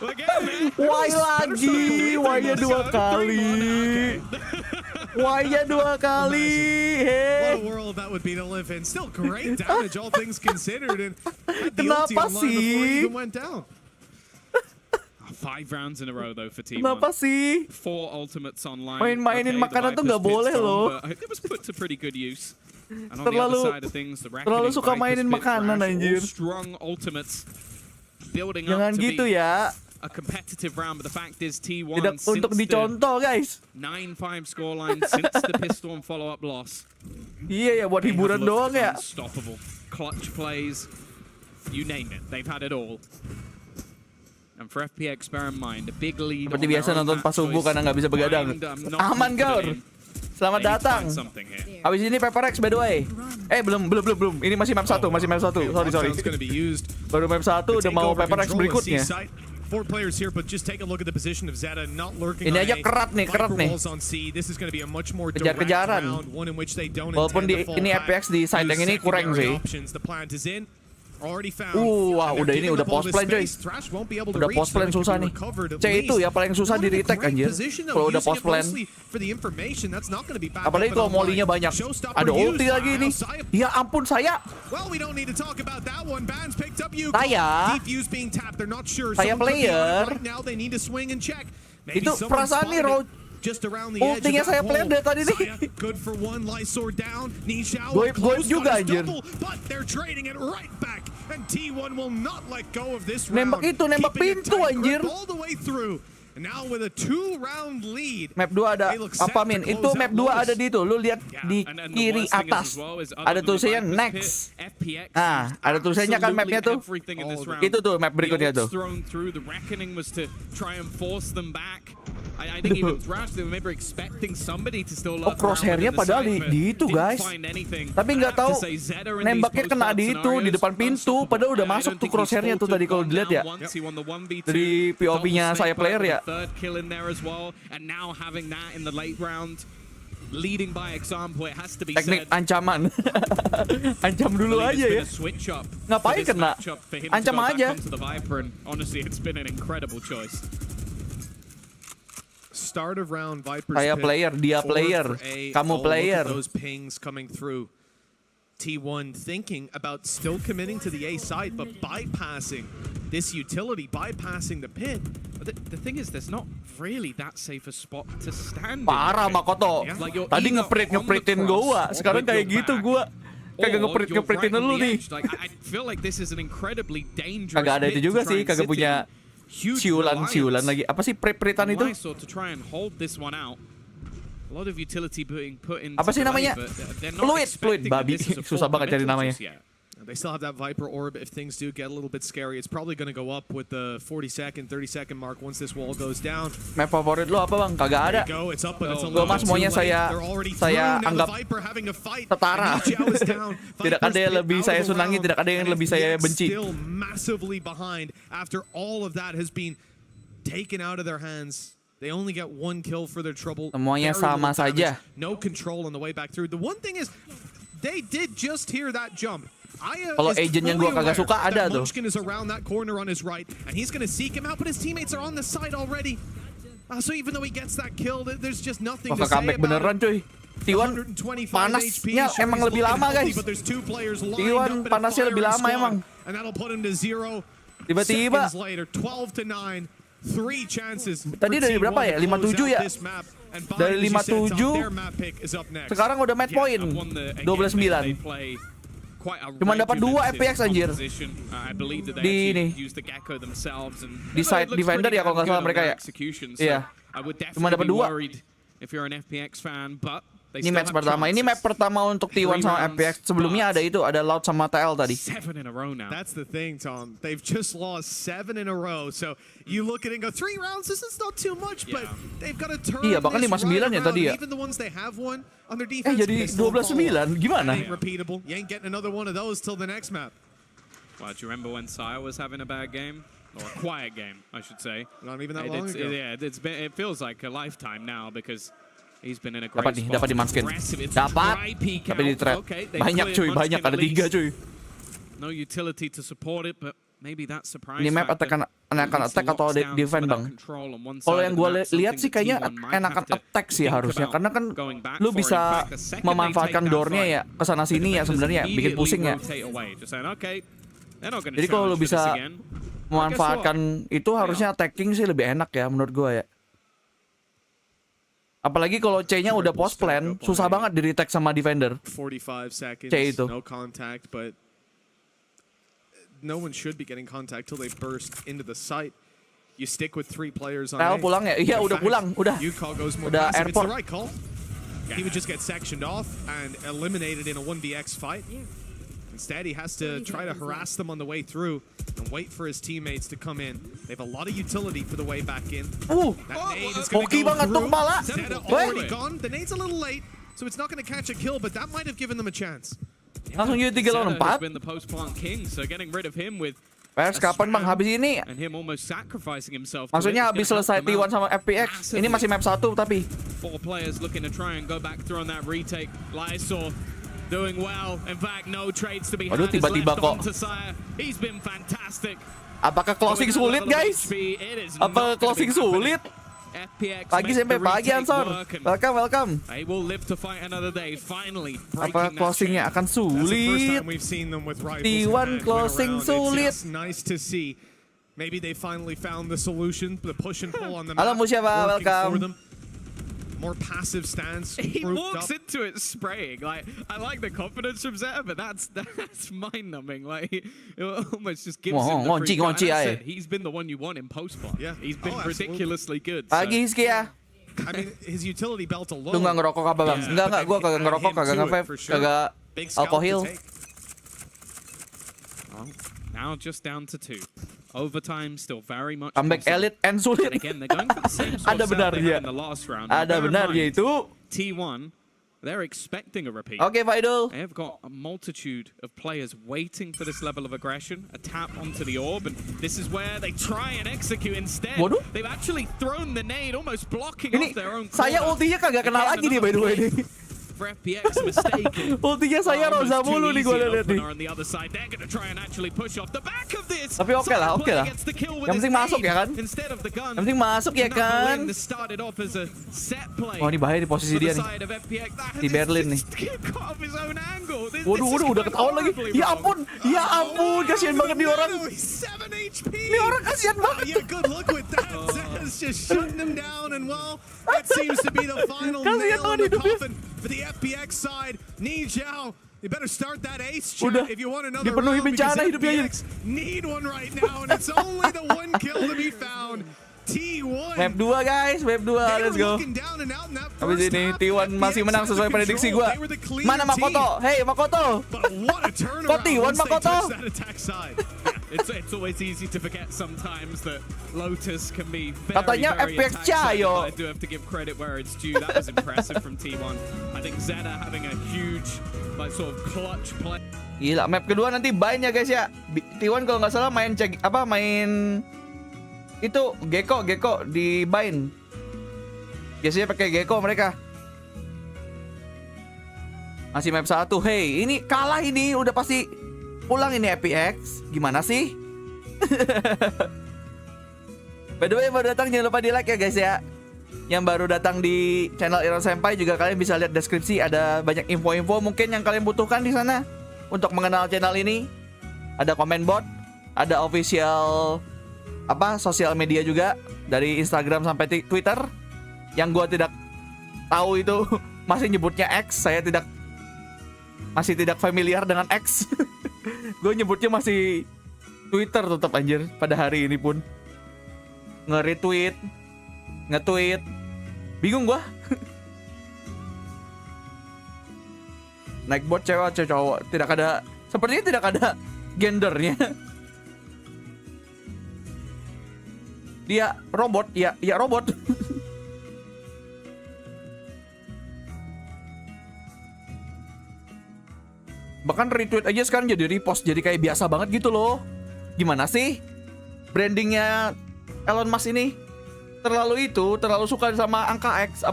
Okay. Why lagi? Why-nya 2 kali. Why-nya 2 kali. What a world that would be to live in. Still great damage, all things considered. And had the ulti Kenapa online before it sih? even went down. 5 rounds in a row though for T1. Kenapa sih? 4 ultimates online. Main-mainin Okay, makanan the tuh nggak Viper's boleh pit's loh. on, but it was put to pretty good use. And on the other side of things, the Terlalu suka mainin makanan anjir. strong ultimates building Jangan up to gitu be ya. a competitive round, but the fact is T1 Tidak untuk dicontoh guys. 9-5 scoreline since the pistol and follow-up loss. Iya ya buat hiburan doang ya. Unstoppable. Clutch plays, you name it. They've had it all. And for FPX, bear in mind, a big lead. Seperti biasa nonton pas subuh karena nggak bisa begadang. Aman Gaur. Selamat datang. Habis ini PRX by the way. Belum. Ini masih map 1, Sorry. Baru map 1 udah mau PRX berikutnya. 4 players here, but just take a look at the position of Zeta not lurking. Ini aja kerat nih. Kejar-kejaran. Walaupun ini FPX di side yang ini kurang sih. Wah, udah post plan coy. Udah post plan susah nih. C itu ya paling susah di retake anjir. Kalau udah post plan. Apalagi kalau mollynya banyak. Ada ulti lagi nih. Ya ampun saya. Saya player. Itu perasaan nih ultinya saya player dari tadi nih. Goib juga anjir. Nembak pintu anjir. Map 2 ada apa Min? Itu map 2 ada di itu. Lu lihat di kiri atas. Ada tulisannya next. Nah, ada tulisannya kan mapnya tuh. Itu tuh map berikutnya tuh. I think even Thrash, they remember expecting somebody to still look crosshairnya padahal di itu guys. Tapi nggak tahu nembaknya kena di itu di depan pintu. Padahal udah masuk tuh crosshairnya tuh tadi kalau dilihat ya. Dari POV-nya saya player ya. Teknik ancaman. Ancam dulu aja ya. Ngapain kena? Ancam aja. Start of round Viper's Saya player, dia player, kamu player. Those pings coming through. T1 thinking about still committing to the A side, but bypassing this utility, bypassing the pit. But the thing is, there's not really that safe a spot to stand. Parah Makoto. Tadi ngepritin gua, sekarang kayak gitu gua. Kagak ngepritin lu nih. I feel like this is an incredibly dangerous. Kagak ada itu juga sih, kagak punya huge Siulan lagi. Apa sih pretan itu? Mysore to try and hold this one out. A lot of utility being put into Apa sih namanya? Fluid babi. Susah banget cari namanya. They still have that Viper orb. If things do get a little bit scary, it's probably going to go up with the 40-second, 30-second mark once this wall goes down. Map favorit lo apa bang? Kagak ada. Gue mah semuanya saya anggap setara. Tidak ada yang lebih saya senangi, tidak ada yang lebih saya benci. Still massively behind after all of that has been taken out of their hands. They only get one kill for their trouble. Semuanya sama saja. No control on the way back through. The one thing is, they did just hear that jump. Kalau agent yang gue kagak suka ada tuh. Munchkin is around that corner on his right, and he's going to seek him out, but his teammates are on the side already. So even though he gets that kill, there's just nothing to say comeback beneran cuy. T1 panasnya emang lebih lama guys. T1 panasnya lebih lama emang. Tiba-tiba tadi dari berapa ya? 57 ya? Dari 57 sekarang udah match point 12-9. Cuma dapat 2 FPX anjir. Di ini. Di side defender ya kalau nggak salah mereka ya. Iya. Cuma dapat 2. Ini match pertama. Ini map pertama untuk T1 sama FPX. Sebelumnya ada itu, ada Loud sama TL tadi. That's the thing, Tom. They've just lost 7 in a row. So you look at it and go 3 rounds. This is not too much, but they've got to turn. Iya, bahkan 5-9 ya tadi ya. Even the ones they have won on their defense. Jadi 12-9. Gimana? Ain't repeatable. You ain't getting another one of those till the next map. Well, do you remember when Seiren was having a bad game? Or a quiet game, I should say. Not even that long ago. Yeah, it feels like a lifetime now because he's been in a great Dapat nih, spot. dapat dimaskin. Dapat di trap. Banyak cuy, banyak. Ada 3 cuy. No utility to support it, but maybe that surprise. Ini map attack atau defend bang. Kalau yang gue lihat sih kayaknya enakan attack sih harusnya, karena kan lu bisa memanfaatkan doornya ya kesana sini ya sebenarnya, bikin pusing ya. Jadi kalau lu bisa memanfaatkan itu harusnya attacking sih lebih enak ya menurut gue ya. Apalagi kalau C-nya udah post plan, susah banget di retake sama defender. 45 seconds, C itu. no contact, but no one should be getting contact till they burst into the site. You stick with 3 players on A. Pulang ya? Iya, udah pulang, udah. Udah airport. It's the right call. He would just get sectioned off and eliminated in a 1vx fight. Instead, he has to try to harass them on the way through and wait for his teammates to come in. They have a lot of utility for the way back in. That nade is going to go through. Zeta already gone. The nade's a little late, so it's not going to catch a kill, but that might have given them a chance. Langsung jadi 3 lawan 4. PRX kapan bang habis ini? Maksudnya habis selesai T1 sama FPX. Ini masih map 1 tapi. 4 players looking to try and go back through on that retake. Lysor doing well. In fact, no trades to be had. Waduh, tiba-tiba kok. He's been fantastic. Apakah closing sulit, guys? Apa closing sulit? Pagi sampai pagi, Ansor. Welcome. Apa closingnya akan sulit? T1 closing sulit. Maybe they finally found the solution, the push and pull on the map. Halo Musyaba, welcome. More passive stance. He walks into it spraying. Like, I like the confidence from Zeta, but that's mind-numbing. Like, it almost just gives him the free go. He's been the one you want in post-plot. Yeah. He's been ridiculously good. Pagi Hizki ya. I mean, his utility belt alone. Lu nggak ngerokok apa bang? Enggak, gue kagak ngerokok, kagak nge-vape, kagak alkohol. Now just down to 2. Overtime still very much. Comeback elite and sulit. Ada benarnya. Ada benarnya itu. T1, they're expecting a repeat. Okay, Faidul. They've got a multitude of players waiting for this level of aggression. A tap onto the orb, and this is where they try and execute instead. Waduh. They've actually thrown the nade, almost blocking off their own. Saya ultinya kagak kenal lagi nih by the way nih. For FPX mistaken. Ultinya saya Rosa mulu nih gue lihat nih. Tapi oke lah. Yang penting masuk ya kan? Yang penting masuk ya kan? Oh ini bahaya di posisi dia nih. Di Berlin nih. Waduh, udah ketahuan lagi. Ya ampun, kasihan banget nih orang. Ini orang kasihan banget. That seems to be the final nail in the coffin for the FPX side. Ni Zhao You better start that ace Udah chat if you want another dipenuhi round because bencana hidupnya. FPX need one right now and it's only the one kill to be found. T1. Wave 2 guys, wave 2, let's go. Habis ini T1 masih menang sesuai prediksi gua. Mana Makoto? Hey Makoto. Kok T1 Makoto? It's always easy to forget sometimes that Lotus can be very, Katanya very FPX attack-savvy, Cayo. but I do have to give credit where it's due. That was impressive from T1. I think Zeta having a huge, like, sort of clutch play. Gila, map kedua nanti bind ya guys ya. T1 kalau nggak salah main main itu Gecko di bind. Biasanya pakai Gecko mereka. Masih map 1. Hey, ini kalah ini udah pasti pulang ini FPX. Gimana sih? By the way, yang baru datang jangan lupa di like ya guys ya. Yang baru datang di channel Ironsenpai juga kalian bisa lihat deskripsi, ada banyak info-info mungkin yang kalian butuhkan di sana untuk mengenal channel ini. Ada comment bot, ada official sosial media juga dari Instagram sampai Twitter. Yang gua tidak tahu itu masih nyebutnya X, saya masih tidak familiar dengan X. Gue nyebutnya masih Twitter tetap anjir pada hari ini pun. Nge-retweet, nge-tweet. Bingung gua. Nightbot cewek atau cowok? Sepertinya tidak ada gendernya. Dia robot, ya robot. Bahkan retweet aja sekarang jadi repost, jadi kayak biasa banget gitu loh. Gimana sih? Brandingnya Elon Musk ini terlalu suka sama angka X,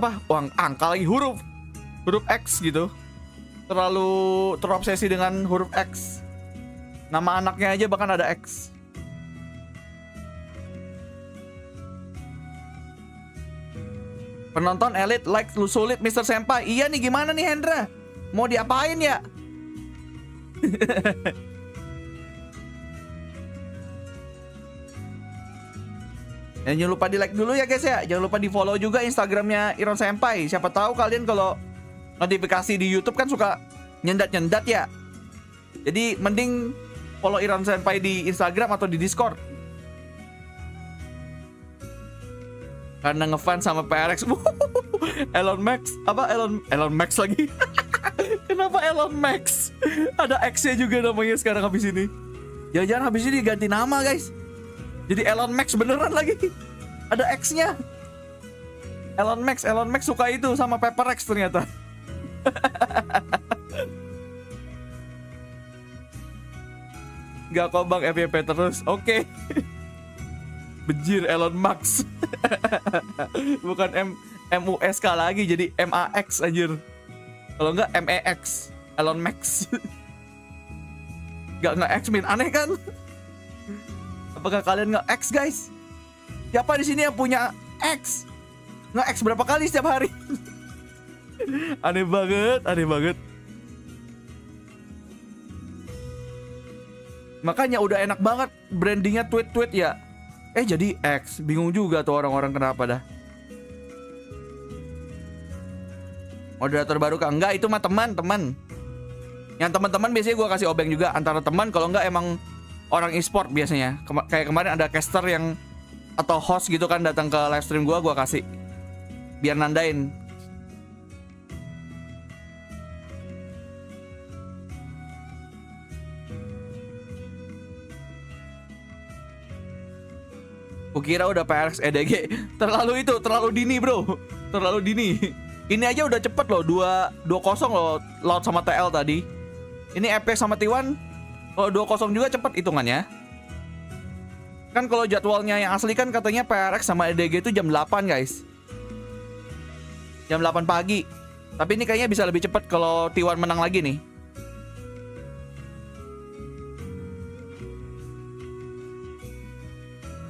angka lagi huruf X gitu. Terlalu terobsesi dengan huruf X. Nama anaknya aja bahkan ada X. Penonton elit like lu sulit Mr. Senpai. Iya nih, gimana nih Hendra? Mau diapain ya? Jangan lupa di like dulu ya guys ya. Jangan lupa di follow juga Instagramnya Ironsenpai. Siapa tahu kalian kalau notifikasi di YouTube kan suka nyendat-nyendat ya. Jadi mending follow Ironsenpai di Instagram atau di Discord. Karena ngefans sama PRX. Elon Max lagi. Kenapa Elon Max? Ada X-nya juga namanya sekarang habis ini. Jangan-jangan habis ini diganti nama guys. Jadi Elon Max beneran lagi. Ada X-nya. Elon Max suka itu sama PRX ternyata. Gak kok bang, FYP terus. Oke. Bejir Elon Max. Bukan MUSK lagi, jadi MAX anjir. Kalau enggak MEX, Elon Max. Gak nge-X min, aneh kan? Apakah kalian nge-X guys? Siapa di sini yang punya X? Nge-X berapa kali setiap hari? Aneh banget. Makanya udah enak banget brandingnya tweet ya. Jadi X, bingung juga tuh orang-orang kenapa dah. Moderator baru kah? Enggak, itu mah teman-teman. Yang teman-teman biasanya gue kasih obeng juga antara teman, kalau enggak emang orang e-sport biasanya. Kayak kemarin ada caster yang atau host gitu kan datang ke live stream gue kasih biar nandain. Kukira udah PRX EDG. Terlalu dini bro. Terlalu dini. Ini aja udah cepet loh, 2-0 loh Loud sama TL tadi. Ini FPX sama T1 kalau 2-0 juga cepet hitungannya. Kan kalau jadwalnya yang asli kan katanya PRX sama EDG itu jam 8 guys. Jam 8 pagi. Tapi ini kayaknya bisa lebih cepet kalau T1 menang lagi nih.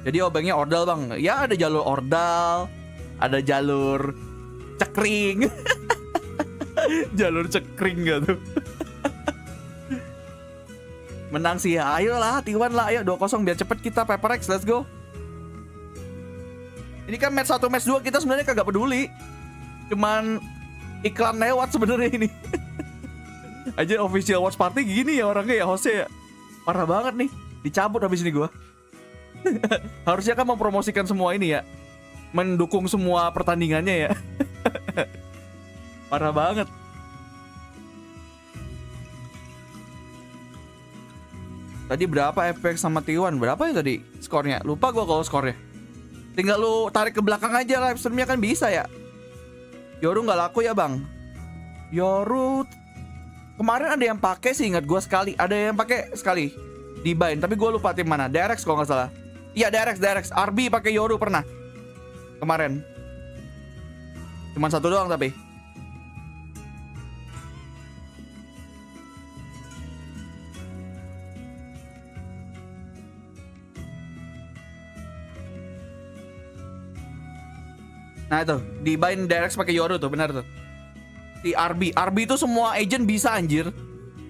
Jadi obengnya ordal bang. Ya ada jalur ordal, ada jalur cekring. Jalur cekring gitu. Menang sih ya, ayolah T1 lah, ayo 2-0 biar cepet kita PRX, let's go. Ini kan match 1 match 2 kita sebenarnya kagak peduli. Cuman iklan lewat sebenarnya ini. Aja official watch party gini ya orangnya ya, hostnya ya. Parah banget nih. Dicabut habis ini gua. Harusnya kan mempromosikan semua ini ya. Mendukung semua pertandingannya ya. Parah banget. Tadi berapa FPX sama T1? Berapa ya tadi skornya? Lupa gua kalau skornya. Tinggal lu tarik ke belakang aja live streamnya kan bisa ya. Yoru nggak laku ya bang. Yoru kemarin ada yang pakai sih, ingat gua sekali. Ada yang pakai sekali di bind, tapi gua lupa tim mana. DRX kalau nggak salah. Iya DRX. RB pakai Yoru pernah kemarin. Cuman satu doang tapi. Nah itu, di bind DRX pakai Yoru tuh, benar tuh. Di RB itu semua agent bisa anjir.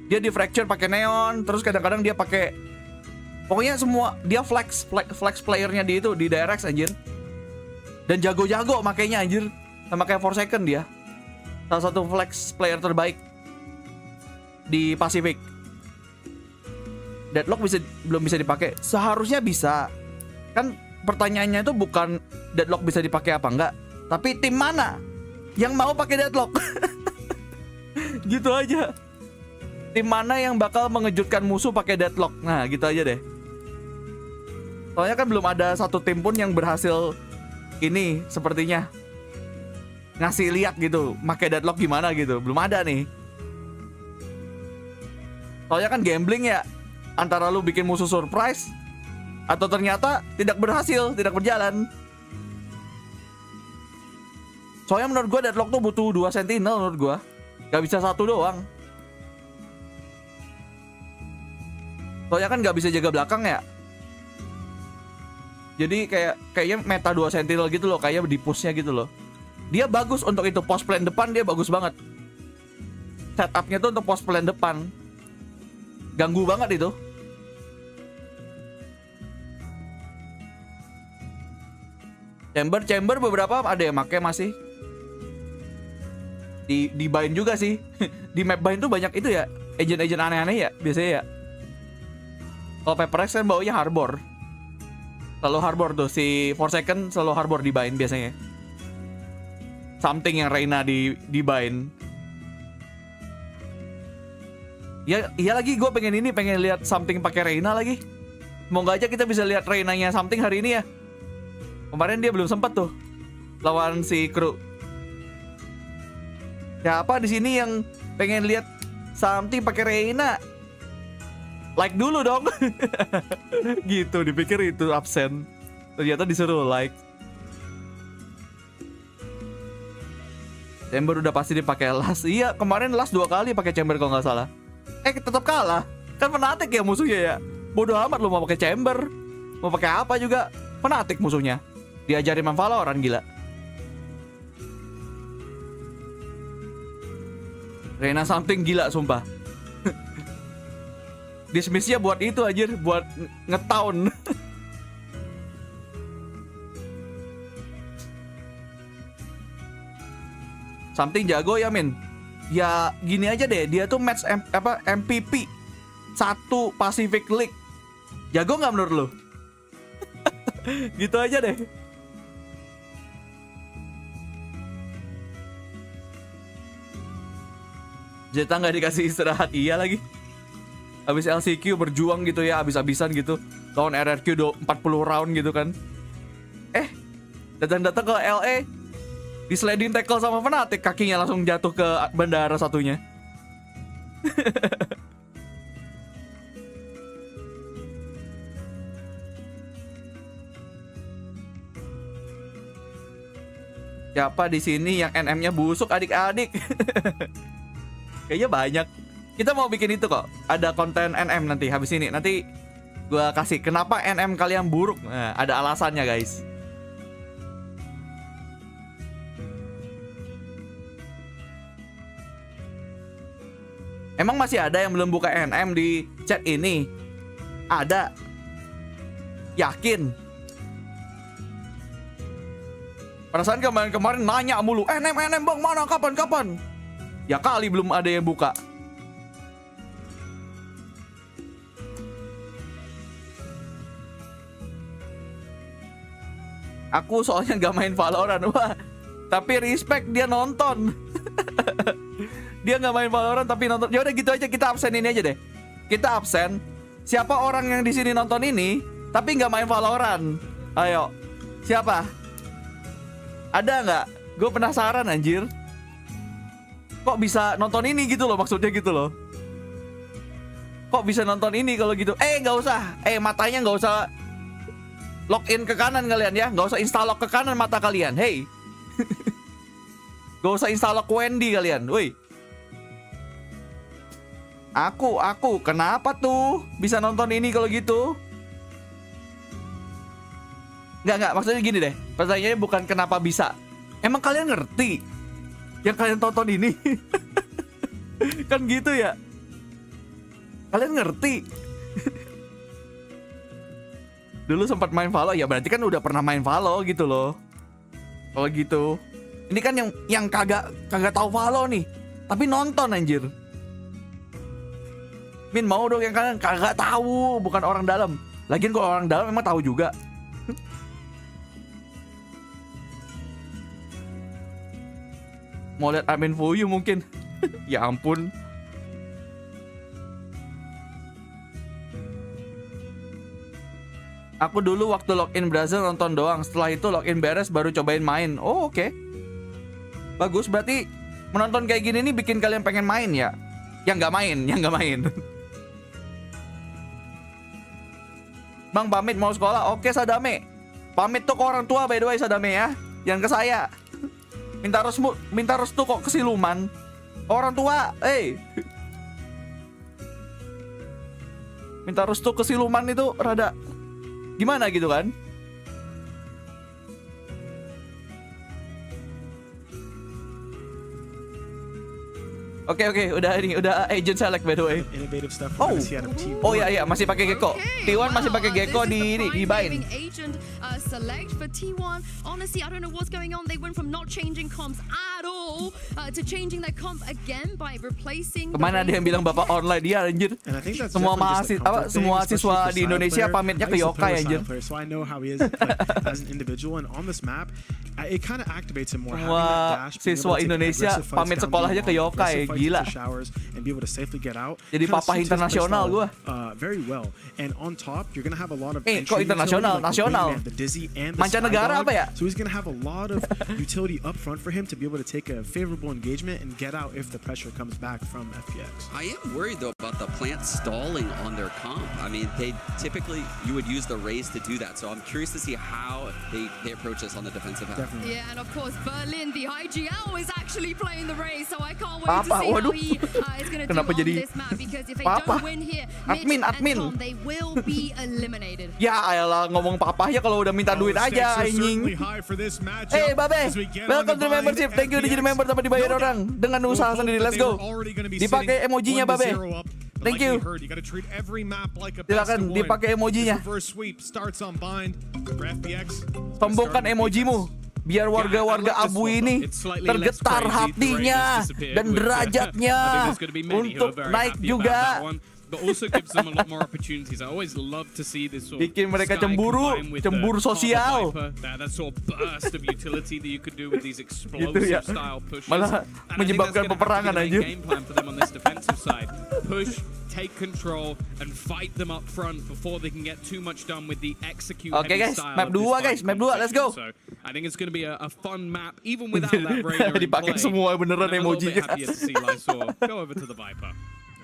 Dia di fracture pakai neon, terus kadang-kadang dia pakai, pokoknya semua dia flex playernya di itu di DRX anjir. Dan jago-jago makanya anjir. Sama kayak 4 second dia. Salah satu flex player terbaik di Pacific. Deadlock belum bisa dipakai. Seharusnya bisa. Kan pertanyaannya itu bukan Deadlock bisa dipakai apa enggak, tapi tim mana yang mau pakai Deadlock. Gitu aja. Tim mana yang bakal mengejutkan musuh pakai Deadlock. Nah gitu aja deh. Soalnya kan belum ada satu tim pun yang berhasil ini sepertinya ngasih lihat gitu pakai Deadlock gimana gitu. Belum ada nih. Soalnya kan gambling ya, antara lu bikin musuh surprise atau ternyata tidak berhasil, tidak berjalan. Soalnya menurut gue Deadlock tuh butuh 2 sentinel menurut gue. Gak bisa satu doang. Soalnya kan gak bisa jaga belakang ya. Jadi kayaknya meta 2 sentinel gitu loh, kayak di pushnya gitu loh. Dia bagus untuk itu, post plan depan dia bagus banget. Setupnya tuh untuk post plan depan. Ganggu banget itu. Chamber beberapa ada yang pakai masih. Di bind juga sih. Di map bind tuh banyak itu ya, agent aneh-aneh ya biasanya ya. Kalau PRX kan bawanya harbor. Selalu harbor tuh, si 4 second selalu harbor di bind biasanya. Something yang Reina di bind. Ya, iya lagi gue pengen lihat something pakai Reina lagi. Semoga aja kita bisa lihat Reinanya something hari ini ya. Kemarin dia belum sempat tuh lawan si kru. Siapa di sini yang pengen lihat something pakai Reina? Like dulu dong. Gitu, dipikir itu absen. Ternyata disuruh like. Chamber udah pasti dipakai last. Iya, kemarin last 2 kali pakai chamber kalau nggak salah. Tetap kalah. Kan fanatik ya musuhnya ya. Bodoh amat lu mau pakai chamber. Mau pakai apa juga. Fanatik musuhnya. Diajarin main Valorant gila. Reina something gila sumpah. Dismissnya buat itu anjir, buat ngetown. Something jago ya Min. Ya gini aja deh, dia tuh match MVP 1 Pacific League. Jago nggak menurut lo? Gitu aja deh. Jeta nggak dikasih istirahat, iya lagi. Habis LCQ berjuang gitu ya, habis-habisan gitu. Lawan RRQ 40 round gitu kan. Datang-datang ke LA, di sliding tackle sama fanatik, kakinya langsung jatuh ke bandara satunya. Siapa di sini yang NM-nya busuk adik-adik? Kayaknya banyak. Kita mau bikin itu kok. Ada konten NM nanti habis ini. Nanti gua kasih kenapa NM kalian buruk. Nah, ada alasannya guys. Emang masih ada yang belum buka NM di chat ini? Ada. Yakin? Perasaan kemarin nanya mulu, NM bang mana kapan? Ya kali belum ada yang buka. Aku soalnya nggak main Valorant. Wah, tapi respect dia nonton. Dia nggak main Valorant tapi nonton. Ya udah gitu aja, kita absen ini aja deh. Kita absen. Siapa orang yang di sini nonton ini tapi nggak main Valorant? Ayo, siapa? Ada nggak? Gue penasaran anjir. Kok bisa nonton ini gitu loh, maksudnya gitu loh. Kok bisa nonton ini kalau gitu? Nggak usah. Matanya nggak usah login ke kanan kalian ya. Nggak usah install lock ke kanan mata kalian. Hey. Nggak usah install lock Wendy kalian. Woi. Aku. Kenapa tuh bisa nonton ini kalau gitu? Nggak. Maksudnya gini deh. Pertanyaannya bukan kenapa bisa. Emang kalian ngerti yang kalian tonton ini? Kan gitu ya. Kalian ngerti? Dulu sempat main Valo, ya berarti kan udah pernah main Valo gitu loh. Kalau gitu. Ini kan yang kagak tahu Valo nih, tapi nonton anjir. Min mau dong yang kalian kagak tahu, bukan orang dalam. Lagian kalau orang dalam emang tahu juga. Mau lihat admin fuyu mungkin. Ya ampun. Aku dulu waktu login browser nonton doang. Setelah itu login beres baru cobain main. Oh oke. Bagus, berarti menonton kayak gini nih bikin kalian pengen main ya. Yang nggak main. Bang pamit mau sekolah. Oke Sadame. Pamit tuh ke orang tua by the way Sadame ya. Yang ke saya. Minta restu kok ke siluman. Orang tua, minta restu ke siluman itu rada gimana gitu kan? Oke, udah agent select by the way. Oh iya, masih pakai gecko. T1 masih pakai gecko di bind. Select for T1. Honestly, I don't know what's going on. They went from not changing comps at all to changing their comp again by replacing. Kemana ada yang bilang bapak online dia anjir? Semua siswa di Indonesia pamitnya ke yokai anjir. So I know how he is as an individual, and on this map, it kind of activates him more. Semua siswa Indonesia pamit sekolahnya ke yokai, gila. Jadi papa internasional gua. Very well. And on top, you're gonna have a lot of kok internasional, nasional. Mancanegara apa ya? So he's gonna have a lot of utility up front for him to be able to take a favorable engagement and get out if the pressure comes back from FPX. I am worried though about the plant stalling on their comp. I mean, you would use the Raze to do that. So I'm curious to see how they approach this on the defensive half. Definitely. Yeah, and of course Berlin, the IGL, is actually playing the Raze, so I can't wait to see how he is going to do on this map, because if they don't win here, Mitch and Tom, they will be eliminated. Ya ayalah, ngomong papahnya kalau udah minta duit aja anjing. Babe, welcome to membership. Thank you udah jadi member tapi dibayar orang dengan usaha sendiri. Let's go. Dipakai emojinya Babe. Thank you. Silakan dipakai emojinya. Sombongkan emojimu biar warga-warga abu ini tergetar hatinya dan derajatnya untuk naik juga. But also gives them a lot more opportunities. I always love to see this sort of bikin mereka cemburu sosial. That sort of burst of utility that you could do with these explosive style pushes. Malah menyebabkan peperangan aja. Game plan for them on this defensive side. Push, take control, and fight them up front before they can get too much done with the execute heavy guys, style. Map 2 guys, map 2, let's go. So I think it's going to be a fun map even without that Raider in play. Dipakai semua beneran emojinya. I'm a little bit happier to see Lysor go over to the Viper.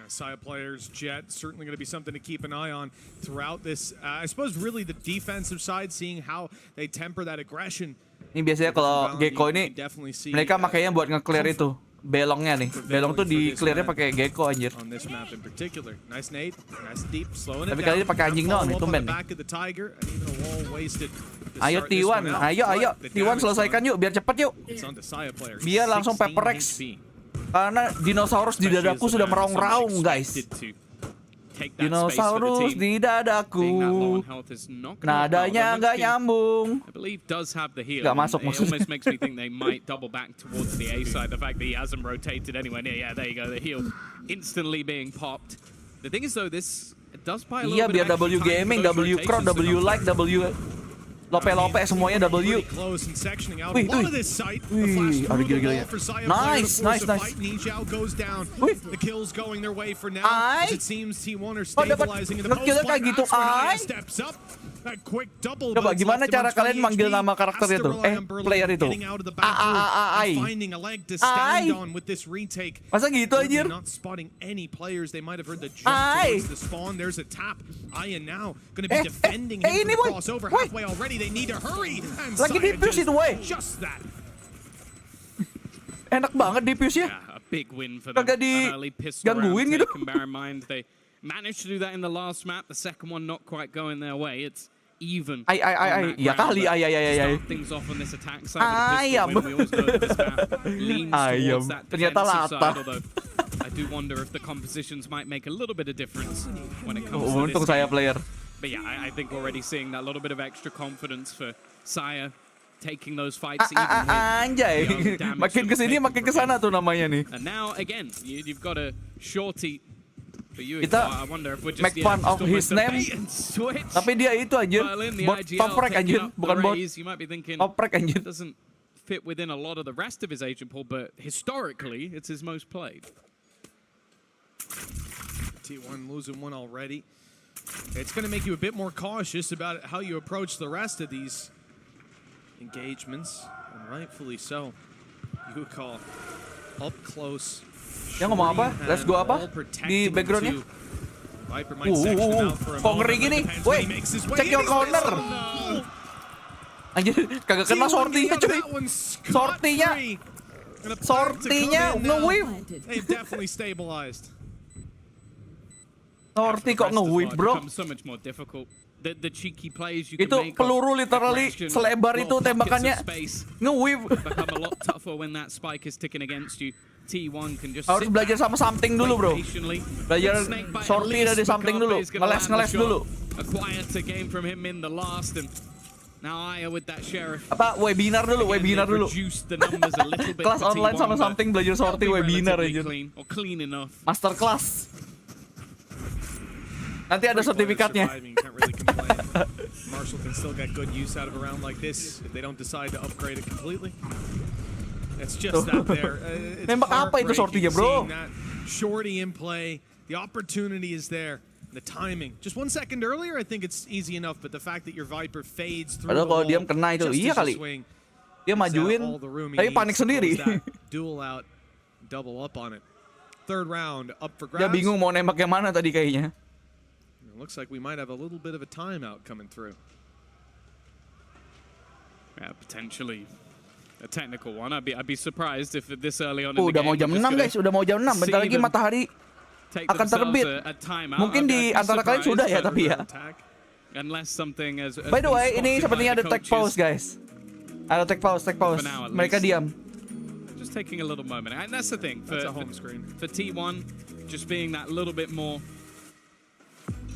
Side players, Jet, certainly going to be something to keep an eye on throughout this. I suppose really the defensive side, seeing how they temper that aggression. Ini biasanya kalau Gecko ini mereka makanya buat nge-clear itu belongnya nih. Belong tuh di clearnya pakai Gecko anjir. Tapi kali ini pakai anjing doang nih, tumben nih. Ayo T1, ayo T1 selesaikan yuk biar cepet yuk. Biar langsung PRX. Karena dinosaurus di dadaku sudah meraung-raung guys. Dinosaurus di dadaku. Nadanya nggak nyambung. Nggak masuk maksudnya. Iya biar W gaming, W crowd, W like, W Lope semuanya W. Pretty close and sectioning out a Wih, lot wih. of this site. Wih, The flash aduh, through the gila-gila wall ya. for Saya Nice, player to force nice, a nice. fight. Nijao goes down. Wih. The kills going their way for now. Ay. As it seems T1 are Kok dapat stabilizing in the post nge-killnya kayak play. gitu, That's when Naya ay? steps up. A quick double. Coba builds gimana left cara amongst kalian the manggil EDG. nama karakternya Has to tuh? rely on Berlin Player itu. getting out of the back room and finding a leg to stand on with this retake. Masa gitu anjir? Not spotting any players. They might have heard the jump Ay. towards the spawn. There's a tap. Aya now going to be defending him ini, from the boy. crossover Woi. halfway already. They need to hurry. And Lagi Saya defuse just- itu, woi. Just that. Enak banget defuse-nya. A big win for them. Kagak An early pistol digangguin round gitu. take, and bear in mind they managed to do that in the last map. The second one not quite going their way. It's even. Ay. Ya kali, ay. Start things off on this attack side. Ayam. With the pistol win. We always know that this map leans Ayam. towards that Ternyata defensive lata. side, although I do wonder if the compositions might make a little bit of difference when it comes to Untung this saya game. player. But yeah, I think already seeing that little bit of extra confidence for Saya taking those fights even with Anjay. the own damage Makin that was kesini taken makin from kesana tuh namanya nih. And now again, you've got a shorty for you. Kita I wonder if we're just make fun of his name. Tapi dia itu anjir. Top rank anjir, bukan bot. You might be thinking Top rank anjir. doesn't fit within a lot of the rest of his agent pool, but historically, it's his most played. T1 losing one already. It's going to make you a bit more cautious about how you approach the rest of these engagements, and rightfully so. You call up close. Yang ngomong apa? Let's go apa? Di backgroundnya? Viper might section them out for a Kok ngeri moment, gini? but depends Woi, when he makes his way check in. your He's corner. missing. No. Anjir, kagak kena sortinya cuy. Sortinya. Sortinya nge-whip. They've definitely stabilized. Sorti kok nge-whip, bro. Becomes so much more difficult. The cheeky plays you Itu can make peluru off literally aggression, selebar little itu tembakannya. pockets of space Nge-whip. become a lot tougher when that spike is ticking against you. T1 can just Harus sit belajar back, sama something dulu, bro. wait patiently. Belajar Snakebite sorti at least dari something dulu. Makabe is gonna land the Ngeles shot. dulu. A quieter game from him in the last, and now Aya with that sheriff. Apa webinar dulu, webinar dulu. Reduced the numbers a little bit Kelas for online T1, sama but something belajar they'll sorti be webinar relatively aja. clean, or clean enough. Master class. Nanti ada sertifikatnya. Marshall can still get good use out of a round like this if they don't decide to upgrade it completely. It's just that there. It's Nembak apa itu sortinya, bro? seeing that shorty in play. The opportunity is there. The timing. Just 1 second earlier, I think it's easy enough, but the fact that your Viper fades through Padahal the kalau wall diam kena itu, just iya as you kali. swing, Dia sets out majuin, all the room he tapi needs panik to close sendiri. that duel out, double up on it. Third round up for Dia grabs. bingung mau nembak yang mana tadi kayaknya. It looks like we might have a little bit of a timeout coming through. Yeah, potentially a technical one. I'd be surprised if this early on in the Udah game. mau jam we're 6 just guys, udah mau jam 6. Bentar see lagi them matahari take akan terbit. themselves a timeout. Mungkin di I'd be antara kalian sudah ya, surprised, tapi ya. Unless something has By the been way, ini spotted sepertinya by ada the tech pause coaches. guys. Ada tech pause. For now, at Mereka least. diam. Just taking a little moment, and that's the thing for, That's a home screen. for T1, just being that little bit more.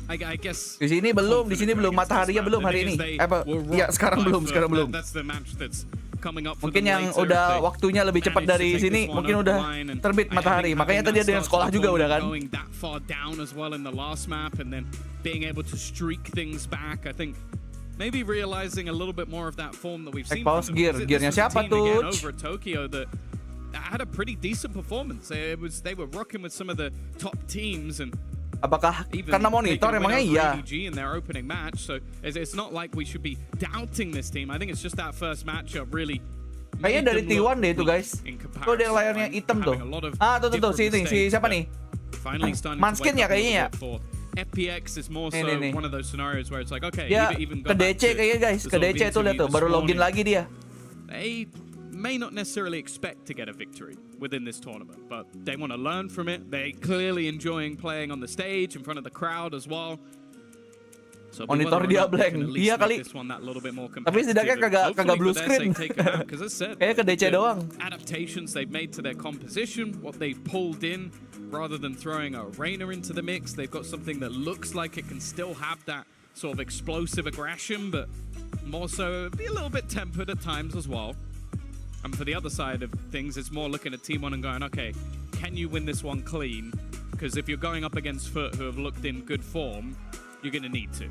I guess. Di sini belum, di sini belum, mataharinya belum hari ini. Apa? Ya sekarang belum, sekarang belum. That's the match that's coming up for Mungkin them yang later, udah if they waktunya lebih cepat manage to dari take sini, this one mungkin over udah the line, and terbit I matahari. think Makanya having tadi that ada yang start sekolah to the juga udah kan. tournament, going that far down as well in the last map, and then being able to streak things back. I think maybe realizing a little bit more of that form that we've Tech seen. pause from them. gear. This Gearnya was a siapa team, again, tuh? over at Tokyo that had a pretty decent performance. They were rocking with some of the top teams, and Apakah even karena monitor taking a win emangnya over iya? EDG in their opening match, so it's not like we should be doubting this team. I think it's just that first matchup really. Kayaknya dari T1 deh itu guys. Tuh dia layarnya hitam tuh. Ah tuh sini si siapa nih? Manskin ya kayaknya ya. FPX is more so Nih. one of those scenarios where it's like, okay, Dia even ke DC kayaknya guys, ke DC tuh lihat tuh, baru login lagi dia. They may not necessarily expect to get a victory within this tournament, but they want to learn from it. They clearly enjoying playing on the stage in front of the crowd as well. So Monitor dia blank. Iya kali. Tapi setidaknya kagak blue screen. Kayaknya ke DC doang. Adaptations they've made to their composition, what they pulled in, rather than throwing a Reina into the mix, they've got something that looks like it can still have that sort of explosive aggression, but more so be a little bit tempered at times as well. And for the other side of things, it's more looking at Team 1 and going, okay, can you win this one clean? Because if you're going up against Foot, who have looked in good form, you're gonna need to.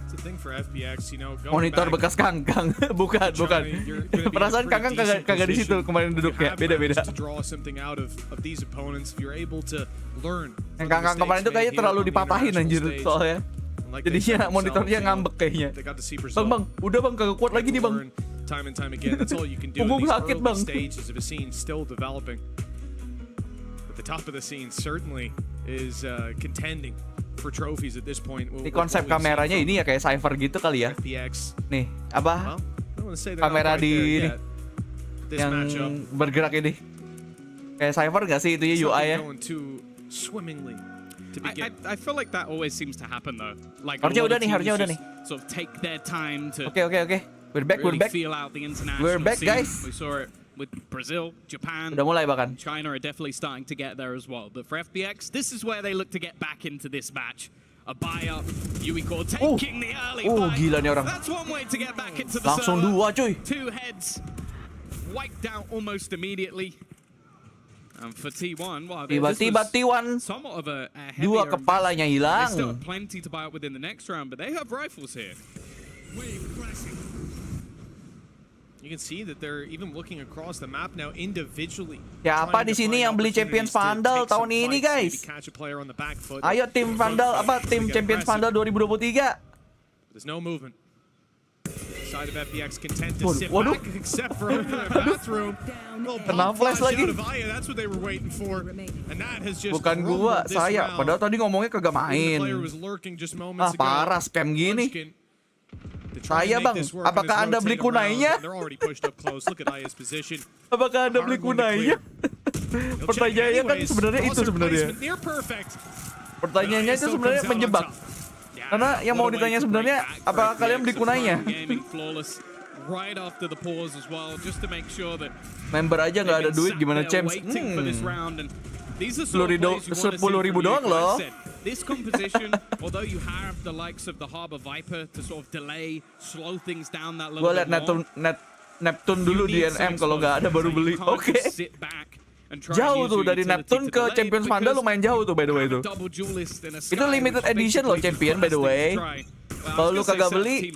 It's a thing for FPX, you know. Monitor bekas Kangkang. bukan. Perasaan Kangkang kagak di situ kemarin duduknya. Beda-beda. To draw something out of these opponents, if you're able to learn. Yang Kangkang kemarin tuh kayaknya terlalu dipatahin anjir soalnya. Jadinya monitornya ngambek kayaknya. Bang, udah bang kagak kuat lagi nih bang. Time and time again, that's all you can do in these early stages of a scene still developing. But the top of the scene certainly is contending for trophies at this point. Di konsep kameranya ini ya kayak Cypher gitu kali ya. Nih, apa? Kamera di ini yang bergerak ini. Kayak Cypher gak sih itu ya UI ya? I feel like that always seems to happen though. Like harusnya udah nih. Sort of take their time to Oke. We're back. Feel out the international We're back, scene. guys. We saw it with Brazil, Japan. Udah mulai bahkan. China are definitely starting to get there as well. But for FPX, this is where they look to get back into this match. A buy up, Yuiko taking the early buy. Gila nih orang. That's one way to get back into the Langsung server. 2 cuy. 2 heads wiped out almost immediately. And for T1, well, tiba-tiba T1 somewhat of a 2 kepalanya hilang. They still have plenty to buy up within the next round, but they have rifles here. You can see that they're even looking across the map now individually. Siapa di sini yang beli Champions Vandal tahun ini, guys? Ayo tim Vandal tim Champions Vandal 2023. There's no movement. Side of FPX content to sit back except for over their bathroom. Kena flash lagi. That's what they were waiting for. And that has just bukan gua, saya. Padahal tadi ngomongnya kagak main. Parah scam gini. Saya bang, apakah Anda beli kunainya? Apakah Anda beli kunainya? Pertanyaannya kan sebenarnya itu sebenarnya. Pertanyaannya itu sebenarnya menjebak. Karena yang mau ditanya sebenarnya, apakah kalian beli kunainya? Member aja nggak ada duit, gimana champs? 10.000 doang loh. This composition, although you have the likes of the Harbor Viper to sort of delay, slow things down that little bit more. Gua liat Neptune dulu di NM, kalau nggak ada baru beli. Oke. Jauh tuh dari Neptune ke Champions Vandal lumayan jauh tuh by the way tuh. Itu limited edition loh Champion by the way. Kalau lu kagak beli,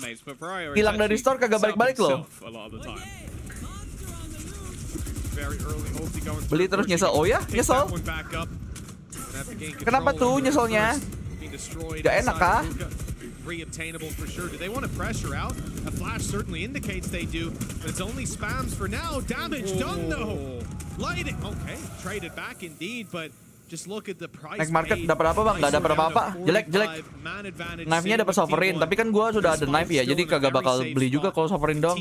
hilang dari store kagak balik-balik loh. Beli terus nyesel. Oh ya, nyesel. Kenapa tuh nyeselnya? Gak enak kah? Reobtainable for sure. Do they want to pressure out? A flash certainly indicates they do, but it's only spams for now. Damage done though. Lighting. Okay, traded back indeed, but just look at the price. Naik market dapat apa bang? Gak dapat apa-apa. Jelek. Knife-nya dapat sovereign, tapi kan gua sudah ada knife ya, jadi kagak bakal beli juga kalau sovereign dong.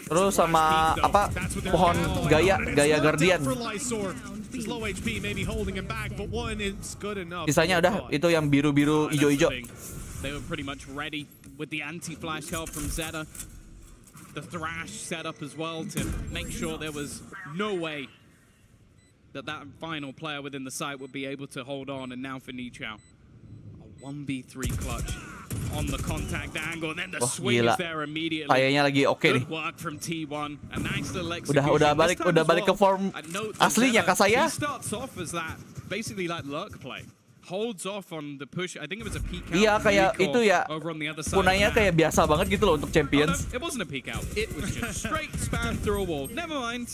Terus sama apa? Pohon Gaya Guardian. Sisanya udah itu yang biru-biru hijau-hijau. They were pretty much ready with the anti-flash help from Zeta. The thrash set up as well to make sure there was no way that final player within the site would be able to hold on. And now for Nichao, a 1v3 clutch on the contact angle, and then the swing is there immediately. Kayaknya lagi oke nih. Good work from T1. A nice little execution. Udah balik ke form aslinya kah saya? He starts off as that basically like lurk play. Holds off on the push. I think it was a peek out. Iya kayak itu ya. Kunainya kayak biasa banget gitu loh untuk Champions. It wasn't a peek out. It was just straight spam through a wall. Never mind.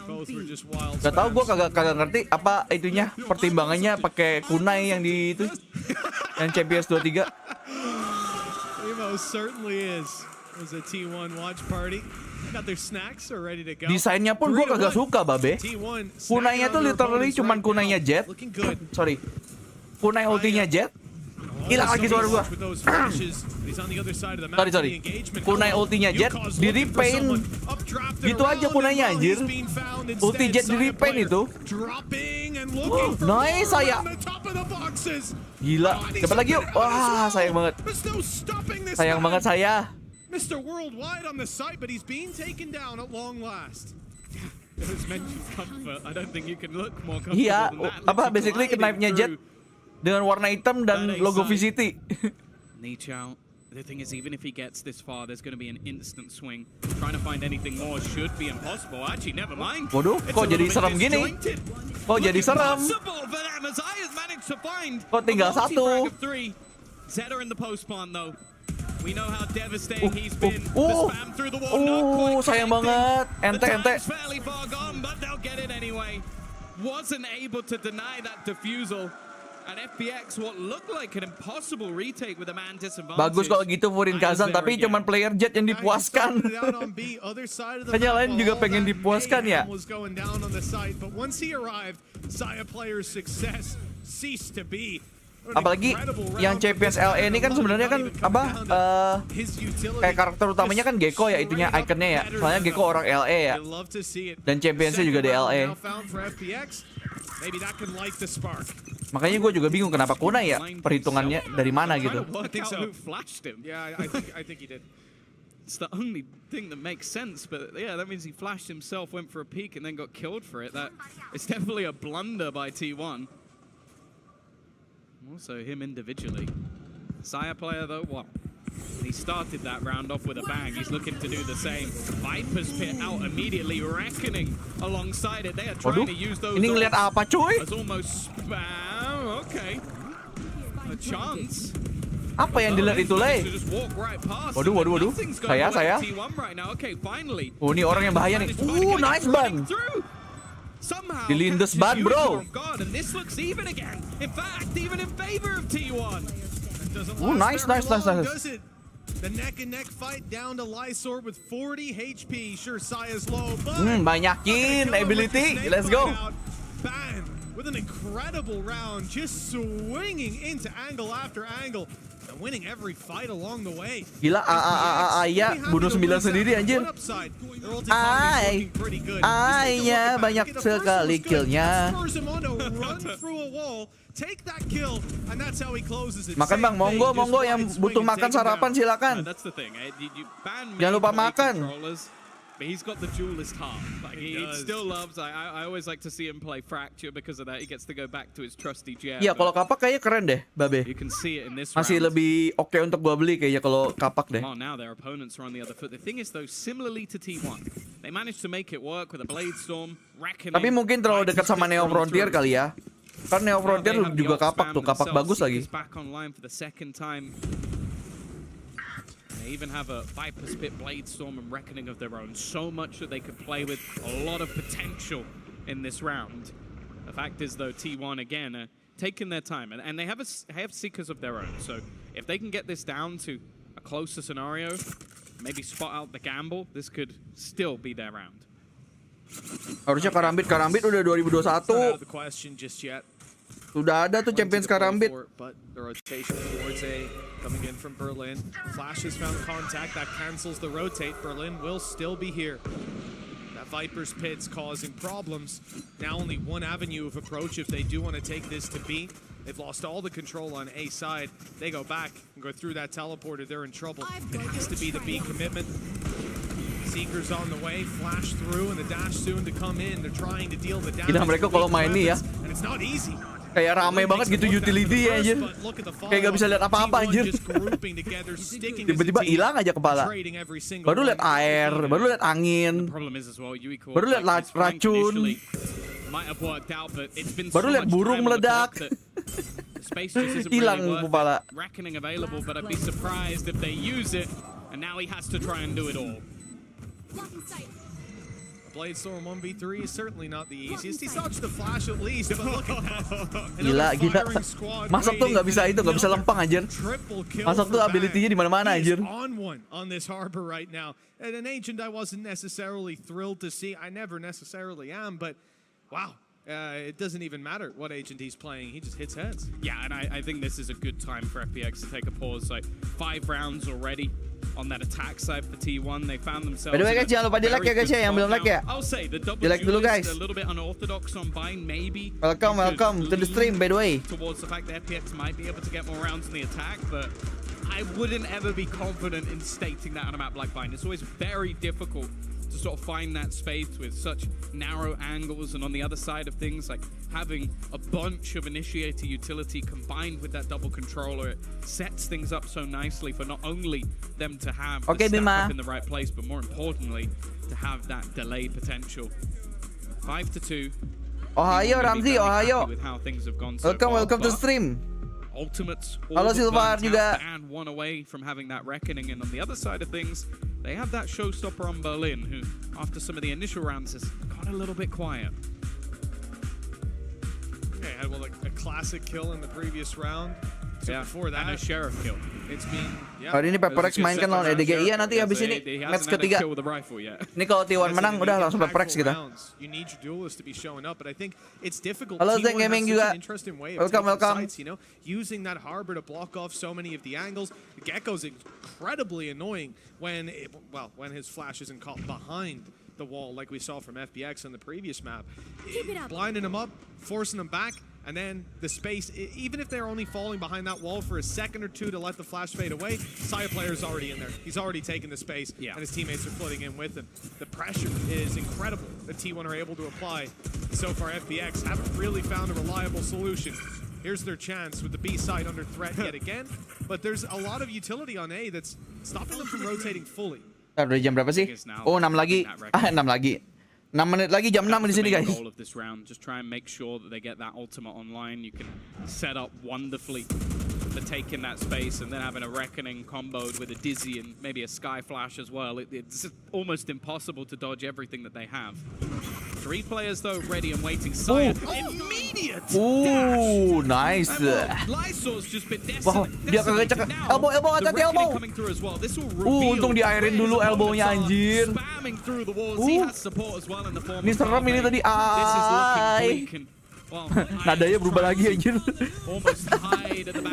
Both were just wild. Gak tau gue kagak ngerti apa itunya pertimbangannya pakai kunai yang di itu yang Champions 23. Certainly is. It was a T1 watch party. Got their snacks are ready to go. Desainnya pun gue kagak suka babe. Kunainya tuh literally cuman kunainya Jet. Sorry. Kunai ultinya Jet. Hilang lagi suara gua. Sorry. Kunai ultinya Jet di repaint. Gitu aja kunainya anjir. Ulti Jet di repaint itu. Nice saya. Gila. Dapat lagi yuk. Wah, sayang banget. Sayang banget saya. Mr. Worldwide on the site, but he's being taken down at long last. It was mentioned comfort. I don't think you can look more comfortable Iya, than that. apa basically knife-nya Jet dengan warna hitam dan logo VCT. Nichao, the thing is, even if he gets this far, there's going to be an instant swing. Trying to find anything more should be impossible. Actually, never mind. Waduh, kok jadi serem gini? Kok jadi serem? managed to find Kok tinggal a multi-frag satu? of 3. Zeta in the post plant though. We know how devastating he's been. The spam through the wall, not quite sayang connecting. banget. The Ente. time's fairly far gone, but they'll get it anyway. Wasn't able to deny that defusal. And FPX what looked like an impossible retake with a man disadvantage. Bagus kalau gitu Furin Kazan, tapi cuman player Jet yang dipuaskan. Hanya lain juga pengen dipuaskan ya. Was going down on the site, but once he arrived, Saya player's success ceased to be. Apalagi yang Champions LA ini kan sebenarnya kan kayak karakter utamanya kan Gecko ya, itunya ikonnya ya. Soalnya Gecko orang LA ya. Dan Championsnya juga di LA. Makanya gue juga bingung kenapa kunai ya, perhitungannya dari mana gitu. It's the only thing that makes sense, but yeah, that means he flashed himself, went for a peek, and then got killed for it. That it's definitely a blunder by T1. Also him individually. Saya player though, well, he started that round off with a bang. He's looking to do the same. Viper's Pit out immediately, reckoning alongside it. They are trying to use those. Ini ngeliat apa cuy? As almost spam. Okay, a chance. Apa yang dilihat itu leh? Waduh. Saya. Oh, ini orang yang bahaya nih. Nice ban. Dilindes ban, bro. Nice. The neck and neck fight down to Lysor with 40 HP. Sure, Saya's low, but banyakin ability. Let's go. Ban with an incredible round, just swinging into angle after angle. Winning every fight along the way. Gila, Aya bunuh 9 sendiri anjir. Aya banyak sekali killnya. Makan bang, monggo yang butuh makan sarapan silakan. Jangan lupa makan. But he's got the duelist heart. Like he still loves. I always like to see him play Fracture because of that. He gets to go back to his trusty jab. Iya, kalau kapak kayaknya keren deh, Babe. You can see it in this Masih round. lebih oke untuk gua beli kayaknya kalau kapak deh. Oh, now their opponents are on the other foot. The thing is though, similarly to T1, they managed to make it work with a Blade Storm, reckoning. Tapi mungkin terlalu dekat sama Neo Frontier kali ya. Kan Neo Frontier juga kapak tuh, kapak bagus lagi. Back online for the second time. They even have a Viper's Pit, Blade Storm, and Reckoning of their own. So much that they could play with. A lot of potential in this round. The fact is, though, T1 again taking their time, and they have Seekers of their own. So if they can get this down to a closer scenario, maybe spot out the gamble, this could still be their round. Harusnya Karambit udah 2021. Sudah ada tuh Champions Karambit. But the rotation towards A coming in from Berlin. Flash has found contact that cancels the rotate. Berlin will still be here. That Viper's Pit's causing problems. Now only one avenue of approach if they do want to take this to B. They've lost all the control on A side. They go back and go through that teleporter. They're in trouble. It has to be the B commitment. Seekers on the way, flash through, and the dash soon to come in. They're trying to deal the damage. Gila mereka kalau main nih ya. And it's not easy. Kayak rame banget gitu utility ya anjir. Kayak gak bisa lihat apa-apa anjir. Tiba-tiba hilang aja kepala. Baru lihat air, baru lihat angin. Baru lihat racun. Baru lihat burung meledak. Hilang kepala. Reckoning available, but I'd be surprised if they use it. And now he has to try and do it all. Blade Storm 1v3 is certainly not the easiest. He dodged the flash at least, but look at that. Gila. Masuk tuh nggak bisa itu, nggak bisa lempang anjir. Masuk tuh ability-nya di mana-mana anjir. On this harbor right now. And an agent I wasn't necessarily thrilled to see. I never necessarily am, but wow. It doesn't even matter what agent he's playing. He just hits heads. Yeah, and I think this is a good time for FPX to take a pause. Like 5 rounds already on that attack side for T1. They found themselves. By the way guys, jangan lupa di like ya guys ya, yang belum like ya. I'll say the double like dulu guys. A little bit unorthodox on Bind maybe. Welcome to the stream by the way. Towards the fact that FPX might be able to get more rounds in the attack, but I wouldn't ever be confident in stating that on a map like Bind. It's always very difficult to sort of find that space with such narrow angles, and on the other side of things, like having a bunch of initiator utility combined with that double controller, it sets things up so nicely for not only them to have the stack up in the right place, but more importantly, to have that delayed potential. 5-2. Ohio Ramzi, Ohio. with how things have gone so Welcome to far, but stream. Ultimates all Halo but Silvar burnt juga. out and one away from having that reckoning. And on the other side of things, they have that showstopper on Berlin, who, after some of the initial rounds, has got a little bit quiet. Okay, had a classic kill in the previous round. So before that, and a sheriff kill. It's been Hari ini PRX mainkan lawan EDG. Iya, nanti habis ini match ketiga. Ini kalau T1 menang udah langsung PRX kita. You need your duelists to be showing up, but I think it's difficult. Halo T1 Zen Gaming has juga. such an interesting way of Welcome. taking sites, you know, using that harbor to block off so many of the angles. Gecko's incredibly annoying when his flash isn't caught behind the wall like we saw from FPX on the previous map. Blinding him up, forcing him back. And then the space, even if they're only falling behind that wall for a second or two to let the flash fade away, Saya player's already in there. He's already taken the space, and his teammates are flooding in with him. The pressure is incredible that T1 are able to apply. So far, FPX haven't really found a reliable solution. Here's their chance with the B side under threat yet again. But there's a lot of utility on A that's stopping them from rotating fully. Udah jam berapa sih? Oh, 6 lagi. 6 lagi. 6 menit lagi jam 6 di sini guys. Goal of this round, just try and make sure that they get that ultimate online. You can set up wonderfully for taking that space and then having a reckoning comboed with a dizzy and maybe a sky flash as well. It's almost impossible to dodge everything that they have. 3 players though ready and waiting. Saya immediate. Nice. Lysor's just been Wow, dia kagak cek. Elbow hati elbow. Untung di airin dulu elbownya anjir. Ini serem ini tadi. Nadanya berubah lagi anjir.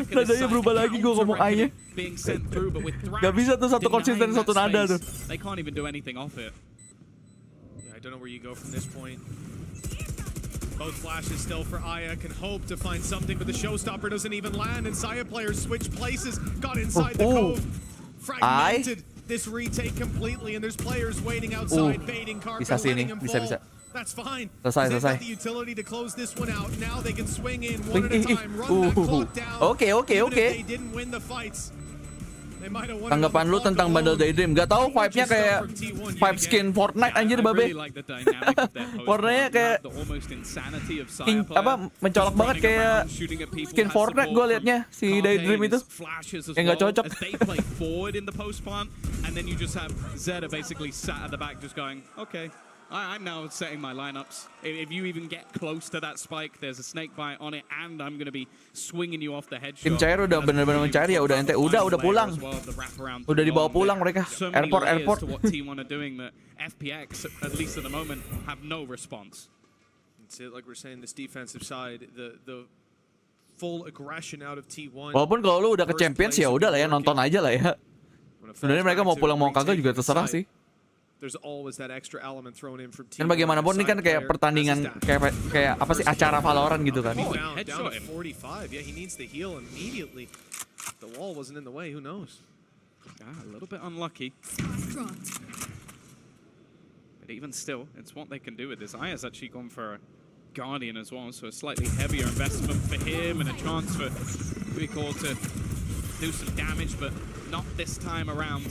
Nadanya berubah lagi gue ngomong ayah. Gak bisa tuh satu konsisten satu nada tuh. They can't even do anything off it. Yeah, I don't know where you go from this point. Both flashes still for Aya, can hope to find something, but the showstopper doesn't even land, and Saya players switch places, got inside the cove, fragmented this retake completely, and there's players waiting outside, baiting Carpet, letting him fall. That's fine. They've got the utility to close this one out. Now they can swing in one at a time, run that clock down. Even if they didn't win the fights, they might have won. Tanggapan lu tentang bundle Daydream? Gak tau, vibe-nya kayak vibe skin Fortnite anjir babe. Warnanya kayak mencolok banget kayak skin Fortnite gue liatnya si Daydream itu. Kayak gak cocok. And then you just have Zeta basically sat at the back just going, okay, I'm now setting my lineups. If you even get close to that spike, there's a snake bite on it, and I'm going to be swinging you off the headshot. Tim cair udah bener-bener mencari ya, udah ente udah pulang. Udah dibawa pulang mereka. Airport. To what T1 are doing that FPX, at least at the moment, have no response. It's it, like we're saying, this defensive side, the full aggression out of T1. Walaupun kalau lu udah ke Champions ya udah lah ya, nonton aja lah ya. Sebenarnya mereka mau pulang mau kagak juga terserah sih. There's always that extra element thrown in from Kan bagaimanapun ini kan kayak pertandingan kayak apa sih acara Valorant gitu kan. Down to 45. Yeah, he needs to heal immediately. The wall wasn't in the way. Who knows? A little bit unlucky. But even still, it's what they can do with this. Aya's actually gone for a Guardian as well, so a slightly heavier investment for him and a chance for Recall to do some damage, but not this time around.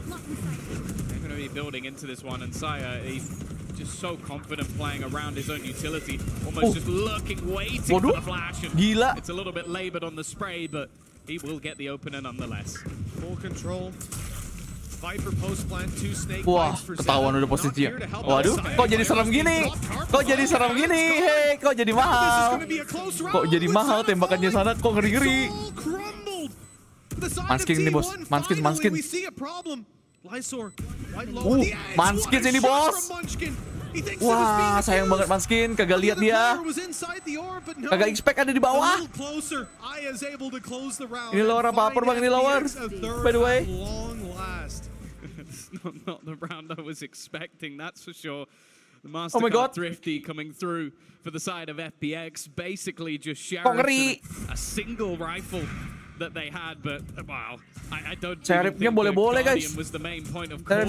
They're going to be building into this one, and Saya, he's just so confident playing around his own utility, almost just lurking, waiting for the flash. Gila. It's a little bit labored on the spray, but he will get the opener nonetheless. Full control. Viper post plant, 2 snake Wah, ketahuan udah posisinya. Waduh, kok jadi serem gini? Kok jadi serem gini? Hei, kok jadi mahal? Kok jadi mahal tembakannya sana? Kok ngeri-ngeri? Manskin ini bos, Manskin. Manskin ini bos. Wah, sayang banget Manskin, kagak lihat dia. Kagak expect ada di bawah. Ini lower apa bang, ini lower. By the way. Not the round I was expecting, that's for sure. The Oh my God. Thrifty coming through for the side of FPX, basically just sharing a single rifle that they had, but wow, I don't think Sheriffnya boleh-boleh guys.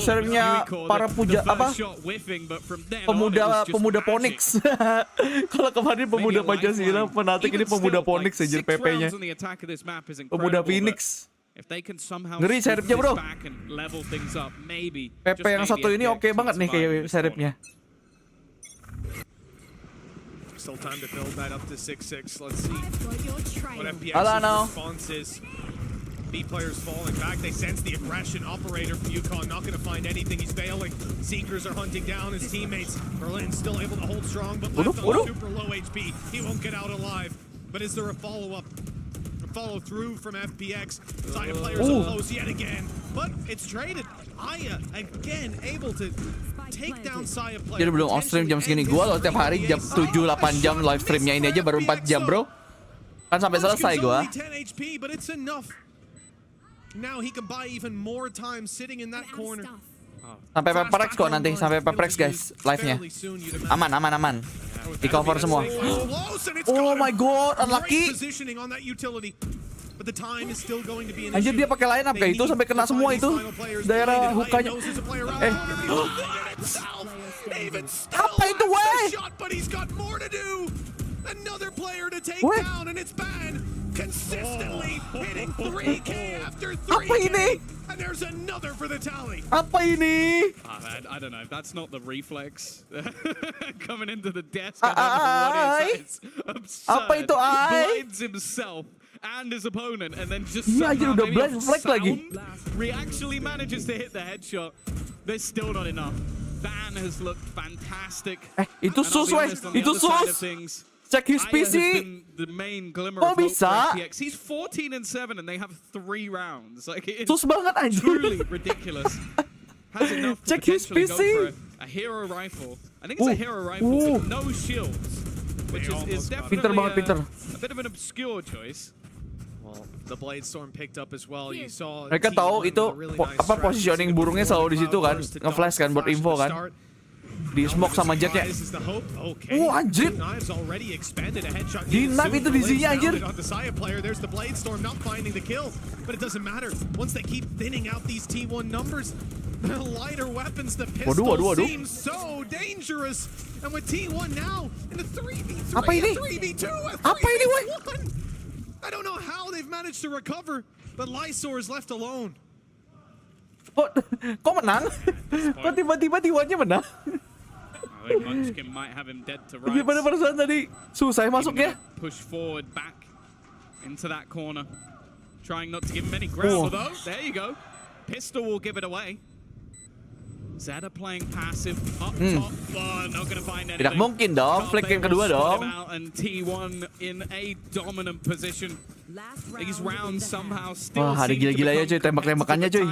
Sheriffnya para pemuda Ponix. Kalau kemarin pemuda Pancasila, Fnatic ini pemuda Ponix aja PP-nya. Pemuda Phoenix. Ngeri Sheriffnya bro. PP yang satu ini oke banget nih kayak Sheriffnya. Still time to build that up to 6-6. Let's see what FPX's response is. B players falling back. They sense the aggression. Operator from Yukon not going to find anything. He's bailing. Seekers are hunting down his teammates. Berlin still able to hold strong, but left on super low HP. He won't get out alive. But is there a follow-up? Follow through from FPX. Saya players are close yet again, but it's traded. Aya again able to take down Saya players. Jadi belum off stream jam segini. Gua loh tiap hari jam 7-8 jam live streamnya ini aja baru 4 jam bro. Kan sampai selesai gua. 10 HP, but it's enough. Now he can buy even more time sitting in that corner. Sampai PRX kok nanti, sampai PRX guys live-nya. Aman. Di cover semua. Oh my god, unlucky. Anjir dia pakai line up kayak itu sampai kena semua itu daerah hukanya. Apa itu weh? Another player to take down and it's bad. Consistently hitting 3K after 3K. Apa ini? And there's another for the tally. Apa ini? I don't know. That's not the reflex coming into the desk. I don't know what it is. It's absurd. Apa itu Blinds himself and his opponent, and then just somehow udah maybe blind flag lagi. Actually manages to hit the headshot. There's still not enough. Ban has looked fantastic. Itu sus weh. Itu sus. Check his PC. The main glimmer Kok of hope bisa? for FPX. He's 14-7 and they have 3 rounds. Like it is sus banget anjir. truly ridiculous. Has enough to Check his potentially go PC. for a hero rifle. I think it's a hero rifle with no shields, which is definitely a bit of an obscure choice. Well, the Blade Storm picked up as well. You saw Mereka tahu itu apa positioning burungnya selalu di situ kan, nge-flash kan buat info kan. Di smoke sama jetnya. Anjir. Di knife itu dizinya anjir. There's the Blade Storm not finding the kill, but it doesn't matter. Once they keep thinning out these T1 numbers, the lighter weapons, the pistol seems so dangerous. And with T1 now in a 3v3, Apa ini? a 3v2, a 3v1. Apa ini, weh? I don't know how they've managed to recover, but Lysor is left alone. Kok menang? Kok tiba-tiba T1-nya menang? I think Munchkin might have him dead to rights. Gimana perasaan tadi? Susah masuknya. Push forward back into that corner. Trying not to give him any ground, though. There you go. Pistol will give it away. Zeta playing passive up top. Not going to find anything. Tidak mungkin dong, flick game kedua dong. And T1 in a dominant position. These rounds somehow still Wah, ada gila-gila ya cuy, tembak-tembakannya cuy.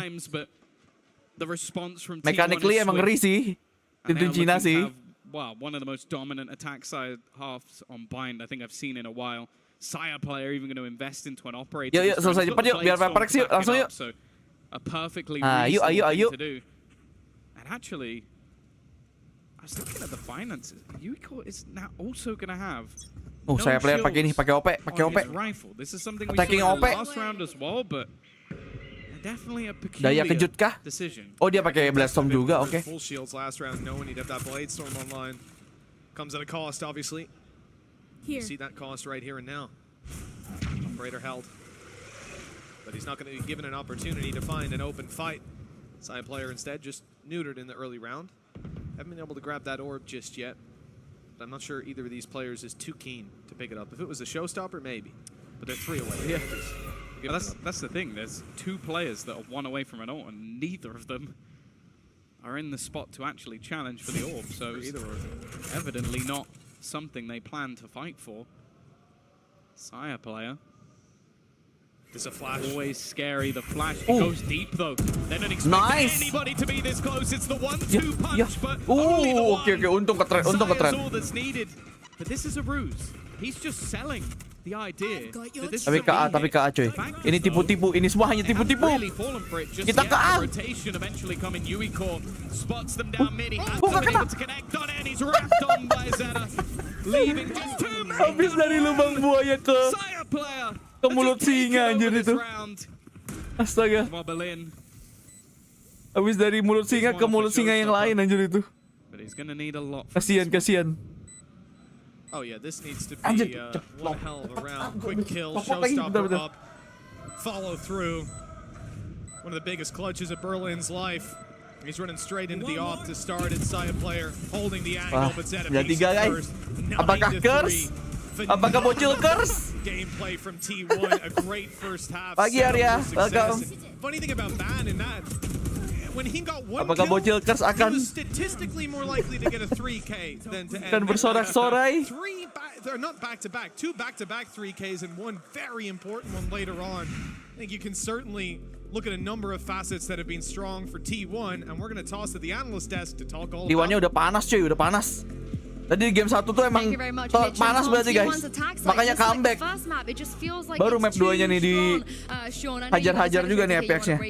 Mechanically emang ngeri sih. Tim Cina sih. Wow, one of the most dominant attack side halves on bind I think I've seen in a while. Saya player even going to invest into an operator. Yuk, selesai cepat yuk, biar PRX yuk, langsung yuk. So a perfectly ayo. thing to do. And actually, I was looking at the finances. Yuiko is now also going to have Saya player pakai ini, pakai OP. Rifle. This is something we Attacking saw in OP. the last round as well, but definitely a Daya peculiar kejut kah? decision. Oh, dia pakai blast storm juga, oke. Full shields last round, knowing he'd have that Blade Storm online. Comes at a cost, obviously. You see that cost right here and now. Operator held. But he's not going to be given an opportunity to find an open fight. Side player instead just neutered in the early round. Haven't been able to grab that orb just yet. But I'm not sure either of these players is too keen to pick it up. If it was a showstopper, maybe. But they're 3 away. But that's the thing. There's 2 players that are 1 away from an ult, and neither of them are in the spot to actually challenge for the orb. So either evidently not something they plan to fight for. Saya player. There's a flash. Always scary. The flash goes deep though. They don't expect anybody to be this close. It's the 1-2 punch, but only the one. Okay. Untung ke trend. All that's needed. But this is a ruse. He's just selling the idea that this Tapi ke A cuy. Ini tipu-tipu, ini semua hanya tipu-tipu. Kita ke A. Rotation eventually coming. Yuiko spots them down mid. He has them able to connect on it. He's wrapped on by Zeta. Leaving just 2 minutes. Habis dari lubang buaya ke mulut singa anjir itu. Astaga. Habis dari mulut singa ke mulut singa yang lain anjir itu. But he's gonna need a lot. Kasian. Oh yeah, this needs to be one hell of a round. Quick kill, showstopper up, follow through. One of the biggest clutches of Berlin's life. He's running straight into the off to start it. Saya player holding the angle, but Zeta Ya 3 guys. Apakah curse? Apakah bocil curse? Gameplay from T1, a great first half. Pagi Arya, welcome. Funny thing about Ban in that, when he got one Apakah bocil curse he akan was statistically more likely to get a 3K than to end. dan bersorak-sorai? They're not back-to-back, 2 back-to-back 3Ks and 1 very important one later on. I think you can certainly look at a number of facets that have been strong for T1, and we're going to toss to the analyst desk to talk all about T1-nya udah panas cuy, udah panas. Tadi di game 1 tuh emang panas berarti guys. Makanya comeback. Baru map 2-nya nih di hajar-hajar juga nih FPX-nya.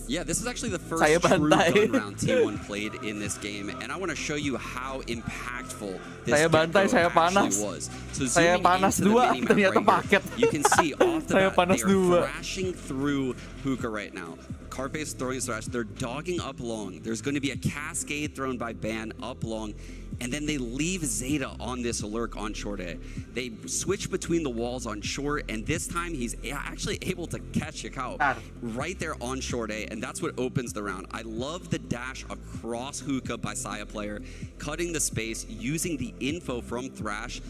Yeah, this is actually the first Saya true bantai. gun round T1 played in this game, and I want to show you how impactful this Saya bantai, get-go saya panas. actually was. So Saya zooming panas into the 2, minimap ternyata right paket. here, you can see off the Saya bat panas they are 2. thrashing through hookah right now. Carpe's throwing thrash. They're dogging up long. There's going to be a cascade thrown by Ban up long. And then they leave Zeta on this lurk on short A. They switch between the walls on short, and this time he's actually able to catch Yakao right there on short A, and that's what opens the round. I love the dash across hookah by Saya player, cutting the space, using the info from Thrash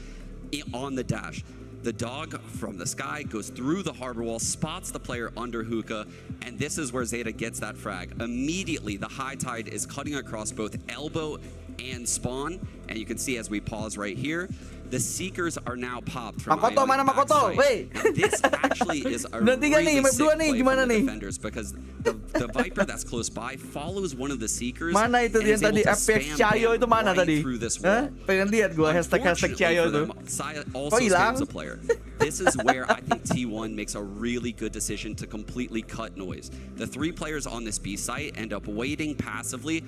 on the dash. The dog from the sky goes through the harbor wall, spots the player under hookah, and this is where Zeta gets that frag. Immediately, the high tide is cutting across both elbow and spawn, and you can see as we pause right here, the Seekers are now popped from Makoto, mana Makoto? Wait. This actually is a Udah 3 nih, really map sick 2 nih, play gimana from the nih? defenders because the Viper that's close by follows one of the Seekers. Mana itu and yang is able tadi to FPX spam Cayo Ban itu mana right tadi? through this Hah? wall. Pengen lihat gua hashtag Cayo tuh. Saya Kok also hilang? spams a player. This is where I think T1 makes a really good decision to completely cut noise. The 3 players on this B site end up waiting passively.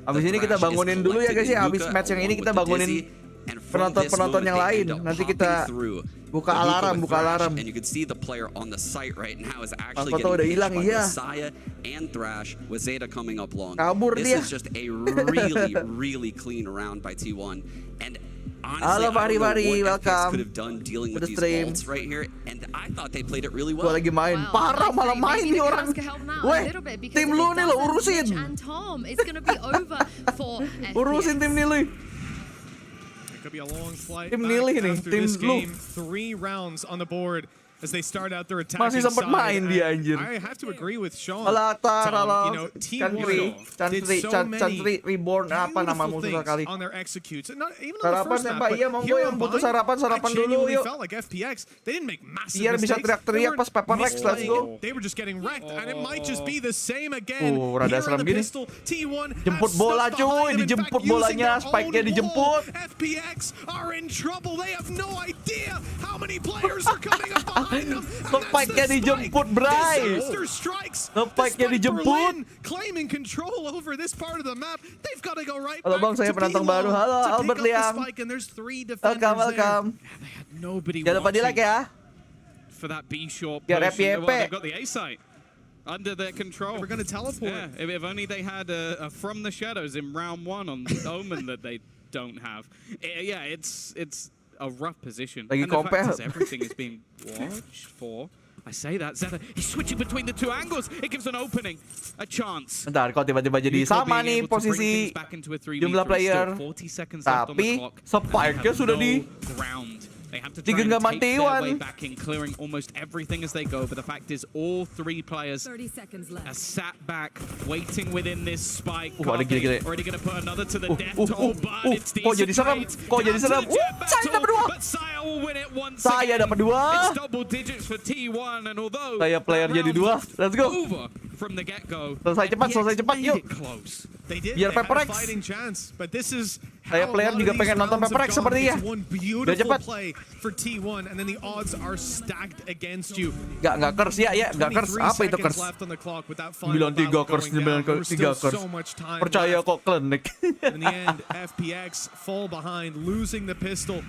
Abis ini kita bangunin dulu ya guys ya. Abis match yang ini kita bangunin penonton-penonton yang lain. Nanti kita buka alarm. And you can see the player on the site right now is actually Makoto udah getting hilang, pitched by iya. Messiah and Thrash with Zeta coming up long. Kabur This dia. is just a really, really clean round by T1. And honestly, Halo I don't know Bari, what FPX welcome. could have done dealing with Udah these stream. ults right here. And I thought they played it really Gua well. lagi main. Parah malah main nih orang. Weh, tim lu nih lo urusin. Urusin tim nih lu. It could be a long flight Tim back Nilih nih, after tim this lu. game. 3 rounds on the board as they start out their attacking Masih sempat side. main dia, And anjir. I have to agree with Sean. Alatar, Tom, ala you know, Chantry, T1 did so many Reborn apa nama beautiful musuh things kali. on their executes. And not even on the Sarapan first map, Senpai, but iya monggo here yang on butuh Bind, sarapan I dulu genuinely yuk. felt like FPX, they didn't make massive Biar bisa mistakes. teriak-teriak They pas PRX, let's misplaying go. it. They were just getting wrecked, and it might just be the same again. Rada Here serem in the gini. pistol, T1 Jemput have bola stuff cuy, behind them. In dijemput fact, using bolanya, their spike-nya own dijemput. wall. FPX are in trouble. They have no idea how many players are coming up behind them. Spike-nya dijemput, Bray. Disaster strikes. Spike-nya dijemput. Claiming control over this part of the map. They've got to go right Halo back Bang, saya to penonton B1 baru. Halo to pick Albert up the Liam. spike, and there's 3 defenders Welcome. Nobody Jangan lupa di like ya. For that B short Biar position. FYP. Well, they've got the A site under their control. We're going to teleport. Yeah, if only they had a from the shadows in round 1 on Omen that they don't have. Yeah, it's a rough position. Lagi And the fact compare. is everything is being watched for. I say that, Zeta, he's switching between the 2 angles. It gives an opening, a chance. Bentar, kok tiba-tiba jadi sama nih posisi jumlah player. Tapi spike-nya sudah di di genggaman T1. Back in, clearing almost everything as they go, but the fact is all 3 players 30 seconds left. are sat back, waiting within this spike. Ada gini-gini. Already going to put another to the death toll, but it's Kok jadi serem? Kok jadi serem? Saya dapat 2. But Saya will win it once Saya again. dapat 2. It's double digits for T1, and although Saya player that jadi round 2. Let's go. over from the get-go, Selesai cepat, yuk. close. They did. Biar They had a PRX. fighting chance, but this is Saya how player a lot of juga these pengen nonton rounds have PRX gone. sepertinya. It's one Udah beautiful cepat. play for T1, and then the odds are stacked against you. Nggak curse ya, nggak curse. 23 Apa itu seconds curse? left on the clock with that final 93 battle curse, going down. There was 93 still curse. so much time Percaya left. kok klinik. In the end, FPX fall behind, losing the pistol.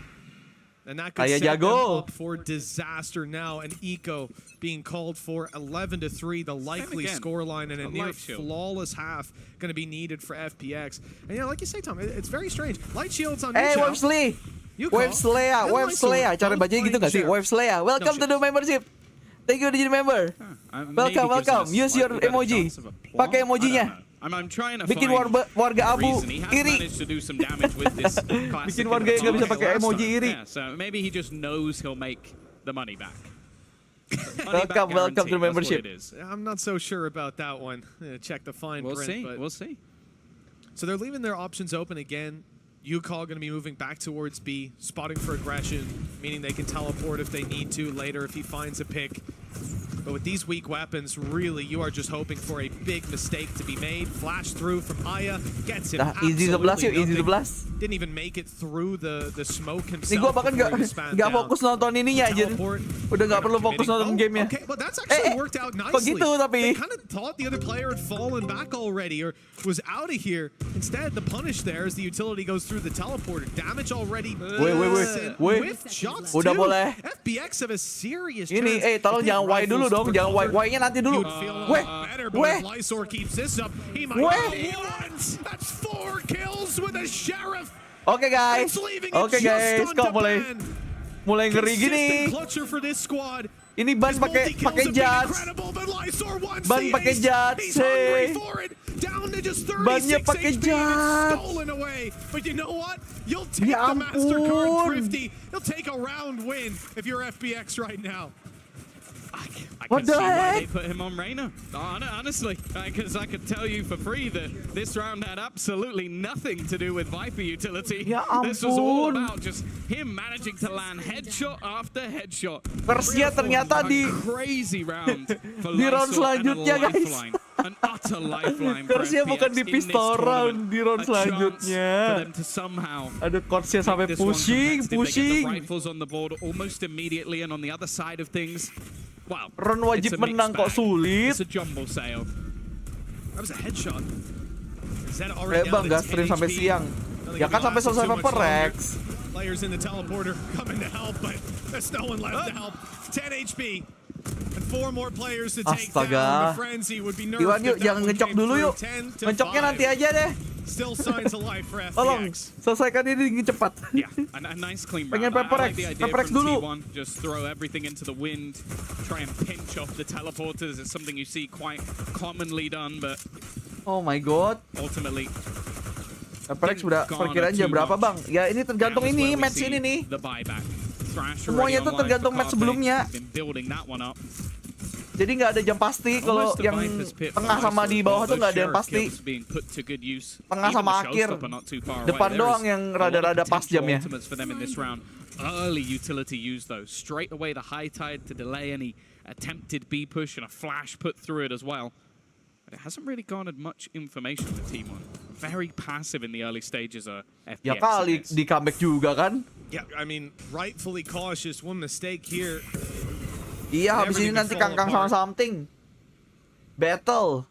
And that could Saya set them jago. up for disaster now. And Eco being called for 11-3, the likely again. scoreline, and a A near light shield. flawless half going to be needed for FPX. And yeah, like you say, Tom, it's very strange. Light shields on Hey, Nicho. Wesley. You call. Wave Slayer, And Wave Light Slayer. Shield Cara both bacanya gitu playing nggak sih? sheriff. Wave Slayer. Welcome to the membership. Thank you udah jadi member. Maybe Welcome, gives welcome. us Use your slightly better emoji. chance of a plot. Pakai I don't emojinya. know. I'm trying to Bikin find warga abu reason. He has iri. managed to do some damage with this classic. Bikin warga yang nggak bisa pakai emoji iri. Yeah, so maybe he just knows he'll make the money back. Welcome to membership. I'm not so sure about that one. Check the fine print. We'll see. So they're leaving their options open again. Yukal going to be moving back towards B, spotting for aggression, meaning they can teleport if they need to later if he finds a pick. But with these weak weapons, really, you are just hoping for a big mistake to be made. Flash through from Aya, gets him Easy 11 yuk, easy 11. Didn't even make it through the smoke himself. Nih gua bahkan nggak fokus nonton ininya aja. Udah nggak perlu fokus nonton gamenya. Okay, but that's actually worked out nicely. Kok gitu tapi? They kind of thought the other player had fallen back already or was out of here. Instead, the punish there as the utility goes through the teleporter. Damage already. Wait. Udah boleh. FPX have a serious ini, tolong jangan Y dulu dong, jangan Y-nya nanti dulu. Weh. Lysor keeps this up. He might That's 4 kills with a sheriff. Oke guys, kok mulai ngeri gini. Ini ban pakai judge. Ban pakai judge. Bannya pakai judge. Ya ampun. He'll take a round win if you're FPX right now. I can see why they put him on Reyna. Honestly, because I could tell you for free that this round had absolutely nothing to do with Viper utility. This was all about just him managing to land headshot after headshot. Persia ternyata di crazy round for di round selanjutnya guys. An utter lifeline for Persia bukan di pistol round di round selanjutnya. Ada Corsia sampai pushing. Rifles on the board almost immediately, and on the other side of things. Wow. Ron wajib menang kok sulit. It's a jumbo sale. That was a headshot. Bang, gak stream sampai siang. Ya kan sampai selesai PRX. Players in the teleporter coming to help, but there's no one left to help. 10 HP. And 4 more players to take down. The frenzy would be nerfed. Iwan yuk, jangan ngecok dulu yuk. Ngecoknya nanti aja deh. Still signs of life for FPX. Tolong, selesaikan ini cepat. Yeah, a nice clean round. Pengen PRX dulu. Just throw everything into the wind, try and pinch off the teleporters. It's something you see quite commonly done, but oh my god. Ultimately, PRX udah perkiraan jam berapa bang? Ya ini tergantung ini match ini nih. Semuanya tuh tergantung match sebelumnya. Jadi nggak ada jam pasti kalau yang tengah sama di bawah tuh nggak ada yang pasti. Tengah sama akhir. Depan doang yang rada-rada pas jamnya. Early utility used though. Straight away the high tide to delay any attempted B push and a flash put through it as well. But it hasn't really garnered much information for Team 1. Very passive in the early stages of FPX. Ya kali di comeback juga kan? Yeah, I mean, rightfully cautious. One mistake here. Iya, habis ini nanti Kangkang sama something. Battle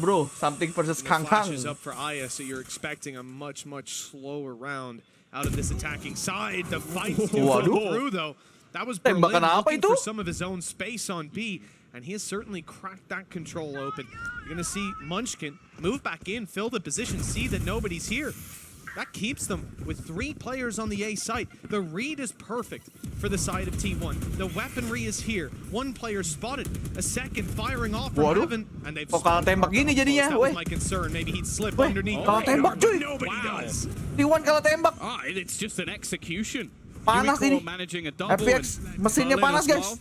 bro, something versus Kangkang. Up for Aya, so you're expecting a much slower round out of this attacking side. The fight through though. That was Berlin looking for some of his own space on B, and he has certainly cracked that control open. You're gonna see Munchkin move back in, fill the position, see that nobody's here. That keeps them with 3 players on the A site. The read is perfect for the side of T1. The weaponry is here. 1 player spotted, a second firing off from heaven, and they've kalah tembak gini jadinya. That was my concern. Maybe he'd slip underneath. Kalah tembak cuy. Nobody does. T1 kalah tembak. It's just an execution. Panas ini. FPX mesinnya panas guys.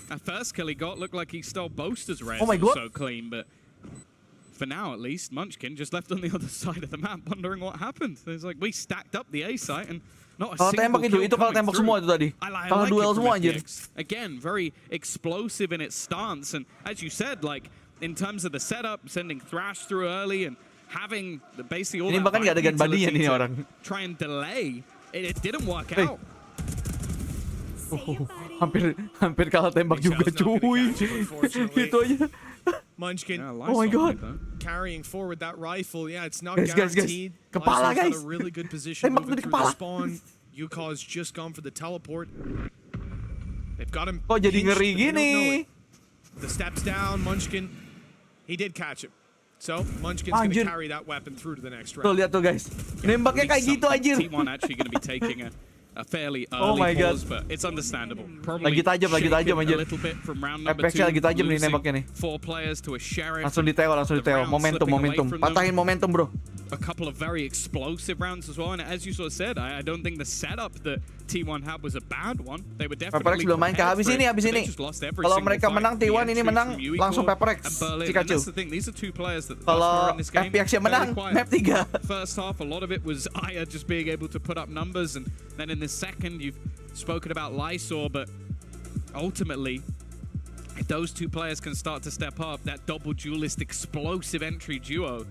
At first kill he got looked like he stole Boaster's res. Oh my god. So clean, but for now, at least, Munchkin just left on the other side of the map, wondering what happened. It's like we stacked up the A site and not a single kill itu kalau tembak semua itu tadi. Kalau duel semua anjir. Again, very explosive in its stance, and as you said, like in terms of the setup, sending Thrash through early and having basically all ini bahkan nggak ada gan badinya nih orang. Try and delay. It didn't work out. Hampir kalah tembak juga cuy. Itu aja. Munchkin, oh my god, carrying forward that rifle. Yeah, it's not Guys. guaranteed. Kepala guys. A really good position moving through the spawn. Yuka's just gone for the teleport. They've got him. Kok jadi ngeri gini? The steps down, Munchkin. He did catch him. So Munchkin's going to carry that weapon through to the next round. Tuh lihat tuh guys. Nembaknya kayak gitu anjir. T1 actually going to be taking a fairly Oh early my God. pause, but it's understandable. Lagi tajam a anjir. little bit from round number FPX-nya lagi tajam nih losing nembaknya nih. 4 players to a sheriff. Langsung diteo. Momentum. Patahin momentum, bro. A couple of very explosive rounds as well, and as you sort of said, I don't think the setup that T1 had was a bad one. They were PRX definitely belum main kah? Habis ini. Kalau mereka menang T1 ini menang langsung PRX. Pikachu. Kalau FPX-nya menang map 3. First half, a lot of it was Aya just being able to put up numbers, and then in the second, you've spoken about Lysor, but ultimately, if those two players can start to step up, that double duelist explosive entry duo,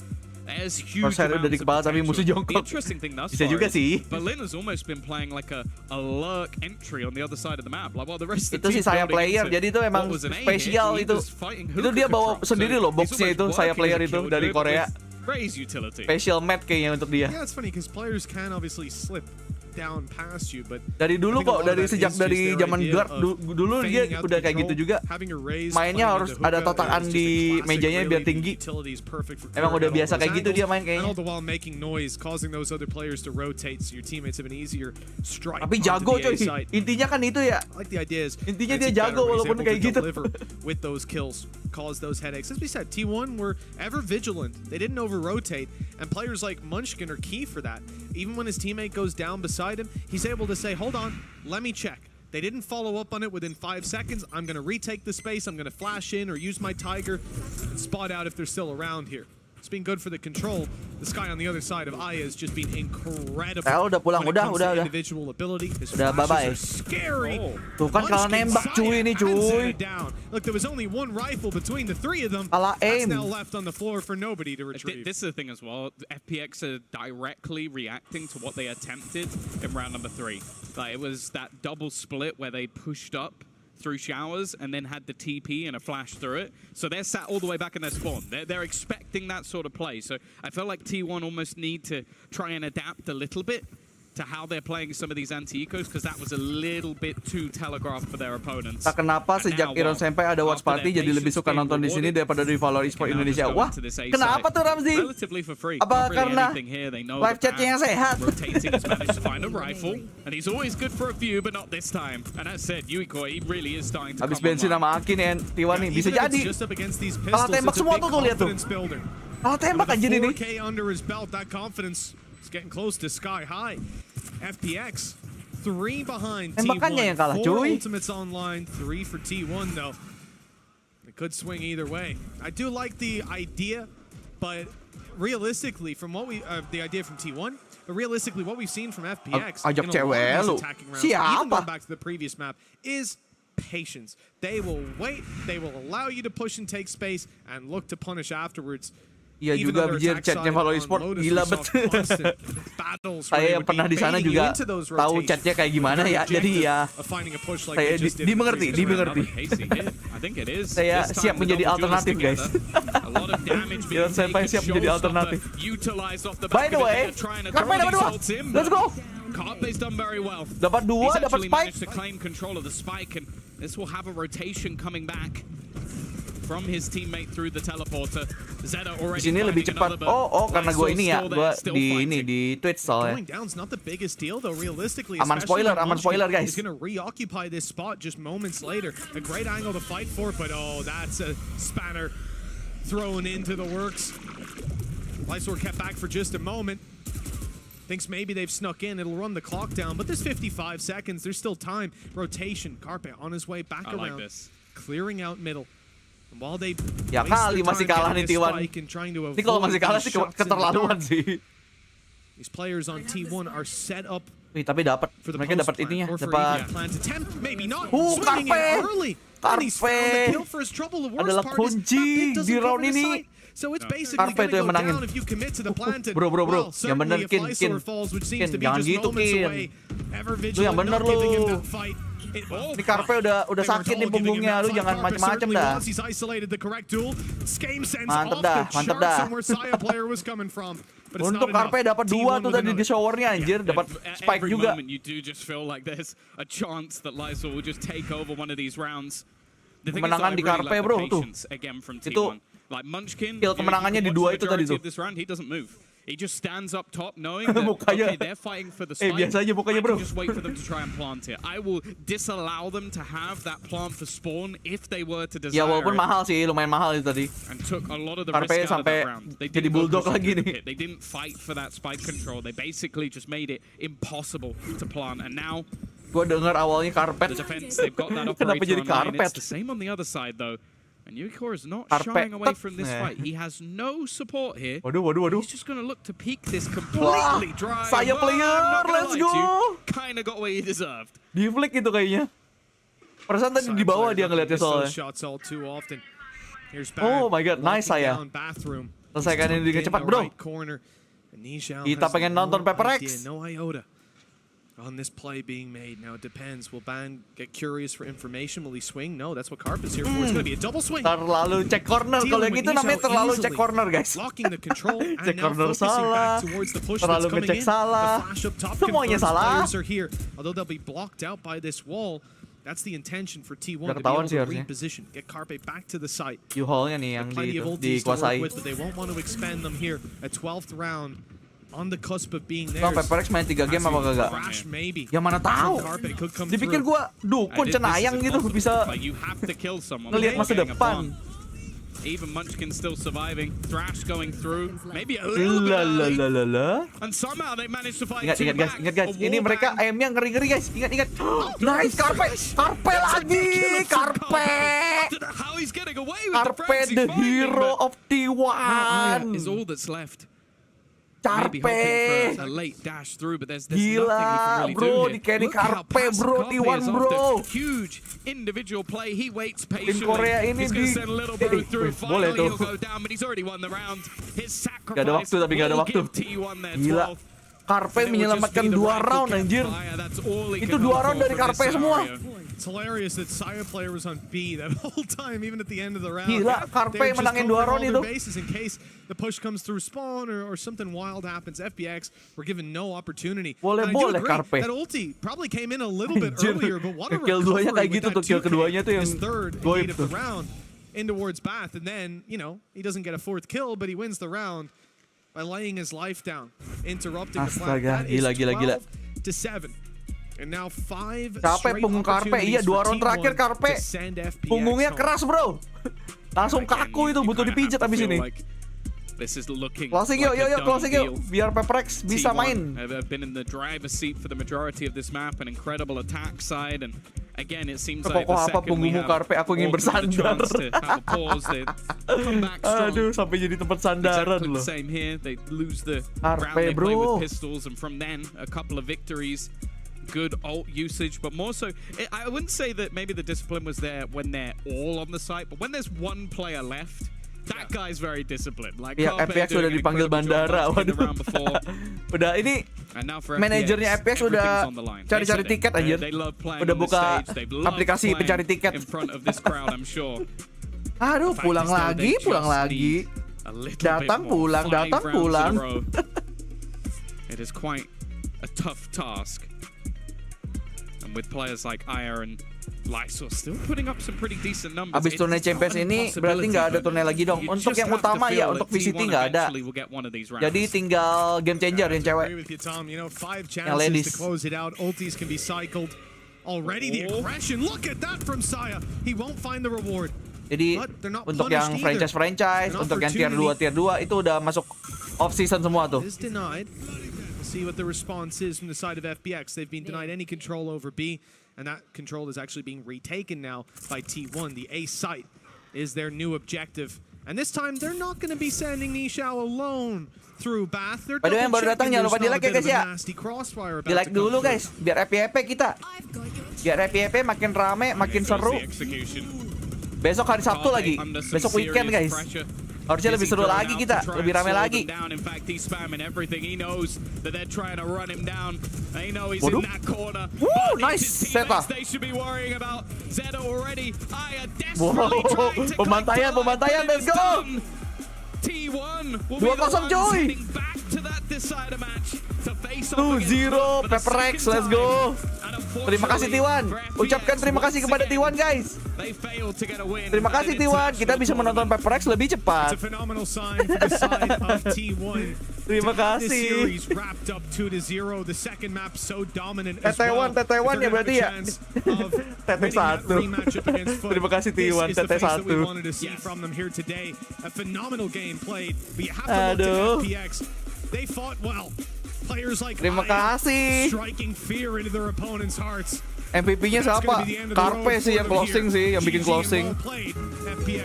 there's huge crosshair udah di kepala tapi musuh jongkok. The interesting thing thus Bisa far juga is sih. Berlin has almost been playing like a lurk entry on the other side of the map. Like, while the rest of Itu the sih saya player, jadi itu emang spesial itu. Itu dia bawa sendiri loh boxnya itu, saya player itu dari Korea. Special map kayaknya untuk dia. Yeah, it's funny because players can obviously slip down past you, but dari dulu kok, dari zaman guard dulu dia udah kayak gitu juga. Mainnya harus ada tatakan di mejanya biar tinggi. Emang udah biasa kayak gitu dia main kayaknya. Tapi jago coy, intinya kan itu ya. Intinya dia jago walaupun kayak gitu. With those kills, cause those headaches. As we said, T1 were ever vigilant. They didn't over-rotate, and players like Munchkin are key for that. Even when his teammate goes down beside him, he's able to say, hold on, let me check. They didn't follow up on it within 5 seconds. I'm going to retake the space. I'm going to flash in or use my Tiger and spot out if they're still around here. It's been good for the control. The Sky on the other side of Aya has just been incredible. Udah pulang, udah. Individual ability. His udah bye-bye. Scary. Tuh kan kalau nembak cuy ini cuy. Look, there was only one rifle between the three of them. Salah aim. That's now left on the floor for nobody to retrieve. This is the thing as well. FPX are directly reacting to what they attempted in round number 3. Like, it was that double split where they pushed up through showers and then had the TP and a flash through it. So they're sat all the way back in their spawn. They're expecting that sort of play. So I feel like T1 almost need to try and adapt a little bit to how they're playing some of these anti-ecos, because that was a little bit too telegraphed for their opponents. Tak kenapa sejak Senpai ada watch party jadi lebih suka nonton di sini daripada di VALORANT Esports Indonesia. Wah, kenapa tuh Ramzi? Apa karena live chatnya yang sehat? Rotating has managed to find a rifle, and he's always good for a few, but not this time. And as said, Yuiko, he really is starting to habis come bensin sama Akin ya, T1 nih bisa jadi. Kalah tembak semua tuh lihat tuh. Kalah tembak aja ini. 4K under his belt, that confidence is getting close to sky high. FPX 3 behind T1. 4 ultimates online, 3 for T1 though. It could swing either way. I do like the idea, but realistically, from what the idea from T1, but realistically, what we've seen from FPX in a lot of these attacking rounds, even going back to the previous map, is patience. They will wait, they will allow you to push and take space, and look to punish afterwards. Iya juga bijir chatnya VALORANT Esports gila betul. Saya yang pernah di sana juga tahu chatnya kayak gimana ya. Jadi ya saya dimengerti. Saya siap menjadi alternatif guys. Senpai siap menjadi alternatif. By the way, Senpai dapat 2. Let's go. Dapat 2, dapat spike. This will have a rotation coming back from his teammate through the teleporter. Zeta already. Di sini lebih cepat. Oh, karena gue ini ya, gue di Twitch soalnya. Aman spoiler guys. He's gonna reoccupy this spot just moments later. A great angle to fight for, but oh, that's a spanner thrown into the works. Lysor kept back for just a moment. Thinks maybe they've snuck in. It'll run the clock down, but there's 55 seconds. There's still time. Rotation. Carpe on his way back around. Like this. Clearing out middle. Ya kali masih kalah nih T1. Ini kalau masih kalah sih keterlaluan sih. These players on T1 are set up. Tapi dapat, mereka dapat ininya, dapat. Karpe adalah kunci di round ini. Karpe itu yang menangin. Bro, yang bener Kin, jangan gitu Kin. Lu yang bener lu. Ini Karpe udah sakit nih punggungnya, lu jangan macem-macem dah. Mantep dah. Untuk Karpe dapat 2 tuh tadi di showernya anjir, dapat spike juga. Kemenangan di Karpe bro tuh. Itu kill kemenangannya di 2 itu tadi tuh. He just stands up top knowing that, okay, they're fighting for the spike. Biasa aja mukanya, bro. I can just wait for them to try and plant it. I will disallow them to have that plant for spawn if they were to desire Ya walaupun mahal sih, lumayan mahal itu tadi. And took a lot of the Karpe risk out of sampai that round. They jadi didn't bulldog focus on lagi the nih. pit. They didn't fight for that spike control. They basically just made it impossible to plant. And now Gua dengar awalnya karpet. the defense, they've got that Kenapa operator jadi online. karpet? It's the same on the other side though. And Yukor is not Karpet. shying away from this fight. He has no support here. Waduh. He's just going to look to peek this completely dry. Saya player, let's go. Kind of got what he deserved. Di flick itu kayaknya. Perasaan tadi di bawah dia ngeliatnya soalnya. Oh my god, nice saya. Selesaikan ini dengan cepat, bro. Kita pengen nonton PRX. On this play being made. Now it depends. Will Ban get curious for information? Will he swing? No, that's what Carp is here for. It's going to be a double swing. Terlalu cek corner. Kalau yang itu namanya terlalu cek corner, guys. Locking the control and cek now corner focusing salah. back towards the push Terlalu that's coming ngecek in. salah. The flash up top Semuanya confirms salah. players are here. Although they'll be blocked out by this wall. That's the intention for T1 to be ketahuan able sih to harusnya. reposition, get Carpe back to the site. U-haul-nya nih yang Plenty of ultis to work dikuasai. with, but they won't want to expend them here at 12th round. On the cusp of being there. Bang, PRX main 3 game apa kagak? Yang mana tahu? Dipikir gua dukun cenayang gitu bisa ngelihat masa depan. Even Munchkin still surviving. Thrash going through. Maybe a little bit early. And somehow they managed to fight two back. Ingat guys. Ini mereka AM-nya ngeri-ngeri guys. Ingat. Nice Carpe. Carpe lagi. Carpe. Carpe the hero of T1. Is all that's left. Carpe. A late dash through, but there's Gila, nothing he can really bro, do di here. carry Look how Carpe, passive bro, Carpe T1, is bro. after huge individual play. He waits patiently. Korea ini he's going to send a little bro through. Boleh Finally, tuh. he'll go down, but he's already won the round. His sacrifice Gak ada waktu tapi gak ada will waktu. give T1 their Gila. 12th. Carpe menyelamatkan 2 round anjir. Itu 2 round dari Carpe semua. It's hilarious that Saya player was on B that whole time, even at the end of the round. Gila, Carpe menangin 2 round itu. In case the push comes through spawn or something wild happens, FPX were given no opportunity. Boleh Carpe. That ulti probably came in a little bit earlier, but what a kill recovery 2-nya kayak with gitu that tuh, kill 2K, keduanya tuh yang his third goib lead of the round in towards Bath, and then, you know, he doesn't get a 4th kill, but he wins the round by laying his life down, interrupting the flag. That is 12 to 7. And now 5 Capek punggung Carpe, iya 2 round terakhir Carpe. Punggungnya keras bro. Langsung kaku itu, butuh dipijat abis ini. Closing yuk, closing yuk. Biar PRX bisa main. Have been in the driver's seat for the majority of this map, an incredible attack side, and again it seems like the second we have Carpe, aku ingin bersandar. Aduh, sampai jadi tempat sandaran loh. Same here, they lose the Carpe, round they play bro. with pistols, and from then a couple of victories. Good ult usage, but more so, I wouldn't say that maybe the discipline was there when they're all on the site, but when there's one player left, that guy's very disciplined. Like ya, FPX udah dipanggil bandara. Waduh. Udah ini manajernya FPX udah cari-cari tiket aja. Udah buka aplikasi pencari tiket. Aduh, pulang lagi. Datang pulang. It is quite a tough task. And with players like Aya and Lysor still putting up some pretty decent numbers. Abis turnamen Champions ini berarti nggak ada turnamen lagi dong. Untuk yang utama ya, untuk VCT nggak ada. Jadi tinggal game changer yang cewek. Yang ladies. Already the aggression. Look at that from Saya. He won't find the reward. Jadi untuk yang franchise, untuk yang tier 2 itu udah masuk off season semua tuh. See what the response is from the side of FPX. They've been denied any control over B, and that control is actually being retaken now by T1. The A site is their new objective. And this time, they're not going to be sending Nishao alone through Bath. They're yang baru datang jangan lupa di-like ya guys ya. Di-like dulu guys, biar FPP kita. Biar FPP makin rame, makin seru. Besok hari Sabtu lagi. Besok weekend guys. Harusnya lebih seru lagi kita, lebih rame lagi. Waduh. Nice Zeta. Wow, pembantaian, let's go. 2-0 coy. 2-0 PRX, let's go. Terima kasih T1. Ucapkan terima kasih kepada T1 guys. Terima kasih T1. Kita bisa menonton PRX lebih cepat. Terima kasih. TT1 ya berarti ya. TT1. Terima kasih T1 TT1. Aduh. Terima kasih. MVP-nya siapa? Karpe sih yang closing sih, yang bikin closing.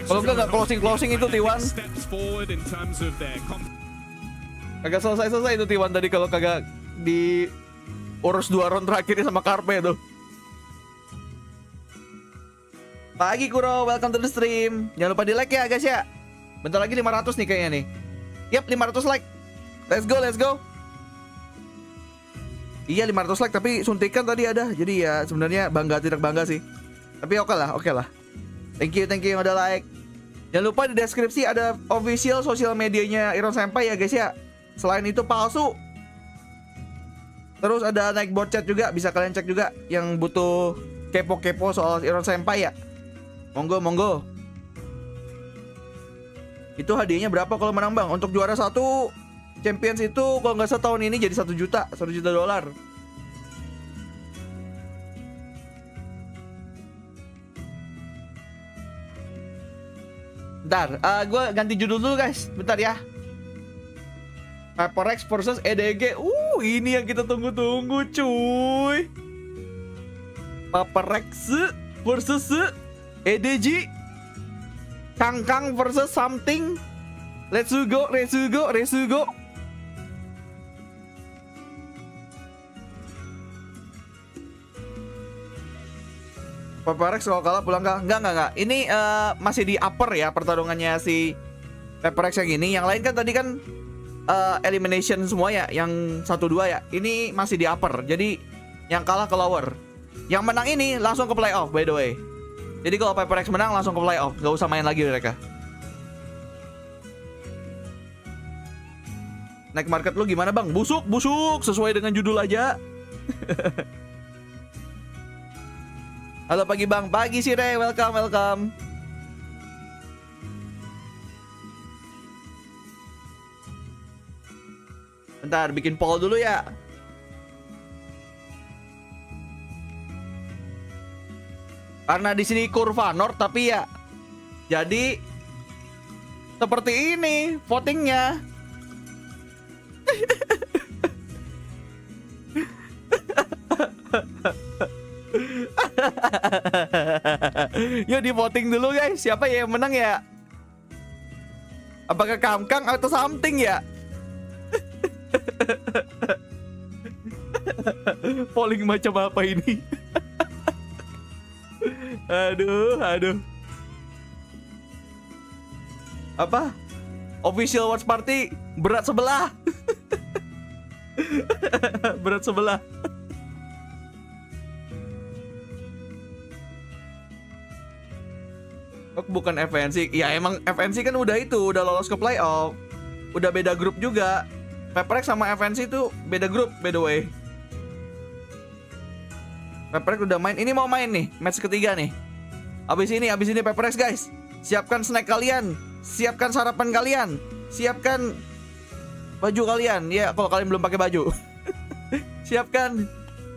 Kalau nggak closing itu T1. Kagak selesai itu T1 tadi kalau kagak diurus 2 round terakhir sama Karpe tuh. Pagi Kuro, welcome to the stream. Jangan lupa di like ya guys ya. Bentar lagi 500 nih kayaknya nih. Yap, 500 like. Let's go. Iya 500 like tapi suntikan tadi ada. Jadi ya sebenarnya bangga tidak bangga sih. Tapi oke lah. Thank you yang udah like. Jangan lupa di deskripsi ada official sosial medianya Ironsenpai ya guys ya. Selain itu palsu. Terus ada Nightbot chat juga, bisa kalian cek juga yang butuh kepo-kepo soal Ironsenpai ya. Monggo. Itu hadiahnya berapa kalau menang bang? Untuk juara 1 Champions itu kalau nggak salah tahun ini jadi 1 juta $1 juta. Bentar, gue ganti judul dulu guys. Bentar ya. PRX versus EDG. Ini yang kita tunggu-tunggu cuy. PRX versus EDG. Kangkang versus something. Let's go. PRX kalau kalah pulang enggak. Ini masih di upper ya pertarungannya si PRX yang ini. Yang lain kan tadi kan elimination semua ya, yang 1-2 ya. Ini masih di upper. Jadi yang kalah ke lower. Yang menang ini langsung ke playoff by the way. Jadi kalau PRX menang langsung ke playoff, nggak usah main lagi mereka. Naik market lu gimana bang? Busuk sesuai dengan judul aja. Halo pagi bang, pagi Seiren, welcome. Bentar, bikin poll dulu ya. Karena di sini kurva north tapi ya. Jadi seperti ini votingnya. Yuk di voting dulu guys. Siapa ya yang menang ya? Apakah Kangkang atau something ya? Polling macam apa ini? Aduh. Apa? Official watch party berat sebelah. Berat sebelah. Oh, bukan FNC. Ya emang FNC kan udah lolos ke playoff. Udah beda grup juga. PRX sama FNC itu beda grup by the way. PRX udah main. Ini mau main nih match ketiga nih. Abis ini PRX guys. Siapkan snack kalian, siapkan sarapan kalian, siapkan baju kalian. Ya kalau kalian belum pakai baju. Siapkan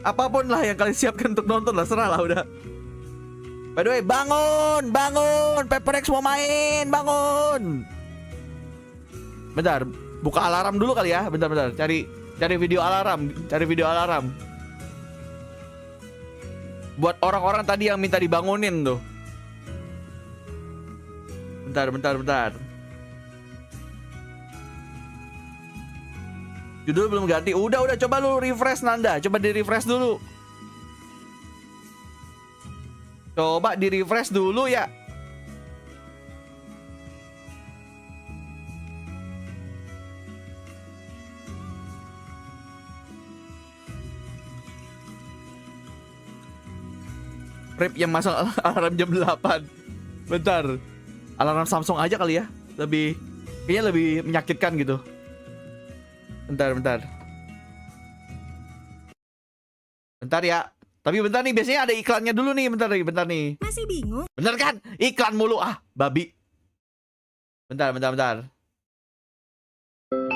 apapun lah yang kalian siapkan untuk nonton lah, serah lah udah. By the way, bangun, PRX mau main, bangun. Bentar, buka alarm dulu kali ya. Bentar, cari video alarm. Buat orang-orang tadi yang minta dibangunin tuh. Bentar. Judul belum ganti. Udah coba lu refresh Nanda. Coba di-refresh dulu. Coba di-refresh dulu ya. Rip yang masang alarm jam 8. Bentar. Alarm Samsung aja kali ya. Kayaknya lebih menyakitkan gitu. Bentar. Bentar ya. Tapi bentar nih, biasanya ada iklannya dulu nih. Bentar nih. Masih bingung? Bener kan? Iklan mulu. Babi. Bentar.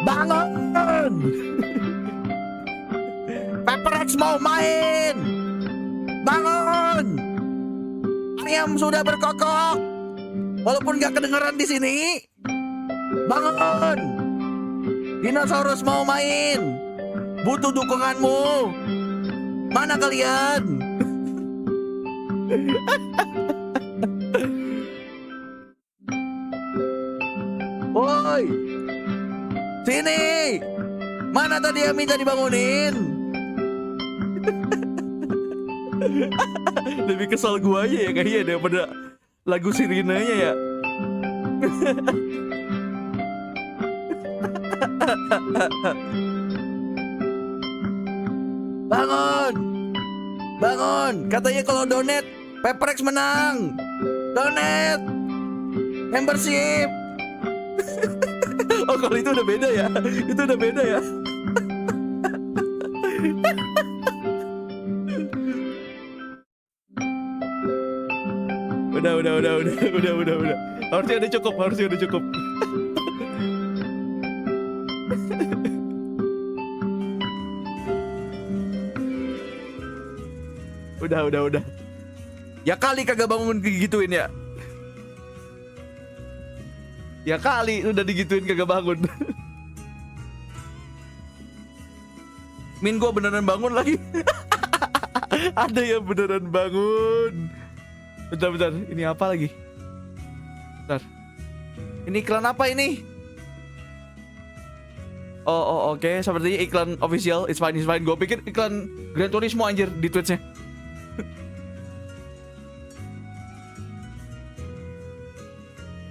Bangun! PRX mau main! Bangun! Ayam sudah berkokok. Walaupun gak kedengeran di sini. Bangun! Dinosaurus mau main. Butuh dukunganmu. Mana kalian? Woi, sini. Mana tadi yang minta dibangunin? Lebih kesal gua aja ya kayaknya daripada lagu sirinanya ya. Bangun. Katanya kalau donate PRX menang. Donate membership. Oh, kalau itu udah beda ya. Udah. Harusnya udah cukup. Udah. Ya kali kagak bangun digituin ya. Ya kali udah digituin kagak bangun. Min, gua beneran bangun lagi. Ada yang beneran bangun. Bentar. Ini apa lagi? Bentar. Ini iklan apa ini? Oh, oke. Sepertinya iklan official. It's fine. Gue pikir iklan Gran Turismo anjir di Twitch-nya.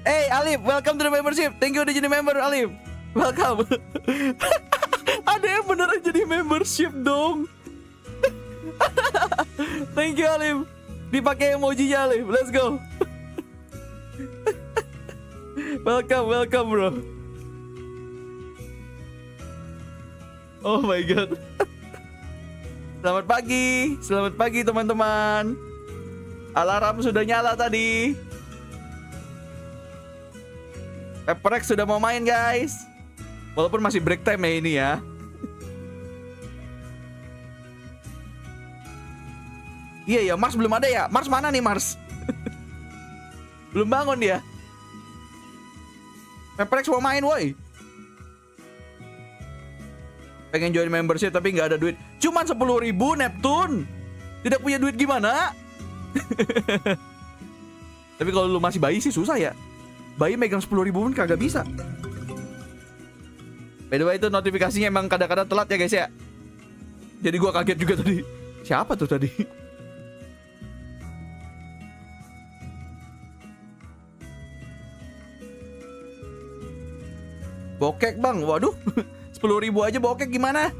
Hey Alif, welcome to the membership. Thank you udah jadi member Alif. Welcome. Ada yang beneran jadi membership dong. Thank you Alif. Dipakai emojinya Alif. Let's go. Welcome bro. Oh my god. Selamat pagi teman-teman. Alarm sudah nyala tadi. PRX sudah mau main guys. Walaupun masih break time ya ini ya. Iya ya, Mars belum ada ya. Mars mana nih Mars? Belum bangun dia. PRX mau main woi. Pengen join membership tapi nggak ada duit. Cuman 10.000 Neptune. Tidak punya duit gimana? Tapi kalau lu masih bayi sih susah ya. Bayi megang 10.000 pun kagak bisa. By the way itu notifikasinya emang kadang-kadang telat ya guys ya. Jadi gua kaget juga tadi. Siapa tuh tadi? Bokek bang, waduh. 10.000 aja bokek gimana?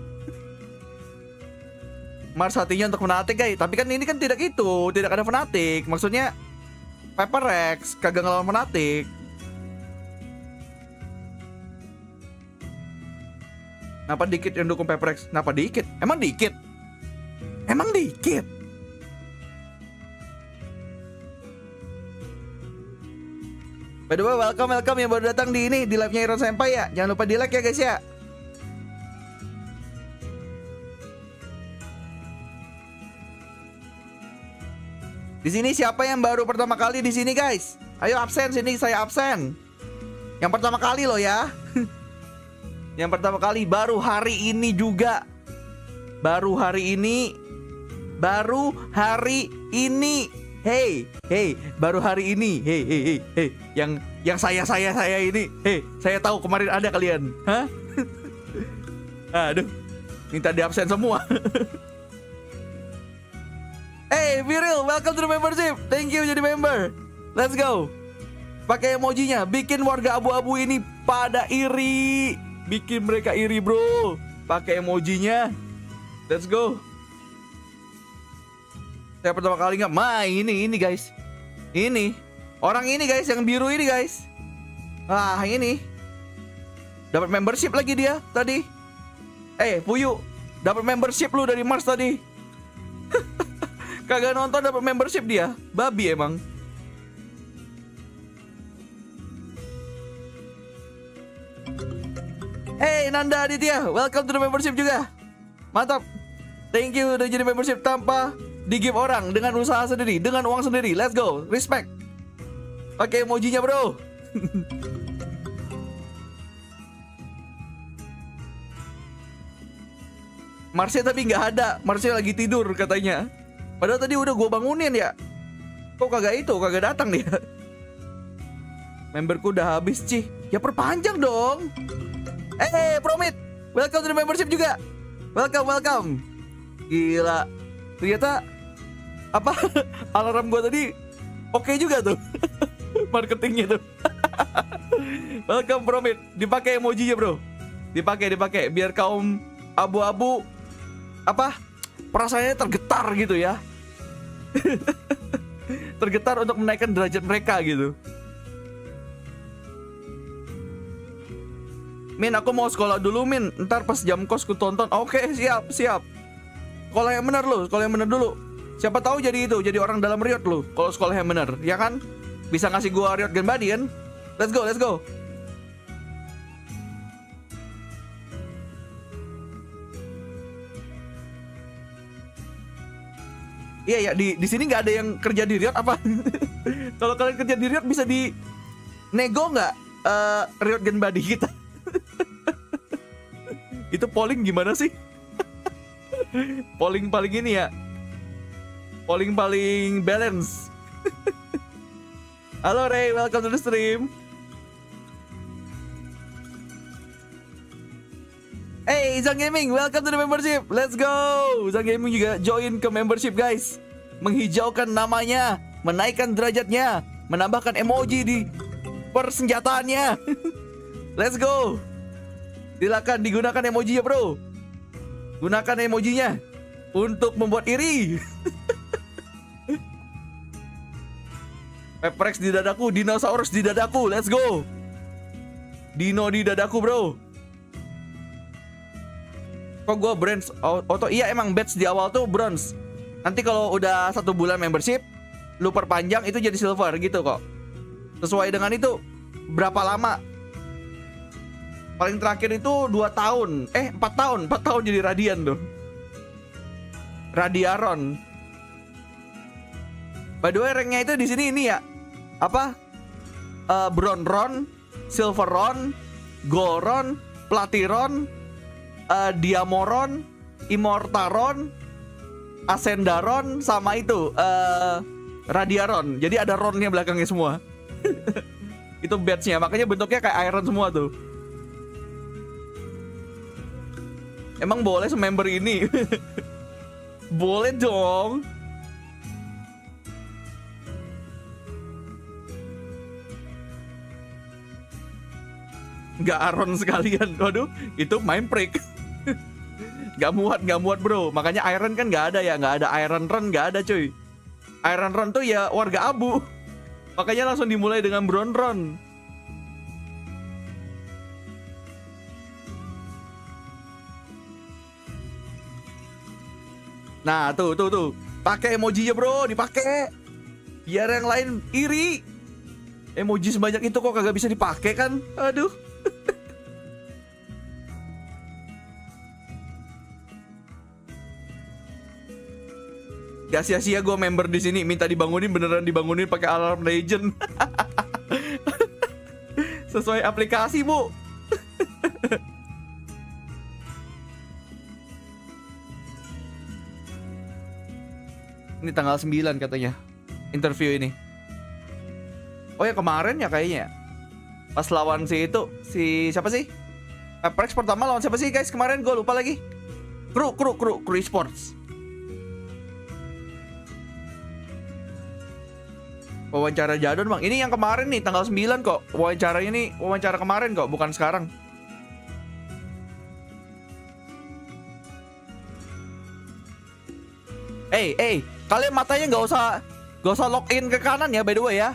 Mars hatinya untuk Fnatic guys. Tapi kan ini kan tidak ada Fnatic. Maksudnya PRX kagak ngelawan Fnatic. Kenapa dikit yang dukung PRX? Kenapa dikit? Emang dikit? By the way, welcome yang baru datang di live-nya Ironsenpai ya. Jangan lupa di-like ya guys ya. Di sini siapa yang baru pertama kali di sini guys? Ayo absen sini, saya absen. Yang pertama kali loh ya. Yang pertama kali baru hari ini juga. Baru hari ini. Hey, baru hari ini. Hey. Yang saya ini. Hey, saya tahu kemarin ada kalian. Hah? Aduh. Minta di absen semua. Hey, Viril, welcome to the membership. Thank you jadi member. Let's go. Pakai emojinya, bikin warga abu-abu ini pada iri. Bikin mereka iri, bro. Pakai emojinya. Let's go. Saya pertama kali nggak main ini guys. Ini orang ini guys yang biru ini guys. Ah ini dapat membership lagi dia tadi. Fuyu dapat membership lu dari Mars tadi. Kagak nonton dapat membership dia. Babi emang. Hey Nanda Aditya, welcome to the membership juga. Mantap. Thank you udah jadi membership tanpa di-give orang, dengan usaha sendiri, dengan uang sendiri. Let's go. Respect. Pakai emojinya, bro. Marsha tapi nggak ada. Marsha lagi tidur katanya. Padahal tadi udah gue bangunin ya. Kok kagak datang dia. Memberku udah habis, Cih. Ya perpanjang dong. Promit. Welcome to the membership juga. Welcome. Gila. Ternyata apa alarm gue tadi oke juga tuh. Marketingnya tuh. Welcome Promit. Dipakai emojinya, bro. Dipakai biar kaum abu-abu perasaannya tergetar gitu ya. Tergetar untuk menaikkan derajat mereka gitu. Min, aku mau sekolah dulu, Min. Ntar pas jam kos ku tonton. Oke, siap. Sekolah yang benar dulu. Siapa tahu jadi orang dalam Riot lu. Kalau sekolah yang benar, ya kan? Bisa ngasih gua Riot Gun Buddy kan? Let's go. Iya ya, di sini nggak ada yang kerja di Riot apa? Kalau kalian kerja di Riot bisa di nego nggak Riot Gun Buddy kita? Itu polling gimana sih? Polling paling ini ya. Polling paling balance. Halo Ray, welcome to the stream. Hey, Izang Gaming, welcome to the membership. Let's go. Izang Gaming juga join ke membership, guys. Menghijaukan namanya, menaikkan derajatnya, menambahkan emoji di persenjataannya. Let's go. Silakan digunakan emojinya, bro. Gunakan emojinya untuk membuat iri. PRX di dadaku, dinosaurus di dadaku. Let's go. Dino di dadaku, bro. Kok gue bronze auto? Iya emang badge di awal tuh bronze. Nanti kalau udah 1 bulan membership, lu perpanjang itu jadi silver gitu kok. Sesuai dengan itu berapa lama. Paling terakhir itu 2 tahun. 4 tahun jadi Radian tuh. Radiaron. By the way, ranknya itu di sini ini ya. Bronze Ron, Silver Ron, Gold Ron, Platiron, Diamoron, Immortaron, Ascendaron, sama itu Radiaron. Jadi ada Ronnya belakangnya semua. Itu badge-nya, makanya bentuknya kayak iron semua tuh. Emang boleh semember ini? Boleh dong. Nggak Aron sekalian. Waduh, itu main break. Nggak muat bro. Makanya Iron kan nggak ada ya. Nggak ada Iron Run, nggak ada cuy. Iron Run tuh ya warga abu. Makanya langsung dimulai dengan Bronze Run. Nah, tuh. Pakai emojinya, bro, dipakai. Biar yang lain iri. Emoji sebanyak itu kok kagak bisa dipakai kan? Aduh. Gak sia-sia gue member di sini, minta dibangunin, beneran dibangunin pakai alarm legend. Sesuai aplikasi, Bu. Ini tanggal 9 katanya interview ini. Oh ya kemarin ya kayaknya. Pas lawan si siapa sih? PRX pertama lawan siapa sih guys kemarin? Gue lupa lagi. Kru Esports. Wawancara Jadon bang. Ini yang kemarin nih tanggal 9 kok. Wawancara kemarin kok, bukan sekarang. Kalian matanya nggak usah login ke kanan ya, by the way ya.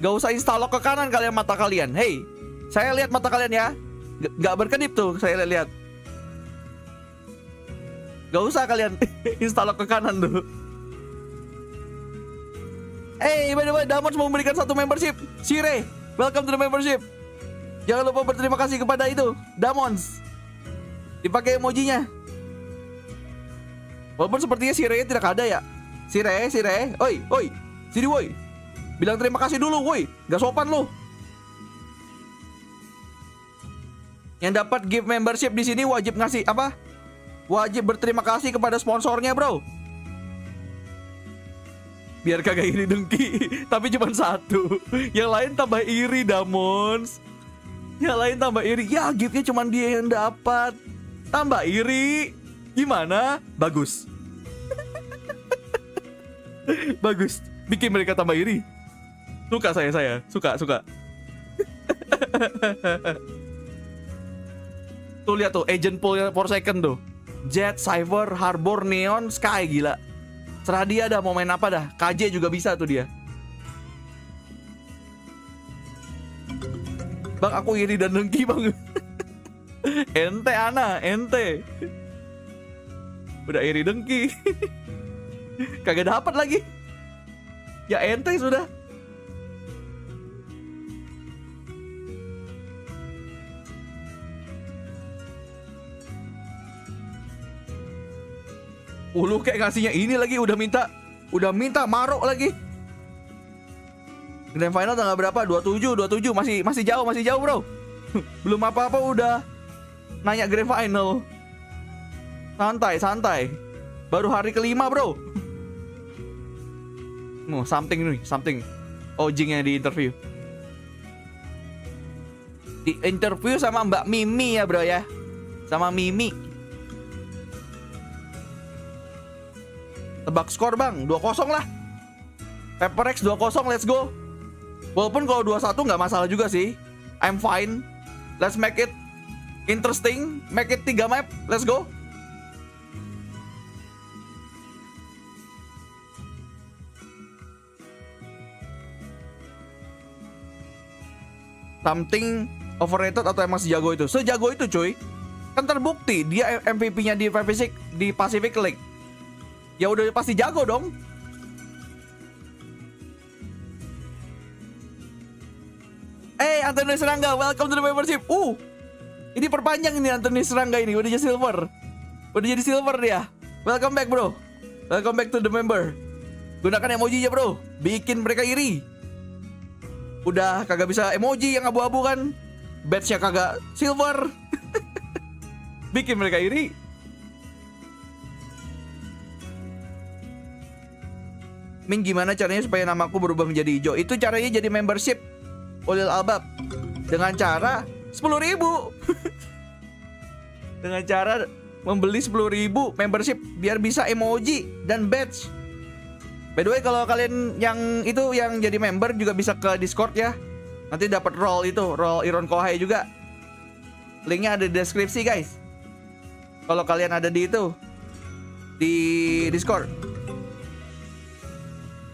Nggak usah install lock ke kanan kalian mata kalian. Hey, saya lihat mata kalian ya. Nggak berkedip tuh, saya lihat. Nggak usah kalian install lock ke kanan tuh. Hey, by the way, Damons mau memberikan 1 membership. Sire, welcome to the membership. Jangan lupa berterima kasih kepada itu, Damons. Dipakai emojinya. Walaupun sepertinya Sire tidak ada ya. Sire, oi, sini woi. Bilang terima kasih dulu, woi. Gak sopan lo. Yang dapat gift membership di sini wajib ngasih apa? Wajib berterima kasih kepada sponsornya, bro. Biar kagak iri dengki. Tapi cuma 1. Yang lain tambah iri, Damons. Yang lain tambah iri. Ya, giftnya cuma dia yang dapat. Tambah iri. Gimana? Bagus. Bagus. Bikin mereka tambah iri. Suka saya. Suka. Tuh lihat tuh, agent pool for second tuh. Jet, Cypher, Harbor, Neon, Sky, gila. Serah dia dah mau main apa dah. KJ juga bisa tuh dia. Bang, aku iri dan dengki, Bang. Ente Ana, ente. Udah iri dengki. Kagak dapat lagi. Ya ente sudah. Lu kayak ngasihnya ini lagi, udah minta marok lagi. Grand final tanggal berapa? 27 masih jauh, bro. Belum apa-apa udah nanya grand final. Santai. Baru hari ke-5, bro. Something. Ojingnya di interview. Di interview sama Mbak Mimi ya, bro ya. Sama Mimi. Tebak skor, Bang. 2-0 lah. PRX 2-0, let's go. Walaupun kalau 2-1 nggak masalah juga sih. I'm fine. Let's make it interesting. Make it 3 map. Let's go. Something overrated atau emang sejago itu? Sejago itu, cuy. Kan terbukti dia MVP-nya di Pacific League. Ya udah pasti jago dong. Anthony Serangga, welcome to the membership. Ini perpanjang ini Anthony Serangga ini, udah jadi silver. Dia. Welcome back, bro. Welcome back to the member. Gunakan emoji ya, bro. Bikin mereka iri. Udah kagak bisa emoji yang abu-abu kan. Badge-nya kagak silver. Bikin mereka iri. Min, gimana caranya supaya namaku berubah menjadi hijau? Itu caranya jadi membership Ulil Albab. Dengan cara 10.000. Dengan cara membeli 10.000 membership biar bisa emoji dan badge. By the way, kalau kalian yang jadi member juga bisa ke Discord ya. Nanti dapat roll Iron Kohai juga. Linknya ada di deskripsi, guys. Kalau kalian ada di Discord.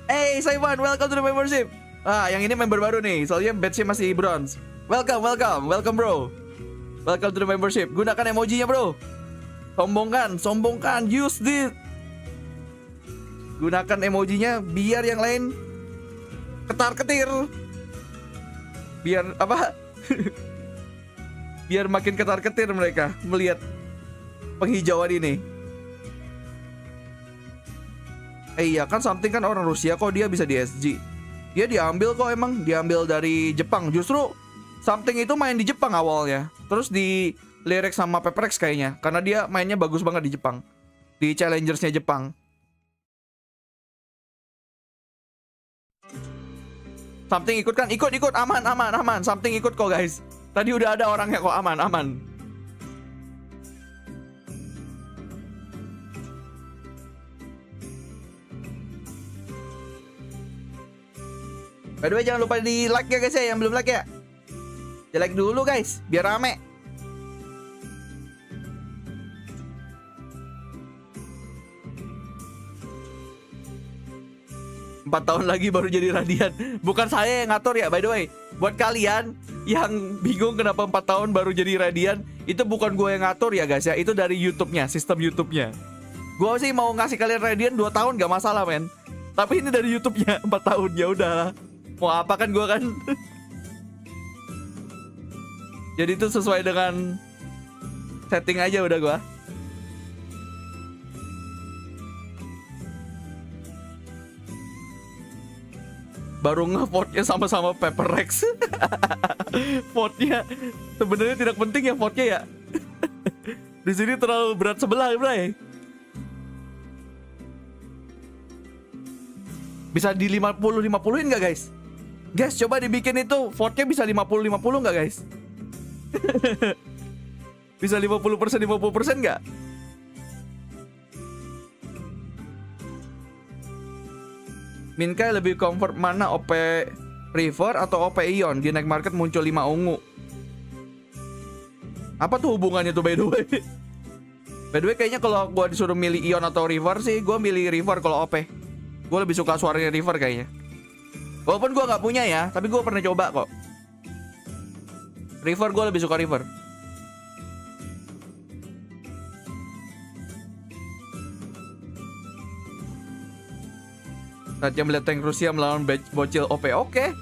Hey, Saiwan, welcome to the membership. Yang ini member baru nih, soalnya badge-nya masih bronze. Welcome, bro. Welcome to the membership. Gunakan emojinya, bro. Sombongkan, use this. Gunakan emojinya biar yang lain ketar-ketir. Biar apa? Biar makin ketar-ketir mereka melihat penghijauan ini. Iya kan, Something kan orang Rusia, kok dia bisa di SG. Dia diambil dari Jepang. Justru Something itu main di Jepang awalnya, terus di lirik sama PRX kayaknya, karena dia mainnya bagus banget di Jepang, di Challengersnya Jepang. Something ikut kan? Ikut, aman. Something ikut kok, guys. Tadi udah ada orangnya kok, aman. By the way, jangan lupa di like ya, guys ya, yang belum like ya. Di like dulu, guys, biar rame. Empat tahun lagi baru jadi Radian. Bukan saya yang ngatur ya, by the way. Buat kalian yang bingung kenapa 4 tahun baru jadi Radian, itu bukan gue yang ngatur ya, guys ya. Itu dari YouTube-nya, sistem YouTube-nya. Gue sih mau ngasih kalian Radian 2 tahun gak masalah, men. Tapi ini dari YouTube-nya 4 tahun, ya udah. Mau apa kan gua kan. Jadi itu sesuai dengan setting aja udah gua. Baru nge-vote-nya sama-sama PRX. Vote-nya sebenarnya tidak penting ya vote-nya ya. Di sini terlalu berat sebelah, Bray. Bisa di 50-50-in nggak guys? Guys, coba dibikin itu vote-nya bisa 50-50 nggak guys? Bisa 50% nggak? Minkai lebih comfort mana, OP River atau OP Ion? Di night market muncul 5 ungu. Apa tuh hubungannya tuh by the way? By the way kayaknya kalau gua disuruh milih Ion atau River sih, gua milih River kalau OP. Gua lebih suka suaranya River kayaknya. Walaupun gua nggak punya ya, tapi gua pernah coba kok. River, gua lebih suka River. Saatnya melihat tank Rusia melawan bocil OP. Oke.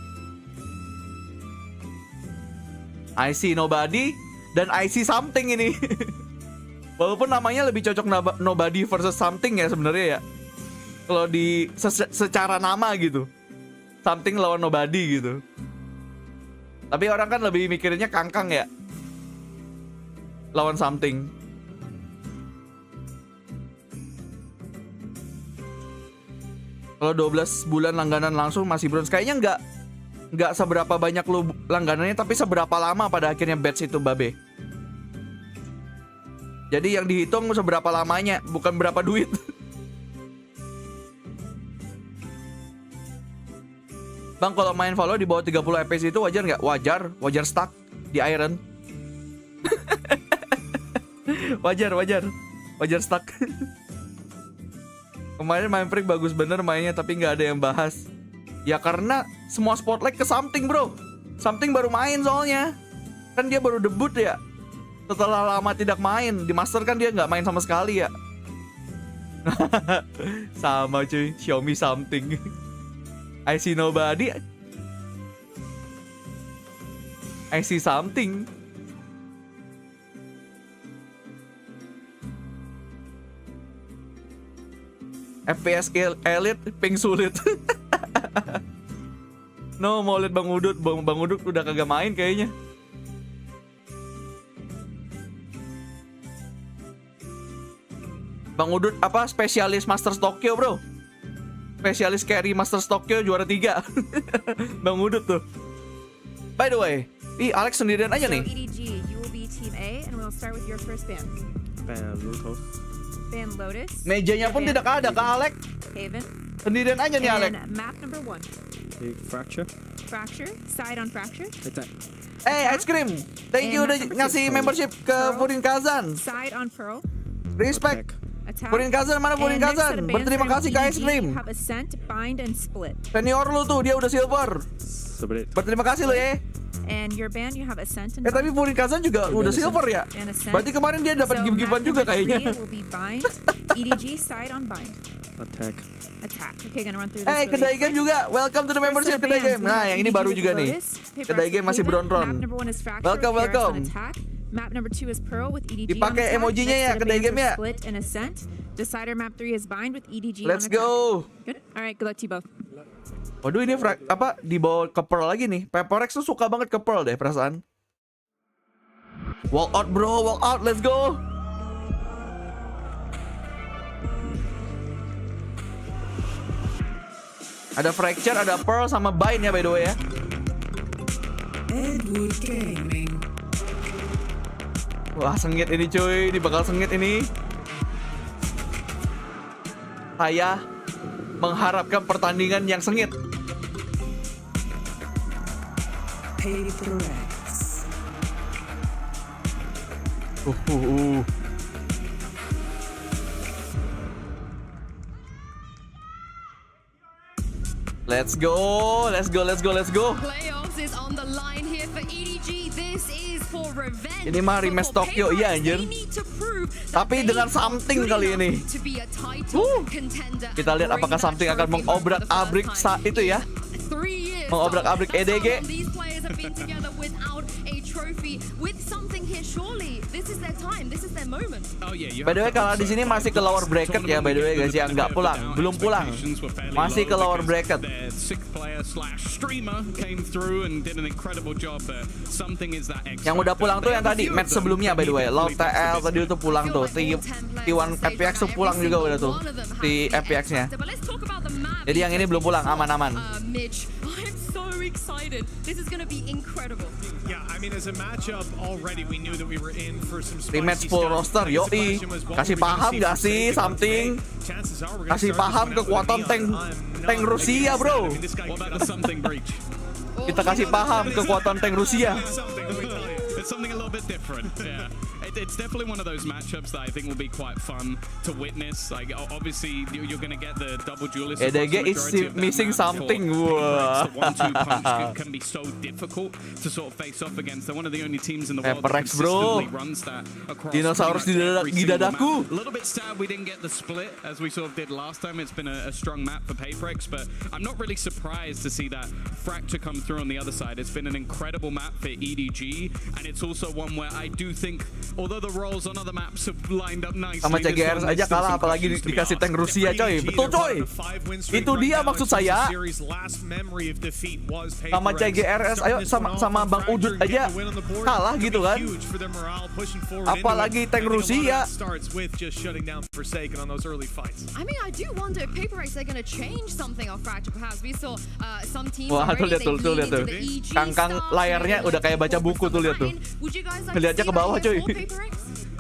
I see nobody dan I see something ini. Walaupun namanya lebih cocok nobody versus something ya sebenarnya ya. Kalau di secara nama gitu. Something lawan nobody gitu. Tapi orang kan lebih mikirnya kangkang ya. Lawan something. Kalau 12 bulan langganan langsung masih bronze. Kayaknya nggak seberapa banyak lu langganannya, tapi seberapa lama pada akhirnya batch itu, Babe. Jadi yang dihitung seberapa lamanya, bukan berapa duit. Bang, kalau main Valo di bawah 30 FPS itu wajar nggak? Wajar stuck di Iron. wajar stuck. Kemarin main Freak bagus bener mainnya, tapi nggak ada yang bahas. Ya karena semua spotlight ke something bro. Something baru main soalnya. Kan dia baru debut ya. Setelah lama tidak main. Di Master kan dia nggak main sama sekali ya. Sama cuy, Xiaomi something. I see nobody. I see something. FPS Elite, ping sulit. No, mau lihat Bang Udut. Bang Udut udah kagak main kayaknya. Bang Udut apa? Spesialis Masters Tokyo bro. Spesialis carry Masters Tokyo juara 3. Bang Udut tuh. By the way, Alex sendirian aja nih. EDG, you will be team A and we'll start with your first band. Band Lotus. Mejanya pun tidak ada Kak Alex. Haven. Sendirian aja nih Alex. Map number 1. Fracture. Side on Fracture. Ice Cream. Thank you udah ngasih membership ke Furin Kazan. Side on Pearl. Respect. Furin Kazan, mana Furin Kazan? Berterima kasih ke Ice Cream. Have Ascent, Bind, and Split. Senior lu tuh, dia udah silver. Berterima kasih lo ya. And your band, you have Ascent and tapi Furin Kazan juga udah silver ya. Berarti kemarin dia dapat gift-giftan juga kayaknya. EDG side on Bind. Attack. Okay, gonna run through this. Kedai game juga. Welcome to the membership Kedai game. Nah, yang ini baru juga nih. Kedai game masih bronron. Welcome. Map number 2 is Pearl with EDG. Dipakai emojinya ya Kedai game ya. Split and Ascent. Decider map 3 is Bind with EDG. Let's go. Good. All right, good luck to you both. Waduh, ini dibawa ke Pearl lagi nih. PRX tuh suka banget ke Pearl deh perasaan. Walk out bro, walk out, let's go. Ada Fracture, ada Pearl sama Bind ya by the way ya. Wah sengit ini cuy, ini bakal sengit ini. Saya mengharapkan pertandingan yang sengit. PRX. Let's go. Playoffs chances on the line here for EDG. This is for revenge. Ini mah rematch Tokyo, iya anjir. Tapi dengan something kali ini. Kita lihat apakah something akan mengobrak-abrik itu ya. Mengobrak-abrik EDG. By the way, kalau di sini masih ke lower bracket ya, by the way guys, yang nggak pulang, belum pulang, masih ke lower bracket. Yang udah pulang tuh yang tadi match sebelumnya, by the way, Log TL tadi tuh pulang tuh, T1 FPX tuh pulang juga udah tuh, di FPX-nya. Jadi yang ini belum pulang, aman-aman. Excited. This is going to be incredible. Yeah, I mean, as a matchup already, we knew that we were in for some spicy rematch full roster, yoi. Kasih paham gak sih something? Kasih paham kekuatan tank Rusia, bro. Kita kasih paham kekuatan tank Rusia. It's something a little bit different. Yeah. It's definitely one of those matchups that I think will be quite fun to witness. Like, obviously, you're going to get the double duelist. EDG is missing something. Wow. The 1-2 punch can be so difficult to sort of face off against. They're one of the only teams in the world that consistently runs that across. Dinosaurus di dadaku. A little bit sad we didn't get the split as we sort of did last time. It's been a strong map for PRX, but I'm not really surprised to see that Fracture come through on the other side. It's been an incredible map for EDG, and it's also one where I do think, although the roles on other maps have lined up nicely, sama CGR aja kalah, apalagi dikasih tank Rusia, coy. Betul, coy. Itu dia maksud saya. Sama CGRS, ayo sama Bang Udut aja kalah gitu kan. Apalagi tank Rusia. I mean, I do wonder if PRX are going to change something on Fracture. Perhaps we saw some teams Wah, tuh already, lihat tuh, lihat tuh. Kangkang layarnya udah kayak baca buku tuh, lihat tuh. Lihatnya ke bawah, coy.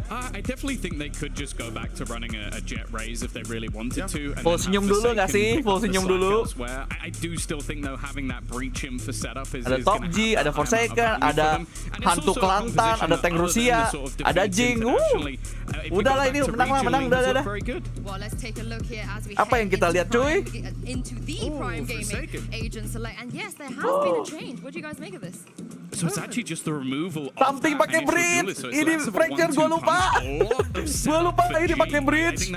I definitely think they could just go back to running a jet raise if they really wanted to. Full senyum dulu nggak sih? Full senyum dulu. I do still think though having that breach in for setup is. Ada Top G, ada Forsaken, ada Hantu Kelantan, ada tank Rusia, ada Jing. Udahlah ini menang, udah. Apa yang kita lihat, cuy? So it's actually just the removal of something pakai bridge. Ini Fracture gua lupa. Ini pakai bridge.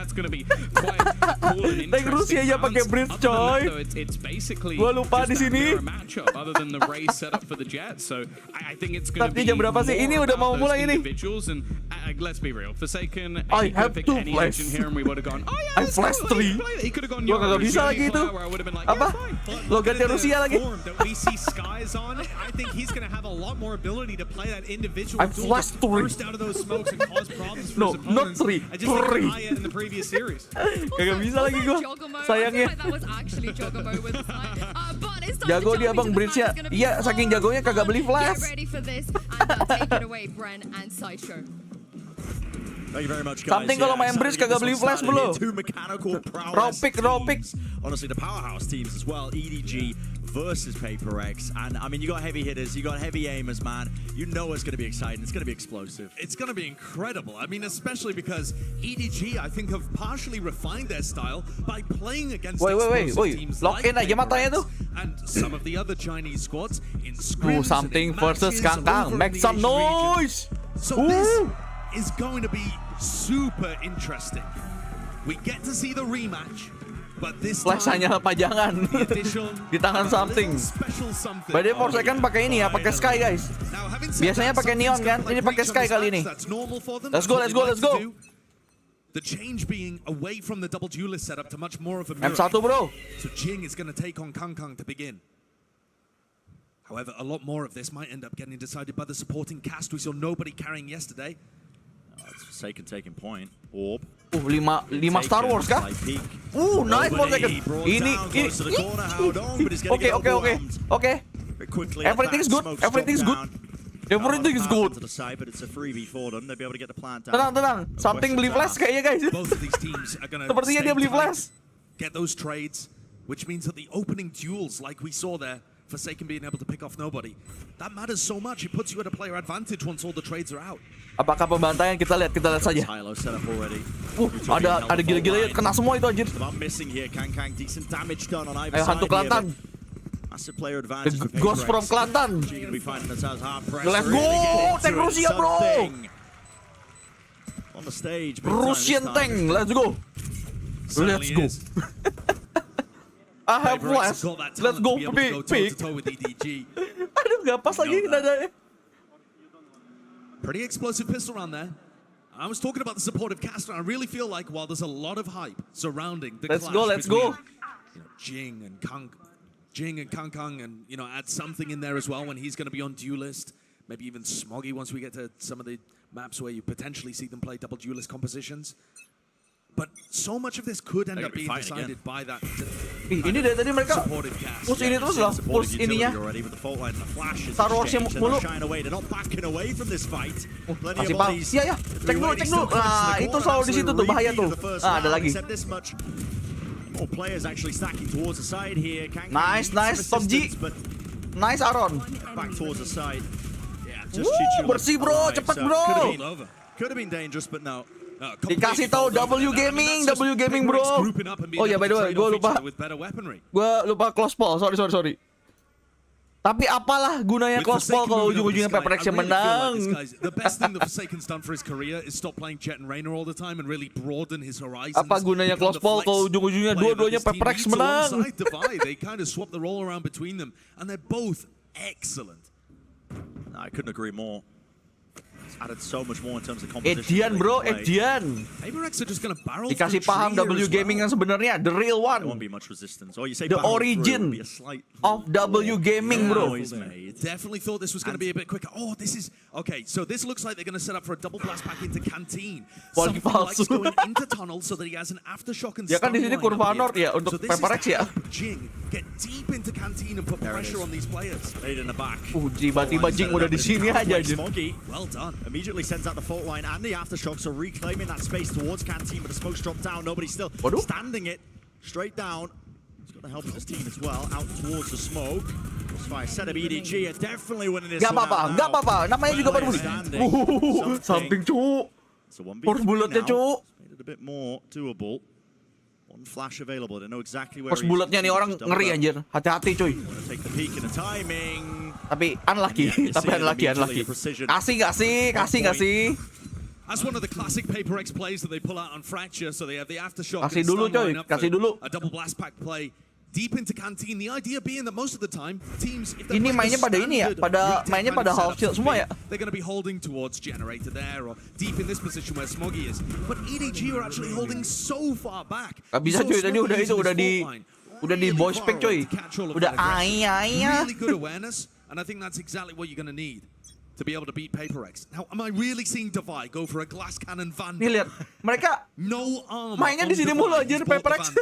Tank Rusia aja pakai bridge, coy. Gua lupa di sini. Tapi jam berapa sih? Ini udah mau mulai ini. I have to flash. I flash 3. Gua kagak bisa lagi itu. Apa? Logatnya Rusia lagi. A lot more ability to play that individual I flashed 3. burst out of those smokes and cause problems for No, his not opponents. 3. Just like Aya in the previous series. Kagak bisa lagi gua. Sayangnya. Jago dia bang bridge-nya. Iya, saking jagonya kagak beli flash. Thank you very much, guys. Something kalau main bridge kagak beli flash belum. Two mechanical raw pick. Honestly, the powerhouse teams as well. EDG versus PRX, and I mean, you got heavy hitters, you got heavy aimers, man. You know it's going to be exciting. It's going to be explosive. It's going to be incredible. I mean, especially because EDG, I think, have partially refined their style by playing against explosive teams like PRX and some of the other Chinese squads in scrims. Something versus Kangkang. Make some noise. So this is going to be super interesting. We get to see the rematch. Flash hanya pajangan di tangan something. By the way, Forsaken pakai ini ya, pakai Sky guys. Biasanya pakai Neon kan, ini pakai Sky kali ini. Let's go. The change being away from the double duelist setup to much more of a mirror. M1 bro. So Jing is going to take on Kangkang to begin. However, a lot more of this might end up getting decided by the supporting cast. We saw nobody carrying yesterday. It's Forsaken taking point. Orb. 5 Star Wars kah? Nice Forsaken. Ini. Oke. Everything is good. Tenang. Something beli flash kayaknya guys. Sepertinya dia beli flash. Get those trades, which means that the opening duels like we saw there, Forsaken being able to pick off nobody, that matters so much. It puts you at a player advantage once all the trades are out. Apakah pembantaian kita lihat saja. Ada gila-gila kena semua itu anjir. Ayo Hantu Kelantan. Massive player advantage for Ghost from Kelantan. Let's go, tank Rusia, bro. On the stage, Russian tank, let's go. Let's go. I have flash. Let's go, pick. Aduh, gak pas lagi nadanya. Pretty explosive pistol round there. I was talking about the supportive caster. I really feel like while there's a lot of hype surrounding the Let's clash go. between, you know, Jing and Kang, and you know, add something in there as well when he's going to be on duelist. Maybe even Smoggy once we get to some of the maps where you potentially see them play double duelist compositions. But so much of this could end up being decided by that. Ini dari tadi mereka push ini terus lah, push ininya. Star Warsnya mulu. Masih pal. Iya ya, cek dulu. Nah, itu selalu di situ tuh bahaya tuh. Ah, ada lagi. Nice, PUBG. Nice, Aaron. Bersih bro, cepet bro. Dikasih tahu W Gaming bro. Oh ya, by the way, gue lupa close ball. Sorry. Tapi apalah gunanya close ball kalau ujung-ujungnya PRX yang menang. Apa gunanya close ball kalau ujung-ujungnya dua-duanya PRX menang? I couldn't agree more. Added so much more in terms of composition. Edian bro, Edian. Dikasih paham W Gaming yang sebenarnya the real one. The origin of W Gaming bro. Definitely thought this was going to be a bit quicker. Oh, this is okay. So this looks like they're going to set up for a double blast back into canteen. Something like going into tunnel so that he has an aftershock and ya kan di sini kurva nord ya untuk PRX ya. Jing get deep into canteen and put pressure on these players. Right in the back. Tiba-tiba Jing udah di sini aja. Well done. Immediately sends out the fault line and the aftershock, so reclaiming that space towards canteen, but the smoke's dropped down. Nobody's still standing it straight down. He's got the help of his team as well, out towards the smoke. By a set of EDG are definitely winning this. Gak apa-apa. Namanya juga baru. Something cu. Force bulletnya cu. Made it a bit more doable. One flash available. They know exactly where. Force bulletnya nih orang ngeri anjir. Hati-hati cuy. Take the peek in the timing. Tapi unlucky. Kasih gak sih? That's one of the classic PRX plays that they pull out on Fracture, so they have the aftershock. Kasih dulu coy, kasih dulu. A double blast pack play deep into canteen. The idea being that most of the time teams, if ini mainnya pada ini ya, mainnya pada half shield semua ya. They're going to be holding towards generator there or deep in this position where Smoggy is. But EDG are actually holding so far back. Gak bisa cuy, tadi udah di voice pack coy. Udah really good awareness. And I think that's exactly what you're going to need to be able to beat PRX. Now, am I really seeing Devi go for a glass cannon Vandal? Nih lihat, mereka mainnya di sini mulu anjir PRX.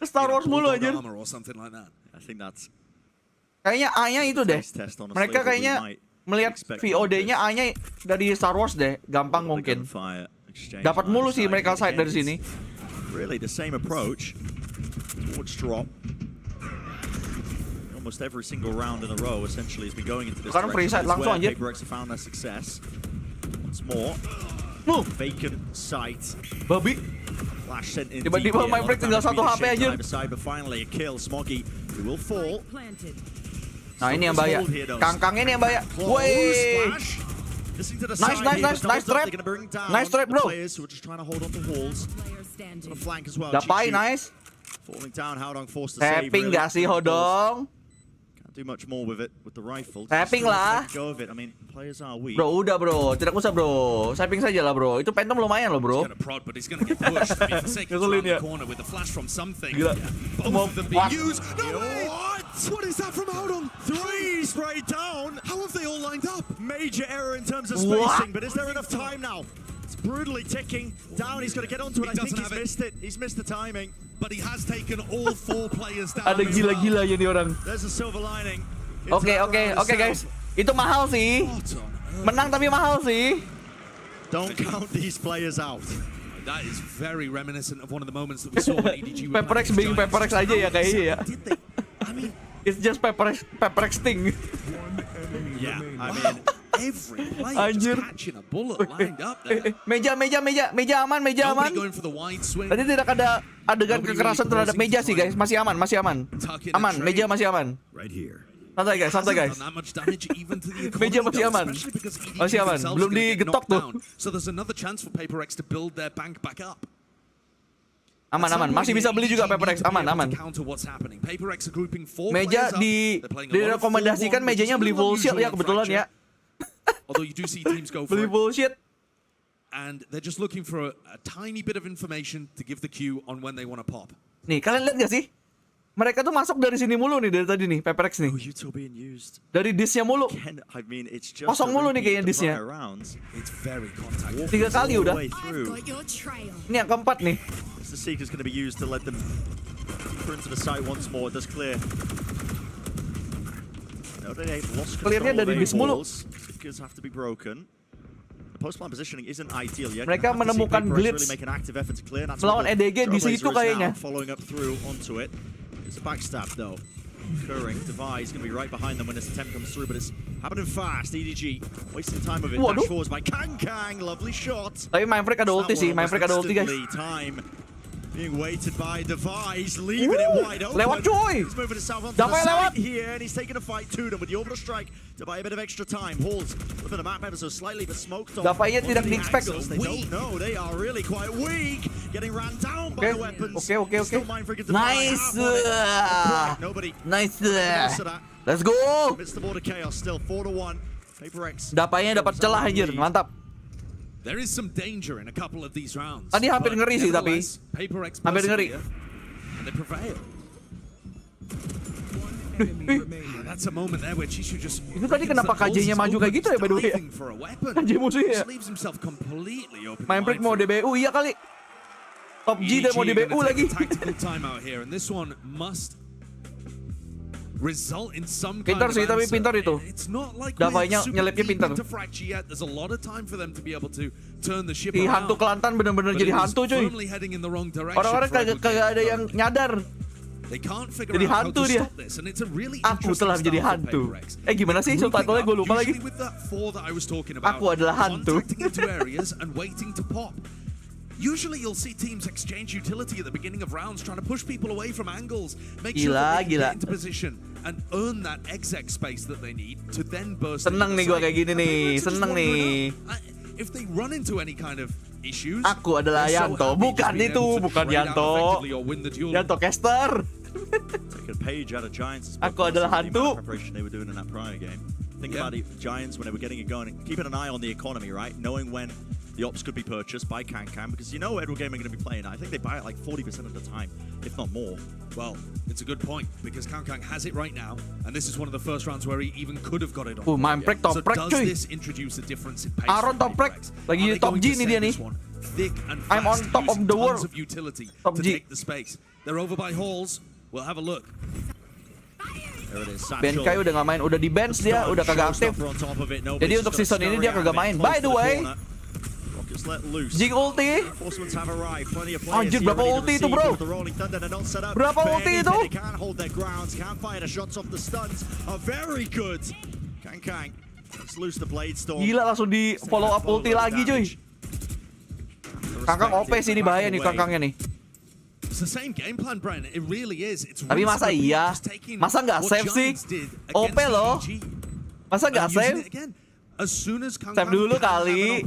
Star Wars mulu anjir. I think that's kayaknya A-nya itu deh. Mereka kayaknya melihat VOD-nya A-nya dari Star Wars deh, gampang mungkin. Dapat mulu sih mereka side dari sini. Really the same approach towards drop. Almost every single round in a row essentially has been going into this direction. Free side langsung anjir. PRX have found their success. Once more. Vacant sight. Babi. Flash sent in. Tiba-tiba my break tinggal satu HP aja. But finally a kill. Smoggy who will fall. Nah, ini yang bahaya. Kang ini yang bahaya. Woi. Nice trap bro. Dapai nice. Tapping gak sih Hodong? Do much more with it with the rifle. Tapping lah. Go of it. I mean, players are weak. Bro, udah bro, tidak usah bro. Tapping saja lah bro. Itu Phantom lumayan loh bro. Ngeselin ya. Gila. What is that from Hodong? 3 straight down. How have they all lined up? Major error in terms of spacing, but is there enough time now? It's brutally ticking down. He's got to get onto it. I think he's missed it. He's missed the timing. But he has taken all 4 players down. Ada gila-gila ya nih orang. There's a silver lining. Oke guys. Itu mahal sih. Menang tapi mahal sih. Don't count these players out. That is very reminiscent of one of the moments that we saw when EDG were PRX being PRX aja ya kayaknya ya. I mean, it's just PRX thing. Yeah, I mean, Every player just catching a bullet lined up there. Meja aman. Nobody going for the wide swing. Tadi tidak ada adegan kekerasan terhadap meja sih guys, masih aman. Aman, meja masih aman. Right here. Santai guys. Meja masih aman. Belum digetok tuh. So there's another chance for PRX to build their bank back up. Aman. Masih bisa beli juga PRX. Aman. Meja direkomendasikan mejanya beli bullshit ya kebetulan ya. Beli bullshit. And they're just looking for a tiny bit of information to give the cue on when they want to pop. Nih, kalian lihat gak sih? Mereka tuh masuk dari sini mulu nih, dari tadi nih, PRX nih. Dari disknya mulu. Kosong mulu nih kayaknya disknya. 3 kali udah. Ini yang keempat nih. Clearnya dari disk mulu. Mereka menemukan glitch melawan EDG di situ kayaknya. It's a backstab though. Occurring. Device going to be right behind them when this attempt comes through, but it's happening fast. EDG wasting time of it. Dash forwards by Kang. Lovely shot. Tapi Maverick ada ulti sih. Maverick ada ulti guys. Time being weighted by Device, leaving it wide open. Lewat coy. He's moving himself onto the side here, and he's taking a fight to them with the orbital strike to buy a bit of extra time. Halls looking at the map ever so slightly, but smoked on. Dapainya tidak di-expect. They don't know. They are really quite weak. Getting ran down by the weapons. Okay. Nice. Let's go. Dapainya dapat celah anjir, mantap. There is some danger in a couple of these rounds. Tadi hampir ngeri sih tapi. Hampir ngeri. And they prevail. That's a moment there where Chishu just. Itu tadi kenapa KJ-nya maju kayak gitu ya by the way ya? KJ musuhnya ya. Maverick mau DBU iya kali. Top G dan mau DBU lagi. Pintar sih tapi pintar itu. Dapainya nyelipnya pintar. Si hantu Kelantan bener-bener jadi hantu cuy. Orang-orang kagak ada yang nyadar. Jadi hantu dia. Aku telah menjadi hantu. Gimana sih subtitlenya gue lupa lagi. Aku adalah hantu. Usually you'll see teams exchange utility at the beginning of rounds, trying to push people away from angles, make Gila, sure that they gila. get into position and earn that exec space that they need to then burst. Seneng nih gue kayak gini nih, seneng nih. If they run into any kind of issues, aku adalah Yanto, bukan itu, bukan Yanto. Yanto caster. Aku adalah hantu. Think about it, Giants, when they were getting it going, keeping an eye on the economy, right? Knowing when the ops could be purchased by Kang, because you know Edward Game are going to be playing. I think they buy it like 40% of the time, if not more. Well, it's a good point, because Kang has it right now, and this is one of the first rounds where he even could have got it on. Maverick top break, so does this introduce a difference in pace? Aaron top break, lagi top G nih dia nih. I'm on top of the world. Of utility top to G. Take the space. They're over by Halls. We'll have a look. Benkai udah gak main, udah di bench dia, udah kagak aktif. Jadi untuk season ini dia kagak main. By the way, Jing ulti. Anjir berapa ulti itu bro? Berapa ulti itu? Gila langsung di follow up ulti lagi cuy. Kangkang OP sih, ini bahaya nih Kangkangnya nih. It's the same game plan, Brent. It really is. It's tapi masa iya? Masa nggak save sih? OP loh. Masa nggak save? Save dulu kali.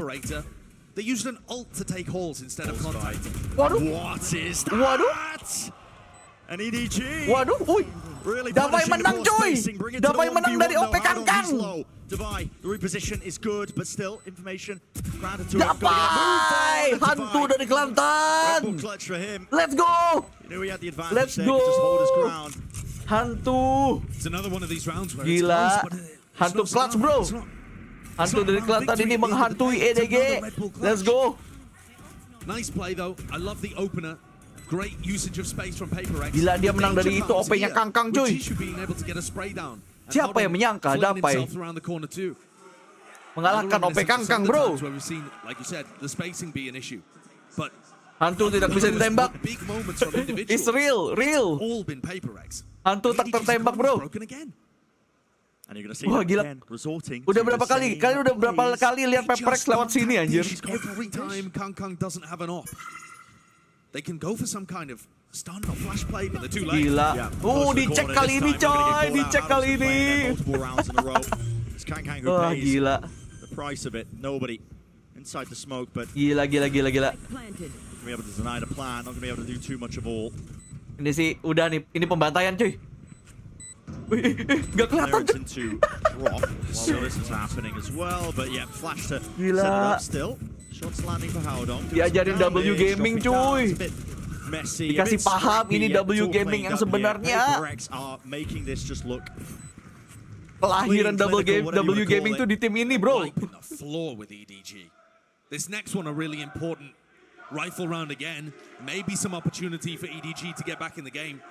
They used an ult to take Halls instead of contact. Waduh. What is that? Waduh. An EDG. Waduh. Uy. Dapai menang coy. Dapai menang dari OP Kangkang. Dapai, the reposition is good, but still information. Dapai, hantu dari Kelantan. Let's go. Let's go. Hantu. It's another one of these rounds where gila. Hantu clutch bro. Hantu dari Kelantan ini menghantui EDG. Let's go. Nice play though. I love the opener. Great usage of space from PRX. Gila dia menang dari itu OP-nya Kangkang cuy. Siapa yang menyangka Dapai mengalahkan OP Kangkang bro. Hantu tidak bisa ditembak. It's real. Hantu tak tertembak bro. Wah gila. Udah berapa kali? Kalian udah berapa kali lihat PRX lewat sini anjir? Every time Kang doesn't have an op, they can go for some kind of stun or flash play, but they're too late. Gila. Dicek kali ini coy, dicek kali ini. Wah gila. The price of it, nobody inside the smoke, but gila. gonna be able to deny the plan, not gonna be able to do too much of all. Ini sih udah nih, ini pembantaian cuy. Wih, gak kelihatan. Into drop while this is happening as well, but yeah, flash to set it Gila. up still. Shots landing for Howdong. Diajarin W Gaming cuy. Dikasih paham ini W Gaming yang sebenarnya. PRX are making this just look Kelahiran W Gaming tuh di tim ini, bro. Wiping the floor with EDG. This next one a really important rifle round again. Maybe some opportunity for EDG to get back in the game.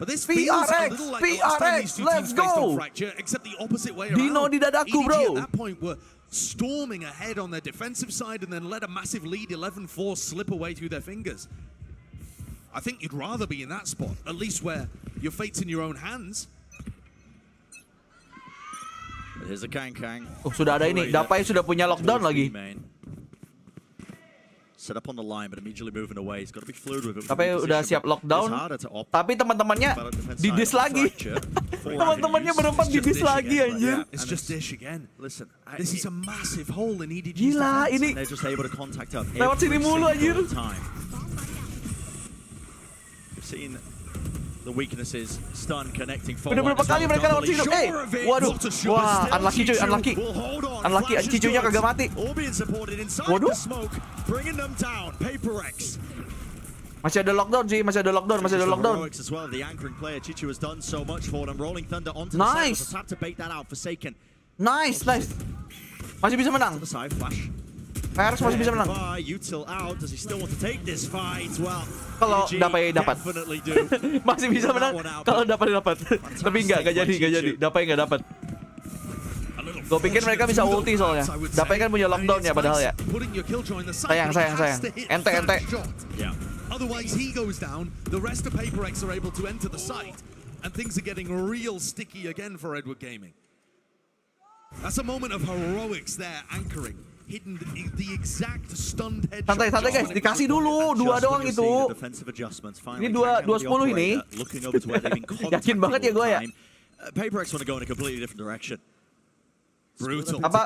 But this feels a little like the last time these two teams faced on Fracture, except the opposite way around. Dino di dadaku, EDG bro. at that point were storming ahead on their defensive side and then let a massive lead 11-4 slip away through their fingers. I think you'd rather be in that spot, at least where your fate's in your own hands. Here's a Kang. Sudah ada ini, Dapai sudah punya lockdown lagi. Set up on the line, but immediately moving away. He's got to be fluid with it. Dapai udah siap lockdown, tapi teman-temannya didis lagi. Teman-temannya berempat didis lagi anjir. It's just dish again. Listen, this is a massive hole in EDG's Gila, ini they're just able to contact up lewat sini mulu anjir. We've seen the weaknesses, stun connecting. Udah berapa kali mereka lewat sini? Waduh, wah, unlucky cuy, unlucky. Unlucky, Cicunya kagak mati. Waduh. Masih ada lockdown sih, masih ada lockdown. Nice. Masih bisa menang. PRX masih bisa menang. Kalau Dapai dapat. Masih bisa menang kalau dapat. Tapi enggak jadi. Dapai enggak dapat. Gue pikir mereka bisa ulti soalnya. Dapai kan punya lockdown ya padahal ya. Sayang. Ente. Otherwise he goes down, the rest of PRX are able to enter the site, and things are getting real sticky again for Edward Gaming. That's a moment of heroics there, anchoring. Hidden the exact stunned headshot. Santai guys, dikasih dulu, 2 doang itu. Ini 2-10 ini. Yakin banget ya gue ya. PRX want to go in a completely different direction. Brutal. Apa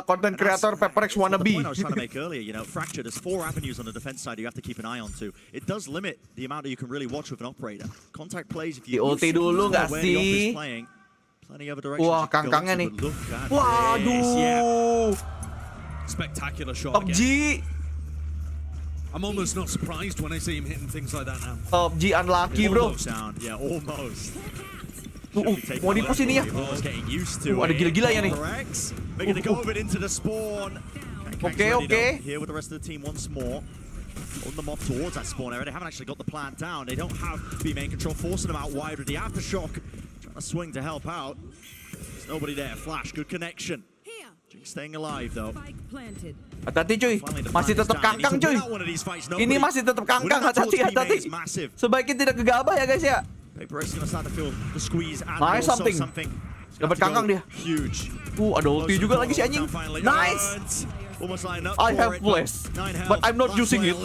content creator PRX wannabe. I was trying to make earlier, Fracture, there's 4 avenues on the defense side you have to keep an eye on to. It does limit the amount that you can really watch with an operator. Contact plays if you ulti dulu nggak sih? Wah, kangkangnya nih. Waduh. Spectacular shot Top G. I'm almost not surprised when I see him hitting things like that now. Top G unlucky, bro. Yeah, almost. Mau dipus ini ya. Ada gila-gila ya nih. Oke. Here with the rest of the team once more. Holding them off towards that spawn area. They haven't actually got the plan down. They don't have B main control, forcing them out wide with the aftershock. Trying to swing to help out. There's nobody there. Flash, good connection. Staying alive though. Hati-hati cuy, masih tetap kangkang cuy. Ini masih tetap kangkang, hati-hati. Sebaiknya tidak gegabah ya guys ya. Nice something. Dapat kangkang dia. Ada ulti juga lagi si anjing. Nice. I have flash, but I'm not using it.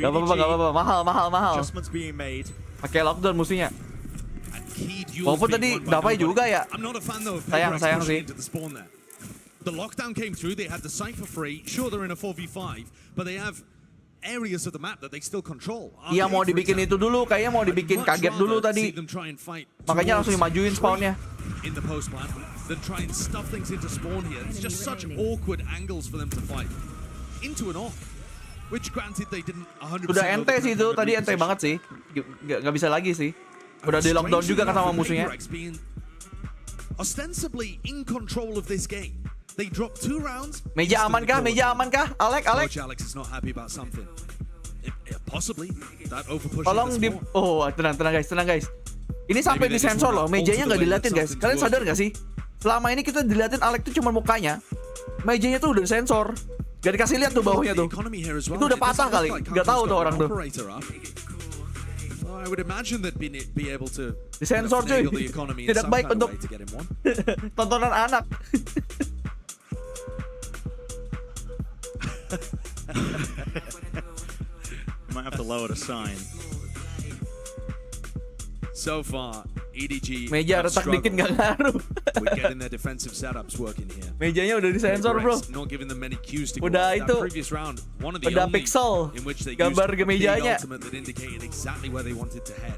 Gak apa-apa, mahal. Pakai lockdown musuhnya. Walaupun tadi Dapai juga ya. Sayang sih. The lockdown came through, they had the site for free. Sure, they're in a 4v5, but they have areas of the map that they still control. Iya, mau dibikin itu dulu, kayaknya mau dibikin kaget dulu tadi. Makanya langsung dimajuin spawnnya. In the post plan, then try and stuff things into spawn here. It's just such awkward angles for them to fight. Into an off, which granted they didn't 100%. Udah ente sih itu, tadi ente banget sih. Gak bisa lagi sih. Udah di lockdown juga kan sama musuhnya. Ostensibly in control of this game. They drop 2 rounds. Meja aman kah? Alex. Coach Alex is not happy about something. Possibly that overpush. Tolong di tenang guys. Ini sampai di sensor loh, mejanya nggak diliatin guys. Kalian sadar nggak sih? Selama ini kita diliatin Alex tuh cuma mukanya. Mejanya tuh udah sensor. Gak dikasih lihat tuh bawahnya tuh. Itu udah patah kali. Gak tahu tuh orang tuh. I would imagine they'd be able to disensor cuy. Tidak baik untuk tontonan anak. Might have to lower the sign. So far, EDG meja retak dikit nggak ngaruh. with getting their defensive setups working here. Mejanya udah disensor bro. Not giving them many cues to go. Udah itu. Previous round, one of the udah only pixel. In which they gambar used mejanya. the ultimate that indicated exactly where they wanted to head.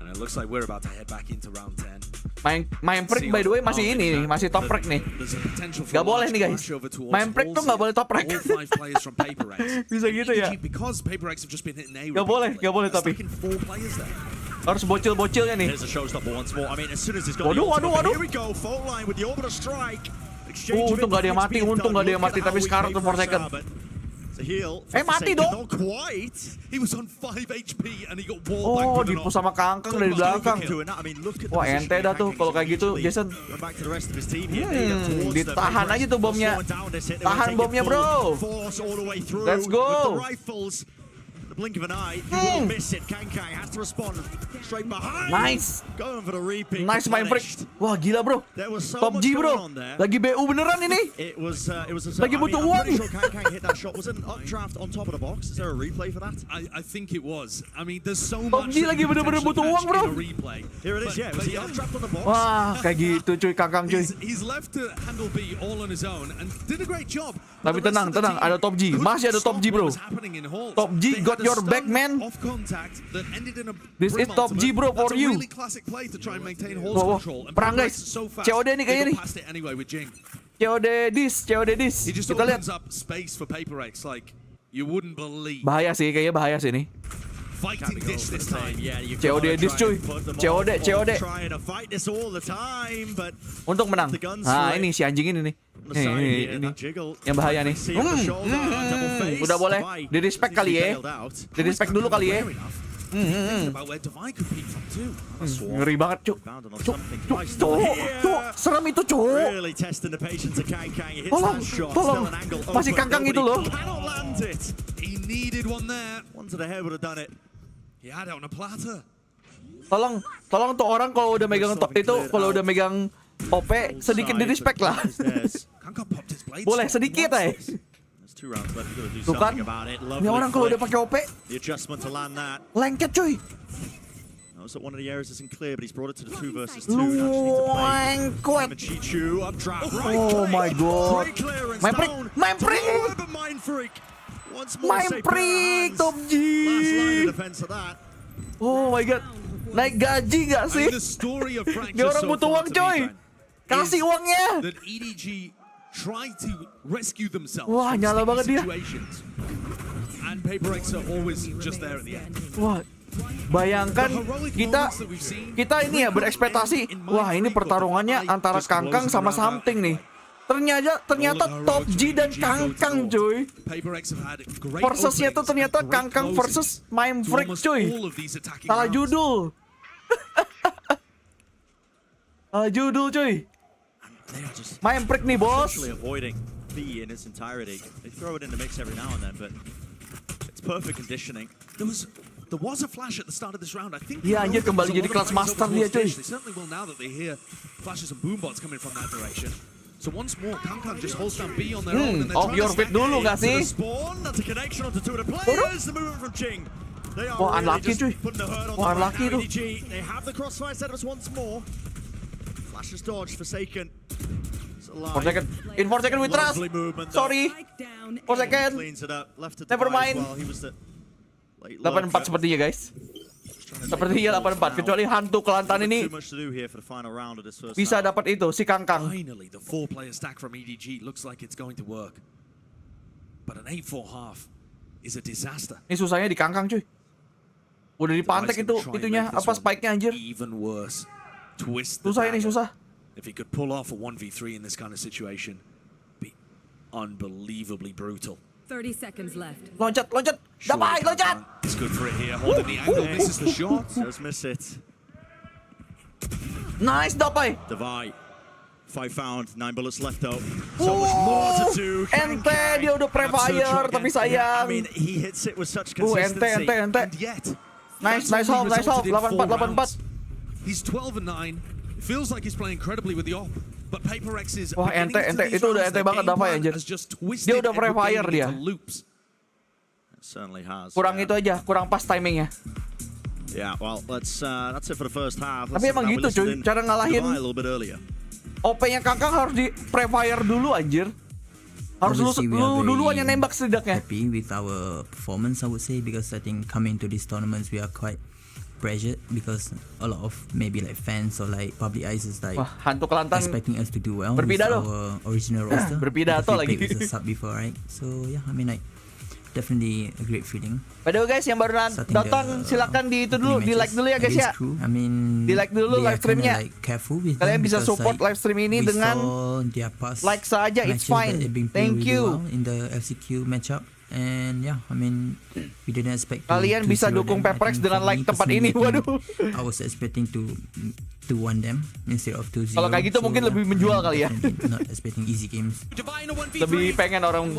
And it looks like we're about to head back into round 10. Main prick by the way masih ini nih, masih top rank nih. Gak boleh nih guys. Main prick tuh gak boleh top rank. Bisa gitu ya. Gak boleh tapi. Harus bocil-bocilnya nih. Waduh. Untung gak ada yang mati, tapi sekarang tuh 4 second. Mati dong. Oh, dipu sama Kangkang dari belakang. Wah, ente dah tuh kalau kayak gitu, Jason. Ditahan aja tuh bomnya. Tahan bomnya, bro. Let's go. The blink of an eye, you will miss it. Kangkang has to respond straight behind. Nice. Going for the repeat. Nice main break. Wah, gila bro. Top G bro. Lagi BU beneran ini. It was lagi butuh uang. Kangkang hit that shot. Was it an updraft on top of the box? Is there a replay for that? I think it was. I mean, there's so Top much. G lagi bener-bener butuh uang bro. Here it is, yeah. Was he updraft on the box? Wah, kayak gitu cuy, Kangkang cuy. He's left to handle B all on his own and did a great job. Tapi tenang, ada Top G. Masih ada Top G bro. Top G got your back man. This is Top G bro for you. Wow, perang guys. COD nih kayaknya nih. COD dis. Kita lihat. Bahaya sih nih. COD dis cuy. COD. Untung menang. Nah ini si anjing ini nih. Ini yang bahaya nih. Udah boleh di-respect kali ya. Di-respect dulu kali ya. Ngeri banget cuk. Serem itu cuk. Tolong. Masih Kangkang itu loh. He needed one there. One to the head would have done it. He had it on a platter. Tolong tuh orang kalau udah megang itu, kalau udah megang OP sedikit di-respect lah. Boleh sedikit ya. Tuh kan, ini orang kalau udah pakai OP lengket cuy. Oh my god. Main freak. Top G. Oh my god. Naik gaji gak sih? Dia orang butuh uang coy. Kasih uangnya. Wah, nyala banget dia. Wah, bayangkan kita ini ya berekspektasi. Wah, ini pertarungannya antara Kangkang sama Something nih. Ternyata Top G dan Kangkang cuy. Versusnya tuh ternyata Kangkang versus Main Freak cuy. Salah judul. Salah judul cuy. Main Freak nih bos. There was a flash at the start of this round. I think. Iya anjir kembali jadi kelas master dia cuy. They certainly will now that they hear flashes and boombots coming from that direction. So once more, Kangkang just holds down B on their own and they're off your feet dulu gak sih? Wah, unlucky cuy. Wah, unlucky tuh. They have the crossfire setups once more. Flashes dodge, Forsaken. 4 second. In 4 second we trust. Sorry. 4 second. Never mind. 8-4 sepertinya guys. Sepertinya 8-4. Kecuali hantu kelantan ini bisa dapat itu si Kangkang. Finally, the 4-player stack from EDG looks like it's going to work. But an 8-4 half is a disaster. Ini susahnya di Kangkang cuy. Udah dipantek itunya apa spike-nya anjir. Even worse. Twist. Susah ini susah. If he could pull off a 1v3 in this kind of situation, be unbelievably brutal. 30 seconds left. Loncat. Dapat, loncat. It's good for it here. Holding the angle, misses the shot. Does miss it. Nice, dapat. Divide. 5 found, 9 bullets left though. So much more to do. Ente dia udah pre-fire tapi sayang. I mean, he hits it with such consistency. Ente. And yet, Nice hold. 84. He's 12 and 9. Feels like he's playing incredibly with the op. But PRX is wah, ente itu udah ente banget Dava anjir. Dia udah pre-fire dia. Certainly has. Kurang itu aja, kurang pas timingnya. Yeah, well, that's it for the first half. Tapi emang gitu cuy, cara ngalahin OP-nya Kakak harus di pre-fire dulu anjir. Harus lu duluan yang nembak setidaknya. Happy with our performance, I would say, because I think coming to these tournaments we are quite pressured because a lot of maybe like fans or like public eyes is like hantu kelantan expecting us to do well with berpidato. our original roster. Berpidato lagi. With the sub before, right? So yeah, I mean like definitely a great feeling. By the way guys, yang baru datang silakan di itu dulu, di like dulu ya guys ya. I mean, di like dulu live streamnya. Like kalian bisa support live stream ini dengan like saja, it's fine. Thank you. In the LCQ matchup. And yeah, I mean, we didn't expect. Kalian bisa dukung PRX dengan like tempat ini. Waduh. I was expecting to win them instead of 2-0. Kalau kayak gitu mungkin lebih menjual kali ya. Not expecting easy games. Lebih pengen orang.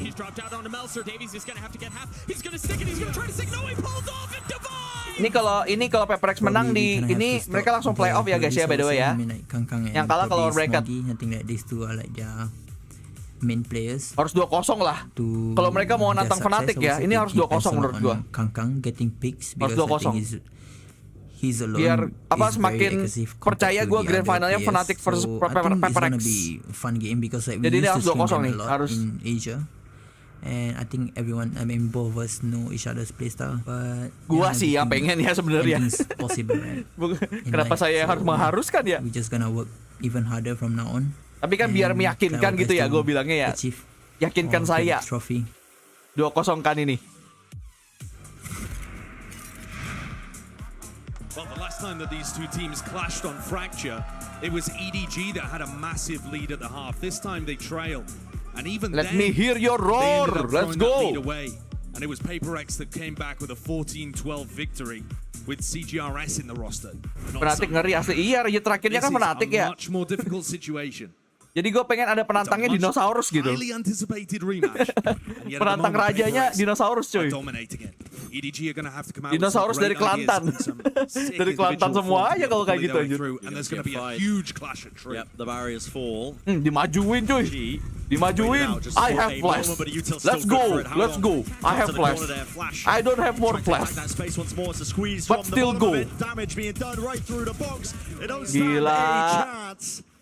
He's dropped out onto Melser. Davies is gonna have to get half. He's gonna stick it. He's gonna try to stick. No, he pulls off and Divine. Ini kalau PRX menang di ini mereka langsung play off ya guys ya, by the way ya. Yang kalah kalau bracket. I think that these two are like their main players. Harus 2-0 lah. Kalau mereka mau nantang Fnatic ya, ini harus 2-0 menurut gua. Kangkang getting picks harus 2-0. He's alone. Biar apa semakin percaya gue grand finalnya Fnatic versus PRX. Fun game because like jadi ini harus 2-0 nih, harus in Asia. And I think everyone, I mean both of us know each other's playstyle. But gua sih yang pengen ya sebenarnya. Possible, right? Kenapa saya harus mengharuskan ya? We just gonna work even harder from now on. Tapi kan biar meyakinkan gitu ya, gue bilangnya ya. Yakinkan saya. 2-0 kan ini. Well, the last time that these two teams clashed on Fracture, it was EDG that had a massive lead at the half. This time they trailed. And even Let me hear your roar. Let's go. And it was PRX that came back with a 14-12 victory with CGRS in the roster. Fnatic ngeri asli. Iya, raja terakhirnya kan Fnatic ya. Much more difficult situation. Jadi gue pengen ada penantangnya dinosaurus gitu. Penantang rajanya dinosaurus cuy. Dinosaurus dari Kelantan. Dari Kelantan semua aja kalau kayak gitu aja. Dimajuin cuy. Dimajuin. I have flash. Let's go. Let's go. I have flash. I don't have more flash. But still go. Gila.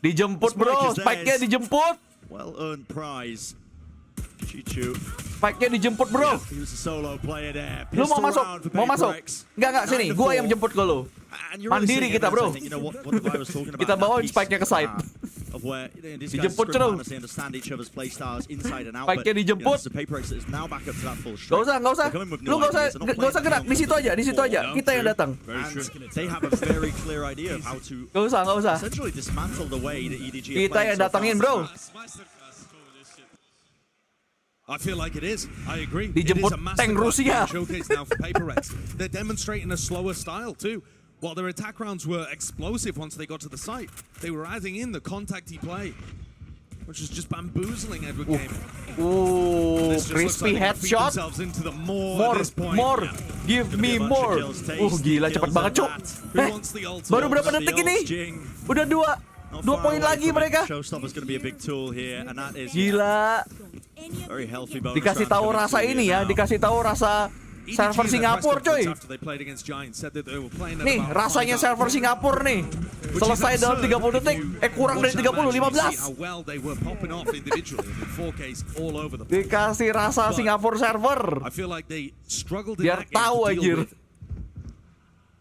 Dijemput bro, spike-nya dijemput. Well earned prize. Spike-nya dijemput bro. Lu mau masuk? Mau masuk? Enggak sini, gua yang jemput ke lu. Mandiri kita bro. Kita bawain spike-nya ke side. Dijemput bro. Spike-nya dijemput. Gak usah. Lu gak usah gerak, di situ aja. Kita yang datang. Gak usah. Kita yang datangin bro. I feel like it is. I agree. Dijemput tank Rusia. They're demonstrating a slower style too. While their attack rounds were explosive once they got to the site, they were adding in the contacty play, which was just bamboozling Edward Gaming. Crispy headshot. More. Give me more. Gila cepet banget cok. Baru berapa detik ini? Udah 2 poin lagi mereka. Gila. Dikasih tahu rasa ini ya, dikasih tahu rasa server Singapura coy. Nih rasanya server Singapura nih. Selesai dalam 30 detik. Kurang dari 30, 15. Dikasih rasa Singapura server. Biar tahu anjir.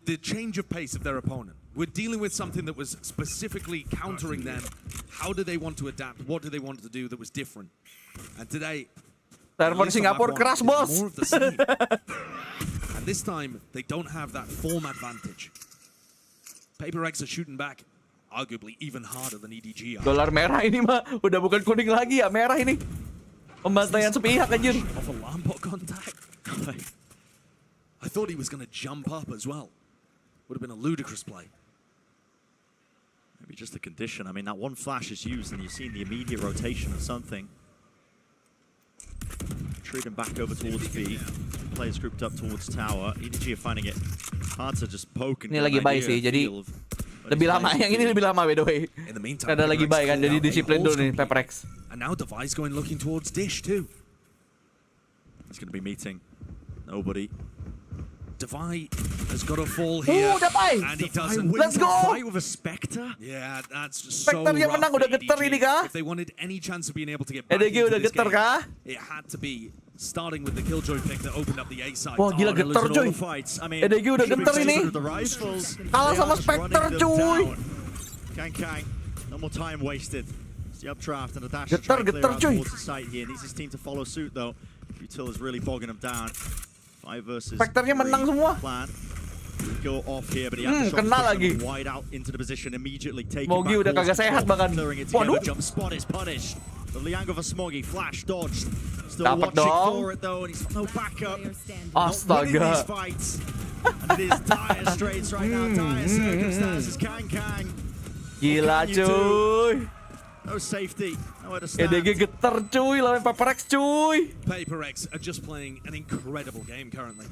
The change of pace of their opponent. We're dealing with something that was specifically countering them. How do they want to adapt? What do they want to do that was different? And today, server Singapura keras bos. And this time, they don't have that form advantage. PRX are shooting back, arguably even harder than EDG are. Dolar merah ini mah udah bukan kuning lagi ya, merah ini. Pembantaian sepihak anjir. Off a Lambot contact. I thought he was going to jump up as well. Would have been a ludicrous play. Maybe just the condition. I mean, that one flash is used, and you've seen the immediate rotation of something. Trading back over towards B. Players grouped up towards tower. EDG are finding it hard to just poke and Ini lagi buy sih, jadi lebih lama. Yang ini lebih lama by the way. Ada lagi buy kan, jadi disiplin dulu nih PRX. And now Device going looking towards Dish too. He's going to be meeting nobody. Devi has got a fall here, and he doesn't. Let's go. Fight with a Spectre. Yeah, that's just so Spectre yang menang udah getar ini kah? If they wanted any chance of being able to get back EDG into udah this getar game, kah? it had to be starting with the Killjoy pick that opened up the A side. Wah gila getar coy. EDG udah getar ini. Kalah sama Spectre cuy. Kang, no more time wasted. It's the updraft and a dash Getar cuy. towards the site here. Needs his team to follow suit though. Util is really bogging him down. 5 versus 3 Spectre-nya menang semua. Plan. Go off here, but he had to kena lagi. wide out into the position immediately. Taking Mogi udah kagak sehat bahkan. Waduh. Jump spot is punished. The Liang of a Smoggy flash dodged. Still Dapat watching dong. for it though, and he's got no backup. Astaga. These fights. And it is dire straits right now. Dire circumstances. Kang. Gila cuy. No safety. Nowhere to stand. EDG getar cuy, lawan PRX cuy. PRX are just playing an incredible game currently.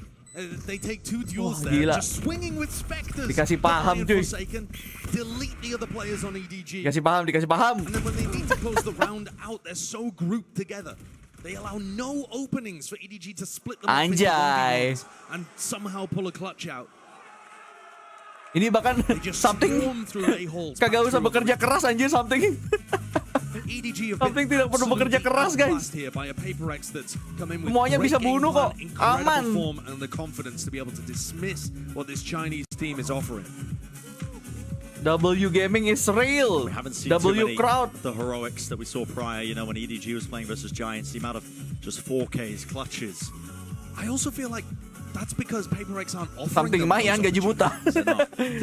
They take 2 duels Wah, there, gila. just swinging with Spectres. Dikasih paham cuy. Delete the other players on EDG. Dikasih paham. And then when they need to close the round out, they're so grouped together. They allow no openings for EDG to split them up into Anjay. 1v1s and somehow pull a clutch out. Ini bahkan something kagak usah bekerja keras anjir something. Something tidak perlu bekerja keras guys. Semuanya bisa bunuh kok. Aman. W Gaming is real. We haven't seen W crowd. The heroics that we saw prior, you know, when EDG was playing versus Giants, the amount of just 4Ks, clutches. I also feel like that's because PRX aren't offering Something mayan gaji buta.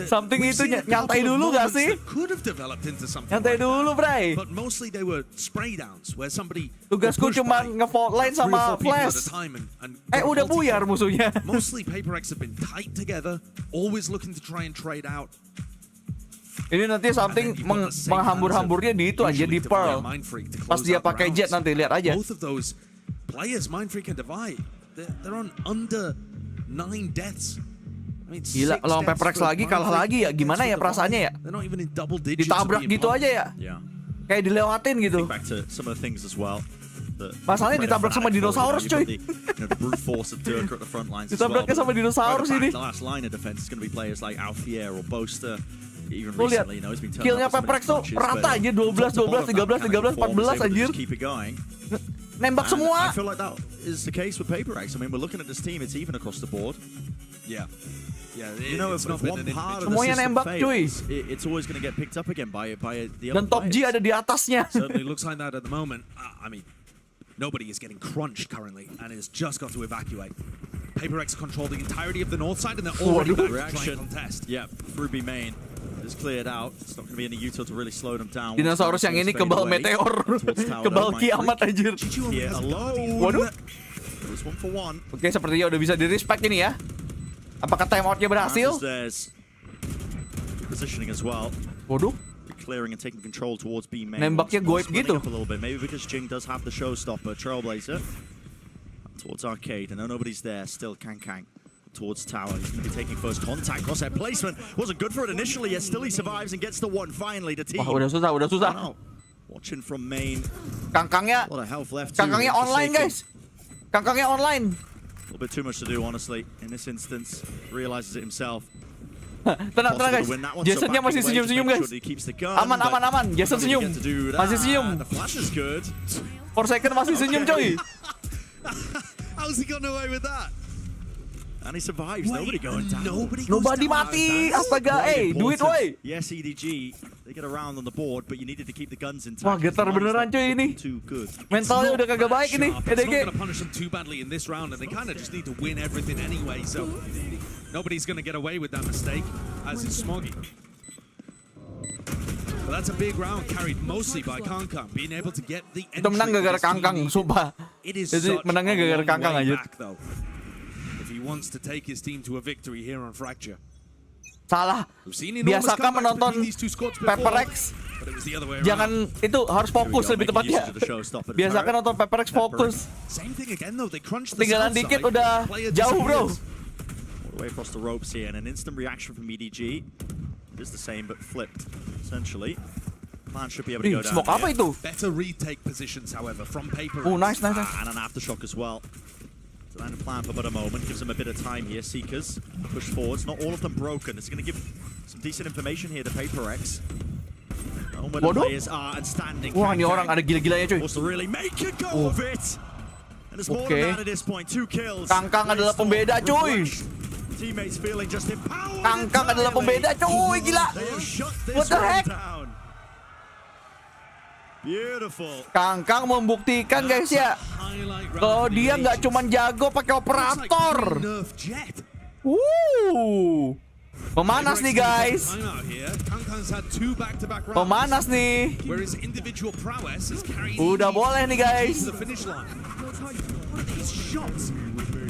Something itu nyantai dulu gak sih? Could have developed into something. Nyantai dulu, Bray. But mostly they were spray downs where somebody Tugasku cuma nge-fault line sama flash. Udah buyar musuhnya. Mostly PRX have been tight together, always looking to try and trade out. Ini nanti something menghambur-hamburnya di itu aja di Pearl. Pas dia pakai jet nanti lihat aja. Both of those players, Mindfreak and Divide, they're on under 9 deaths. I mean, gila, lawan PRX lagi kalah lagi ya. Gimana ya perasaannya ya? Ditabrak gitu aja ya. Kayak dilewatin gitu. Masalahnya ditabrak sama dinosaurus cuy. Ditabraknya sama dinosaurus ini. Lu lihat, killnya PRX tuh rata aja 12, 13, 14 anjir. Nembak semua. I feel like that is the case with PRX. I mean, we're looking at this team, it's even across the board. Yeah. You know, if one part of the semuanya system nembak cuy. fails, it's always going to get picked up again by the other Dan top G ada di atasnya. Certainly looks like that at the moment. I mean, nobody is getting crunched currently and has just got to evacuate. PRX control the entirety of the north side and they're already back to trying contest. Yeah, Ruby main is cleared out. It's not going to be any util to really slow them down. Dinosaurus yang ini kebal meteor. Kebal kiamat anjir. Waduh. Oke, sepertinya udah bisa di-respect ini ya. Apakah timeoutnya berhasil? Positioning as well. Waduh. Clearing and taking control towards B main. Nembaknya goib gitu. Maybe because Jing does have the showstopper, Trailblazer. Towards Arcade, and nobody's there. Still Kang towards tower. He's going to be taking first contact. Crosshair placement wasn't good for it initially, yet still he survives and gets the one finally. The team. Wah, udah susah. Oh, no. Watching from main. Kangkangnya online guys. Kangkangnya online. A little bit too much to do, honestly. In this instance, realizes it himself. Tenang guys. Jasonnya masih senyum-senyum guys. Aman. Jason senyum. Masih senyum. For second masih senyum coy. How's he gotten away with that? And he survives. Nobody going down. Nobody mati. Astaga, do it way. Yes, EDG. They get around on the board, but you needed to keep the guns intact. Wah, getar beneran cuy ini. Mentalnya udah kagak baik ini. EDG. It's not going to punish them too badly in this round, and they kind of just need to win everything anyway. So nobody's going to get away with that mistake, as is Smoggy. But that's a big round carried mostly by Kangkang, being able to get the entry. Itu menang gara-gara Kangkang, sumpah. Jadi menangnya gara-gara Kangkang aja. He wants to take his team to a victory here on Fracture. Salah. Biasakan menonton PRX. Jangan itu harus fokus lebih tepatnya. Biasakan nonton PRX fokus. Tinggalan dikit udah jauh, bro. Way across the ropes here, and an instant reaction from EDG. It is the same but flipped, essentially. Man should be able to go down. Smoke apa itu? Better retake positions, however, from paper. Oh, nice. And an aftershock as well. So then plan for but a moment, gives them a bit of time here. Seekers push forwards, not all of them broken. It's going to give some decent information here to PRX. Where the players are and standing. Wah, ini orang ada gila-gilanya, cuy. Wants to really make a go of it. And it's more than that at this point. 2 kills. Kangkang adalah pembeda, cuy. Teammates feeling just empowered. Kangkang adalah pembeda, cuy, gila. What the heck? Beautiful. Kangkang membuktikan, guys, ya, kalau dia nggak cuman jago pakai operator. Pemanas nih, guys. Pemanas nih. Udah boleh nih, guys.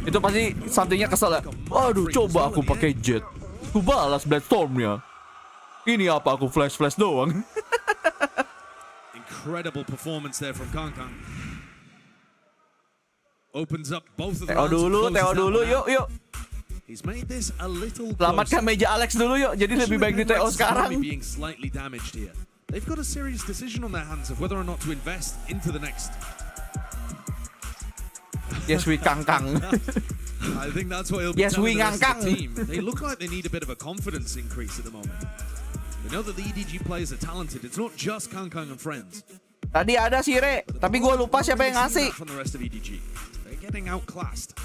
Itu pasti somethingnya kesel ya. Waduh, coba aku pakai jet, aku balas Bloodstormnya. Ini apa, aku flash doang. Incredible performance there from Kangkang. Opens up both of the Teo dulu, yuk. He's made this a little Selamatkan meja Alex dulu, yuk. Jadi lebih baik di Teo sekarang. Being slightly damaged here. They've got a serious decision on their hands of whether or not to invest into the next. Yes, we Kangkang. I think that's what he'll be yes, telling we the rest of Kangkang. the team. They look like they need a bit of a confidence increase at the moment. They know that the EDG players are talented. It's not just Kangkang and friends. Tadi ada Sire, tapi gue lupa siapa yang ngasih. From the rest of EDG. They're getting outclassed.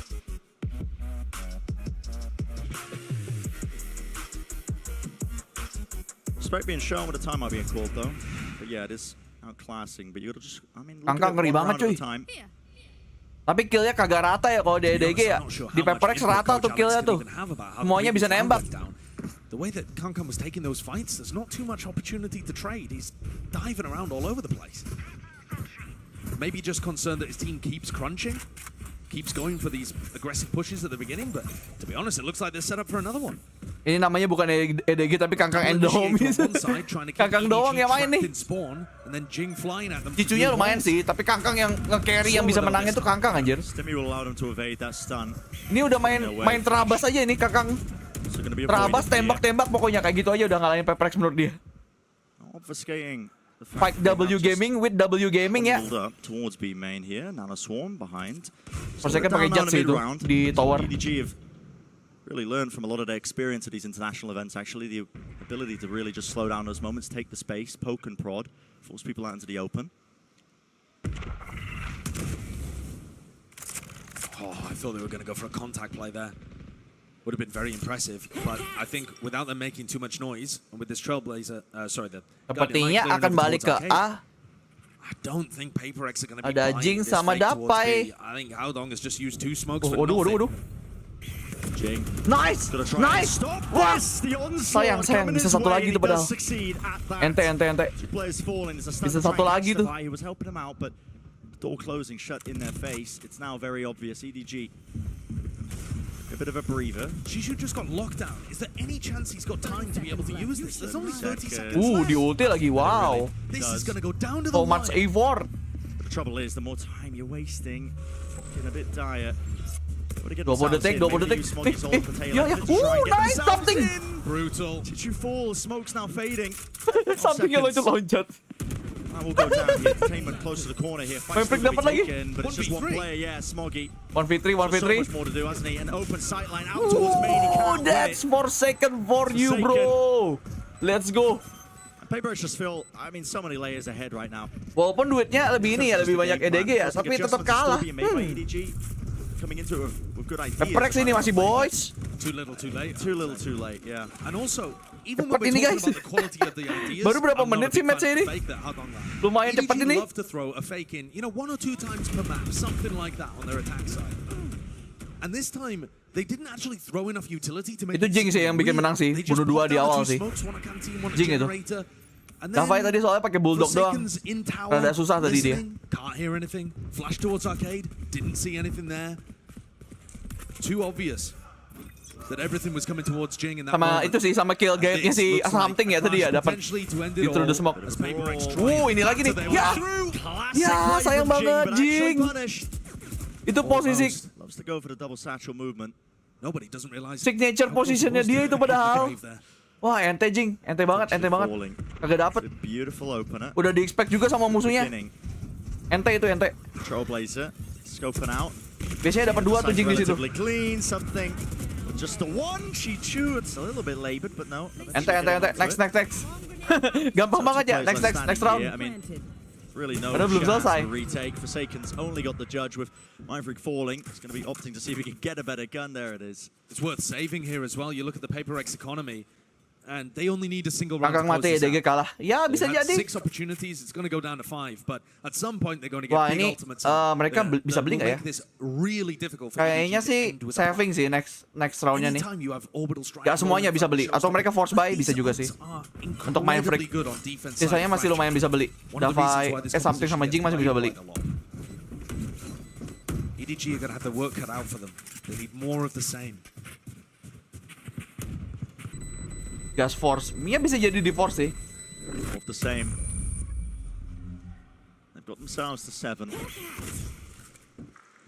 Respect being shown with the time being called though. But yeah, it is outclassing. But you gotta just, I mean, Kangkang ngeri banget, cuy. Tapi killnya kagak rata ya kalau di EDG ya. Di PRX rata tuh killnya tuh. Semuanya bisa nembak. The way that Kangkang was taking those fights, there's not too much opportunity to trade. He's diving around all over the place. Maybe just concerned that his team keeps crunching, keeps going for these aggressive pushes at the beginning, but to be honest, it looks like they're set up for another one. Ini namanya bukan EDG tapi Kangkang and the homies. Kangkang doang yang main nih. Cicunya lumayan sih, tapi Kangkang yang nge-carry yang bisa menangnya tuh Kangkang, anjir. Ini udah main terabas aja ini Kangkang. Terabas tembak-tembak pokoknya kayak gitu aja udah ngalahin PRX menurut dia. Fight W Gaming with W Gaming ya. Persekan pakai jet sih itu di tower. Really learned from a lot of their experience at these international events, actually, the ability to really just slow down those moments, take the space, poke and prod, force people out into the open. Oh, I thought they were going to go for a contact play there. Would have been very impressive, but I think without them making too much noise, and with this Trailblazer, sepertinya akan balik ke A. I don't think PRX are going to be ada Jing sama Dapai. I think Haldong has just used 2 smokes for waduh. Jing. Nice. Wah. Sayang bisa satu lagi tuh padahal. Ente. Bisa satu lagi tuh. He was helping him out, but door closing shut in their face. It's now very obvious. EDG. A bit of a breather. Shishu just got locked down. Is there any chance he's got time to be able to use this? There's only 30 seconds left. Di ulti lagi. Wow. This is going to go down to the so much A4. The trouble is, the more time you're wasting, getting a bit dire. 20 detik. Ya. Nice something. Brutal. Did you fall? Smoke's now fading. Something yang loncat. We'll go down here. Entertainment close to the corner here. Fight dapat lagi. But it's just one player, yeah, Smoggy. 1v3. So much more to do, hasn't he? An open sight line out towards main. That's 4 seconds for you, bro. Let's go. PRX just feel, I mean, so many layers ahead right now. Walaupun duitnya lebih ini ya, lebih banyak EDG ya, tapi tetap kalah. Coming into a good idea. PRX ini masih boys. Too little, too late. Too little, too late. Yeah. And also, even when we're talking about the quality of the ideas, baru berapa menit sih match ini? Lumayan cepat ini. Love to throw a fake in, 1 or 2 times per map, something like that on their attack side. And this time, they didn't actually throw enough utility to make itu Jing sih yang bikin menang sih, bunuh 2 di awal sih. Jing itu. Dapai tadi soalnya pakai bulldog doang. Rada susah tadi dia. Can't hear anything. Flash towards arcade. Didn't see anything there. too obvious that everything was coming towards Jing in that Sama moment. itu sih, sama kill gate-nya si something ya tadi ya dapat di through the smoke. Ini lagi nih. Ya, sayang banget Jing. Itu posisi signature positionnya dia itu padahal. Wah, ente Jing, ente banget. Kagak dapet. Udah di expect juga sama musuhnya. Ente. Biasanya dapat 2 tuh Jing di situ. Just the one Chichu, it's a little bit labored, but no. Ente. Next. Gampang banget ya. Next round. Yeah, I mean, really no Padahal belum chance selesai. to retake. Forsaken's only got the judge with Mindfreak falling. He's going to be opting to see if he can get a better gun. There it is. It's worth saving here as well. You look at the PRX economy, and they only need a single round. Kakak mati EDG kalah. Ya, bisa They had jadi. 6 opportunities. It's going to go down to 5, but at some point they're going to get Wah, big ini ultimates. mereka bisa beli nggak ya? Really difficult for Kayaknya EDG to sih end with a saving sih next roundnya nih. Anytime you have orbital strike, Gak semuanya bisa beli, atau mereka force buy bisa juga sih. Untuk main freak, sisanya masih lumayan bisa beli. Davai, something sama Jing masih bisa beli. EDG are going to have the work cut out for them. They need more of the same. Gas force, Mia bisa jadi di force sih. Of the same. They've got themselves to 7.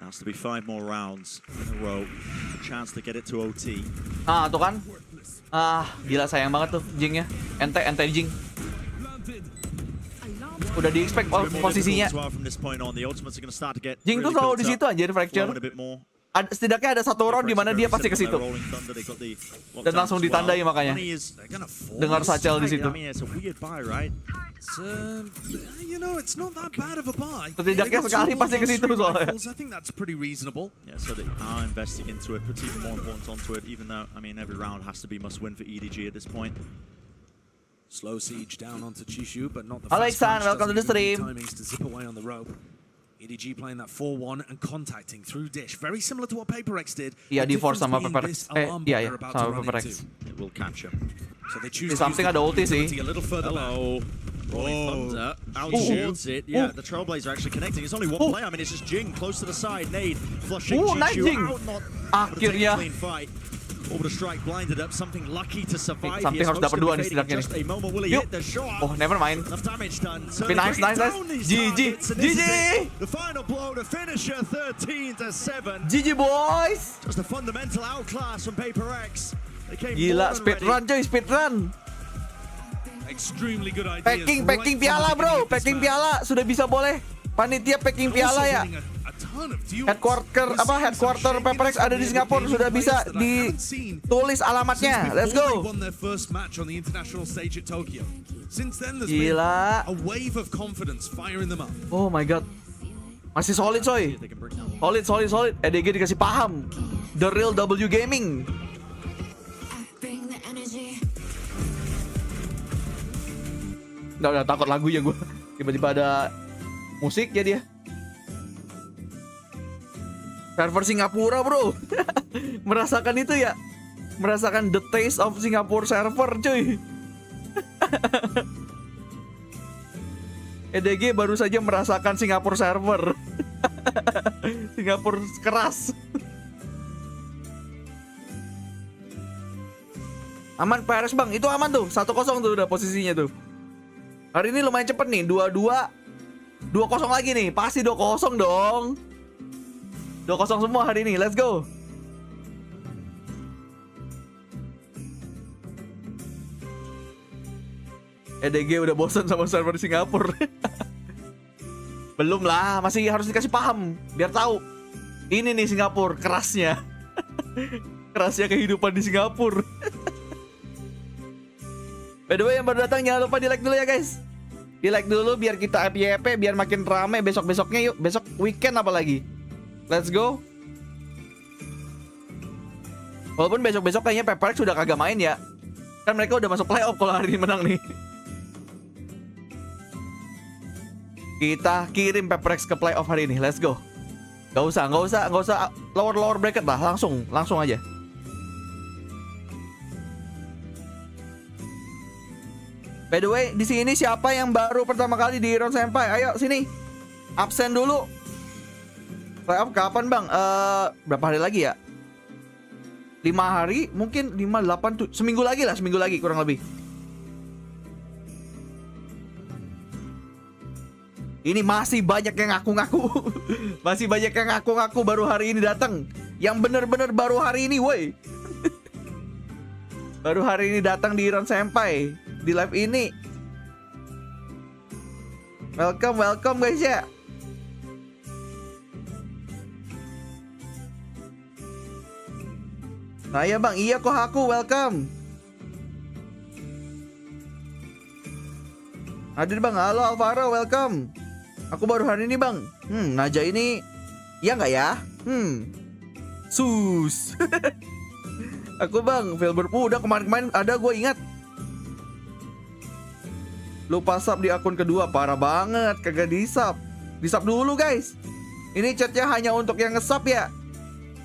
Has to be 5 more rounds in a row. A chance to get it to OT. Tuh kan. Gila sayang banget tuh Jingnya. Ente Jing. Udah di expect posisinya. Jing tuh selalu di situ anjir fracture. Setidaknya ada satu round di mana dia pasti ke situ. Dan langsung ditandai makanya. Dengar Satchel di situ. Setidaknya sekali pasti ke situ soalnya. I think that's pretty reasonable. Yeah, so they are investing into it, puts even more importance onto it, even though, I mean, every round has to be must-win for EDG at this point. Slow siege down onto Chishu, but not the Alexan, welcome to the stream. Timings to zip away on the rope. EDG playing that 4-1 and contacting through dish, very similar to what PRX did. Iya, di force sama PRX. Iya, sama PRX. It will catch him. So they choose something ada ulti sih. a little further Hello. Rolling Thunder out shields it. Yeah, the Trailblazer actually connecting. It's only one player. I mean, it's just Jing close to the side. Nade flushing nice Chichu Jing. out. Not Akhirnya. clean fight. Orbital strike blinded up. Something lucky to survive. Something harus dapat 2 nih setidaknya nih. Yuk. Oh, never mind. Enough damage done. So tapi nice. GG. The final blow to finish 13-7. GG boys. Just a fundamental outclass from PRX. Gila, speedrun coy, speedrun. Extremely good idea. Packing piala bro, packing piala sudah bisa boleh. Panitia packing piala ya. Headquarter PRX ada di Singapura, sudah bisa ditulis alamatnya. Let's go. Gila. Oh my god. Masih solid coy. Solid. EDG dikasih paham. The real W Gaming. Udah takut lagu ya gue. Tiba-tiba ada musik ya dia. Server Singapura bro. Merasakan itu ya. Merasakan the taste of Singapore server cuy. EDG baru saja merasakan Singapore server. Singapura keras. Aman PRX bang, itu aman tuh. 1-0 tuh udah posisinya tuh. Hari ini lumayan cepet nih, 2-2 2-0 lagi nih, pasti 2-0 dong. 2-0 semua hari ini, let's go. EDG udah bosan sama server Singapura. Belum lah, masih harus dikasih paham, biar tahu. Ini nih Singapura, kerasnya. Kerasnya kehidupan di Singapura. By the way, yang baru datang jangan lupa di like dulu ya guys. Di like dulu biar kita FYP, biar makin rame besok-besoknya yuk. Besok weekend apalagi. Let's go. Walaupun besok-besok kayaknya PRX sudah kagak main ya. Kan mereka udah masuk playoff kalau hari ini menang nih. Kita kirim PRX ke playoff hari ini. Let's go. Gak usah lower bracket lah, langsung aja. By the way, di sini siapa yang baru pertama kali di Senpai? Ayo sini. Absen dulu. Playoff kapan bang? Berapa hari lagi ya? 5 hari, mungkin 5, 8 tuh seminggu lagi kurang lebih. Ini masih banyak yang ngaku-ngaku. Masih banyak yang ngaku-ngaku baru hari ini datang. Yang bener-bener baru hari ini, woi. Baru hari ini datang di Senpai di live ini. Welcome guys ya. Nah ya bang, iya kok aku welcome. Hadir bang, halo Alvaro, welcome. Aku baru hari ini bang. Naja ini, iya nggak ya? Sus. Aku bang, Filbert, udah kemarin ada, gue ingat. Lupa sub di akun kedua, parah banget, kagak di-sub. Di-sub dulu guys. Ini chatnya hanya untuk yang nge-sub ya.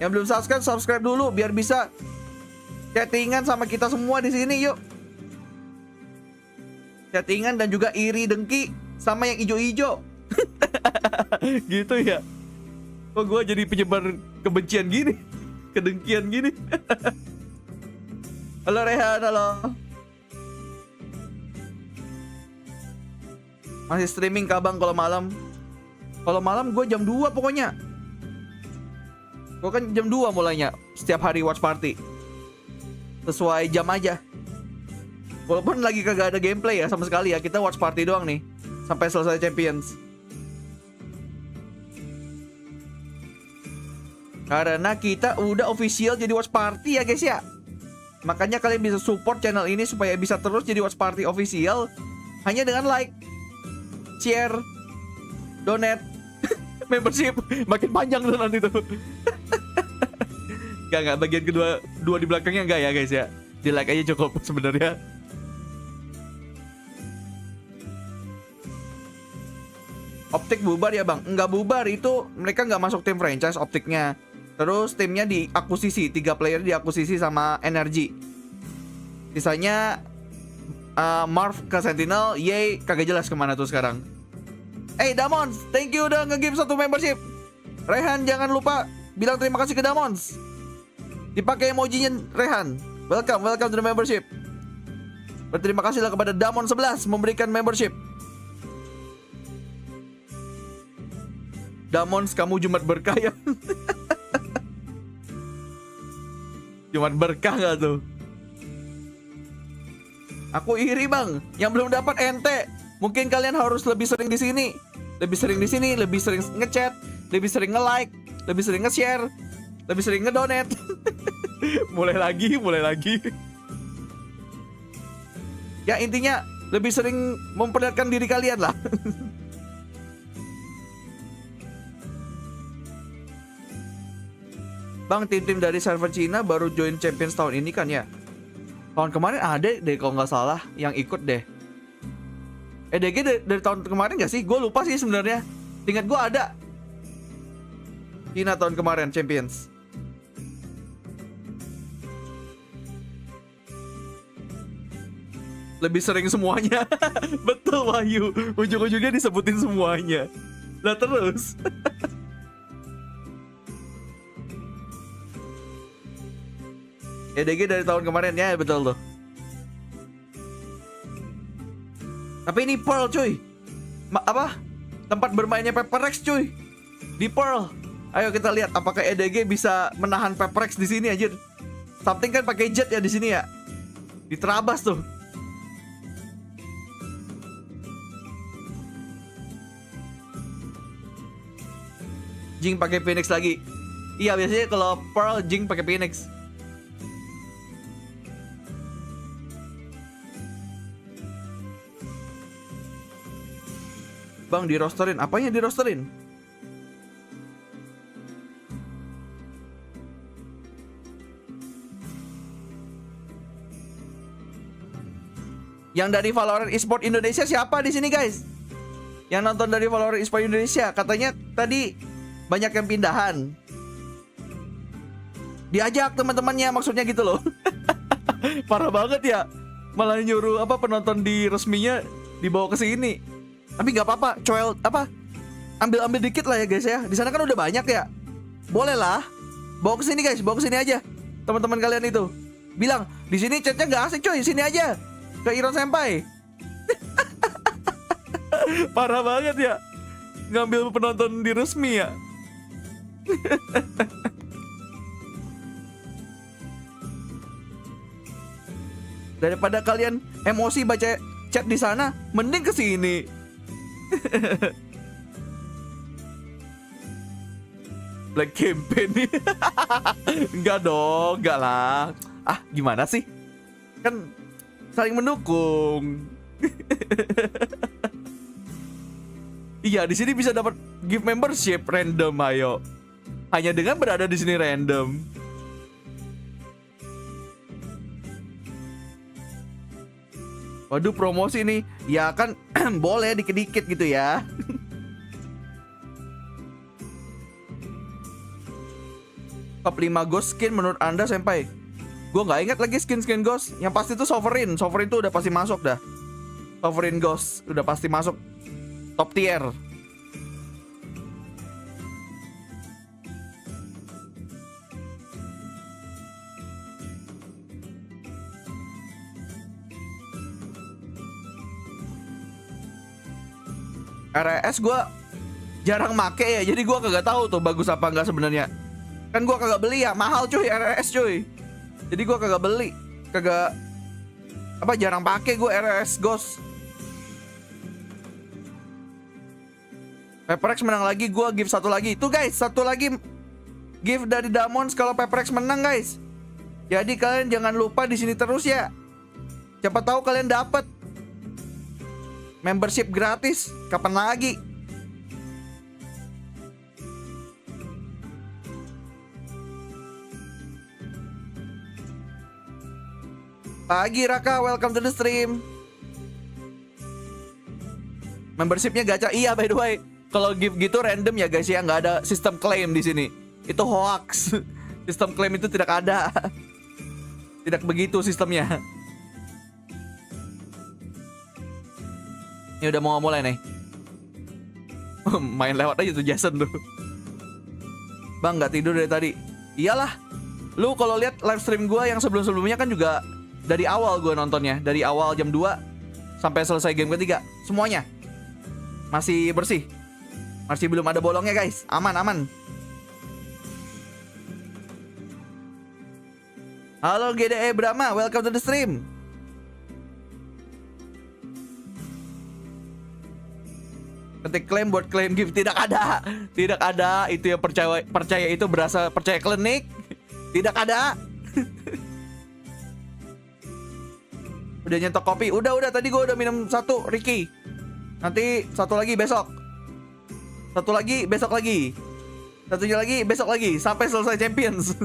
Yang belum subscribe dulu biar bisa chattingan sama kita semua di sini, yuk. Chattingan dan juga iri dengki sama yang ijo-ijo. Gitu ya. Kok gue jadi penyebar kebencian gini, kedengkian gini. Halo Rehan, halo. Masih streaming kabang kalau malam. Kalau malam gue jam 2 pokoknya. Gue kan jam 2 mulainya setiap hari watch party. Sesuai jam aja. Walaupun lagi kagak ada gameplay ya sama sekali ya. Kita watch party doang nih sampai selesai Champions. Karena kita udah official jadi watch party ya guys ya. Makanya kalian bisa support channel ini supaya bisa terus jadi watch party official hanya dengan like, share, donate, membership. Makin panjang tuh nanti tuh. Gak, bagian dua di belakangnya enggak ya guys ya. Di like aja cukup sebenarnya. Optik bubar ya bang? Enggak bubar, itu mereka nggak masuk tim franchise optiknya. Terus timnya diakuisisi, 3 player diakuisisi sama Energy. Sisanya Marv ke Sentinel, Yay kagak jelas kemana tuh sekarang. Damons, thank you udah nge-give 1 membership. Rehan jangan lupa bilang terima kasih ke Damons. Dipakai emojinya Rehan. Welcome to the membership. Berterima kasihlah kepada Damon 11 memberikan membership. Damons, kamu Jumat berkah ya. Jumat berkah gak tuh? Aku iri bang, yang belum dapat ente. Mungkin kalian harus lebih sering di sini. Lebih sering di sini, lebih sering ngechat, lebih sering nge-like, lebih sering nge-share, lebih sering ngedonate. mulai lagi. Ya intinya lebih sering memperlihatkan diri kalian lah. Bang, tim-tim dari server Cina baru join Champions tahun ini kan ya? Tahun kemarin ada deh kalau nggak salah yang ikut deh. EDG dari tahun kemarin nggak sih? Gue lupa sih sebenarnya. Ingat gue ada. Cina tahun kemarin Champions. Lebih sering semuanya. Betul Wahyu. Ujung-ujungnya disebutin semuanya. Lah terus. EDG dari tahun kemarin ya, betul tuh. Tapi ini Pearl cuy. Tempat bermainnya PRX cuy. Di Pearl. Ayo kita lihat apakah EDG bisa menahan PRX di sini anjir. Something kan pakai jet ya di sini ya. Diterabas tuh. Jing pakai Phoenix lagi. Iya biasanya kalau Pearl Jing pakai Phoenix. Bang, di rosterin. Apanya di rosterin? Yang dari Valorant Esport Indonesia siapa di sini, guys? Yang nonton dari Valorant Esport Indonesia, katanya tadi banyak yang pindahan. Diajak teman-temannya, maksudnya gitu loh. Parah banget ya. Malah nyuruh penonton di resminya dibawa ke sini. Tapi nggak apa-apa, ambil dikit lah ya guys ya. Di sana kan udah banyak ya. Boleh lah. Bawa ke sini guys, bawa ke sini aja. teman-teman kalian itu. Bilang, di sini chatnya nggak asik coy, sini aja. Ke Ironsenpai. Parah banget ya. Ngambil penonton di resmi ya. Daripada kalian emosi baca chat di sana, mending ke sini. Black campaign nih. Enggak dong, enggak lah. Ah, gimana sih? Kan saling mendukung. Iya, di sini bisa dapat gift membership random, ayo. Hanya dengan berada di sini random. Waduh, promosi nih. Ya kan boleh dikit-dikit gitu ya. Top 5 ghost skin menurut Anda, Senpai? Gue nggak ingat lagi skin-skin ghost. Yang pasti itu Sovereign. Sovereign itu udah pasti masuk dah. Sovereign ghost udah pasti masuk top tier. RS gue jarang make ya, jadi gue kagak tahu tuh bagus apa enggak sebenarnya. Kan gue kagak beli ya, mahal cuy RS cuy. Jadi gue kagak beli, kagak apa jarang pakai gue RS Ghost. PRX menang lagi, gue gift satu lagi. Tuh guys, satu lagi gift dari Damons kalau PRX menang guys. Jadi kalian jangan lupa di sini terus ya. Siapa tahu kalian dapat membership gratis. Kapan lagi? Pagi Raka, welcome to the stream. Membershipnya gacha. Iya, by the way, kalau gift gitu random ya guys ya, nggak ada sistem claim di sini. Itu hoax. Sistem claim itu tidak ada. Tidak begitu sistemnya. Ini udah mau mulai nih. Main lewat aja tuh Jason tuh. Bang, nggak tidur dari tadi. Iyalah. Lu kalau lihat live stream gue yang sebelum-sebelumnya kan juga dari awal gue nontonnya. Dari awal jam 2 sampai selesai game ketiga. Semuanya masih bersih. Masih belum ada bolongnya guys. Aman, aman. Halo GDE Brahma, welcome to the stream. Ketik klaim buat klaim gift. Tidak ada. Tidak ada. Itu yang percaya itu berasa percaya klinik. Tidak ada. Udah nyentok kopi. Udah tadi gue udah minum satu Ricky. Nanti satu lagi besok. Satu lagi besok lagi. Satunya lagi besok lagi sampai selesai Champions.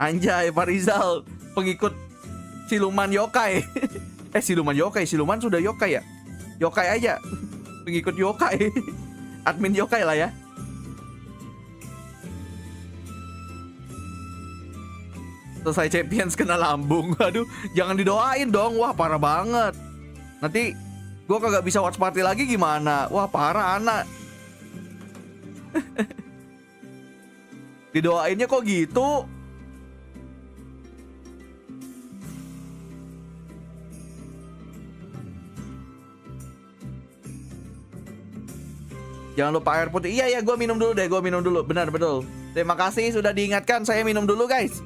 Anjay, Pak Rizal, pengikut siluman yokai. Siluman yokai, siluman sudah yokai ya? Yokai aja. Pengikut yokai. Admin yokai lah ya. Selesai Champions kena lambung. Aduh, jangan didoain dong. Wah, parah banget. Nanti gua kagak bisa watch party lagi gimana? Wah, parah anak. Didoainnya kok gitu? Jangan lupa air putih. Iya, gue minum dulu deh. Gue minum dulu. Benar, betul. Terima kasih sudah diingatkan. Saya minum dulu, guys.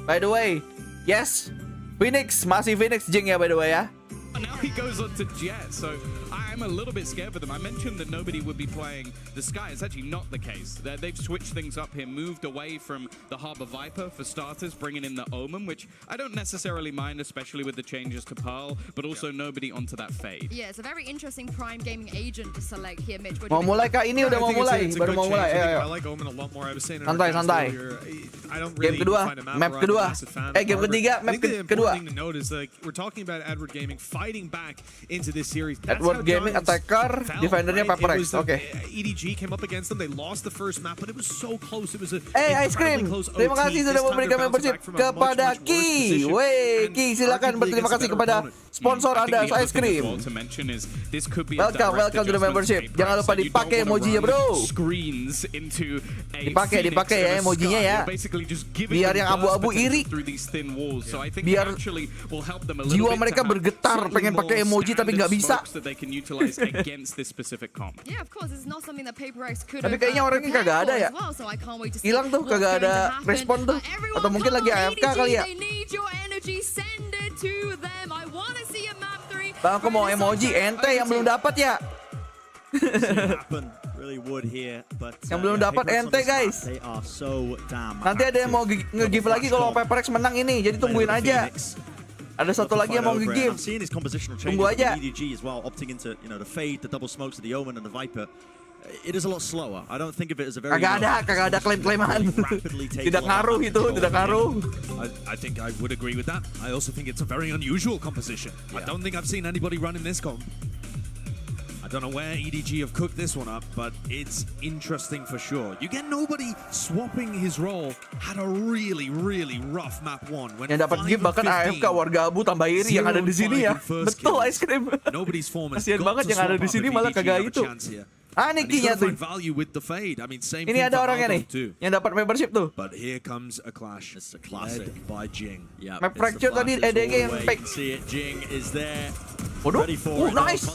By the way, yes, Phoenix. Masih Phoenix Jing ya, by the way ya. Now he goes on to Jet, so I'm a little bit scared for them. I mentioned that nobody would be playing the Sky. It's actually not the case. They've switched things up here, moved away from the Harbor Viper for starters, bringing in the Omen, which I don't necessarily mind, especially with the changes to Pearl, but also nobody onto that Fade. Yeah, it's a very interesting Prime Gaming agent to select here, Mitch. Mau mulai kah? Ini udah mau mulai, baru mau mulai. I like Omen a lot more. I was saying santai. I Game kedua, map kedua. Game ketiga, map kedua. Edward Gaming attacker, defendernya PRX. Oke. EDG came up against them. They lost the first map, but it was so close. It was a Ice Cream, terima kasih sudah memberikan membership kepada Ki. Wey, Ki, silakan berterima kasih kepada sponsor Anda, Ice Cream. Welcome to the membership. Jangan lupa dipakai emojinya, bro. Dipakai ya emojinya ya. Biar yang abu-abu iri. Biar jiwa mereka bergetar pengen pakai emoji tapi nggak bisa. Tapi kayaknya orangnya kagak ada ya. Hilang tuh, kagak ada respon tuh. Atau mungkin lagi AFK kali ya. Bang, aku mau emoji, ente yang belum dapat ya. Yang belum dapat ente guys. Nanti ada yang mau nge-give lagi kalau PRX menang ini, jadi tungguin aja. Ada satu lagi yang mau nge-give. Tunggu aja. Kagak ada klaim-klaiman. Tidak ngaruh itu, tidak ngaruh. I think I would agree with that. I also think it's a very unusual composition. I don't think I've seen anybody running this comp. I don't know where EDG have cooked this one up, but it's interesting for sure. You get nobody swapping his role. Had a really rough map 1. Yang dapat gift bahkan AFK warga abu tambah iri yang ada di sini ya. Betul, Ice Cream. Kasian banget yang ada di sini malah kagak itu. Nikinya tuh. Ini ada orangnya nih yang dapat membership tuh. Map fracture tadi EDG yang fake. Waduh, nice.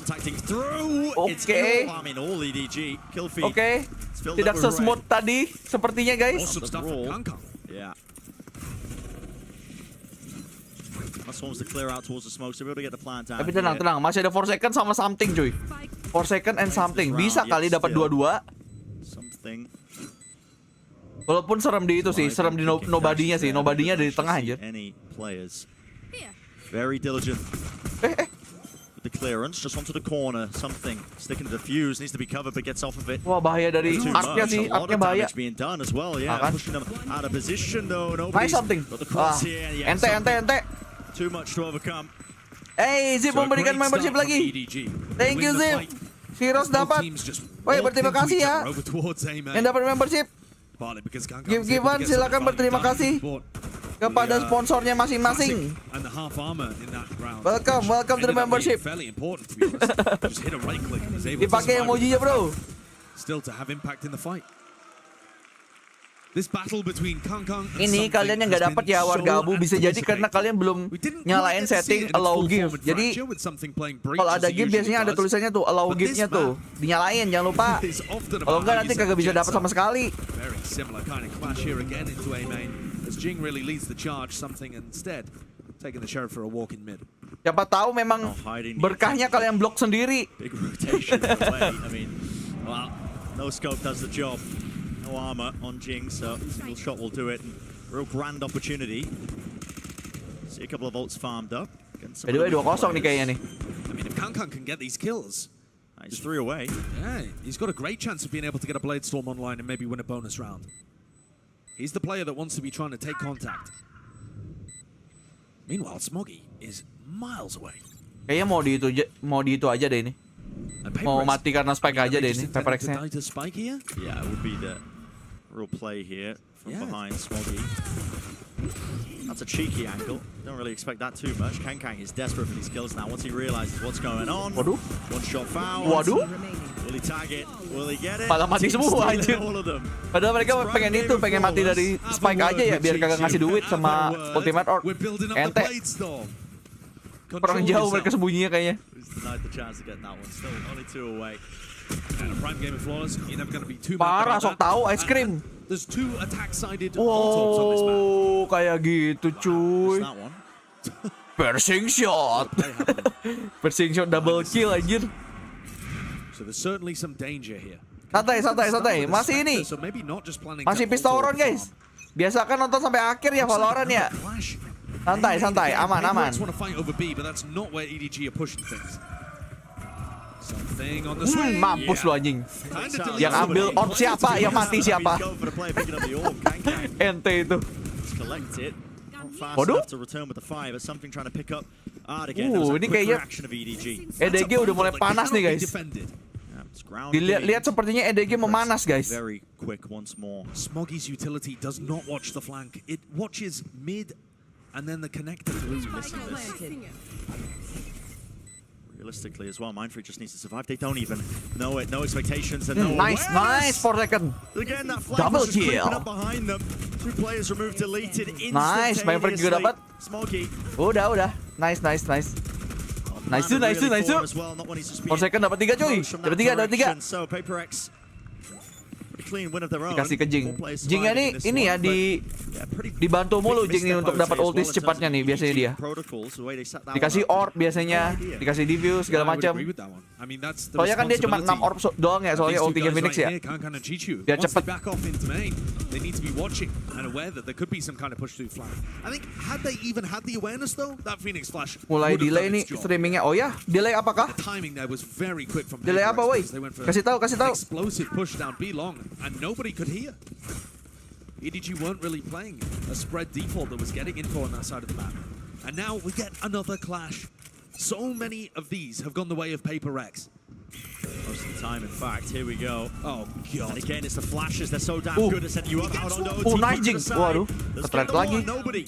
Oke. Tidak sesmooth tadi sepertinya guys. Tapi tenang, masih ada 4 second sama something cuy. 4 second and something. Bisa kali dapat 2-2. Walaupun serem di itu sih, serem di nobody-nya sih. Nobody-nya dari tengah aja. Very diligent. The clearance just onto the corner, something sticking to the fuse needs to be covered but gets off of it. Wah, bahaya dari artnya sih, artnya bahaya. Being done as well, yeah. Pushing them out of position though. Nice something. Ente. Too much to overcome. Zip memberikan membership lagi. Thank you Zip. Heroes dapat. Berterima kasih ya. Yang dapat membership. Give-givean silakan berterima kasih kepada sponsornya masing-masing. Welcome to the membership. Dipakai emojinya bro. Ini kalian yang nggak dapat ya warga abu bisa jadi karena kalian belum nyalain setting allow give. Jadi kalau ada give biasanya ada tulisannya tuh allow give-nya tuh dinyalain, jangan lupa. Kalau enggak nanti kagak bisa dapat sama sekali. Siapa tahu memang berkahnya kalian blok sendiri. No scope does the job. No armor on Jing, so single shot will do it. Real grand opportunity. See a couple of ults farmed up. Anyway, 2-0 nih kayaknya nih. I mean, if Kankan can get these kills, he's 3 away. Yeah, he's got a great chance of being able to get a Blade Storm online and maybe win a bonus round. He's the player that wants to be trying to take contact. Meanwhile, Smoggy is miles away. Kayaknya mau di itu aja deh ini. Mau mati karena spike aja deh ini, PRX-nya. Yeah, it would be the real play here from behind Smoggy. That's a cheeky angle. Don't really expect that too much. Kankang is desperate for these kills now. Once he realizes what's going on. Waduh. One shot foul. Waduh. Will he tag it? Will he get it? Malah mati semua anjir. Padahal mereka pengen itu, pengen mati dari spike aja ya biar kagak ngasih duit sama ultimate orb. Ente. Kurang jauh mereka sembunyinya kayaknya. Parah, sok tahu Ice Cream. Wow, kayak gitu cuy. Piercing shot. Piercing shot double kill anjir. Santai. Masih ini. Masih pistolron guys. Biasakan nonton sampai akhir ya Valorant ya. Santai, aman. Something on the swing. Mampus lu anjing. Yang ambil orb siapa, yang mati siapa. Ente itu. Waduh. Ini kayaknya EDG udah mulai panas nih guys. Dilihat sepertinya EDG memanas guys. Smoggy's utility does not watch the flank. It watches mid and then the connector blue. Realistically as well, Mindfreak just needs to survive. They don't even know it. No expectations and no nice 4 second. Again, that Double was just kill. creeping up behind them. 2 players removed, deleted Nice, Mindfreak juga dapat. Smoggy. Udah. Nice. Nice 4 second dapat 3 cuy. Dapat 3. So PRX clean win of their own. Dikasih ke Jing. Jingnya ini ya dibantu mulu Jing ini untuk dapat ulti secepatnya nih biasanya dia. Dikasih orb biasanya, dikasih diffuse segala macam. Soalnya kan dia cuma 6 orb doang ya soalnya ultinya Phoenix ya. Biar cepet. They need to be watching and aware that there could be some kind of push through flank. I think had they even had the awareness though, that Phoenix flash mulai delay nih streamingnya. Oh ya, delay apakah? The timing there was very quick from Delay apa woi? Kasih tahu. Explosive push down B long and nobody could hear. EDG weren't really playing a spread default that was getting info on that side of the map. And now we get another clash. So many of these have gone the way of PRX. Most of the time, in fact. Here we go. Oh, God. And again, it's the flashes. They're so damn good at setting you up out on the OT. Nice Jing. Waduh, ketret lagi. Nobody.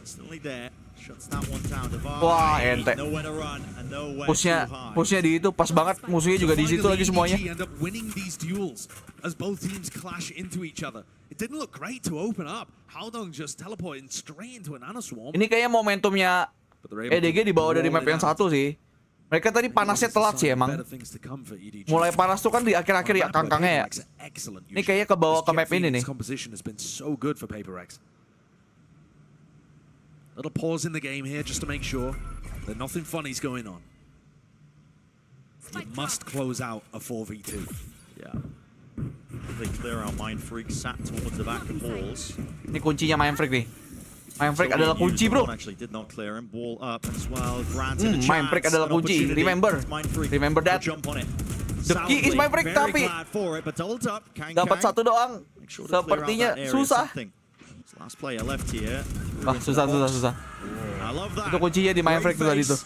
Instantly there. Shuts that one down. Wah, ente. Nowhere to run and nowhere Pushnya di itu pas banget. Musuhnya juga di situ lagi semuanya. End up winning these duels as both teams clash into each other. It didn't look great to open up. Howdong just teleporting straight into an Anaswarm. Ini kayaknya momentumnya EDG dibawa dari map yang satu sih. Mereka tadi panasnya telat sih emang. Mulai panas tuh kan di akhir-akhir ya kangkangnya ya. Ini kayaknya kebawa ke map ini nih. Little pause in the game here just to make sure that nothing funny's going on. You must close out a 4v2. Yeah. They clear out Mindfreak, sat towards the back of balls. Ini kuncinya Mindfreak nih. Mindfreak adalah kunci bro. Mindfreak adalah kunci. Remember that. The key is Mindfreak tapi dapat satu doang. Sepertinya susah. Susah. Itu kuncinya di Mindfreak tuh tadi tuh.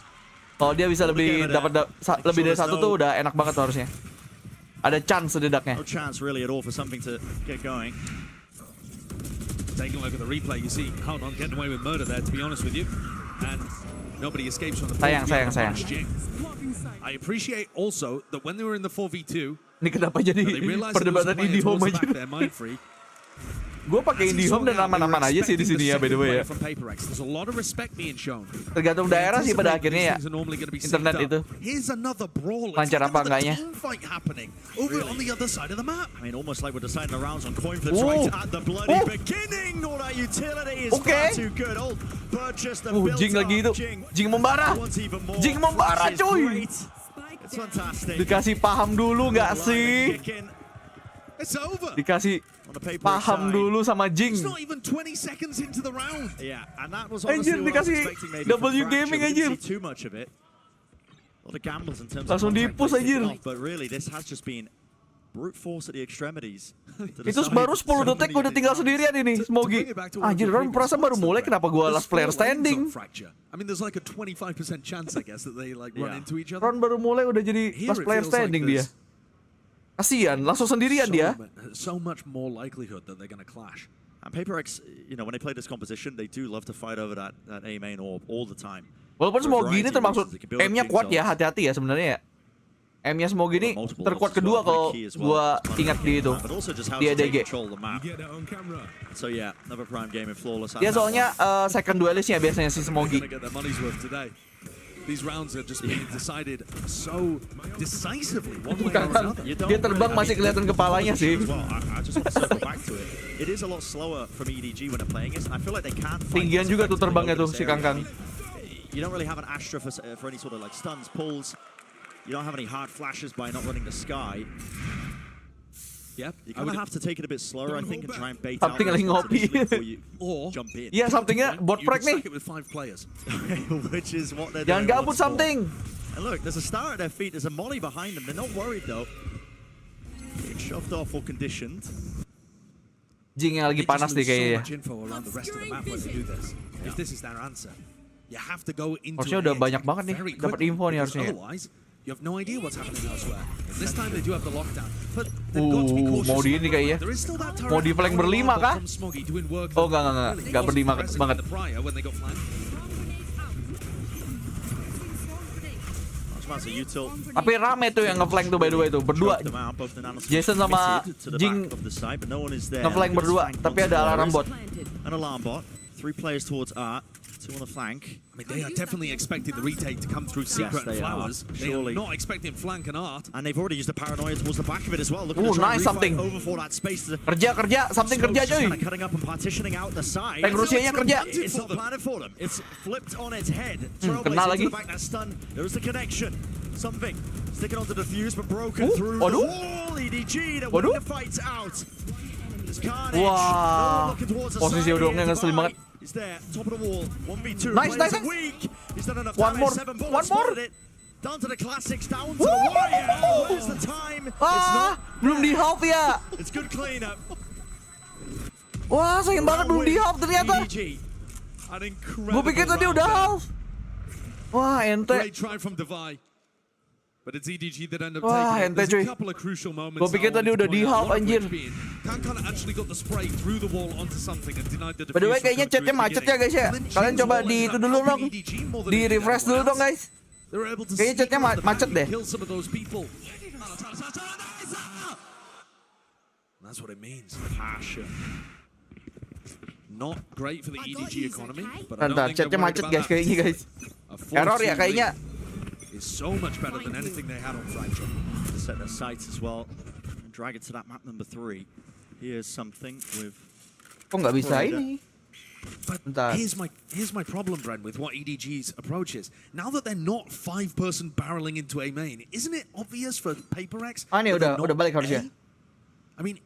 Kalau dia bisa lebih dapat lebih dari satu tuh udah enak banget tuh harusnya. Ada chance sededaknya. Taking a look at the replay, you see Howdong getting away with murder there, to be honest with you. And nobody escapes from the 4v2. Sayang. I appreciate also that when they were in the 4v2, ini kenapa jadi perdebatan indie home aja? Gue pakai indie home dan aman-aman aja sih di sini ya, by the way ya. Tergantung daerah sih pada akhirnya ya. Internet itu lancar apa enggaknya. Oke. Jing lagi itu. Jing membara cuy. Dikasih paham dulu nggak sih? Dikasih paham dulu sama Jing. Anjir dikasih W gaming anjir. Langsung di-push anjir. Itu baru 10 detik udah tinggal sendirian ini Smoggy. Anjir orang perasaan baru mulai kenapa gua last player standing. Ron baru mulai udah jadi last player standing dia. Kasian, langsung sendirian dia. So much more likelihood that they're going to clash. And PRX, you know, when they play this composition, they do love to fight over that A main orb all the time. Walaupun Smoggy ini termasuk M-nya kuat ya, hati-hati ya sebenarnya ya. M-nya Smoggy ini terkuat kedua kalau gua ingat di itu, di EDG. Dia soalnya second duelistnya biasanya si Smoggy. These rounds are just being decided so decisively. Dia terbang masih kelihatan kepalanya sih. Tinggian juga tuh terbangnya tuh si Kangkang. You don't really have an Astra for any sort of like stuns, pulls. You don't have any hard flashes by not running the sky. Yep. You're gonna have to take it a bit slower, I think, and try and bait out something lagi ngopi. Or jump in. Iya, somethingnya bot prek nih. Which is what they're Jangan gabut something. And look, there's a star at their feet. There's a molly behind them. They're not worried though. Getting shoved off or conditioned. Jing yang lagi panas nih kayaknya. Harusnya udah banyak banget nih dapat info nih harusnya. You have no idea what's happening elsewhere. This time they do have the lockdown. But mau di ini kayaknya. Mau di flank berlima kah? Oh enggak berlima banget. Tapi rame tuh yang ngeflank tuh by the way tuh berdua. Jason sama Jing ngeflank berdua, tapi ada alarm bot. An alarm bot. 3 players towards Art, 2 on the flank. I mean, they are definitely expecting the retake to come through Secret and Flowers. They are not expecting flank and Art. And they've already used the paranoia towards the back of it as well. Nice something. Over for that space. Kerja, something kerja cuy. Cutting up and partitioning out the side. Tank Rusianya kerja. It's not planned for them. It's flipped on its head. Kena lagi. The back, that stun. There's the connection. Something sticking onto the fuse but broken through the wall. EDG, they're winning the fights out. Wah, posisi udangnya ngeselin banget. He's there, top of the wall. 1v2. Nice. He's done enough One more. Down to the classics, down to the wire. Where's the time? It's not. Belum di half ya. It's good cleanup. Wah, sayang banget belum di half ternyata. Gue pikir tadi udah half. Wah, ente. Great try from Devi. But it's EDG that end up Wah, taking it. ente There's cuy. a couple of crucial moments. Gue pikir tadi udah di half anjir. Kan actually got the spray through the wall onto something and denied the defuse. By the way, kayaknya chatnya macet ya guys ya. Kalian coba di itu dulu dong. Di refresh dulu dong guys. Kayaknya chatnya macet deh. That's what it means. Passion. Not great for the EDG economy, but I don't think chatnya macet guys kayaknya guys. Error ya kayaknya. Is so much better than anything they had on Fracture. To set their sights as well and drag it to that map number 3. Here's something with. Kok nggak bisa ini? But here's my problem, Bren, with what EDG's approach is. Now that they're not 5-person barreling into A main, isn't it obvious for PRX? Ini udah balik harusnya. I mean,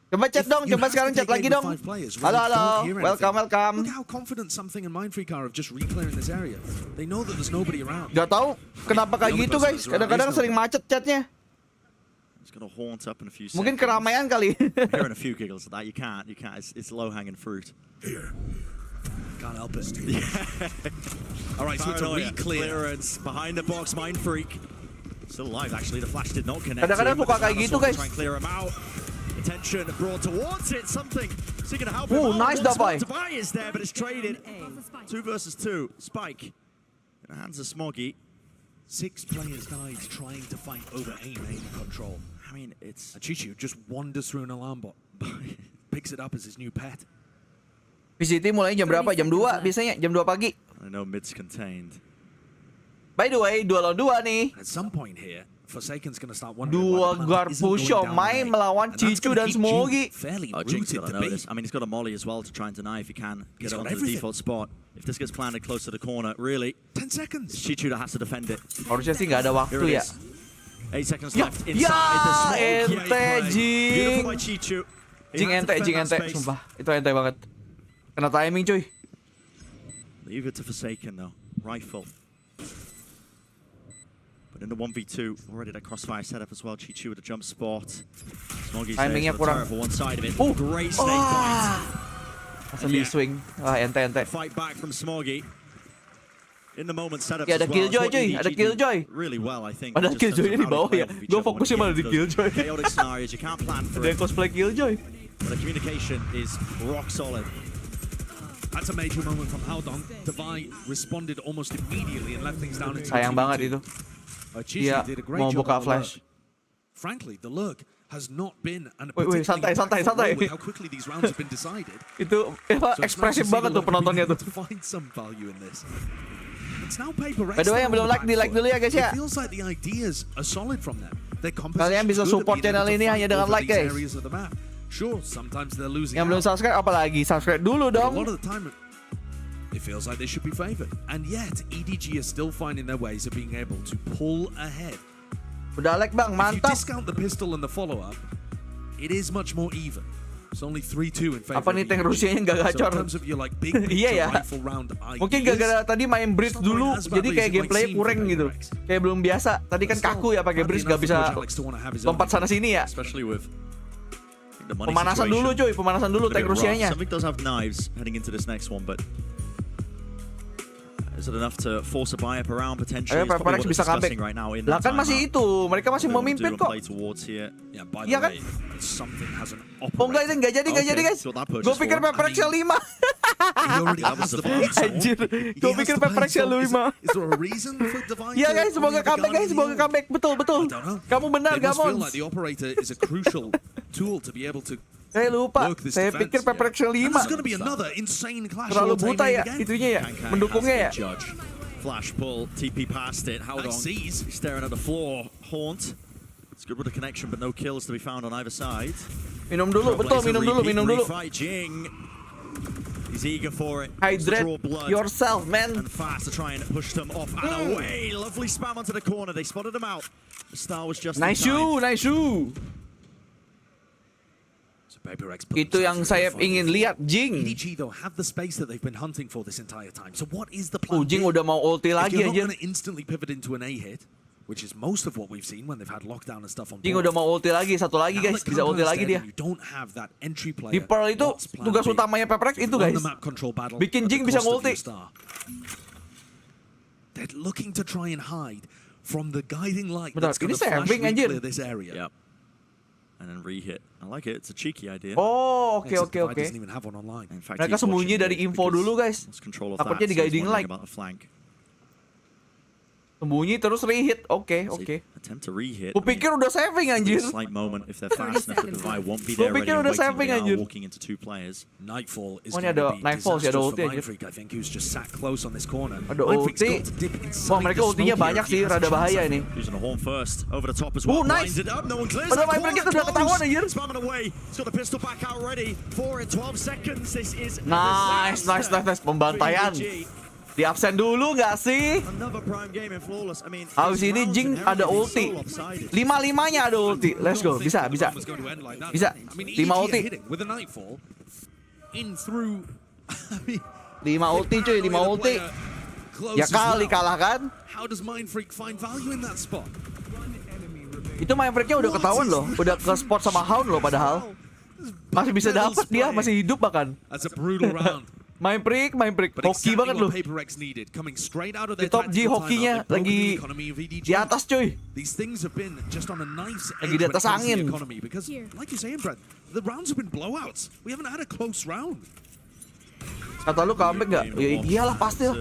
coba chat dong, coba sekarang chat lagi dong. Halo, welcome. Look how confident Something and Mindfreak are of just reclearing this area. They know that there's nobody around. Gak tahu kenapa kayak gitu guys. Kadang-kadang sering macet chatnya. It's gonna haunt up in a few seconds. Mungkin keramaian kali. Hearing a few giggles of that. You can't. It's low-hanging fruit. Here. Can't help it. All right, so it's a clearance behind the box. Mindfreak still alive. Actually, the flash did not connect. Kadang-kadang suka kayak gitu guys. Try and clear him out. Attention brought towards it. Something. Seeking to help him out. Nice Devi. Devi is there, but it's traded. 2 versus 2. Spike. In the hands of Smoggy. 6 players died trying to fight over A main control. I mean, it's. Chichu just wanders through an alarm bot. Picks it up as his new pet. VCT mulai jam berapa? Jam 2 biasanya, jam 2 pagi. I know mid's contained. By the way, 2 lawan 2 nih. At some point here, Forsaken's gonna start Dua guard Pusho main melawan Chichu dan Smoggy. Jinx got to notice. I mean, he's got a molly as well to try and deny if he can get it onto the default spot. If this gets planted close to the corner, really. 10 seconds. It's Chichu that has to defend it. Harusnya sih nggak ada waktu ya. 8 seconds left inside the smoke. Ente Jing. Beautiful by Chichu. Jing ente, sumpah. Itu ente banget. Kena timing cuy. Leave it to Forsaken though. Rifle. But in the 1v2, already that crossfire setup as well. Chichu with a jump spot. Smoggy's timingnya kurang. For one side of it. Great snake bite. Langsung di swing. Ente. Fight back from Smoggy. In the moment setup ya, ada killjoy cuy, ada killjoy. Really well, I think. Ada killjoy di bawah ya. Gue fokusnya malah di killjoy. Chaotic scenarios, you can't plan for it. Ada cosplay killjoy. But the communication is rock solid. That's a major moment from Haldong. Devi responded almost immediately and left things down into sayang banget itu. Dia mau buka flash. Frankly, the lurk has not been an Wih, santai. how quickly these rounds have been decided. Itu ekspresif banget tuh penontonnya tuh. To find some value in this. It's now PRX. By the way, yang belum like dulu ya guys ya. It feels like the ideas are solid from them. Kalian bisa support channel ini hanya dengan like guys. Sure, sometimes they're losing. Yang belum subscribe apalagi subscribe dulu dong. A lot of the time it feels like they should be favored. And yet, EDG are still finding their ways of being able to pull ahead. Udah like bang, mantap. If you discount the pistol and the follow-up, it is much more even. It's only 3-2 in favor. Apa nih tank Rusianya nggak gacor? Iya ya. Mungkin gara-gara tadi main bridge dulu, jadi kayak gameplaynya kurang gitu. Kayak belum biasa. Tadi kan kaku ya pakai bridge, nggak bisa lompat sana sini ya. Pemanasan dulu cuy, pemanasan dulu tank Rusianya. Something does have knives heading into this next one, but is it enough to force a buy up around potentially? PRX bisa comeback. Lah kan masih itu, mereka masih memimpin kok. Iya kan? Oh enggak, itu nggak jadi guys. Gue pikir PRX 5. Anjir, gue pikir PRX 5. Iya guys, semoga comeback guys, semoga comeback. Betul. Kamu benar, Gamon. Saya lupa, saya pikir PRX 5. Terlalu buta ya, itunya ya, mendukungnya ya. Flash pull, TP past it. Howdong staring at the floor. Haunt. It's good with the connection, but no kills to be found on either side. Minum dulu, betul, minum dulu. He's eager for it. Hydrate yourself, man. And fast to try and push them off and away. Lovely spam onto the corner. They spotted him out. The star was just nice shoe. Itu yang saya ingin lihat, Jing. EDG though have the space that they've been hunting for this entire time. So what is the Oh, plan? Jing udah mau ulti lagi anjir. If you're anjir. not going to instantly pivot into an A hit, which is most of what we've seen when they've had lockdown and stuff on board. Jing udah mau ulti lagi, satu lagi guys, bisa ulti lagi dia. Di Pearl itu tugas utamanya PRX itu guys. Bikin Jing bisa ngulti. They're looking to try and hide from the guiding light. Bentar, ini saving anjir. Yep. And then re-hit. I like it. It's a cheeky idea. Oh, oke. Mereka sembunyi dari info dulu guys. Takutnya di guiding light. Sembunyi terus re-hit. Oke. Attempt to re-hit. Gue pikir udah saving anjir. Slight moment if they're fast enough to divide won't be there. Gue pikir udah saving anjir. Walking into two players. Nightfall is ini ada Nightfall sih, ada ulti anjir. Ada ulti. Wah, mereka ultinya banyak sih, rada bahaya ini. Using a horn first over the top as Oh, well. nice. Padahal Mindbreak itu udah ketahuan anjir. Spamming away. He's got the pistol back out ready. 4 in 12 seconds. This is nice. Pembantaian. Di absen dulu nggak sih? Habis ini Jing ada ulti. 5-5-nya ada ulti. Let's go. Bisa. 5 ulti. 5 ulti cuy, 5 ulti. Ya kali kalah kan? Itu Mindbreak-nya udah ketahuan loh. Udah ke spot sama Hound loh padahal. Masih bisa dapat dia, masih hidup bahkan. Mindbreak, hoki banget loh. Di top G hokinya lagi di atas cuy. Lagi di atas angin. Kata lu comeback nggak? Ya iyalah pasti lah.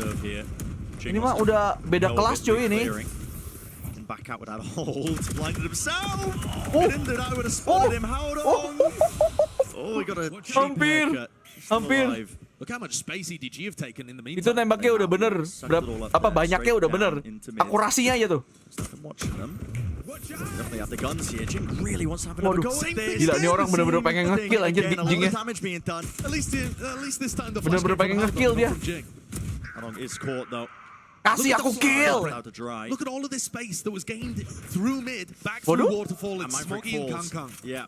Ini mah udah beda kelas cuy ini. Back out without a hold, blinded himself. Ended out with a spotted him. Oh, we got a hampir. Look how much space EDG have taken in the meantime. Itu nembaknya udah bener. Apa banyaknya udah bener. Akurasinya aja tuh. Waduh, gila nih orang bener-bener pengen nge-kill anjir Jingnya. Bener-bener pengen nge-kill dia. Kasih aku kill. Look at all of this space that was gained through mid, back through waterfall and Smoggy and Kangkang. Yeah.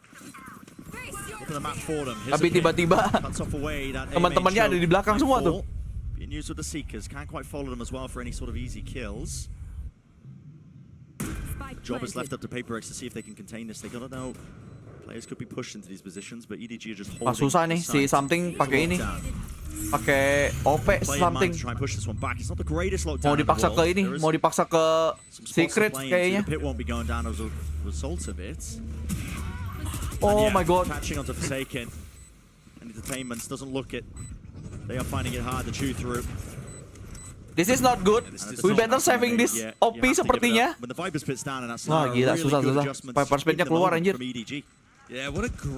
Tapi tiba-tiba teman-temannya ada di belakang semua tuh. Being used with the Seekers, can't quite follow them as well for any sort of easy kills. The job is left up to PRX to see if they can contain this. They gotta know players could be pushed into these positions, but EDG are just holding. Susah nih si Something pakai ini. Pakai OP Something. Mau dipaksa ke ini, mau dipaksa ke Secret kayaknya. Oh my god. Catching onto Forsaken. And Entertainments doesn't look it. They are finding it hard to chew through. This is not good. We better saving this OP sepertinya. Wah gila, susah. Viper Speed-nya keluar anjir.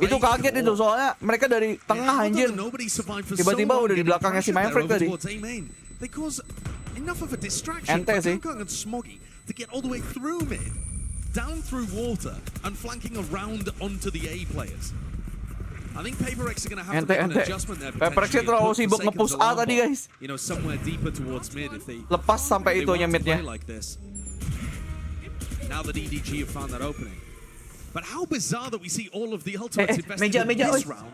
Itu kaget itu soalnya mereka dari tengah anjir. Tiba-tiba udah di belakangnya si Mindbreak tadi. Ente sih. Down through water and flanking around onto the A players. I think PRX are going to have to make an adjustment there. PRX terlalu sibuk nge-push A tadi guys. You know, somewhere deeper towards mid if they lepas sampai itunya midnya. Like this. Now that EDG have found that opening. But how bizarre that we see all of the ultimates invested meja, in this woi. round.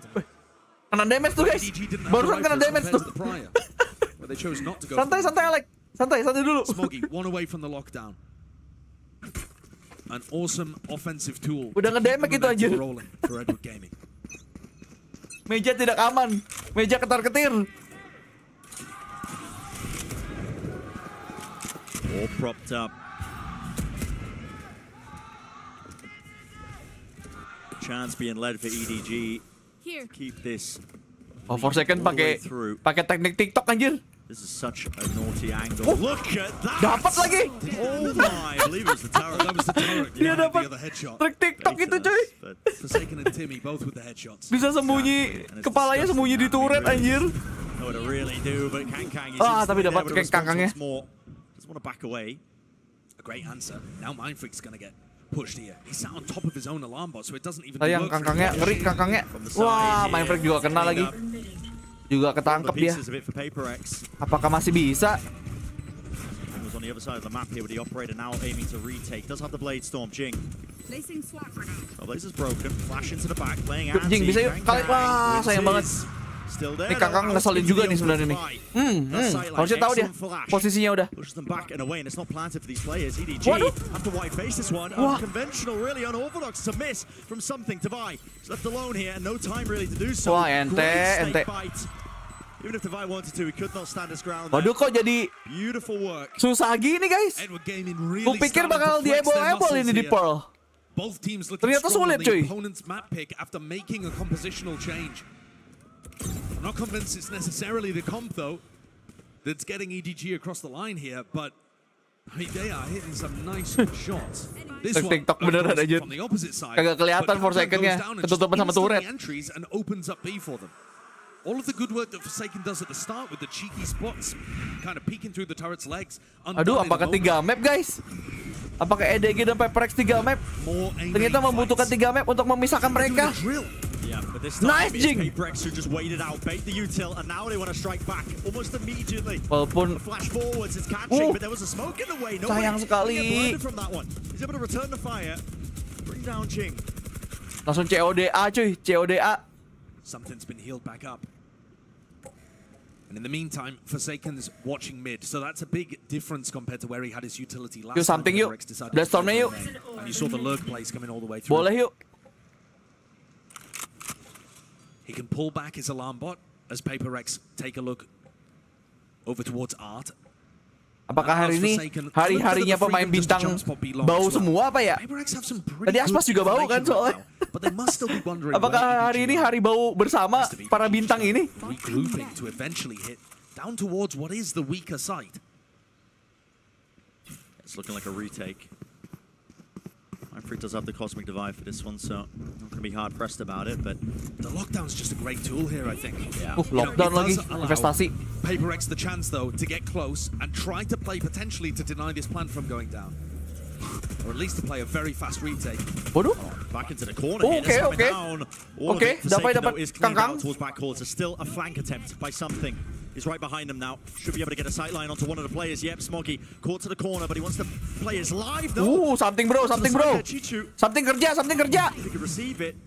Kena damage tuh guys. Barusan kena damage tuh. Where they chose not to go. Santai, Alex. Santai dulu. Smoggy, one away from the lockdown. An awesome offensive tool. Udah ngedamage itu anjir. Rolling for Edward Gaming. Meja tidak aman. Meja ketar-ketir. All propped up. Chance being led for EDG. Keep this. Oh, for second pakai teknik TikTok anjir. This is such a naughty angle. Look at that! Dapat lagi. Oh my! I believe it was the turret. That was the turret. Dia dapat trik TikTok itu cuy. Forsaken and Timmy both with the headshots. Bisa sembunyi, kepalanya sembunyi di turret anjir. No, to really do, but Kang tapi dapat kangkangnya. Just want to back away. A great answer. Now Mindfreak's gonna get pushed here. He's sat on top of his own alarm bot, so it doesn't even Sayang kangkangnya, ngeri kangkangnya. Wah, Mindfreak juga kena lagi. Juga ketangkep dia. Apakah masih bisa? On the other side of the map here with the operator now aiming to retake. Does have the blade storm, Jing. Well, Blaze is broken. Flash into the back, playing anti. Jing bisa yuk kali. Wah, sayang banget. Ini kakak ngeselin juga nih sebenarnya nih. Harusnya tahu dia posisinya udah. Pushes them back and away, and it's not planted for these players. EDG have to white face this one. Unconventional, really unorthodox to miss from something to buy. He's left alone here and no time really to do so. Wah, ente. Even if Devi wanted to, he could not stand his ground. Waduh, kok jadi susah gini guys. Kupikir bakal diebol-ebol ini di Pearl. Both teams looking ternyata strong sulit on the cuy. opponent's map pick after making a compositional change. I'm not convinced it's necessarily the comp though that's getting EDG across the line here, but I mean they are hitting some nice shots. This one beneran aja. on the opposite side. Kagak kelihatan for second-nya, ketutupan sama turret. Entries and opens up B for them. All of the good work that Forsaken does at the start with the cheeky spots, kind of peeking through the turret's legs. Aduh, apakah 3 map guys? Apakah EDG dan PRX 3 map? Ternyata membutuhkan 3 map untuk memisahkan mereka. Yeah, but this Nice, time Jing. PRX who just waited out, bait the util, and now they want to strike back almost immediately. Walaupun Flash forwards, it's catching, but there was a smoke in the way. No sayang sekali. from that one. He's able to return the fire, bring down Jing. Langsung CODA cuy, CODA. Something's been healed back up. And in the meantime, Forsaken's watching mid, so that's a big difference compared to where he had his utility last yuk, something time. Yuk, udah stormnya yuk. And you saw the lurk plays coming all the way through. Boleh yuk. He can pull back his alarm bot as PRX take a look over towards Art. Apakah hari ini hari-harinya pemain bintang bau semua apa ya? Tadi Aspas juga bau kan soalnya. Apakah hari ini hari bau bersama para bintang ini? Regrouping to eventually hit down towards what is the weaker side. It's looking like a retake. Mindfreak does have the Cosmic Divide for this one, so not going to be hard pressed about it, but the lockdown's just a great tool here, I think. Yeah. Lockdown lagi, investasi. PRX the chance though to get close and try to play potentially to deny this plan from going down. Or at least to play a very fast retake. Waduh. Back into the corner here. Oke, dapat kangkang. Towards back quarter. Still a flank attempt by something. He's right behind them now. Should be able to get a sight line onto one of the players. Yep, Smoggy caught to the corner, but he wants the players live though. Something bro. Something kerja. If he could receive it.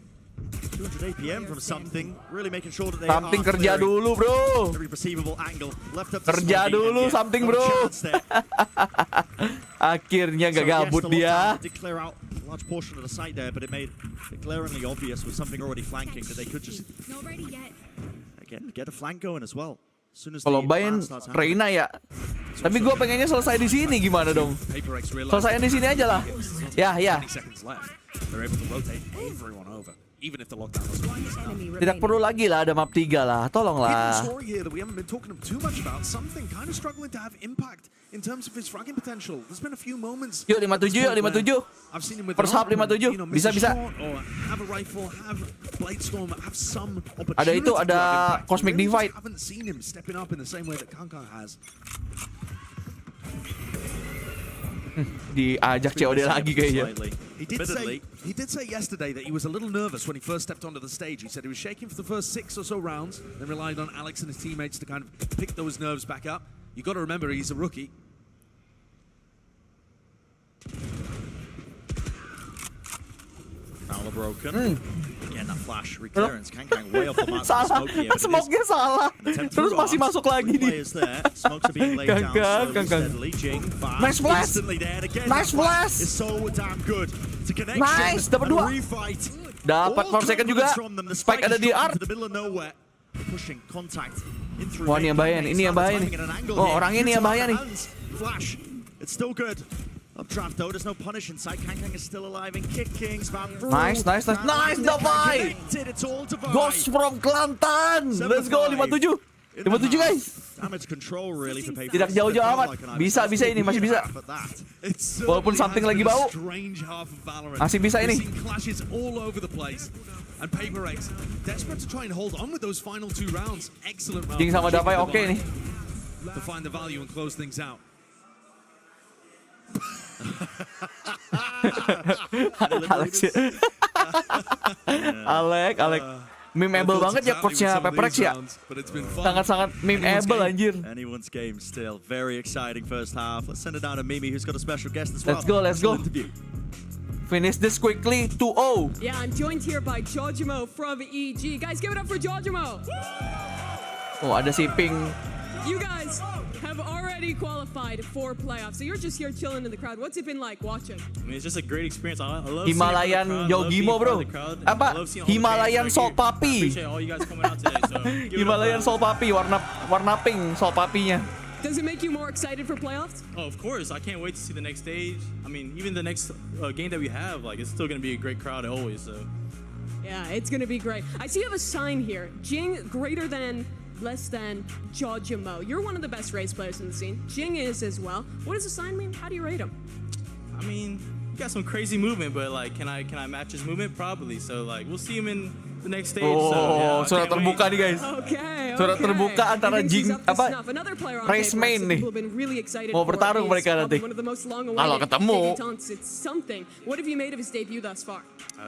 200 APM from something, really making sure that they something kerja dulu bro. Every perceivable angle left up to kerja dulu something bro. Akhirnya gak gabut dia. Did clear out a large portion of the site there, but it made it glaringly obvious with something already flanking that they could just again get a flank going as well. Kalau main Reina ya, tapi gue pengennya selesai di sini gimana dong? Selesai di sini aja lah. Ya. Tidak perlu lagi lah ada map 3 lah, tolonglah. Yuk 57. First half 57. Bisa. Ada itu, ada Cosmic Divide. Diajak COD lagi kayaknya. He did say yesterday that he was a little nervous when he first stepped onto the stage. He said he was shaking for the first 6 or so rounds, then relied on Alex and his teammates to kind of pick those nerves back up. You got to remember he's a rookie. Prowler broken. Again, that flash recurrence. Kang way off the map. Salah, smoke-nya salah. Terus masih masuk lagi nih. Smokes are being laid down slowly, steadily. Jing, Nice flash. instantly there. And again, Nice that flash flash. is so damn good. It's a connection. Nice, dapat and a 2. refight. Dapat 4 second juga. Spike ada di Art. To the middle of nowhere. Pushing contact in through. Wah, ini yang bahaya nih. Ini yang bahaya nih. Oh, orang ini yang bahaya nih. Flash. It's still good. Updraft though, there's no punish inside. Kang is still alive and kicking. Nice, nice, nice, nice, Davai. Ghost from Kelantan. Let's go 57. 57 guys. Damage control really for PRX. Tidak jauh-jauh amat. Bisa ini, masih bisa. Walaupun something lagi bau. Masih bisa ini. Clashes all over the place. And PRX desperate to try and hold on with those final 2 rounds. Excellent round. Jing sama Davai oke nih. To find the value and close things out. Alek. Memeable banget ya coachnya PRX ya. Sangat-sangat memeable anjir. Anyone's game still. Very exciting first half. Let's send it down to Mimi, who's got a special guest as well. Let's go. Finish this quickly. 2-0. Yeah, I'm joined here by Jojimo from EDG. Guys, give it up for Jojimo. Oh, ada si Ping. You guys have already qualified for playoffs, so you're just here chilling in the crowd. What's it been like watching? I mean, it's just a great experience. I love Himalayan Yogimo, bro. Apa? Himalayan Salt Papi. Himalayan Salt Papi, warna pink Salt Papinya. Does it make you more excited for playoffs? Oh, of course. I can't wait to see the next stage. I mean, even the next game that we have, like, it's still going to be a great crowd always. So. Yeah, it's going to be great. I see you have a sign here. Jing greater than, less than, Jojimo. You're one of the best race players in the scene. Jing is as well. What does the sign mean? How do you rate him? I mean, he got some crazy movement, but like, can I match his movement? Probably. So like, we'll see him in the next stage. Oh, surat terbuka nih guys. Okay. Surat terbuka antara Jing apa? Race main nih. Mau bertarung mereka nanti. Kalau ketemu. What have you made of his debut thus far?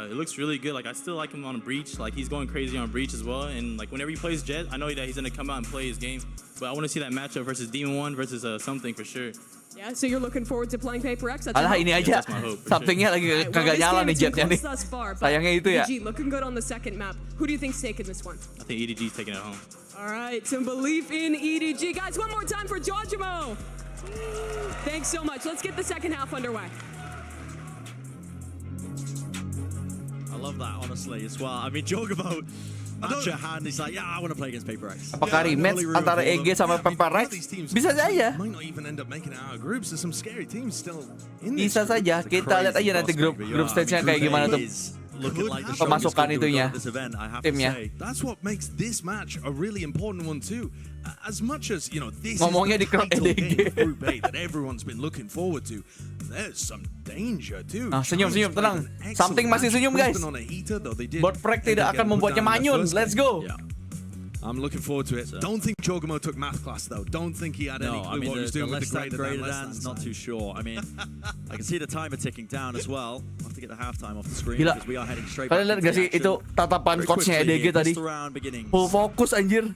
It looks really good. Like I still like him on breach. Like he's going crazy on breach as well. And like whenever he plays Jet, I know that he's gonna come out and play his game. But I want to see that matchup versus Demon 1 versus something for sure. Yeah, so you're looking forward to playing PRX. Alah ini aja, somethingnya lagi kagak nyala nih Jetnya nih. Sayangnya itu ya. EDG looking good on the second map. Who do you think's taking this one? I think EDG's taking it home. All right, some belief in EDG. Guys, one more time for Jojimo. Thanks so much. Let's get the second half underway. I love that, honestly, as well. I mean, Jojimo, match your hand, he's like, yeah, I want to play against PRX. Apakah rematch antara EG sama PRX? Bisa saja. Bisa saja. Kita lihat aja nanti grup stage-nya kayak gimana tuh. Pemasukan itunya, timnya. That's what makes this match a really important one too. As much as you know, this ngomongnya is di EDG Group A that everyone's been looking forward to. There's some danger too. Nah, senyum, tenang. Something masih senyum guys. Bot Prek tidak akan membuatnya manyun. Let's go. I'm looking forward to it. Don't think Jogamo took math class though. Don't think he had any clue what he was doing with the greater than. Not too sure. I mean, I can see the timer ticking down as well. We'll have to get the halftime off the screen because we are heading straight back. Kalian lihat gak sih itu tatapan coachnya EDG tadi? Full fokus anjir.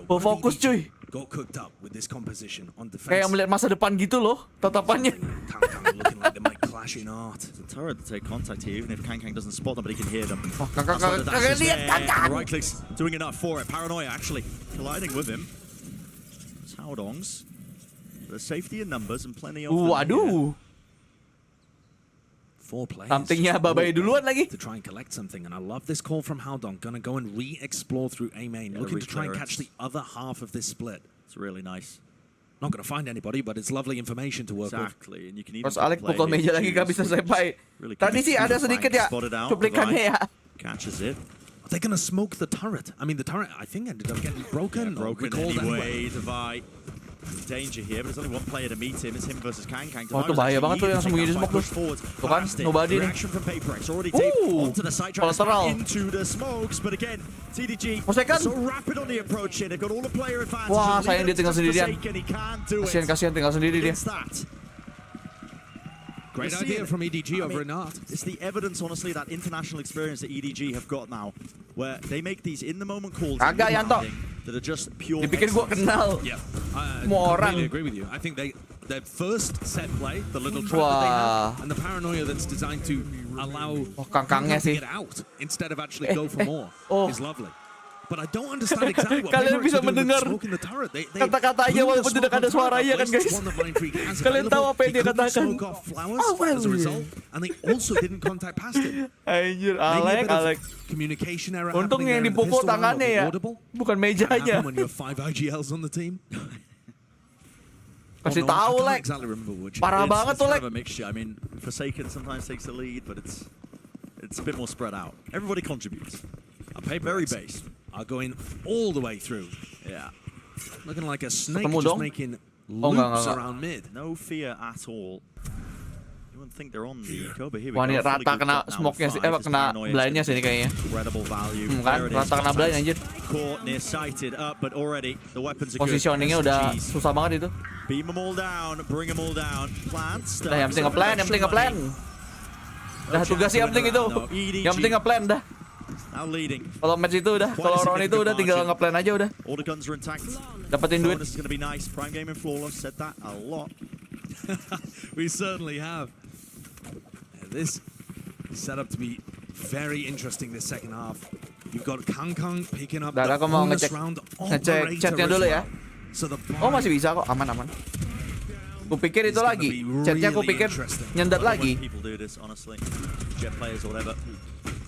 Full fokus cuy. Got cooked up with this composition on defense. Kayak melihat masa depan gitu loh tatapannya. Looking like they might clash in art. It's a turret to take contact here, even if Kang doesn't spot them, but he can hear them. Kagak lihat Kang. Right clicks doing enough for it. Paranoia actually colliding with him. It's Howdongs. There's safety in numbers and plenty of them. Waduh. 4 players. Somethingnya babai duluan lagi. To try and collect something, and I love this call from Howdong. Gonna go and re-explore through A main, looking to try and catch the other half of this split. It's really nice. Not gonna find anybody, but it's lovely information to work exactly. with. And you can even Terus Alek pukul meja lagi gak bisa Senpai. Tadi sih ada sedikit ya cuplikannya ya. Catches it. Are they gonna smoke the turret? I mean, the turret I think ended up getting broken. Broken anyway. Divide. Danger here, but there's only one player to meet him. It's him versus Kang. Wah, itu bahaya banget tuh yang sembunyi di smoke tuh. Tuh kan, nobody nih. Onto the side, trying to smack into the smokes, but again, TDG so rapid on the approach here. They've got all the player advantage. Wah, sayang dia tinggal sendirian. Kasian tinggal sendiri dia. Great idea from EDG over in Art. It's the evidence, honestly, that international experience that EDG have got now, where they make these in-the-moment calls Agak Yanto. that are just pure. Dipikir gua kenal. Yeah, semua orang. I completely agree with you. I think their first set play, the little trap that they have, and the paranoia that's designed to allow Kangkangnya to sih. get out instead of actually go for more is lovely. But I don't understand exactly what Kalian bisa PRX are doing with mendengar smoke in the turret. They kata-katanya blew the walaupun tidak smoke ada on suaranya turret, kan guys. one that Mind Freak has Kalian tahu apa yang available. dia He couldn't katakan? smoke off flowers as a result, and they also didn't contact past him. Anjir, Maybe a bit of Alek. communication error Untung happening yang there in the dipukul pistol round, tangannya ya, audible. bukan Can mejanya. happen when you have 5 IGLs on the team. Kasih Oh, no, I tahu, can't Lek. exactly remember which. Parah It's- banget it's tuh, kind Lek. of a mixture. I mean, Forsaken sometimes takes the lead, but it's a bit more spread out. Everybody contributes. Very based. Are going all the way through. Yeah. Looking like a snake Ketemu just dong? making Oh, loops enggak. around mid. No fear at all. You wouldn't think they're on the Kobe. Here we Wah, go. ini Fully rata grouped kena up now smoke-nya with sih, five. This kena paranoia blindnya is sih ini kayaknya. incredible value. Kan, There it is. rata kena blind anjir. Caught near sighted up, but already the weapons are good. Positioningnya udah SGs. susah banget itu. Beam them all down, bring them all down. Plants. Udah yang penting ngeplan, yang penting ngeplan. Udah tugasnya yang penting itu. Yang penting ngeplan dah. Now leading. Kalau match itu udah, kalau round itu udah tinggal ngeplan aja udah. All the guns are intact. Dapetin duit. This is going to be nice. Prime Gaming Flawless said that a lot. We certainly have. And this is set up to be very interesting this second half. You've got Kangkang picking up Dah, the aku mau bonus ngecek round chatnya dulu ya. So the Oh masih bisa kok, aman. Kupikir itu lagi, chatnya kupikir nyendat lagi. People do this, honestly. Jet players or whatever.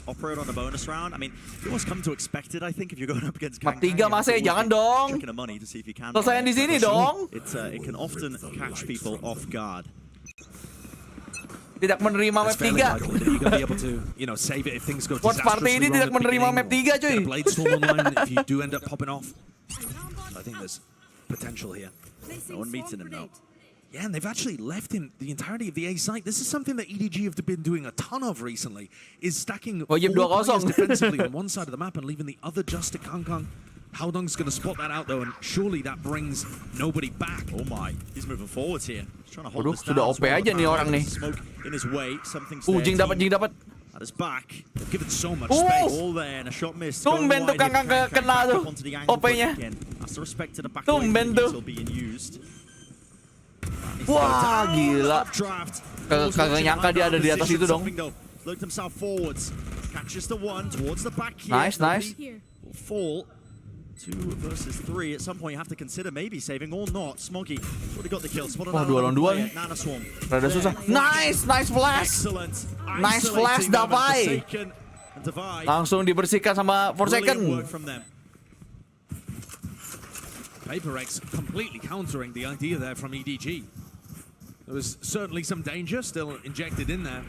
Operate on the bonus round. I mean, you almost come to expect it, I think, if you're going up against Map Kangkang. 3 masih, jangan dong. Checking the money to see if you can. Selesaiin di sini dong. It can often catch people off guard. Tidak menerima map 3. You're gonna be able to, you know, save it if things go Watch party ini disastrously wrong tidak at the menerima beginning, map 3 cuy. or get a blade storm online if you do end up popping off. I think there's potential here. No one meets him now. Yeah, and they've actually left him the entirety of the A site. This is something that EDG have been doing a ton of recently, is stacking Oh, four yep, 2-0. players defensively on one side of the map and leaving the other just to Kangkang. Howdong's going to spot that out though, and surely that brings nobody back. Oh my, he's moving forwards here. He's trying to hold Waduh, this sudah down. OP aja nih orang nih. Smoke in his way, something's Jing dapat. At his back. They've given so much Oh! space. All there and a shot missed. Tumben tuh Kangkang kena tuh OP-nya. That's the respect to the back. Tumben tuh. Being used. Wah gila. Kagak nyangka dia ada di atas itu dong. Looked himself forwards. Catches the one towards the back here. Nice. Will fall. 2 versus 3. At some point you have to consider maybe saving or not. Smoggy already got the kill. Spotted Wah, out 2 on lawan the 2 play nih. at Nana Swarm. Rada susah. Nice flash. Excellent. Nice flash, Davai. Langsung dibersihkan sama Forsaken. PRX completely countering the idea there from EDG. There was certainly some danger still injected in there.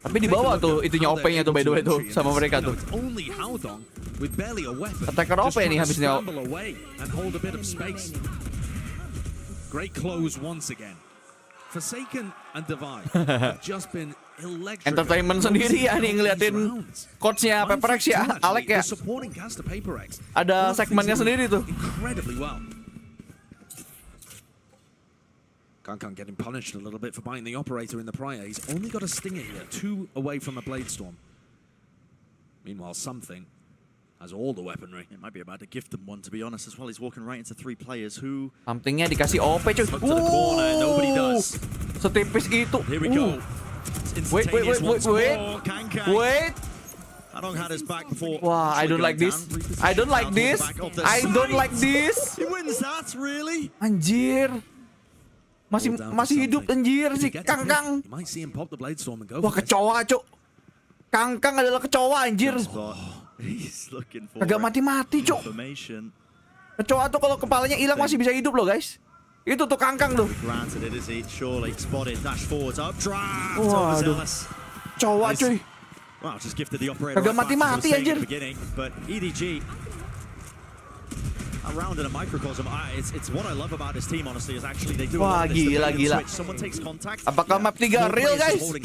Tapi di bawah tuh itunya OP-nya tuh by the way tuh sama mereka tuh. Only Howdong with barely a weapon. Attacker OP nih habisnya. Scramble away and hold a bit of space. Great close once again. Forsaken and Divide have just been electric. Entertainment sendiri ya nih ngeliatin coachnya PRX ya, Alek ya. Ada segmennya sendiri tuh. Incredibly well. Kangkang getting punished a little bit for biting the operator in the prior. He's only got a stinger here, 2 away from a blade storm. Meanwhile, something has all the weaponry. It might be about to gift them one, to be honest, as well. He's walking right into 3 players who... Somethingnya dikasih OP cuy. To the corner, nobody does. Setipis itu. Here we go. Wait. Hadong had his back before. Wah, I don't like this. I don't like this. He wins that, really? Anjir. Masih hidup anjir si Kangkang. Wah kecoa cuk. Kangkang adalah kecoa anjir. Kagak mati-mati cuk. Kecoa tuh kalau kepalanya hilang masih bisa hidup loh guys. Itu tuh Kangkang tuh. Waduh. Kecoa cuy. Kagak mati-mati anjir. Around in a microcosm, it's what I love about this team. Honestly, is actually they do. Wah gila. Someone takes contact. Apakah map 3 real guys? Map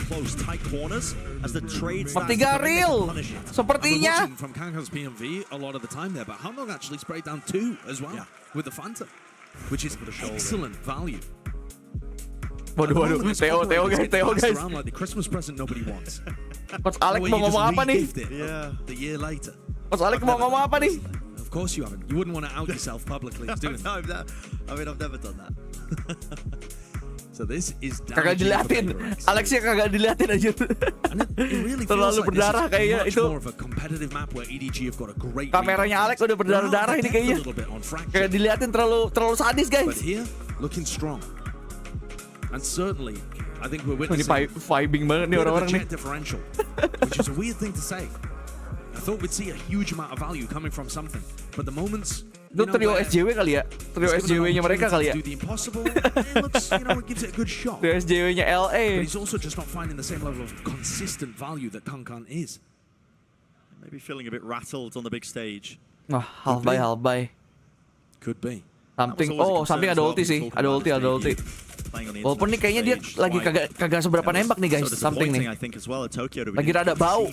3 real. Sepertinya. From Kangkang's PMV a lot of the time there, but Howdong actually sprayed down 2 as well with the Phantom, which is excellent value. Waduh. Teo guys. Around like the Christmas present nobody wants. Coach Alek mau ngomong apa nih? The year later. Coach Alek mau ngomong apa nih? course you haven't. You wouldn't want to out yourself publicly as doing that. No, I mean, I've never done that. So this is kagak diliatin. Alexia kagak diliatin aja. Terlalu berdarah kayaknya itu. Kameranya Alex udah berdarah-darah ini kayaknya. Kagak diliatin, terlalu sadis guys. But here, looking strong. And certainly, I think we're Ini witnessing vibing banget nih orang-orang nih. differential, which is a weird thing to say. I thought we'd see a huge amount of value coming from something, but the moments. Itu trio SJW kali ya? Trio SJW-nya mereka kali ya? Trio SJW-nya LA. But he's also just not finding the same level of consistent value that Kankan is. Maybe feeling a bit rattled on the big stage. Wah, half by. Could be. Samping ada ulti sih. Ada ulti. Walaupun nih kayaknya dia lagi kagak seberapa nembak nih guys. Samping nih. Lagi rada bau.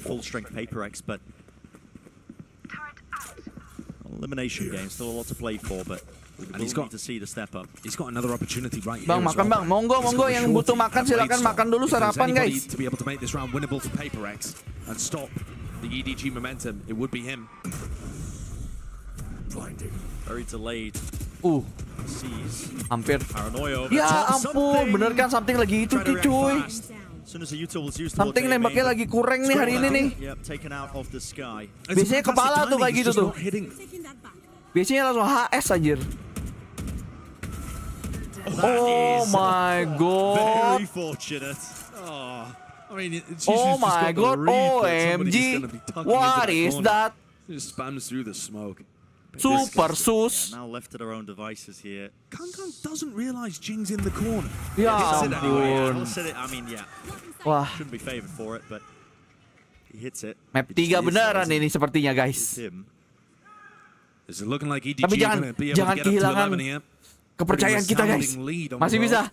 Elimination game, still a lot to play for, but he's got to see the step up. He's got another opportunity right Bang, here. makan bang, monggo yang butuh makan silakan makan dulu sarapan guys. To be able to make this round winnable for PRX and stop the EDG momentum, it would be him. Very delayed. Hampir. Paranoia. Ya ampun, bener kan something lagi itu cuy. Something nembaknya lagi kurang nih hari ini nih. Biasanya kepala tuh kayak gitu tuh. Biasanya langsung HS anjir. Oh my god. Very fortunate. Oh my god. OMG. What is that? Just spams through the smoke. Super sus. Now left to their own devices here. Kankan doesn't realize Jing's in the corner. Ya He'll ampun. sit it. I mean, yeah. Wah. Shouldn't be favored for it, but he hits it. Map 3 beneran ini sepertinya guys. Is it looking like EDG Tapi jangan kehilangan kepercayaan kita guys. Masih bisa.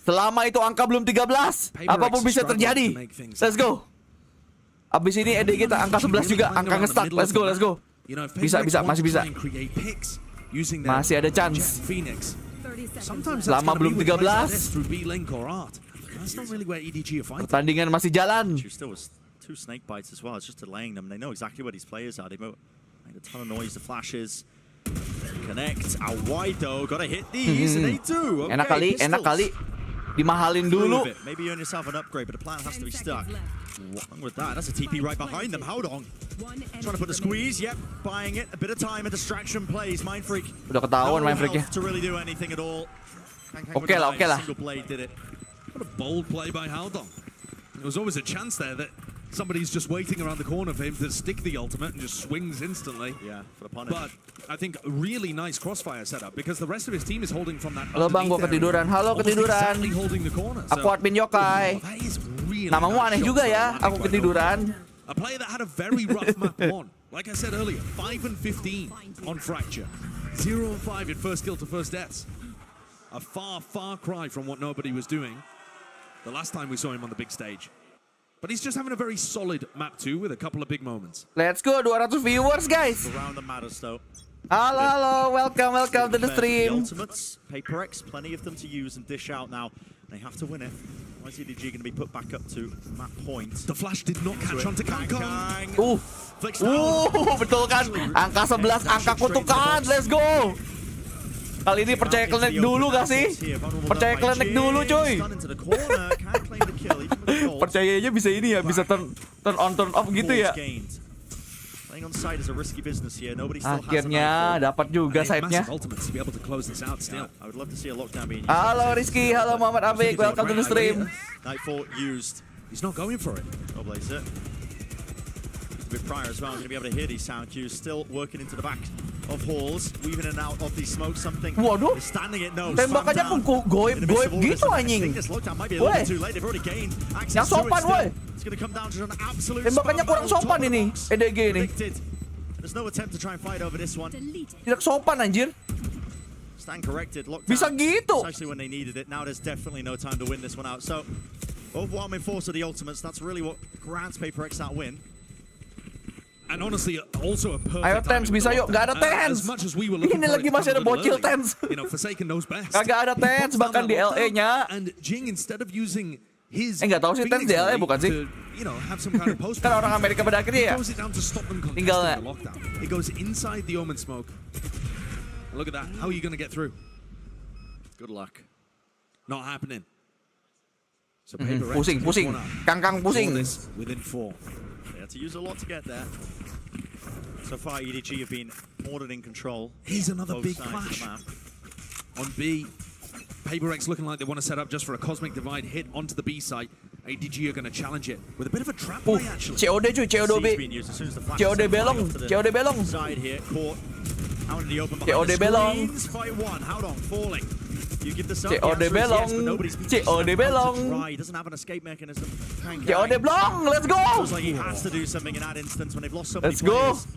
Selama itu angka belum 13, apapun bisa terjadi. Let's go. Abis ini EDG kita angka 11 juga, angka nge-stuck. Let's go. Bisa, masih bisa. Masih ada chance. Selama belum 13, pertandingan masih jalan. Two snake bites as well. It's just delaying them. They know exactly where these players are. They made a ton of noise. The flashes connect out wide though. Gotta hit these, and they do. Okay, Enak kali. Dimahalin dulu. Maybe earn yourself an upgrade, but the plan has to be stuck. What's wrong with that? That's a TP right behind them. Hold on. Trying to put the squeeze. Yep, buying it. A bit of time. A distraction plays. Mind Freak. Udah ketahuan Mind Freaknya. To really do anything at all. Oke lah. Single blade did it. What a bold play by Haldong. There was always a chance there that somebody's just waiting around the corner for him to stick the ultimate and just swings instantly. Yeah, for the punish. But I think a really nice crossfire setup because the rest of his team is holding from that. Halo bang, gua ketiduran. Holding the corner. Aku admin yokai. Namamu aneh juga ya. Aku ketiduran. A player that had a very rough map 1. Like I said earlier, 5 and 15 on Fracture. 0 and 5 in first kill to first deaths. A far cry from what nobody was doing the last time we saw him on the big stage. But he's just having a very solid map 2 with a couple of big moments. Let's go, 200 viewers guys. The round that matters though. Halo, welcome to the stream. The ultimates, PRX, plenty of them to use and dish out now. They have to win it. Why is EDG going to be put back up to map point? The flash did not catch on to Kankan. Betul kan? Angka 11, angka kutukan. Let's go. Kali ini percaya Klenek dulu gak sih? Percaya Klenek dulu cuy. Percayanya bisa ini ya, bisa turn on turn off gitu ya. Akhirnya dapat juga side-nya. Halo Rizky, halo Muhammad Abik, welcome to the stream. Nightbot used. He's not going for it. Oh, blaze it. A bit prior as well. I'm going to be able to hear these sound cues. Still working into the back of halls, weaving in and out of these smoke. Something. Waduh. Standing it. No. Tembakannya pun goib gitu anjing. Woi. Yang sopan woi. Tembakannya kurang sopan ini EDG ini. There's no attempt to try and fight over this one. Tidak sopan anjir. Stand corrected. Bisa gitu. Especially when they needed it. Now there's definitely no time to win this one out. So overwhelming force of the ultimates. That's really what grants PRX that win. And honestly, also a perfect. Ayo Tens, bisa yuk. Gak ada Tens. Ini lagi masih ada bocil Tens. Kagak ada Tens bahkan di LA-nya. And Jing, instead of using Nggak tahu sih, tes DL bukan sih? Kan orang Amerika pada akhirnya ya tinggalnya. It goes inside the Omen smoke. Look at that. How are you going to get through? Good luck. Not happening. So Pusing. Kangkang pusing. Within 4. They had to use a lot to get there. So far, EDG have been more than in control. Here's another big clash. On B, PRX looking like they want to set up just for a Cosmic Divide hit onto the B site. EDG are going to challenge it with a bit of a trap play actually. COD cuy, COD belong. Side here, caught out in the open behind COD the belong. screens. Fight one, how long? Falling. You give this up. COD belong. COD belong. He doesn't have an escape mechanism. COD belong. Let's go. Feels like he has to do something in that instance when they've lost so many Let's go. players.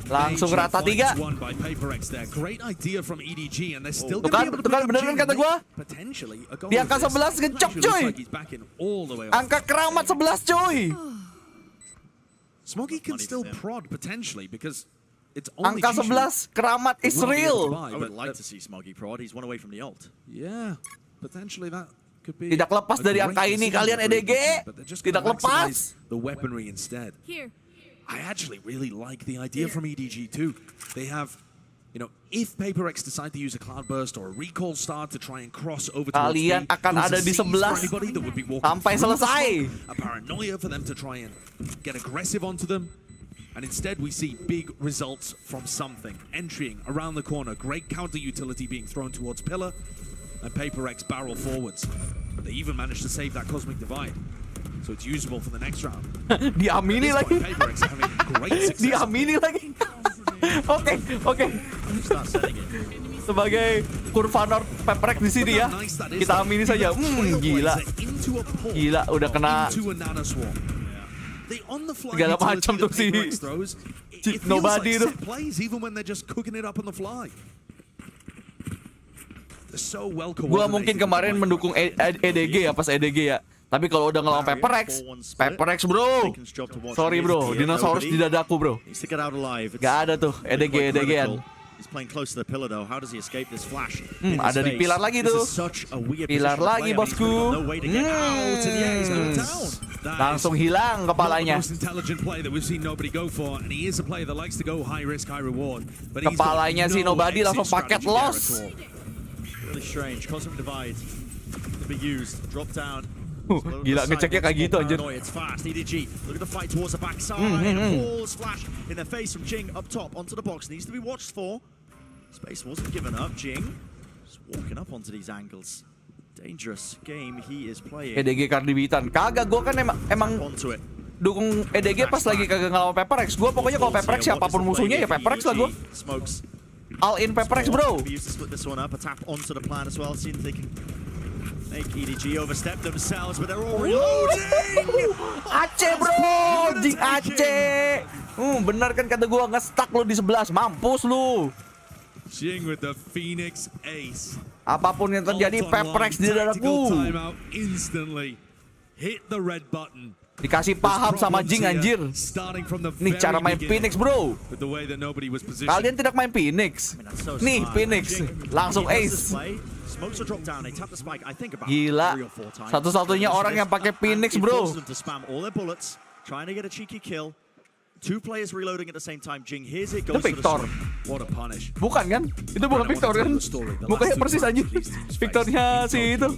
Langsung rata 3. Won by PRX there. Great idea from EDG and they're still Tuh kan beneran kata gua. Potentially Di angka 11 ngecok cuy. Angka keramat 11 cuy. Smoggy can still prod potentially because it's only angka 11 keramat is real. I would like to see Smoggy prod. He's one away from the ult. Yeah, potentially that could be. Tidak lepas dari angka ini kalian EDG. Tidak lepas. The weaponry instead. Here. I actually really like the idea from EDG too. They have, you know, if PRX decide to use a Cloudburst or a Recall Star to try and cross over towards kalian B, akan ada di 11 sampai selesai. A paranoia for them to try and get aggressive onto them. And instead we see big results from something. Entering around the corner, great counter utility being thrown towards Pillar, and PRX barrel forwards. But they even managed to save that Cosmic Divide. So it's usable for the next round. Diamini lagi. Diamini lagi. Oke. Sebagai Kurvanor PRX di sini ya. Kita amini saja. Gila. Gila udah kena segala macam tuh si Nobody tuh. Gua mungkin kemarin mendukung EDG ya pas EDG ya. Tapi kalau udah ngelawan PRX bro. Sorry bro, dinosaurus di dadaku bro. Gak ada tuh EDG-an. Ada di pilar lagi tuh. Pilar lagi bosku. Langsung hilang kepalanya. Kepalanya si Nobody langsung paket loss. Really strange. Cosmic Divide to be used. Drop down. Gila ngeceknya kayak gitu anjir. It's fast. EDG. Look at the fight towards the backside. Balls flash in their face from Jing up top onto the box. Needs to be watched for. Space wasn't given up. Jing just walking up onto these angles. Dangerous game he is playing. EDG kardibitan. Kagak, gua kan emang dukung EDG pas lagi kagak ngelawan PRX. Gua pokoknya kalau PRX siapapun musuhnya ya PRX lah gua. All in PRX bro. Make EDG overstep themselves, but they're all reloading. Aceh bro, Jing Aceh. Bener kan kata gua nge-stuck lu di 11, mampus lu. Jing with the Phoenix Ace. Apapun yang terjadi, PRX di dadaku. Instantly hit the red button. Dikasih paham sama Jing anjir. Nih cara main Phoenix bro. Kalian tidak main Phoenix. Nih Phoenix langsung ace. Gila. Satu-satunya orang yang pakai Phoenix bro. Two players reloading at the same time. Jing, here's it Itu goes Victor. What a punish. Bukan kan? Itu bukan Victor kan? Mukanya persis aja. Victornya si itu.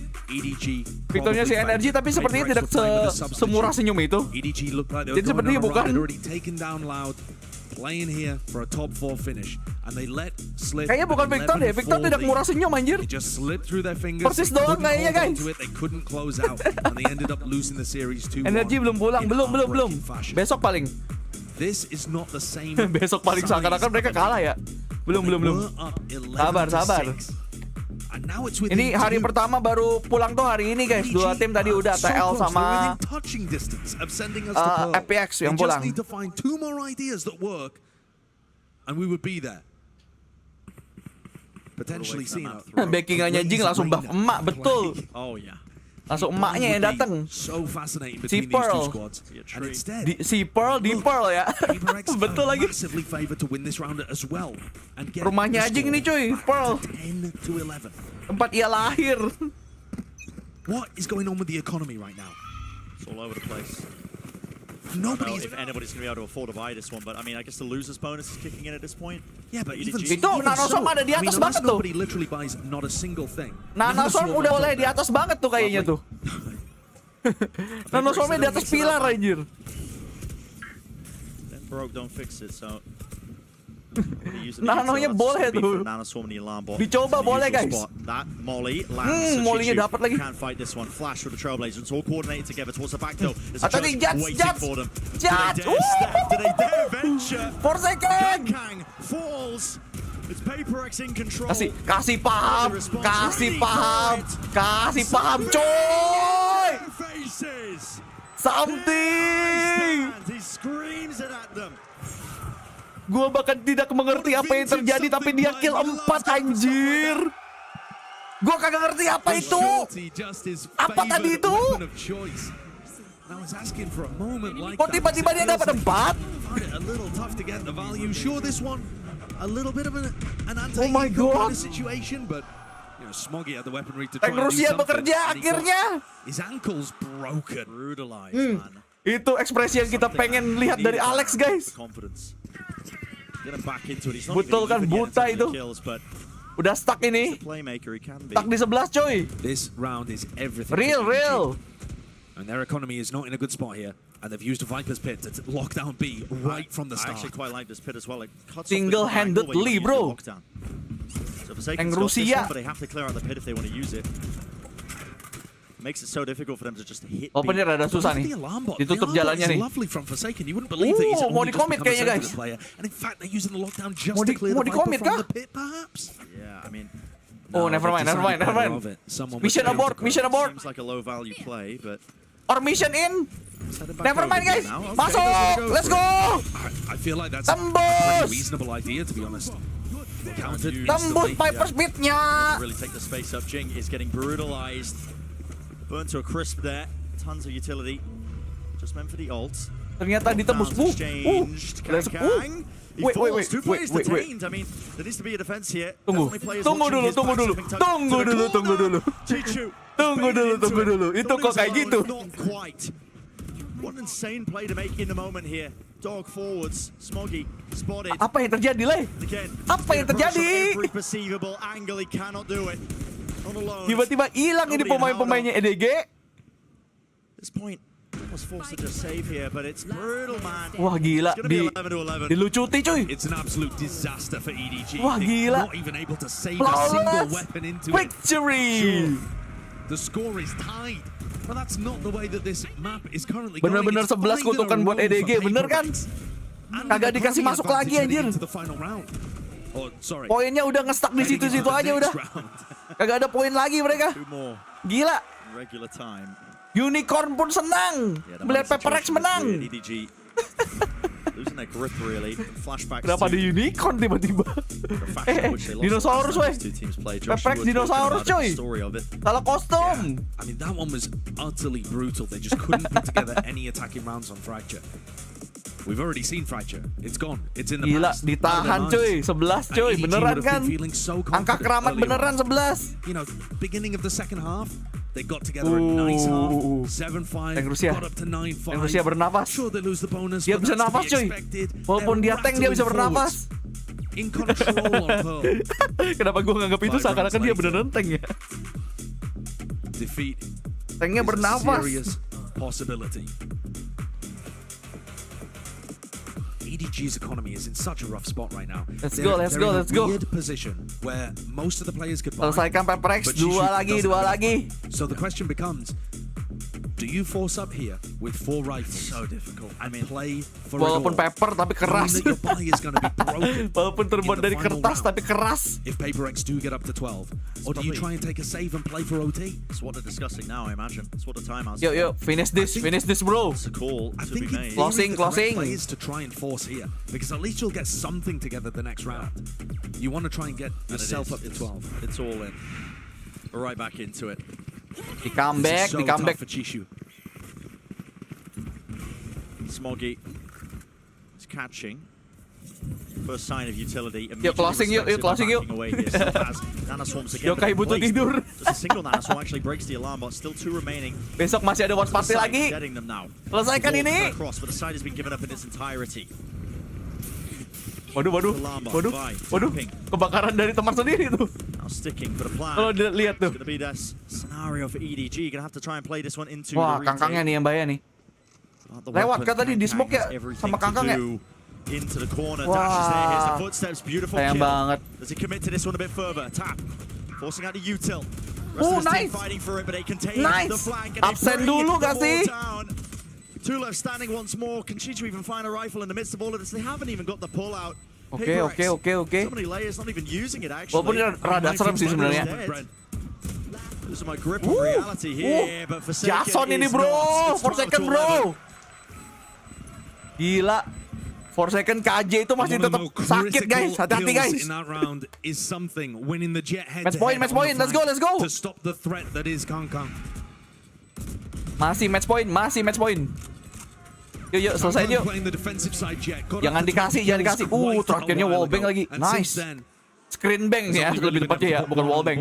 Victornya si energi tapi sepertinya tidak semurah senyum itu. Jadi sepertinya bukan. Kayaknya bukan Victor deh. Victor tidak murah senyum anjir. Persis doang kayaknya guys. Energi belum pulang. Belum. Besok paling. Besok paling seakan-akan mereka kalah ya. Belum. Sabar. Ini hari pertama baru pulang tuh hari ini guys. Dua tim tadi udah TL sama FPX yang pulang. Backingannya Jing langsung buff emak betul. Langsung emaknya yang dateng. Si Pearl. Si Pearl di Pearl ya. Betul lagi. Rumahnya Jing ini cuy, Pearl. Tempat ia lahir. What is going on with the economy right now? It's all over the place. Nobody if anybody's going to be able to afford to buy this one, but I mean, I guess the loser's bonus is kicking in at this point. Yeah, but even Itu Nanoswarm ada di atas banget tuh. Nobody literally buys not a single thing. Nanoswarm udah oleh di atas banget tuh kayaknya tuh. Nanoswarmnya di atas pilar anjir. Then broke, don't fix it, so... Nanonya boleh tuh. Dicoba boleh guys. That Molly lands. Molly-nya dapat lagi. Can't fight this one. Flash for the Trailblazers. It's all coordinated together towards the back though. There's a Tadi waiting for them. Jats. Do they dare venture? 4 second. Kang falls. It's PRX in control. Kasih paham coy. Something. He screams it at them. Gua bahkan tidak mengerti apa yang terjadi, tapi dia kill 4 anjir. Gua kagak ngerti apa itu. Apa tadi itu? Kok tiba-tiba dia dapat 4? Oh my god. Tank Rusia bekerja akhirnya. Itu ekspresi yang kita pengen lihat dari Alex guys. Betul kan, buta itu. Udah stuck ini. Stuck di 11 coy. This round is everything. Real. And their economy is not in a good spot here. And they've used a Viper's Pit to lock down B right from the start. I actually quite like this pit as well. It cuts Single-handedly, bro. Tank Rusia. But they have to clear out the pit if they want to use it. Makes it so difficult for them to just hit. Opennya rada susah nih. Ditutup jalannya nih. Mau di-commit kayaknya guys. Mau di-commit kah? Yeah, I mean. Oh, never mind. Mission abort. Seems like a low value play, but. Or mission in. Never mind guys. Masuk. Let's go. I feel like that's a pretty reasonable idea to be honest. Tembus Piper Speed-nya. Really take the space up. Jing is getting brutalized. Burned to a crisp there. Tons of utility. Just meant for the ult. Ternyata ditembus. Wait. I mean, there needs to be a defense here. Tunggu dulu. Itu kok kayak gitu? What an insane play to make in the moment here. Dog forwards, Smoggy spotted. Apa yang terjadi, Le? Apa yang terjadi? Every perceivable angle, he cannot do it. Tiba-tiba hilang ini pemain-pemainnya EDG. This point was forced to just save here, but it's brutal, man. Wah gila, dilucuti cuy. It's an absolute disaster for EDG. Wah gila. Not even able to save a single weapon into victory. The score is tied. But that's not the way that this map is currently going. Bener-bener 11 kutukan buat EDG, bener kan? Kagak dikasih masuk lagi anjir. Poinnya udah nge-stuck di situ-situ aja udah. Kagak ada poin lagi mereka. Gila. Unicorn pun senang. Melihat PRX menang. Kenapa ada unicorn tiba-tiba? Dinosaurus weh. PRX dinosaurus coy. Salah kostum. I mean that one was utterly brutal. They just couldn't put together any attacking rounds on Fracture. We've already seen Fracture. It's gone. It's in the Gila, past. ditahan cuy. 11 cuy, beneran kan? Angka keramat beneran 11. You know, beginning of the second half, they got together a nice half. 7-5, got up to 9-5. Tank Rusia bernafas. Sure they lose the bonus, dia bisa nafas cuy. Walaupun dia tank, dia bisa bernafas. In control on Pearl. Kenapa gue nganggap itu seakan-akan dia beneran tank ya? Defeat. Tanknya bernafas. Serious possibility. EDG's economy is in such a rough spot right now. Let's go. They're in a weird position where most of the players could buy. Selesaikan PRX, dua lagi. So the question becomes, do you force up here with 4 rifles? So difficult. I mean, play for walaupun paper tapi keras. Walaupun terbuat dari kertas tapi keras. If PRX do get up to 12, or do you try and take a save and play for OT? That's what they're discussing now, I imagine. That's what the timeout's. Yo, finish this, bro. It's a call to be made. Closing. Is to try and force here because at least you'll get something together the next round. You want to try and get yourself up to 12. It's all in. We're right back into it. He come back. For Chishu. Smoggy is catching. First sign of utility. Yuk closing yuk, Yokai butuh tidur. Just a single Nanaswarm actually breaks the alarm, but still 2 remaining. Besok masih ada watch party lagi. Selesaikan ini. But the side has been given up in its entirety. Waduh, kebakaran dari teman sendiri tuh. Kalau lihat tuh. Scenario for EDG, gonna have to try and play this one into. Wah, kangkangnya nih yang bahaya nih. Lewat kan tadi di smoke ya sama kangkangnya. Into the corner, dashes there, here's the footsteps, beautiful sayang kill. Banget. Does he commit to this one a bit further? Tap, forcing out the util. Nice. Fighting for it, but they contain the flank. Absen dulu gak sih? 2 left standing once more. Can Chichu even find a rifle in the midst of all of this? They haven't even got the pull out. Oke. So many layers, not even using it actually. Walaupun rada serem sih sebenarnya. This is my grip on reality here, but for Jason ini bro, 4 second bro. Gila. 4 second KJ itu masih tetap sakit guys. Hati-hati guys. Match point. Let's go. To stop the threat that is Kangkang. Masih match point. Yuk, selesai yuk. Jangan dikasih. Terakhirnya wallbang lagi. Nice. Screen bang ya, lebih tepatnya ya, bukan wallbang.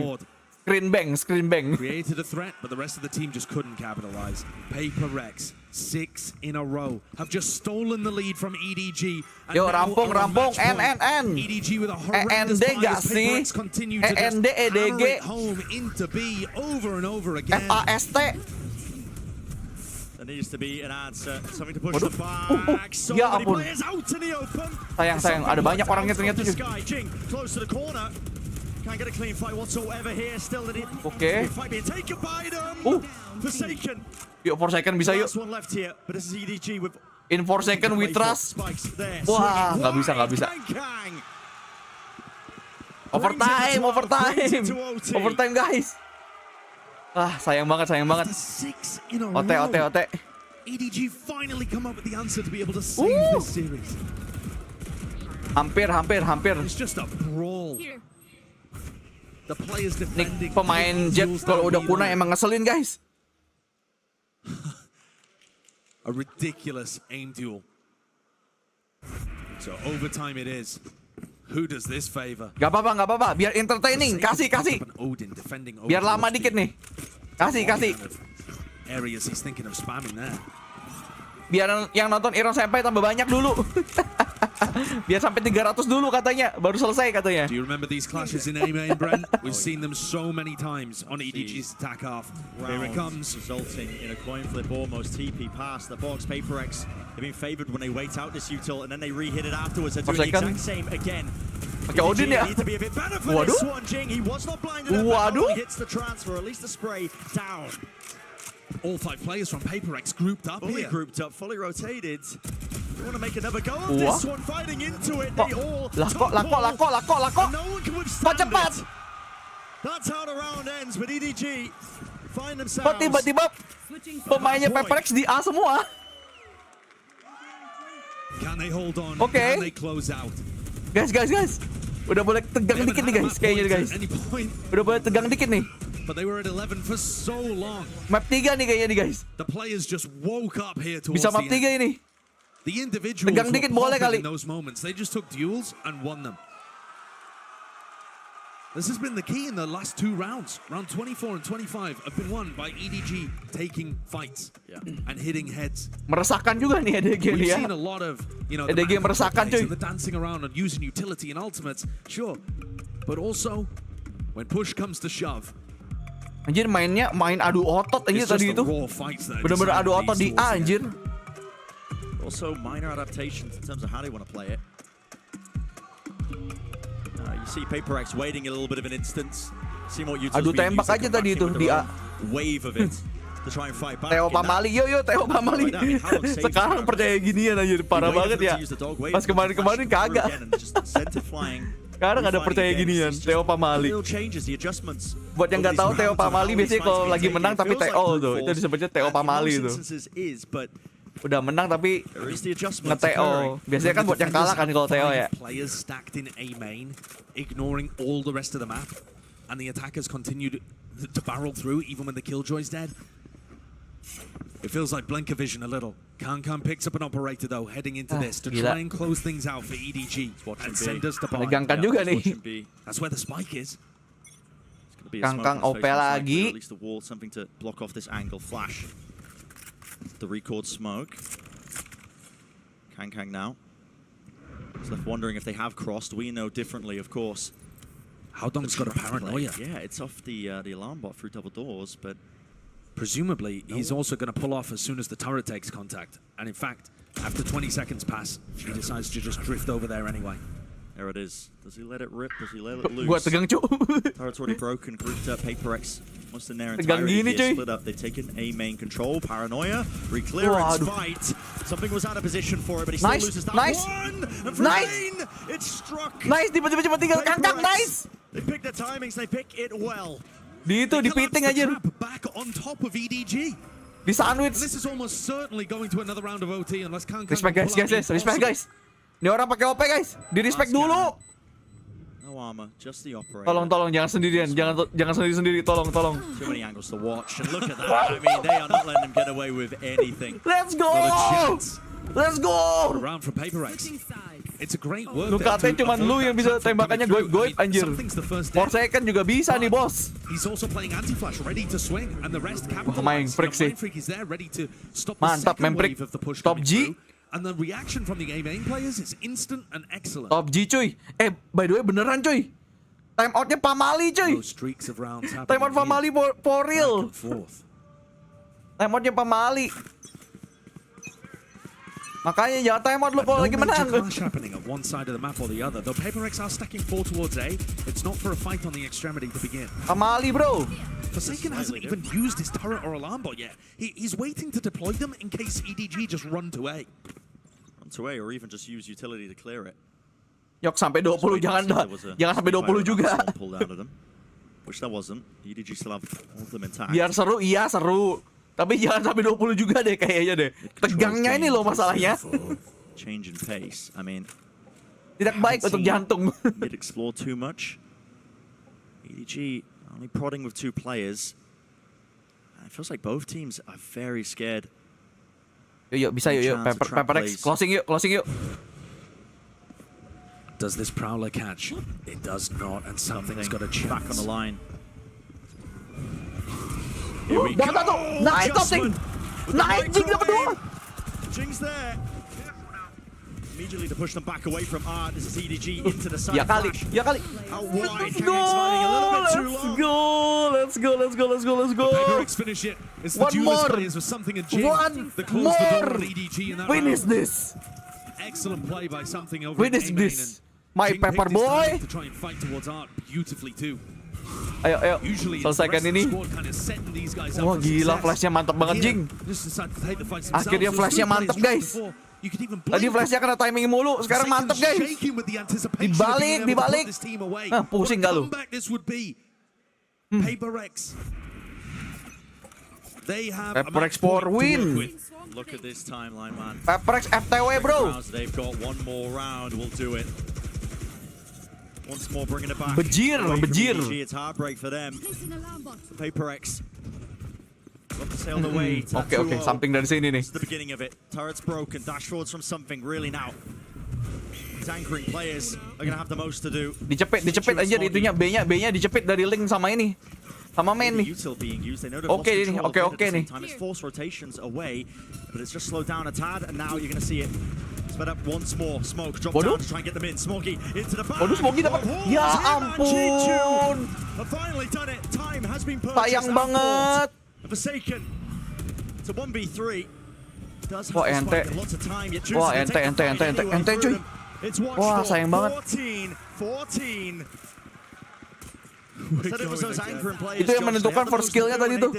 Screen bang. Created a threat, but the rest of the team just couldn't capitalize. PRX 6 in a row have just stolen the lead from EDG. Yo, rampung. EDG with a horrendous gak sih? EDG. Home into B over and over again. FAST. There needs to be an answer, something to push the back. So ya many ampun. players out in the open. Sayang, ada banyak orangnya ternyata. Jing close to the corner. Can't get a clean fight whatsoever here. Still the fight being taken by them. Forsaken. Yuk 4 second bisa yuk. Last one left here, but this is EDG with in 4 second we trust. Wah, nggak bisa. Overtime guys. Sayang banget. OT. EDG finally come up with the answer to be able to save this series. Hampir. It's just a brawl. The players defending. Pemain Jet kalau udah kunai emang ngeselin guys. A ridiculous aim duel. So overtime it is. Who does this favor? Gak apa-apa. Biar entertaining. Kasih. Biar lama dikit nih. Kasih. Areas he's thinking of spamming there. Biar yang nonton Ironsenpai tambah banyak dulu. Biar sampai 300 dulu katanya, baru selesai katanya. Do you remember these clashes in A main, Brent? We've seen them so many times on EDG's attack half. Here it comes. Resulting in a coin flip almost TP past the box. PRX have been favored when they wait out this util and then they re-hit it afterwards. They're doing the exact same again. Pakai Odin ya? Need to be a bit better for this one, Jing. He was not blinded. He hits the transfer, at least the spray down. All 5 players from PRX grouped up fully here. Grouped up, fully rotated. They want to make another go of this one, fighting into it. They all Lako. no one can withstand it. That's how the round ends, but EDG find themselves. Kok tiba-tiba pemainnya PRX di A semua? Can they hold on? Okay. Can they close out? Guys. Udah boleh tegang dikit nih guys, kayaknya guys. Udah boleh tegang dikit nih. But they were at 11 for so long. Map 3 nih kayaknya nih guys. The players just woke up here towards bisa map 3 ini. The individuals tegang dikit boleh kali. In those moments, they just took duels and won them. This has been the key in the last 2 rounds. Round 24 and 25 have been won by EDG taking fights and hitting heads. Meresahkan juga nih EDG We've ya. seen a lot of, EDG meresahkan cuy. The dancing around and using utility and ultimates, sure. But also, when push comes to shove, anjir main adu otot anjir tadi itu. Bener-bener adu otot di A anjir. Also minor adaptations in terms of how they want to play it. You see PRX waiting a little bit of an instance. See what you adu tembak aja tadi itu di A. Wave of it. To try and fight back. Teo Pamali, yo Teo Pamali. Sekarang percaya ginian anjir, parah banget ya. Pas kemarin kagak. Sekarang ada percaya ginian, Teo Pamali. Buat yang nggak tahu Teo Pamali biasanya kalau lagi menang tapi TO tuh, itu disebutnya Teo Pamali itu. Udah menang tapi nge-TO. Biasanya kan buat yang kalah kan kalau TO ya. Players stacked in A main, ignoring all the rest of the map, and the attackers continued to barrel through even when the killjoy's dead. It feels like blinker vision a little. Kan picks up an operator though, heading into this to gila. try and close things out for EDG and send us to buy. Menegangkan juga nih. That's where the spike is. Kang OP lagi. At least the wall, something to block off this angle. Flash. The record smoke. Kang now. He's left wondering if they have crossed. We know differently, of course. Howdong's got a paranoia. Yeah, it's off the alarm bot through double doors, but presumably he's also going to pull off as soon as the turret takes contact. And in fact, after 20 seconds pass, he decides to just drift over there anyway. There it is. Does he let it rip? Does he let it loose? Gua tegang, Cuk. Turret's already broken. Grouped up. PRX almost in their Tegang entirety. gini, cuy. Split up. They've taken A main control. Paranoia. Reclearance fight. Something was out of position for it, but he still loses that one. And for Rain, it's struck. Nice, tiba-tiba tinggal Kang, nice. They pick the timings. They pick it well. Di itu, di piting aja. Back on top of EDG. Di sandwich. This is almost certainly going to another round of OT unless Kang. Respect guys, respect guys. Ini orang pakai OP guys, di respect dulu. No armor, just the operator. Tolong, jangan sendirian, jangan sendiri, tolong. Too many angles to watch, and look at that. I mean, they are not letting him get away with anything. Let's go! Let's go! Around from PRX. It's a great work. Lu katain cuman lu yang bisa tembakannya goib anjir. 4 second juga bisa nih bos. He's also playing anti-flash, ready to swing, and the rest capitalize. Main freak sih. Is there, ready to stop mantap, the second wave of the push top G. And the reaction from the A main players is instant and excellent. Top G cuy. By the way beneran cuy. Time outnya pamali cuy. Time out pamali for real. Time outnya pamali. Makanya jangan time out lu kalau lagi menang. Clash happening at one side of the map or the other. Though PRX are stacking 4 towards A, it's not for a fight on the extremity to begin. Pamali bro. Forsaken hasn't even used his turret or alarm bot yet. He's waiting to deploy them in case EDG just run to A. Run to A or even just use utility to clear it. Yok sampai 20 jangan sampai 20 juga. Which that wasn't. EDG still have all of them intact. Biar seru, iya seru. Tapi jangan sampai 20 juga deh kayaknya deh. Tegangnya ini loh masalahnya. Change in pace. I mean, tidak baik untuk jantung. Mid explore too much. EDG only prodding with 2 players. It feels like both teams are very scared. Yuk, bisa yuk. PRX closing yuk. Does this Prowler catch? It does not, and something's got a chance. Back on the line. Here we go. Nice topping. Nice, Jing dapat 2. Jing's there. Immediately to push them back away from R. This is EDG into the side. Ya kali. Out wide. Let's go. PRX finish it. It's the duelist players with something and Jing that close the door on EDG in that round. Finish this. Excellent play by something over Finish this. My Jing pepper picked his boy. time to try and fight towards Art beautifully too. Ayo. Selesaikan ini. Wah gila, flashnya mantap banget Jing. Akhirnya flashnya mantap guys. Tadi flashnya kena timing mulu, sekarang mantap guys. Dibalik. Nah, pusing gak lu? PRX for win. Look at this timeline, man. PRX FTW bro. They've got one more round. We'll do it. Once more, bringing it back. Bejir. It's heartbreak for them. PRX. Love to sail the way. Oke, samping dari sini nih. This is the beginning of it. Turret's broken. Dash forwards from something. Really now. These anchoring players are gonna have the most to do. Dicepit aja itunya. B-nya dicepit dari link sama ini. Sama main nih. Oke nih. It's force rotations away, but it's just slowed down a tad, and now you're gonna see it. Sped up once more. Smoke drop down to try and get them in. Smokey into the back. Waduh, Smokey dapat. Ya ampun. Finally done it. Time has been purchased. Sayang banget. Forsaken. It's a 1v3. Wah, ente cuy. Wah, sayang banget. 14. Itu yang menentukan for skillnya tadi tuh.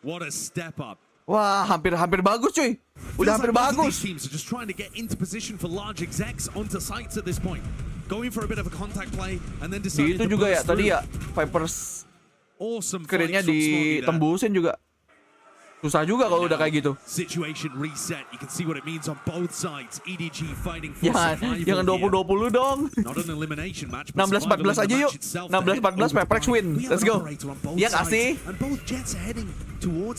What a step up. Wah, hampir bagus cuy. Udah hampir bagus. Teams are just trying to get into position for large execs onto sites at this point. Going for a bit of a contact play and then deciding itu juga ya tadi ya Vipers awesome screen-nya ditembusin juga. Susah juga kalau udah kayak gitu. Situation reset. You can see what it means on both sides. EDG fighting for Jangan 20-20 dong. Not an elimination match. 16-14 aja yuk. 16-14 PRX win. Let's go. Iya nggak sih?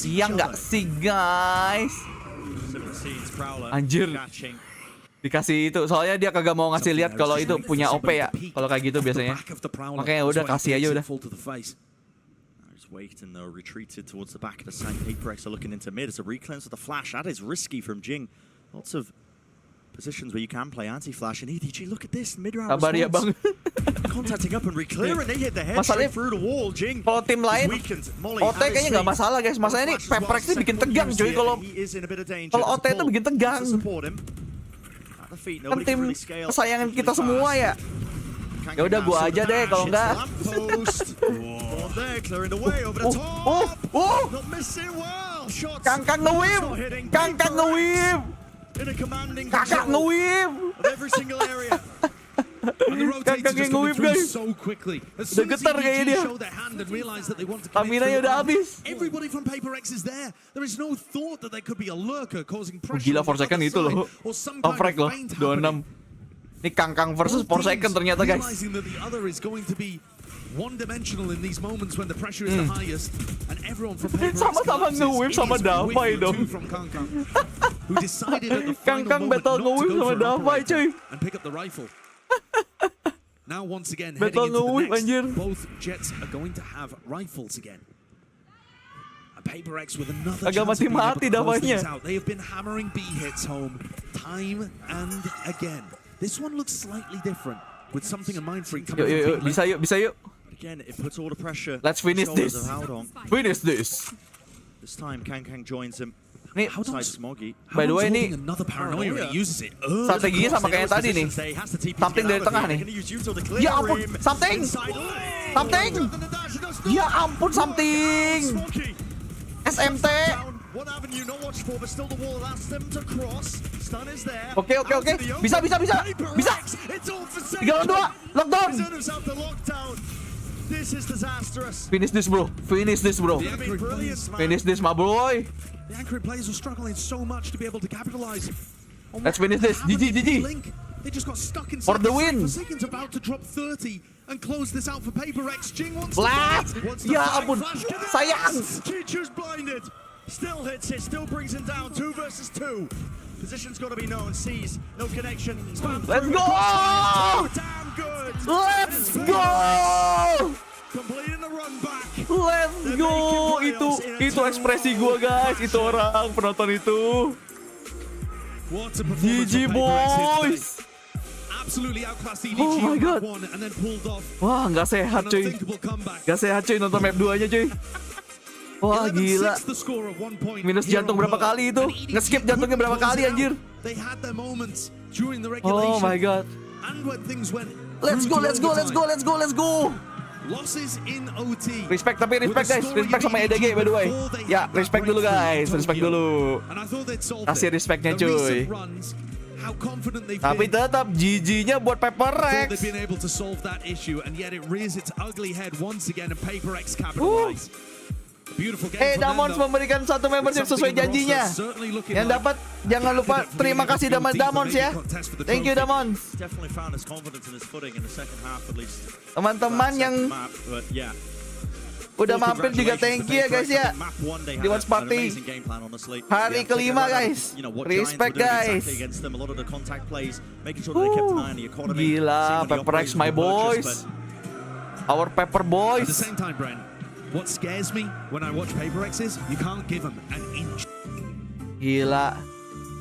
Iya nggak sih guys? Anjir. Dikasih itu. Soalnya dia kagak mau ngasih lihat kalau itu punya OP ya. Kalau kayak gitu biasanya. Makanya udah kasih aja udah. Waiting though, retreated towards the back of the side. PRX are looking into mid. It's a recleanse with a flash. That is risky from Jing. Lots of positions where you can play anti-flash. And EDG, look at this mid-round Sabar ya bang. Contacting up and reclear, and they hit the head straight through the wall. Jing. Kalau tim lain, OT kayaknya nggak masalah guys. Masalahnya ini PRX ini bikin tegang cuy. Kalau OT itu bikin tegang. Kan tim kesayangan kita semua ya. Ya udah gua aja deh kalau enggak. Kangkang nge-whip. Kangkang nge-whip. Kakak nge-whip. Kangkang yang nge-whip guys. Udah getar kayaknya dia. Staminanya udah habis. Gila 4 second itu loh. Off-rack loh 26. Ini Kangkang versus 4 second ternyata guys. Sama-sama nge-whip sama Davai dong. Kangkang battle nge-whip sama Davai cuy. Battle nge-whip anjir. Agak mati-mati Davainya. This one looks slightly different with something in mind for it. Yuk, bisa yuk. Again, it puts all the pressure. Let's finish this. Finish this. This time, Kangkang joins him. Nih, by the way ini strateginya sama kayak tadi nih. Something dari tengah nih. Ya ampun, something. Ya ampun, something. SMT. Oke. Bisa. 3 lawan 2. Lockdown. Finish this bro. Finish this my boy. The Anchoring players are struggling so much to be able to capitalize. Let's finish this. GG. They just got stuck inside for the win. Forsaken's about to drop 30 and close this out for PRX. Jing wants blast. Ya ampun. Sayang. Teacher's blinded. Still hits it, still brings him down. 2 versus 2. Position's got to be known. Sees no connection. Let's go! Damn good. Let's go! Completing the run back. Let's go! Itu ekspresi gua guys. Itu orang penonton itu. GG boys. Oh my god. Wah, nggak sehat cuy. Nonton map 2-nya cuy. Wah gila. Minus jantung berapa kali itu? Nge-skip jantungnya berapa kali anjir? Oh my god. Let's go. Respect guys. Respect sama EDG by the way. Ya, respect dulu guys. Kasih respectnya cuy. Tapi tetap GG-nya buat PRX. Damons memberikan 1 membership sesuai janjinya. Yang dapat jangan lupa terima kasih Damons ya. Thank you Damons. Teman-teman yang udah mampir juga thank you ya guys ya. Di Watch Party hari kelima guys. Respect guys. Gila PRX my boys. Our Pepper boys. What scares me when I watch PRX is you can't give them an inch. Gila.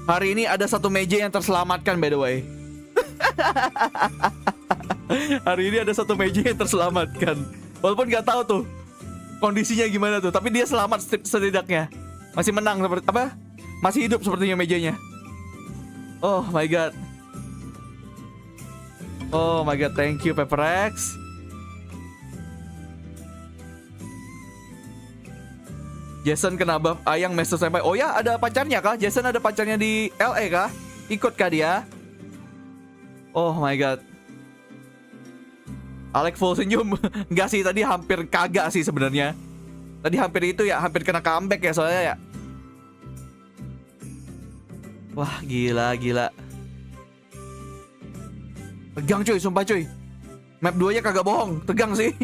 Hari ini ada 1 meja yang terselamatkan by the way. Hari ini ada 1 meja yang terselamatkan. Walaupun nggak tahu tuh kondisinya gimana tuh, tapi dia selamat setidaknya. Masih menang seperti apa? Masih hidup sepertinya mejanya. Oh my god. Thank you PRX. Jason kena buff Ayang Master Senpai. Oh ya, ada pacarnya kah? Jason ada pacarnya di LA kah? Ikut kah dia? Oh my god. Alex full senyum. Enggak sih, tadi hampir kagak sih sebenarnya. Tadi hampir itu ya, hampir kena comeback ya soalnya ya. Wah, gila. Tegang cuy, sumpah cuy. Map 2-nya kagak bohong, tegang sih.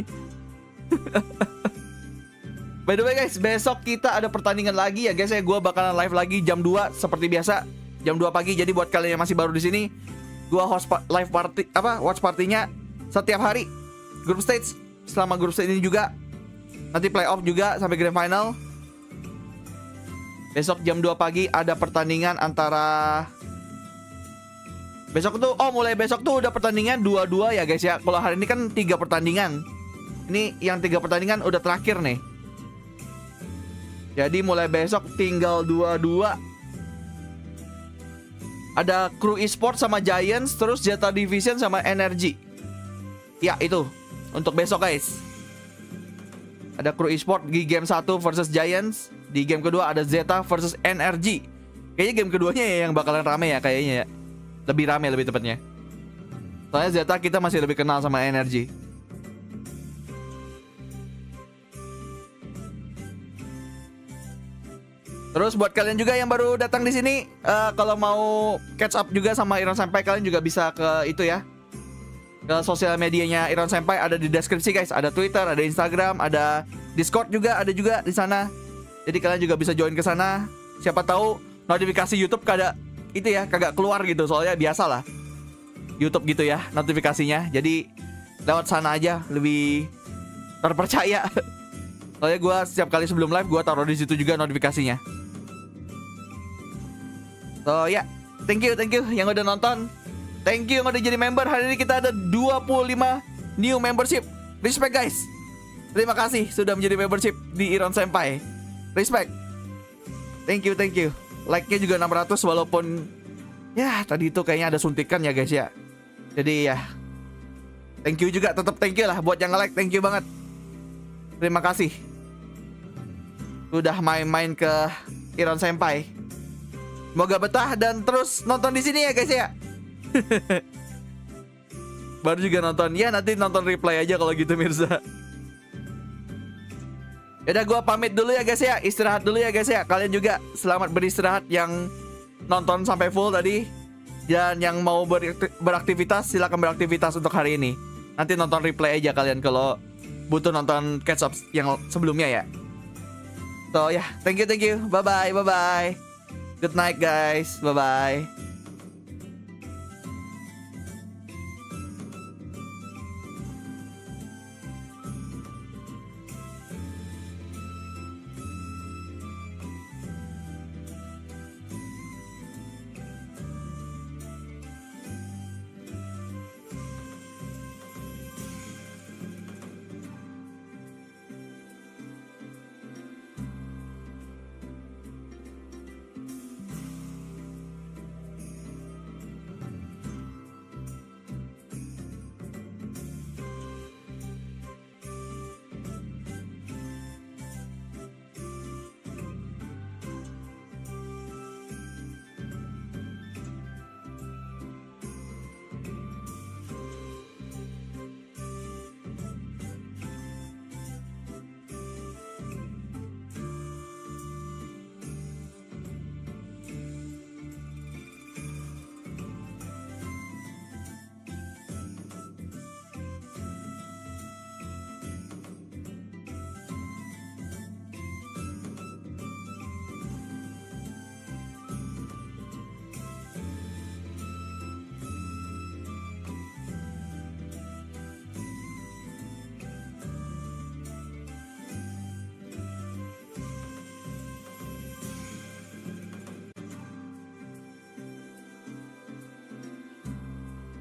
By the way guys, besok kita ada pertandingan lagi ya guys ya. Gua bakalan live lagi jam 2 seperti biasa, jam 2 pagi. Jadi buat kalian yang masih baru di sini, gua host live party watch partinya setiap hari. Group stage, selama group stage ini juga. Nanti playoff juga sampai grand final. Besok jam 2 pagi ada pertandingan antara besok tuh, mulai besok tuh udah pertandingan 2-2 ya guys ya. Kalau hari ini kan 3 pertandingan. Ini yang 3 pertandingan udah terakhir nih. Jadi mulai besok tinggal 2-2. Ada Crew Esport sama Giants, terus Zeta Division sama Energy. Ya itu untuk besok guys. Ada Crew Esport di game 1 versus Giants. Di game kedua ada Zeta versus Energy. Kayaknya game keduanya ya yang bakalan rame ya kayaknya ya. Lebih rame lebih tepatnya. Soalnya Zeta kita masih lebih kenal sama Energy. Terus buat kalian juga yang baru datang di sini, kalau mau catch up juga sama Senpai, kalian juga bisa ke itu ya. Ke sosial medianya Senpai ada di deskripsi guys. Ada Twitter, ada Instagram, ada Discord juga ada juga di sana. Jadi kalian juga bisa join ke sana. Siapa tahu notifikasi YouTube kagak keluar gitu. Soalnya biasalah YouTube gitu ya notifikasinya. Jadi lewat sana aja lebih terpercaya. Soalnya gue setiap kali sebelum live gue taruh di situ juga notifikasinya. So ya, thank you yang udah nonton. Thank you yang udah jadi member. Hari ini kita ada 25 new membership. Respect guys. Terima kasih sudah menjadi membership di Senpai. Respect. Thank you. Like-nya juga 600 walaupun ya tadi itu kayaknya ada suntikan ya guys ya. Jadi ya thank you juga, tetap thank you lah buat yang nge-like, thank you banget. Terima kasih udah main-main ke Senpai. Semoga betah dan terus nonton di sini ya guys ya. Baru juga nonton. Ya nanti nonton replay aja kalau gitu Mirza. Yaudah gue pamit dulu ya guys ya. Istirahat dulu ya guys ya. Kalian juga selamat beristirahat yang nonton sampai full tadi. Dan yang mau beraktivitas silakan beraktivitas untuk hari ini. Nanti nonton replay aja kalian kalau butuh nonton catch up yang sebelumnya ya. So ya, thank you. Bye bye. Good night guys. Bye bye.